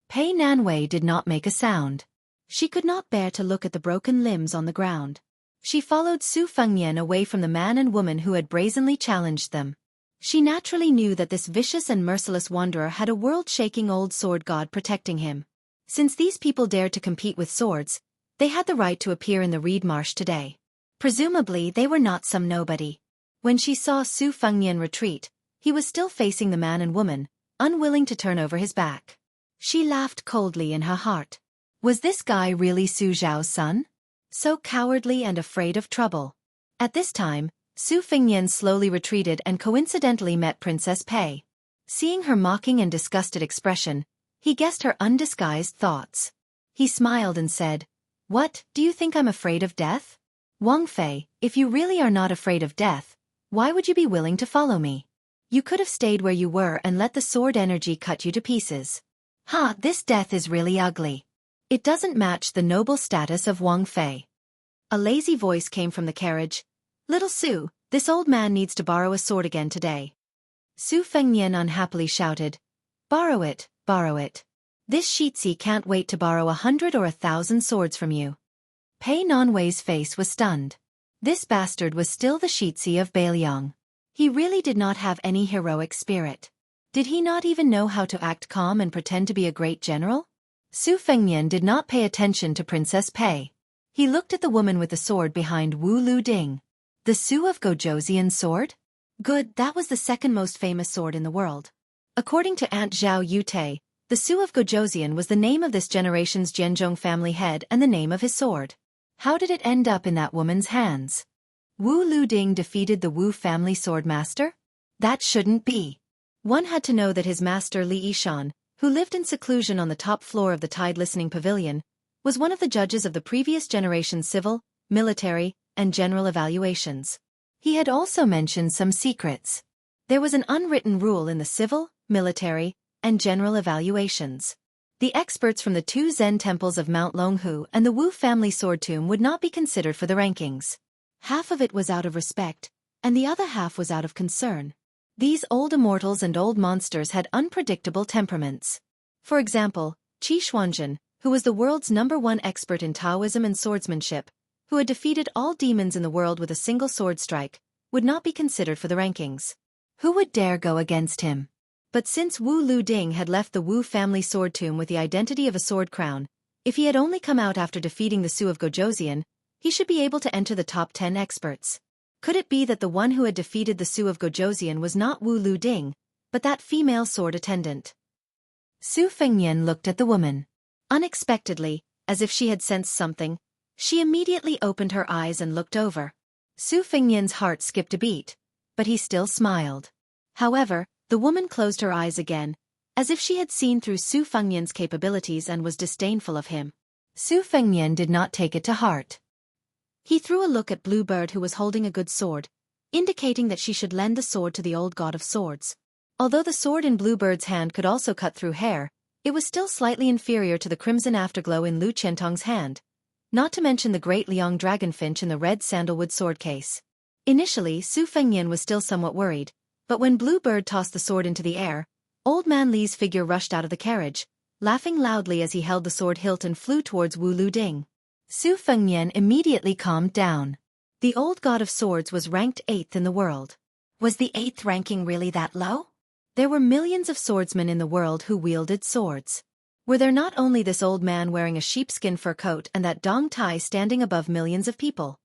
[SPEAKER 1] Pei Nanwei did not make a sound.
[SPEAKER 2] She could not bear to look at the broken limbs on the ground. She followed Su Fengnian away from the man and woman who had brazenly challenged them. She naturally knew that this vicious and merciless wanderer had a world-shaking old sword god protecting him. Since these people dared to compete with swords, they had the right to appear in the Reed Marsh today. Presumably they were not some nobody. When she saw Su Fengnian retreat, he was still facing the man and woman, unwilling to turn over his back. She laughed coldly in her heart. Was this guy really Su Zhao's son? So cowardly and afraid of trouble. At this time, Su Fengnian slowly retreated and coincidentally met Princess Pei. Seeing her mocking and disgusted expression, he guessed her undisguised thoughts. He smiled and said, What, do you think I'm afraid of death? Wang Fei, if you really are not afraid of death, why would you be willing to follow me? You could have stayed where you were and let the sword energy cut you to pieces. This death is really ugly. It doesn't match the noble status of Wang Fei. A lazy voice came from the carriage. Little Su, this old man needs to borrow a sword again today. Su Fengnian unhappily shouted, Borrow it, borrow it. This Shitzi can't wait to borrow 100 or 1,000 swords from you. Pei Nanwei's face was stunned. This bastard was still the Shitzi of Bailiang. He really did not have any heroic spirit. Did he not even know how to act calm and pretend to be a great general? Su Fengnian did not pay attention to Princess Pei. He looked at the woman with the sword behind Wu Luding. The Su of Gojoseon sword? Good, that was the second most famous sword in the world. According to Aunt Zhao Yute, the Su of Gojoseon was the name of this generation's Jianzhong family head and the name of his sword. How did it end up in that woman's hands? Wu Luding defeated the Wu family swordmaster? That shouldn't be. One had to know that his master Li Yishan, who lived in seclusion on the top floor of the Tide Listening Pavilion, was one of the judges of the previous generation's civil, military, and general evaluations. He had also mentioned some secrets. There was an unwritten rule in the civil, military, and general evaluations. The experts from the 2 Zen temples of Mount Longhu and the Wu family sword tomb would not be considered for the rankings. Half of it was out of respect, and the other half was out of concern. These old immortals and old monsters had unpredictable temperaments. For example, Qi Xuanzhen, who was the world's #1 expert in Taoism and swordsmanship, who had defeated all demons in the world with a single sword strike, would not be considered for the rankings. Who would dare go against him? But since Wu Luding had left the Wu family sword tomb with the identity of a sword crown, if he had only come out after defeating the Su of Gojoseon, he should be able to enter the top 10 experts. Could it be that the one who had defeated the Su of Gojoseon was not Wu Luding, but that female sword attendant? Su Fengnian looked at the woman. Unexpectedly, as if she had sensed something, she immediately opened her eyes and looked over. Su Fengnian's heart skipped a beat, but he still smiled. However, the woman closed her eyes again, as if she had seen through Su Fengnian's capabilities and was disdainful of him. Su Fengnian did not take it to heart. He threw a look at Bluebird, who was holding a good sword, indicating that she should lend the sword to the old god of swords. Although the sword in Bluebird's hand could also cut through hair, it was still slightly inferior to the crimson afterglow in Lu Qiantong's hand, not to mention the great Liang dragonfinch in the red sandalwood sword case. Initially, Su Fengnian was still somewhat worried, but when Bluebird tossed the sword into the air, Old Man Li's figure rushed out of the carriage, laughing loudly as he held the sword hilt and flew towards Wu Luding. Su Fengnian immediately calmed down. The old god of swords was ranked 8th in the world. Was the 8th ranking really that low? There were millions of swordsmen in the world who wielded swords. Were there not only this old man wearing a sheepskin fur coat and that Dong Tai standing above millions of people?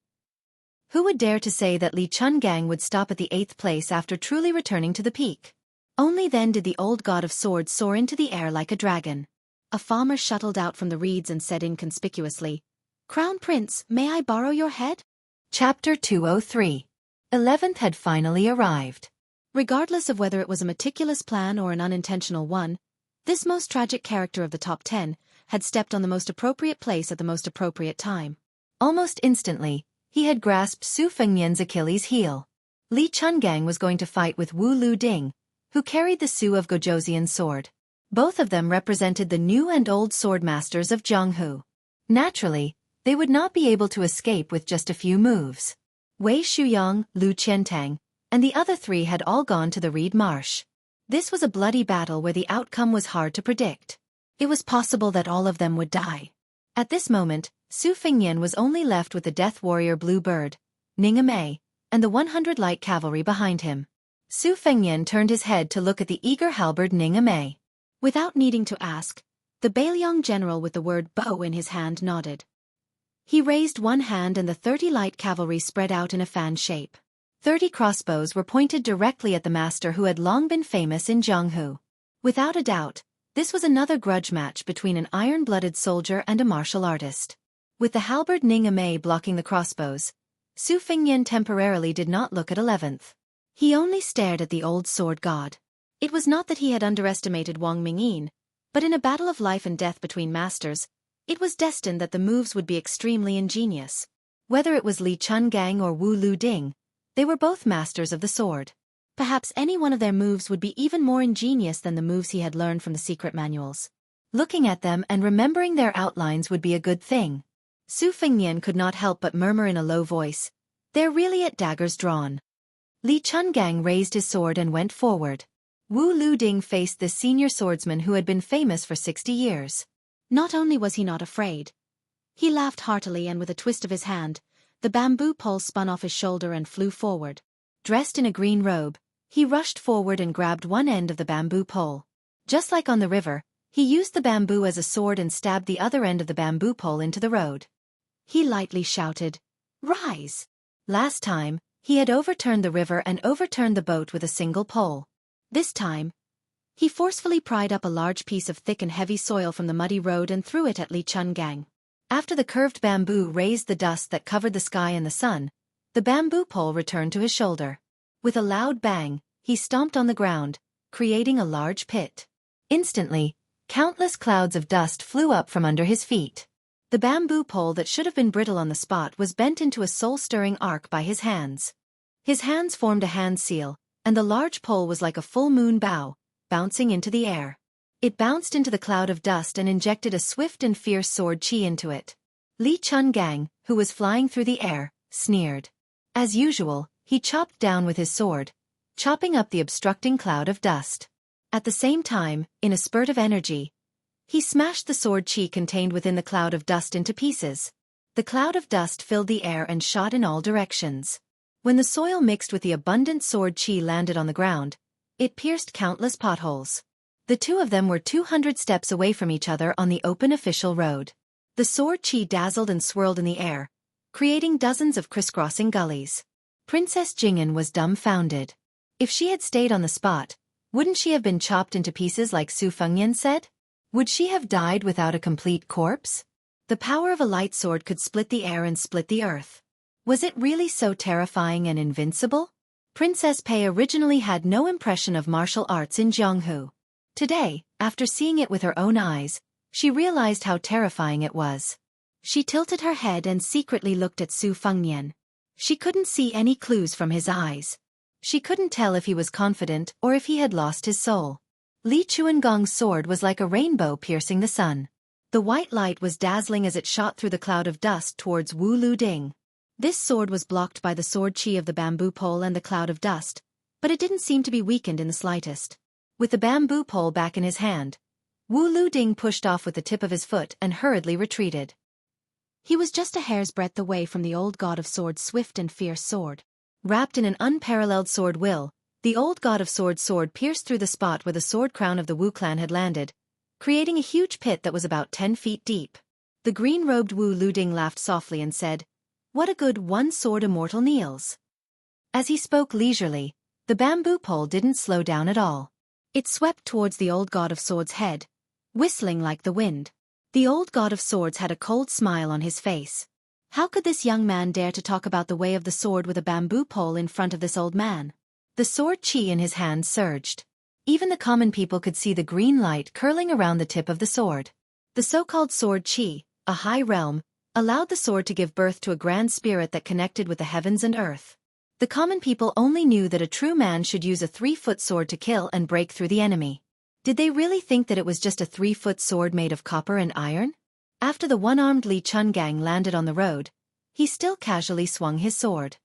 [SPEAKER 2] Who would dare to say that Li Chungang would stop at the 8th place after truly returning to the peak? Only then did the old god of swords soar into the air like a dragon. A farmer shuttled out from the reeds and said inconspicuously, "Crown Prince, may I borrow your head?"
[SPEAKER 1] Chapter 203. 11th had finally arrived.
[SPEAKER 2] Regardless of whether it was a meticulous plan or an unintentional one, this most tragic character of the top 10 had stepped on the most appropriate place at the most appropriate time.
[SPEAKER 1] Almost instantly, He had grasped Su Fengnian's Achilles heel. Li Chungang was going to fight with Wu Lu Ding, who carried the Su of Gojoseon's sword. Both of them represented the new and old sword masters of Jianghu. Naturally, they would not be able to escape with just a few moves. Wei Shuyang, Lu Qiantang, and the other three had all gone to the Reed Marsh. This was a bloody battle where the outcome was hard to predict. It was possible that all of them would die. At this moment, Su Fengnian was only left with the death warrior Blue Bird, Ning Amei, and the 100 light cavalry behind him. Su Fengnian turned his head to look at the eager halberd Ning Amei.
[SPEAKER 2] Without needing to ask, the Bailiang general with the word bow in his hand nodded. He raised one hand and the 30 light cavalry spread out in a fan shape. 30 crossbows were pointed directly at the master who had long been famous in Jianghu. Without a doubt, this was another grudge match between an iron-blooded soldier and a martial artist. With the halberd Ning Amei blocking the crossbows, Su Fengnian temporarily did not look at 11th. He only stared at the old sword god. It was not that he had underestimated Wang Mingyin, but in a battle of life and death between masters, it was destined that the moves would be extremely ingenious. Whether it was Li Chungang or Wu Lu Ding, they were both masters of the sword. Perhaps any one of their moves would be even more ingenious than the moves he had learned from the secret manuals. Looking at them and remembering their outlines would be a good thing. Su Fengnian could not help but murmur in a low voice, "They're really at daggers drawn." Li Chungang raised his sword and went forward. Wu Lu Ding faced the senior swordsman who had been famous for 60 years. Not only was he not afraid, he laughed heartily, and with a twist of his hand, the bamboo pole spun off his shoulder and flew forward. Dressed in a green robe, he rushed forward and grabbed one end of the bamboo pole. Just like on the river, he used the bamboo as a sword and stabbed the other end of the bamboo pole into the road. He lightly shouted, "Rise!" Last time, he had overturned the river and overturned the boat with a single pole. This time, he forcefully pried up a large piece of thick and heavy soil from the muddy road and threw it at Li Chungang. After the curved bamboo raised the dust that covered the sky and the sun, the bamboo pole returned to his shoulder. With a loud bang, he stomped on the ground, creating a large pit. Instantly, countless clouds of dust flew up from under his feet. The bamboo pole that should have been brittle on the spot was bent into a soul-stirring arc by his hands. His hands formed a hand seal, and the large pole was like a full moon bow, bouncing into the air. It bounced into the cloud of dust and injected a swift and fierce sword chi into it. Li Chungang, who was flying through the air, sneered. As usual, he chopped down with his sword, chopping up the obstructing cloud of dust. At the same time, in a spurt of energy, he smashed the sword chi contained within the cloud of dust into pieces. The cloud of dust filled the air and shot in all directions. When the soil mixed with the abundant sword chi landed on the ground, it pierced countless potholes. The two of them were 200 steps away from each other on the open official road. The sword chi dazzled and swirled in the air, creating dozens of crisscrossing gullies. Princess Jing'an was dumbfounded. If she had stayed on the spot, wouldn't she have been chopped into pieces like Su Fengnian said? Would she have died without a complete corpse? The power of a light sword could split the air and split the earth. Was it really so terrifying and invincible? Princess Pei originally had no impression of martial arts in Jianghu. Today, after seeing it with her own eyes, she realized how terrifying it was. She tilted her head and secretly looked at Su Fengnian. She couldn't see any clues from his eyes. She couldn't tell if he was confident or if he had lost his soul. Li Chuangong's sword was like a rainbow piercing the sun. The white light was dazzling as it shot through the cloud of dust towards Wu Lu Ding. This sword was blocked by the sword chi of the bamboo pole and the cloud of dust, but it didn't seem to be weakened in the slightest. With the bamboo pole back in his hand, Wu Lu Ding pushed off with the tip of his foot and hurriedly retreated. He was just a hair's breadth away from the old god of swords' swift and fierce sword. Wrapped in an unparalleled sword will, the old god of swords' sword pierced through the spot where the sword crown of the Wu clan had landed, creating a huge pit that was about 10 feet deep. The green-robed Wu Lu Ding laughed softly and said, "What a good one-sword immortal kneels." As he spoke leisurely, the bamboo pole didn't slow down at all. It swept towards the old god of swords' head, whistling like the wind. The old god of swords had a cold smile on his face. How could this young man dare to talk about the way of the sword with a bamboo pole in front of this old man? The sword chi in his hand surged. Even the common people could see the green light curling around the tip of the sword. The so-called sword chi, a high realm, allowed the sword to give birth to a grand spirit that connected with the heavens and earth. The common people only knew that a true man should use a 3-foot sword to kill and break through the enemy. Did they really think that it was just a 3-foot sword made of copper and iron? After the one-armed Li Chungang landed on the road, he still casually swung his sword.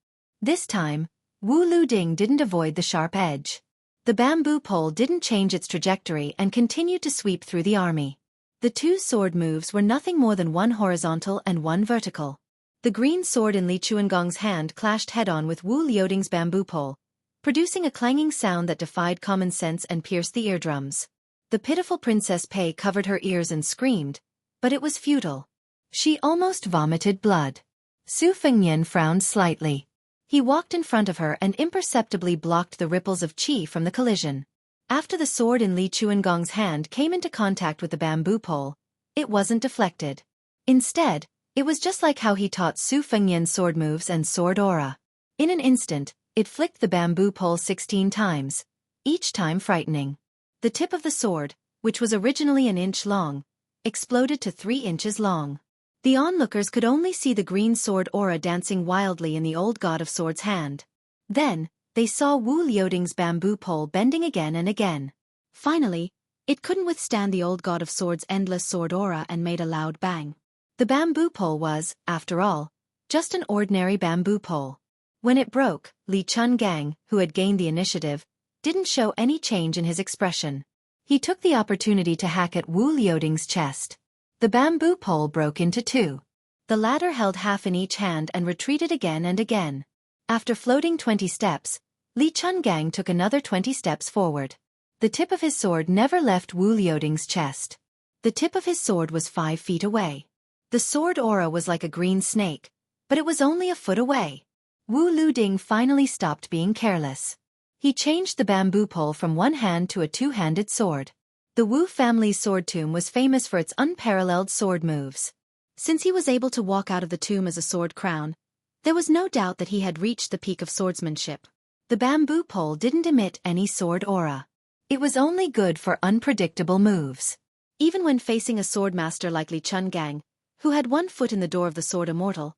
[SPEAKER 2] This time, Wu Luding didn't avoid the sharp edge. The bamboo pole didn't change its trajectory and continued to sweep through the army. The two sword moves were nothing more than one horizontal and one vertical. The green sword in Li Chuangong's hand clashed head-on with Wu Liuding's bamboo pole, producing a clanging sound that defied common sense and pierced the eardrums. The pitiful Princess Pei covered her ears and screamed, but it was futile. She almost vomited blood. Su Fengnian frowned slightly. He walked in front of her and imperceptibly blocked the ripples of qi from the collision. After the sword in Li Chuangong's hand came into contact with the bamboo pole, it wasn't deflected. Instead, it was just like how he taught Su Fengnian sword moves and sword aura. In an instant, it flicked the bamboo pole 16 times, each time frightening. The tip of the sword, which was originally an inch long, exploded to 3 inches long. The onlookers could only see the green sword aura dancing wildly in the old god of swords' hand. Then, they saw Wu Liuding's bamboo pole bending again and again. Finally, it couldn't withstand the old god of swords' endless sword aura and made a loud bang. The bamboo pole was, after all, just an ordinary bamboo pole. When it broke, Li Chungang, who had gained the initiative, didn't show any change in his expression. He took the opportunity to hack at Wu Liuding's chest. The bamboo pole broke into 2. The latter held half in each hand and retreated again and again. After floating 20 steps, Li Chungang took another 20 steps forward. The tip of his sword never left Wu Liuding's chest. The tip of his sword was 5 feet away. The sword aura was like a green snake, but it was only a foot away. Wu Liuding finally stopped being careless. He changed the bamboo pole from one hand to a 2-handed sword. The Wu family's sword tomb was famous for its unparalleled sword moves. Since he was able to walk out of the tomb as a sword crown, there was no doubt that he had reached the peak of swordsmanship. The bamboo pole didn't emit any sword aura. It was only good for unpredictable moves. Even when facing a swordmaster like Li Chungang, who had 1 foot in the door of the sword immortal,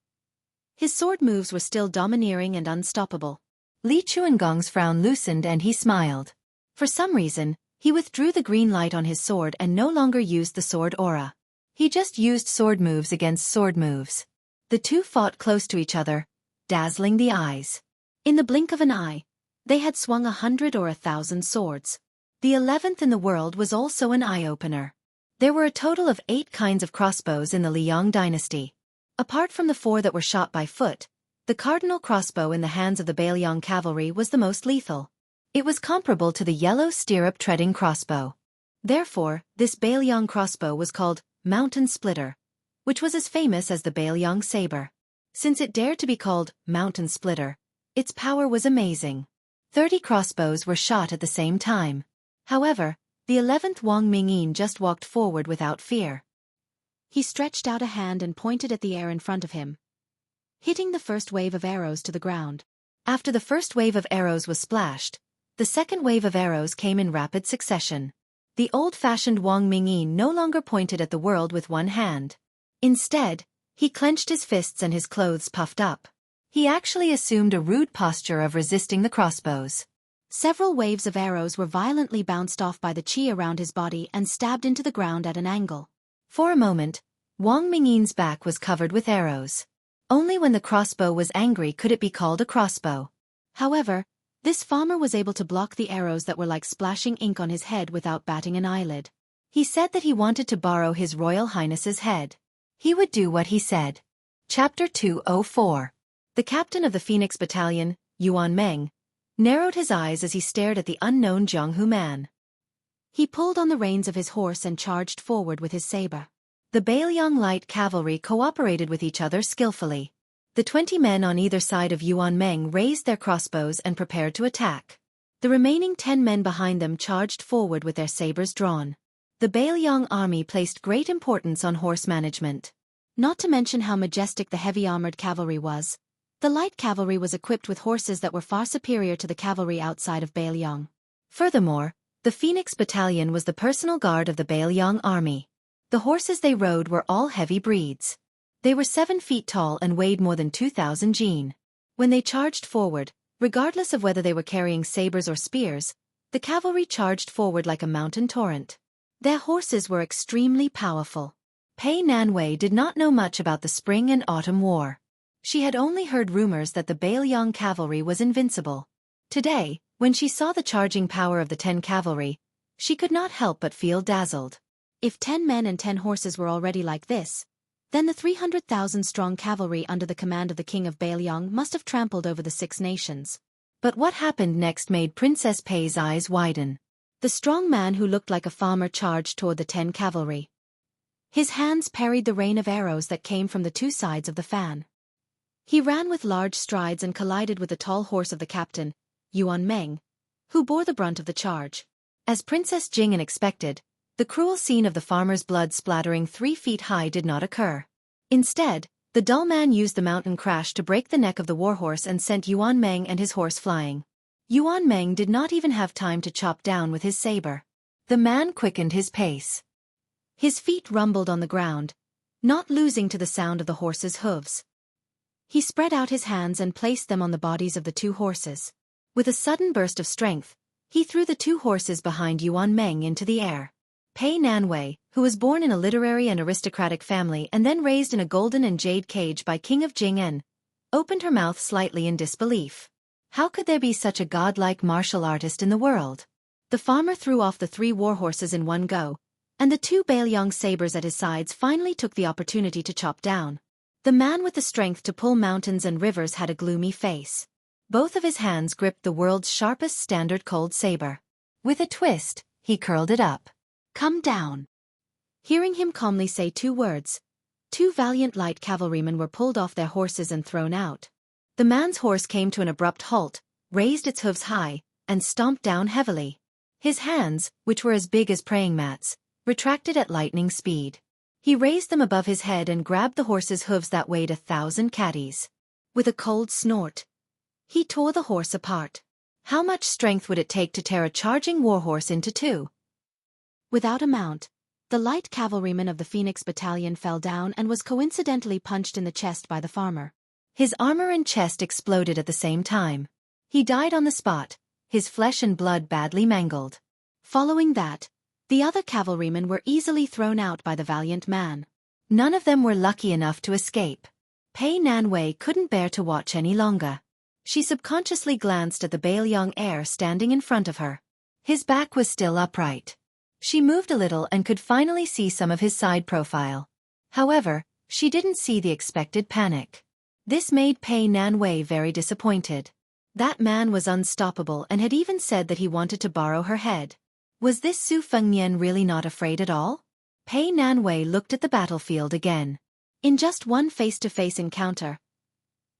[SPEAKER 2] his sword moves were still domineering and unstoppable. Li Chuangong's frown loosened and he smiled. For some reason, he withdrew the green light on his sword and no longer used the sword aura. He just used sword moves against sword moves. The two fought close to each other, dazzling the eyes. In the blink of an eye, they had swung 100 or 1,000 swords. The 11th in the world was also an eye-opener. There were a total of 8 kinds of crossbows in the Liang dynasty. Apart from the 4 that were shot by foot, the cardinal crossbow in the hands of the Beiliang cavalry was the most lethal. It was comparable to the yellow stirrup-treading crossbow. Therefore, this Beiliang crossbow was called Mountain Splitter, which was as famous as the Beiliang saber. Since it dared to be called Mountain Splitter, its power was amazing. 30 crossbows were shot at the same time. However, the 11th Wang Mingyin just walked forward without fear. He stretched out a hand and pointed at the air in front of him, hitting the first wave of arrows to the ground. After the first wave of arrows was splashed, the second wave of arrows came in rapid succession. The old-fashioned Wang Mingyin no longer pointed at the world with one hand. Instead, he clenched his fists and his clothes puffed up. He actually assumed a rude posture of resisting the crossbows. Several waves of arrows were violently bounced off by the qi around his body and stabbed into the ground at an angle. For a moment, Wang Mingyin's back was covered with arrows. Only when the crossbow was angry could it be called a crossbow. However, this farmer was able to block the arrows that were like splashing ink on his head without batting an eyelid. He said that he wanted to borrow His Royal Highness's head. He would do what he said. Chapter 204. The captain of the Phoenix Battalion, Yuan Meng, narrowed his eyes as he stared at the unknown Jianghu man. He pulled on the reins of his horse and charged forward with his saber. The Beiliang light cavalry cooperated with each other skillfully. The 20 men on either side of Yuan Meng raised their crossbows and prepared to attack. The remaining 10 men behind them charged forward with their sabers drawn. The Beiliang army placed great importance on horse management. Not to mention how majestic the heavy armored cavalry was, the light cavalry was equipped with horses that were far superior to the cavalry outside of Beiliang. Furthermore, the Phoenix Battalion was the personal guard of the Beiliang army. The horses they rode were all heavy breeds.
[SPEAKER 1] They were 7 feet tall and weighed more than 2,000 jin. When they charged forward, regardless of whether they were carrying sabers or spears, the cavalry charged forward like a mountain torrent. Their horses were extremely powerful. Pei Nanwei did not know much about the Spring and Autumn War. She had only heard rumors that the Bailiang cavalry was invincible. Today, when she saw the charging power of the 10 cavalry, she could not help but feel dazzled.
[SPEAKER 2] If 10 men and 10 horses were already like this, then the 300,000-strong cavalry under the command of the king of Bailiang must have trampled over the 6 nations.
[SPEAKER 1] But what happened next made Princess Pei's eyes widen.
[SPEAKER 2] The strong man who looked like a farmer charged toward the 10 cavalry. His hands parried the rain of arrows that came from the 2 sides of the fan. He ran with large strides and collided with the tall horse of the captain, Yuan Meng, who bore the brunt of the charge.
[SPEAKER 1] As Princess Jing'an expected, the cruel scene of the farmer's blood splattering 3 feet high did not occur. Instead, the dull man used the mountain crash to break the neck of the warhorse and sent Yuan Meng and his horse flying. Yuan Meng did not even have time to chop down with his saber. The man quickened his pace.
[SPEAKER 2] His feet rumbled on the ground, not losing to the sound of the horse's hooves. He spread out his hands and placed them on the bodies of the 2 horses.
[SPEAKER 1] With a sudden burst of strength, he threw the 2 horses behind Yuan Meng into the air. Pei Nanwei, who was born in a literary and aristocratic family and then raised in a golden and jade cage by King of Jing'an, opened her mouth slightly in disbelief. How could there be such a godlike martial artist in the world? The farmer threw off the 3 warhorses in one go, and the 2 Bailiang sabers at his sides finally took the opportunity to chop down. The man with the strength to pull mountains and rivers had a gloomy face. Both of his hands gripped the world's sharpest standard cold saber. With a twist, he curled it up.
[SPEAKER 2] "Come down." Hearing him calmly say 2 words, 2 valiant light cavalrymen were pulled off their horses and thrown out.
[SPEAKER 1] The man's horse came to an abrupt halt, raised its hooves high, and stomped down heavily. His hands, which were as big as praying mats, retracted at lightning speed. He raised them above his head and grabbed the horse's hooves that weighed 1,000 catties.
[SPEAKER 2] With a cold snort, he tore the horse apart.
[SPEAKER 1] How much strength would it take to tear a charging warhorse into 2?
[SPEAKER 2] Without a mount, the light cavalryman of the Phoenix Battalion fell down and was coincidentally punched in the chest by the farmer.
[SPEAKER 1] His armor and chest exploded at the same time. He died on the spot, his flesh and blood badly mangled.
[SPEAKER 2] Following that, the other cavalrymen were easily thrown out by the valiant man.
[SPEAKER 1] None of them were lucky enough to escape. Pei Nanwei couldn't bear to watch any longer. She subconsciously glanced at the Bailiang heir standing in front of her. His back was still upright. She moved a little and could finally see some of his side profile. However, she didn't see the expected panic. This made Pei Nanwei very disappointed. That man was unstoppable and had even said that he wanted to borrow her head. Was this Su Fengnian really not afraid at all? Pei Nanwei looked at the battlefield again.
[SPEAKER 2] In just one face-to-face encounter,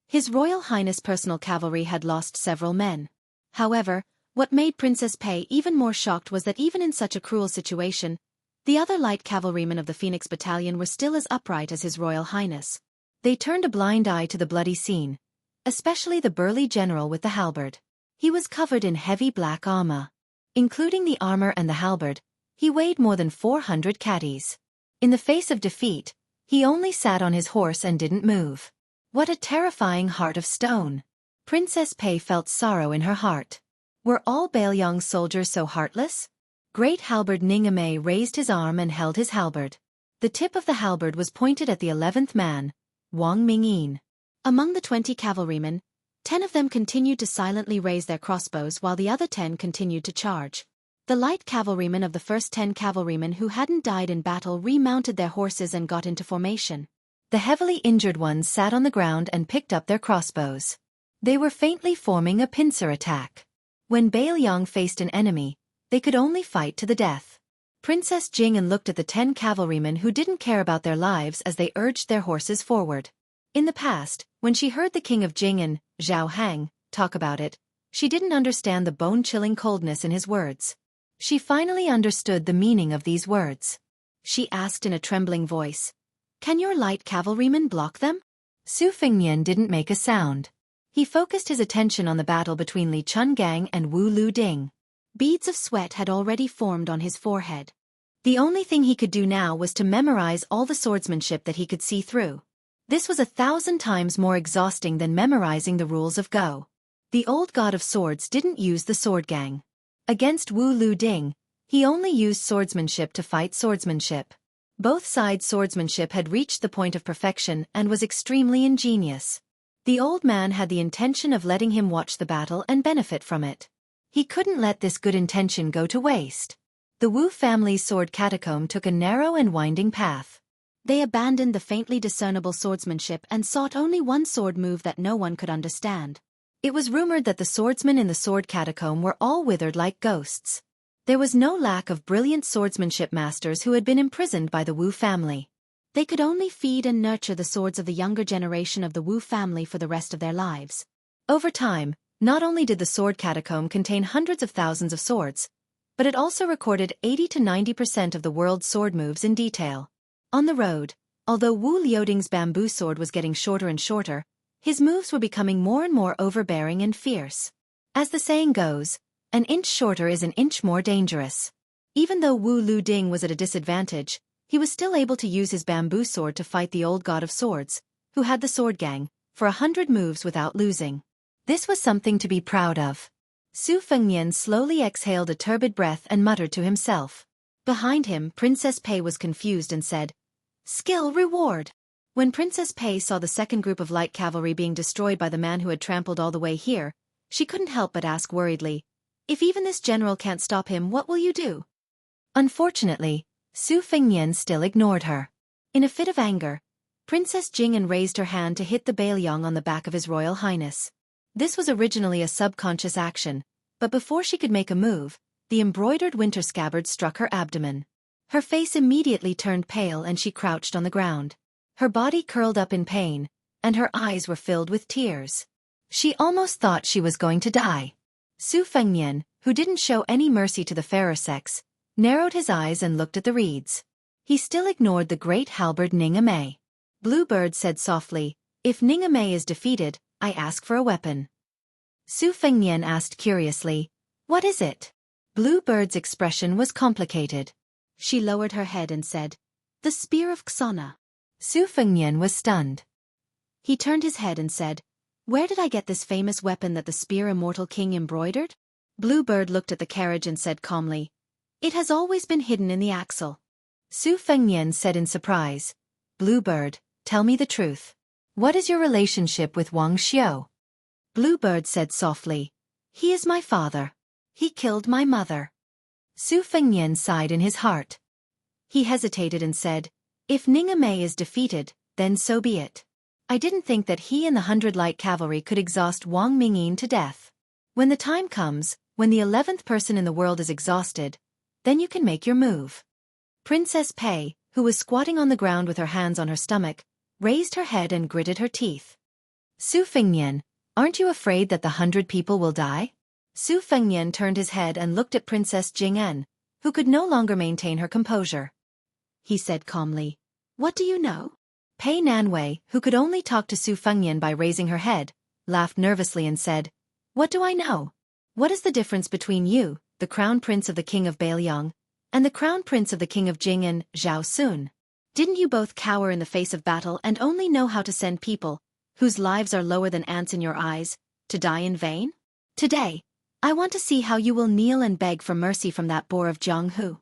[SPEAKER 2] His Royal Highness' personal cavalry had lost several men. However, what made Princess Pei even more shocked was that even in such a cruel situation, the other light cavalrymen of the Phoenix Battalion were still as upright as His Royal Highness.
[SPEAKER 1] They turned a blind eye to the bloody scene, especially the burly general with the halberd. He was covered in heavy black armor. Including the armor and the halberd, he weighed more than 400 catties. In the face of defeat, he only sat on his horse and didn't move. What a terrifying heart of stone! Princess Pei felt sorrow in her heart. Were all Bailiang's soldiers so heartless? Great halberd Ningame raised his arm and held his halberd. The tip of the halberd was pointed at the 11th man, Wang Mingyin.
[SPEAKER 2] Among the 20 cavalrymen, 10 of them continued to silently raise their crossbows while the other 10 continued to charge. The light cavalrymen of the first 10 cavalrymen who hadn't died in battle remounted their horses and got into formation.
[SPEAKER 1] The heavily injured ones sat on the ground and picked up their crossbows. They were faintly forming a pincer attack. When Bailiang faced an enemy, they could only fight to the death. Princess Jing'an looked at the 10 cavalrymen who didn't care about their lives as they urged their horses forward. In the past, when she heard the king of Jing'an, Zhao Hang, talk about it, she didn't understand the bone-chilling coldness in his words. She finally understood the meaning of these words. She asked in a trembling voice, "Can your light cavalrymen block them?" Su Fengnian didn't make a sound. He focused his attention on the battle between Li Chungang and Wu Lu Ding.
[SPEAKER 2] Beads of sweat had already formed on his forehead.
[SPEAKER 1] The only thing he could do now was to memorize all the swordsmanship that he could see through. This was 1,000 times more exhausting than memorizing the rules of Go. The old god of swords didn't use the sword gang. Against Wu Lu Ding, he only used swordsmanship to fight swordsmanship. Both sides' swordsmanship had reached the point of perfection and was extremely ingenious. The old man had the intention of letting him watch the battle and benefit from it. He couldn't let this good intention go to waste. The Wu family's sword catacomb took a narrow and winding path.
[SPEAKER 2] They abandoned the faintly discernible swordsmanship and sought only one sword move that no one could understand.
[SPEAKER 1] It was rumored that the swordsmen in the sword catacomb were all withered like ghosts. There was no lack of brilliant swordsmanship masters who had been imprisoned by the Wu family.
[SPEAKER 2] They could only feed and nurture the swords of the younger generation of the Wu family for the rest of their lives.
[SPEAKER 1] Over time, not only did the sword catacomb contain hundreds of thousands of swords, but it also recorded 80 to 90% of the world's sword moves in detail. On the road, although Wu Liuding's bamboo sword was getting shorter and shorter, his moves were becoming more and more overbearing and fierce. As the saying goes, an inch shorter is an inch more dangerous. Even though Wu Lu Ding was at a disadvantage, he was still able to use his bamboo sword to fight the old god of swords, who had the sword gang, for 100 moves without losing. This was something to be proud of. Su Fengnian slowly exhaled a turbid breath and muttered to himself. Behind him, Princess Pei was confused and said, "Skill reward." When Princess Pei saw the second group of light cavalry being destroyed by the man who had trampled all the way here, she couldn't help but ask worriedly, "If even this general can't stop him, what will you do?" Unfortunately, Su Fengnian still ignored her. In a fit of anger, Princess Jing'an raised her hand to hit the Bailiang on the back of His Royal Highness. This was originally a subconscious action, but before she could make a move, the embroidered winter scabbard struck her abdomen. Her face immediately turned pale and she crouched on the ground. Her body curled up in pain, and her eyes were filled with tears. She almost thought she was going to die. Su Fengnian, who didn't show any mercy to the fairer sex, narrowed his eyes and looked at the reeds. He still ignored the great halberd Ningame. Bluebird said softly, "If Ningame is defeated, I ask for a weapon." Su Fengnian asked curiously, "What is it?" Bluebird's expression was complicated.
[SPEAKER 2] She lowered her head and said, "The spear of Xona."
[SPEAKER 1] Su Fengnian was stunned.
[SPEAKER 2] He turned his head and said, "Where did I get this famous weapon that the spear immortal king embroidered?" Bluebird looked at the carriage and said calmly, "It has always been hidden in the axle."
[SPEAKER 1] Su Fengnian said in surprise, "Bluebird, tell me the truth. What is your relationship with Wang Xiao?" Bluebird said softly, "He is my father. He killed my mother." Su Fengnian sighed in his heart. He hesitated and said, "If Ningame is defeated, then so be it. I didn't think that he and the 100 light cavalry could exhaust Wang Mingyin to death. When the time comes, when the 11th person in the world is exhausted, then you can make your move." Princess Pei, who was squatting on the ground with her hands on her stomach, raised her head and gritted her teeth. "Su Fengnian, aren't you afraid that the 100 people will die?" Su Fengnian turned his head and looked at Princess Jing'an, who could no longer maintain her composure. He said calmly, "What do you know?" Pei Nanwei, who could only talk to Su Fengnian by raising her head, laughed nervously and said, "What do I know? What is the difference between you, the crown prince of the king of Bailiang, and the crown prince of the king of Jing'an, Zhao Sun? Didn't you both cower in the face of battle and only know how to send people, whose lives are lower than ants in your eyes, to die in vain? Today, I want to see how you will kneel and beg for mercy from that boar of Jianghu.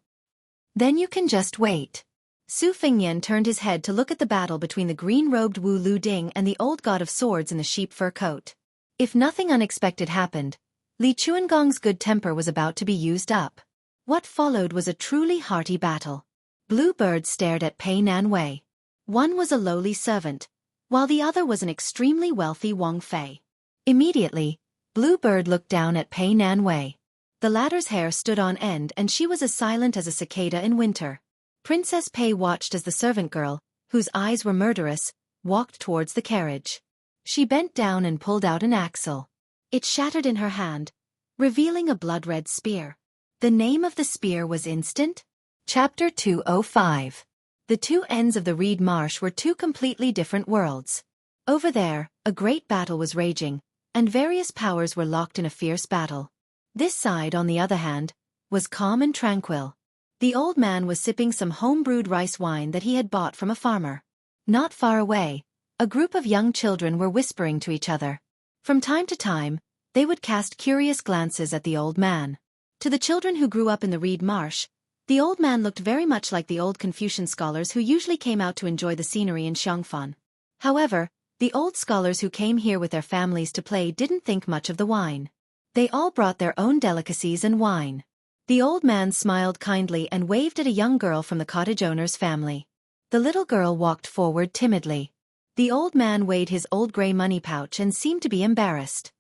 [SPEAKER 1] Then you can just wait." Su Fengnian turned his head to look at the battle between the green-robed Wu Lu Ding and the old god of swords in the sheep fur coat. If nothing unexpected happened, Li Chuangong's good temper was about to be used up. What followed was a truly hearty battle. Bluebird stared at Pei Nanwei. One was a lowly servant, while the other was an extremely wealthy Wang Fei. Immediately, Bluebird looked down at Pei Nanwei. The latter's hair stood on end and she was as silent as a cicada in winter. Princess Pei watched as the servant girl, whose eyes were murderous, walked towards the carriage. She bent down and pulled out an axle. It shattered in her hand, revealing a blood-red spear. The name of the spear was Instant? Chapter 205. The two ends of the reed marsh were two completely different worlds. Over there, a great battle was raging, and various powers were locked in a fierce battle. This side, on the other hand, was calm and tranquil. The old man was sipping some home-brewed rice wine that he had bought from a farmer. Not far away, A group of young children were whispering to each other. From time to time, they would cast curious glances at the old man. To the children who grew up in the reed marsh, the old man looked very much like the old Confucian scholars who usually came out to enjoy the scenery in Xianxia. However, the old scholars who came here with their families to play didn't think much of the wine. They all brought their own delicacies and wine. The old man smiled kindly and waved at a young girl from the cottage owner's family. The little girl walked forward timidly. The old man weighed his old gray money pouch and seemed to be embarrassed.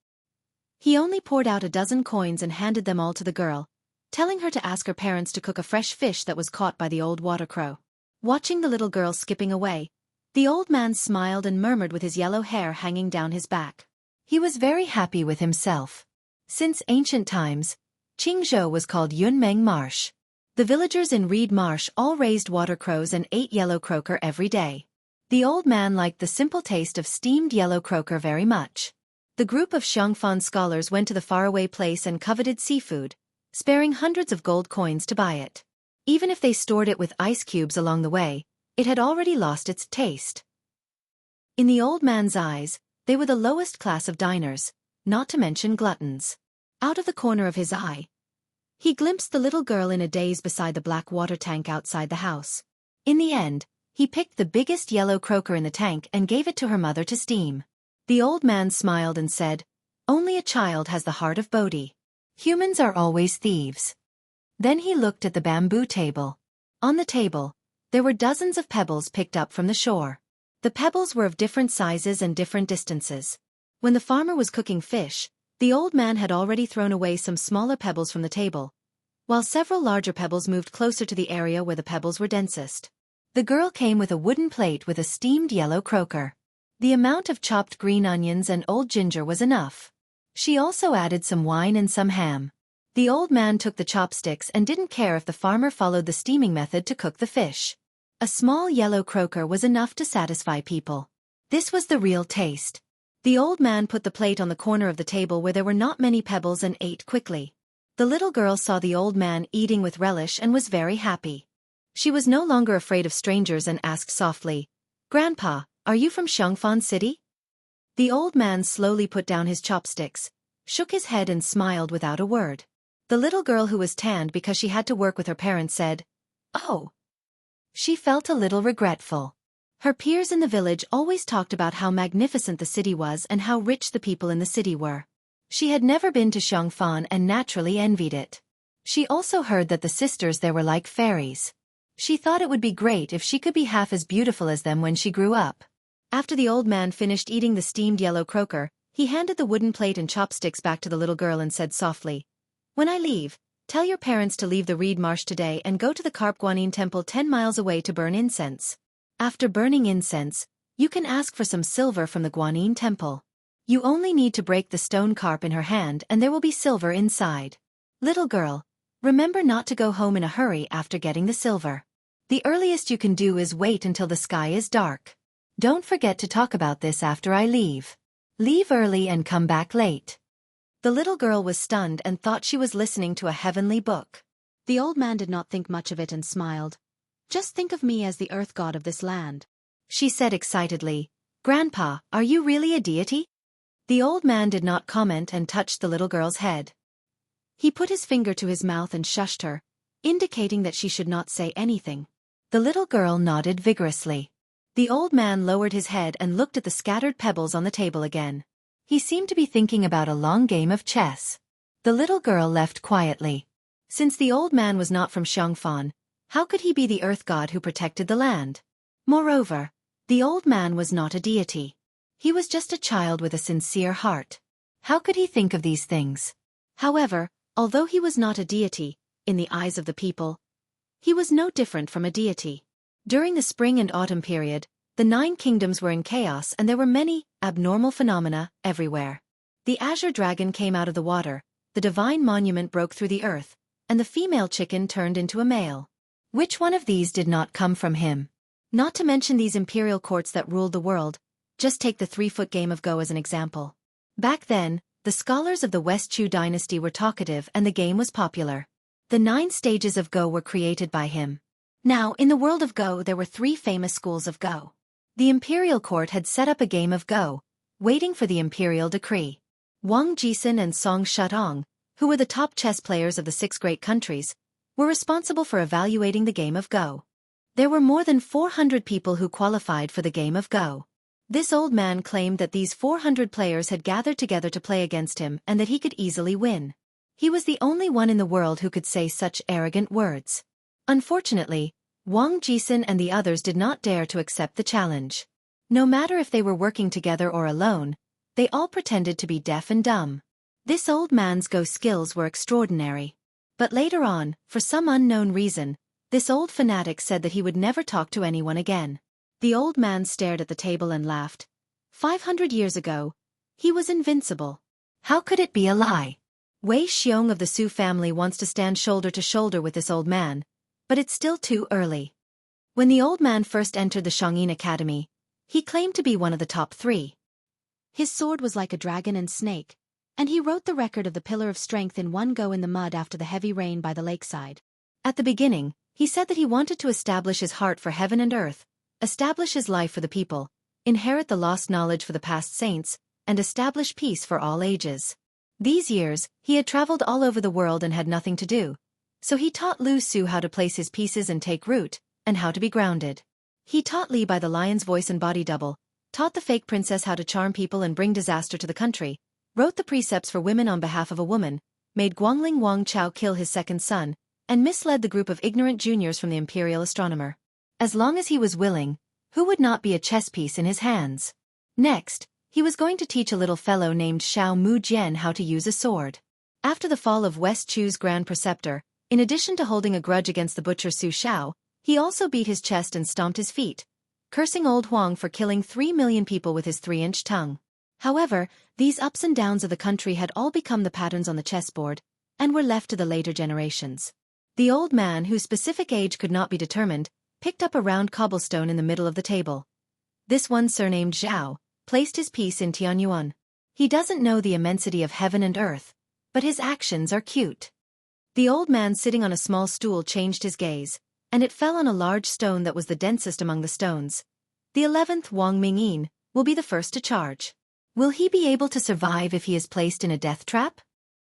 [SPEAKER 1] He only poured out a dozen coins and handed them all to the girl, telling her to ask her parents to cook a fresh fish that was caught by the old water crow. Watching the little girl skipping away, the old man smiled and murmured with his yellow hair hanging down his back. He was very happy with himself. Since ancient times, Jianghu was called Yunmeng Marsh. The villagers in Reed Marsh all raised water crows and ate yellow croaker every day. The old man liked the simple taste of steamed yellow croaker very much. The group of Xianxia scholars went to the faraway place and coveted seafood, sparing hundreds of gold coins to buy it. Even if they stored it with ice cubes along the way, it had already lost its taste. In the old man's eyes, they were the lowest class of diners, not to mention gluttons. Out of the corner of his eye, he glimpsed the little girl in a daze beside the black water tank outside the house. In the end, he picked the biggest yellow croaker in the tank and gave it to her mother to steam. The old man smiled and said, "Only a child has the heart of Bodhi. Humans are always thieves." Then he looked at the bamboo table. On the table, there were dozens of pebbles picked up from the shore. The pebbles were of different sizes and different distances. When the farmer was cooking fish, the old man had already thrown away some smaller pebbles from the table, while several larger pebbles moved closer to the area where the pebbles were densest. The girl came with a wooden plate with a steamed yellow croaker. The amount of chopped green onions and old ginger was enough. She also added some wine and some ham. The old man took the chopsticks and didn't care if the farmer followed the steaming method to cook the fish. A small yellow croaker was enough to satisfy people. This was the real taste. The old man put the plate on the corner of the table where there were not many pebbles and ate quickly. The little girl saw the old man eating with relish and was very happy. She was no longer afraid of strangers and asked softly, "Grandpa, are you from Xianxia City?" The old man slowly put down his chopsticks, shook his head and smiled without a word. The little girl who was tanned because she had to work with her parents said, "Oh." She felt a little regretful. Her peers in the village always talked about how magnificent the city was and how rich the people in the city were. She had never been to Xianxia and naturally envied it. She also heard that the sisters there were like fairies. She thought it would be great if she could be half as beautiful as them when she grew up. After the old man finished eating the steamed yellow croaker, he handed the wooden plate and chopsticks back to the little girl and said softly, "When I leave, tell your parents to leave the reed marsh today and go to the Carp Guanyin temple 10 miles away to burn incense. After burning incense, you can ask for some silver from the Guanyin temple. You only need to break the stone carp in her hand and there will be silver inside. Little girl, remember not to go home in a hurry after getting the silver. The earliest you can do is wait until the sky is dark. Don't forget to talk about this after I leave. Leave early and come back late." The little girl was stunned and thought she was listening to a heavenly book. The old man did not think much of it and smiled. "Just think of me as the earth god of this land," she said excitedly. "Grandpa, are you really a deity?" The old man did not comment and touched the little girl's head. He put his finger to his mouth and shushed her, indicating that she should not say anything. The little girl nodded vigorously. The old man lowered his head and looked at the scattered pebbles on the table again. He seemed to be thinking about a long game of chess. The little girl left quietly. Since the old man was not from Xianxia, how could he be the earth god who protected the land? Moreover, the old man was not a deity. He was just a child with a sincere heart. How could he think of these things? However, although he was not a deity, in the eyes of the people, he was no different from a deity. During the spring and autumn period, the 9 kingdoms were in chaos and there were many abnormal phenomena everywhere. The azure dragon came out of the water, the divine monument broke through the earth, and the female chicken turned into a male. Which one of these did not come from him? Not to mention these imperial courts that ruled the world, just take the 3-foot game of Go as an example. Back then, the scholars of the West Chu dynasty were talkative and the game was popular. The 9 stages of Go were created by him. Now, in the world of Go there were 3 famous schools of Go. The imperial court had set up a game of Go, waiting for the imperial decree. Wang Jixin and Song Shutong, who were the top chess players of the 6 great countries, were responsible for evaluating the game of Go. There were more than 400 people who qualified for the game of Go. This old man claimed that these 400 players had gathered together to play against him and that he could easily win. He was the only one in the world who could say such arrogant words. Unfortunately, Wang Jixin and the others did not dare to accept the challenge. No matter if they were working together or alone, they all pretended to be deaf and dumb. This old man's Go skills were extraordinary. But later on, for some unknown reason, this old fanatic said that he would never talk to anyone again. The old man stared at the table and laughed. 500 years ago, he was invincible. How could it be a lie? Wei Xiong of the Su family wants to stand shoulder to shoulder with this old man, but it's still too early. When the old man first entered the Shangyin Academy, he claimed to be one of the top 3.
[SPEAKER 2] His sword was like a dragon and snake, and he wrote the record of the Pillar of Strength in one go in the mud after the heavy rain by the lakeside.
[SPEAKER 1] At the beginning, he said that he wanted to establish his heart for heaven and earth, establish his life for the people, inherit the lost knowledge for the past saints, and establish peace for all ages. These years, he had traveled all over the world and had nothing to do, so he taught Lu Su how to place his pieces and take root, and how to be grounded. He taught Li by the lion's voice and body double, taught the fake princess how to charm people and bring disaster to the country, wrote the precepts for women on behalf of a woman, made Guangling Wang Chao kill his second son, and misled the group of ignorant juniors from the imperial astronomer. As long as he was willing, who would not be a chess piece in his hands? Next, he was going to teach a little fellow named Xiao Mu Jian how to use a sword. After the fall of West Chu's Grand Preceptor, in addition to holding a grudge against the butcher Su Xiao, he also beat his chest and stomped his feet, cursing old Huang for killing 3 million people with his 3-inch tongue. However, these ups and downs of the country had all become the patterns on the chessboard, and were left to the later generations. The old man, whose specific age could not be determined, picked up a round cobblestone in the middle of the table. This one, surnamed Zhao, placed his piece in Tianyuan. He doesn't know the immensity of heaven and earth, but his actions are cute. The old man sitting on a small stool changed his gaze, and it fell on a large stone that was the densest among the stones. The 11th Wang Mingyin will be the first to charge. Will he be able to survive if he is placed in a death trap?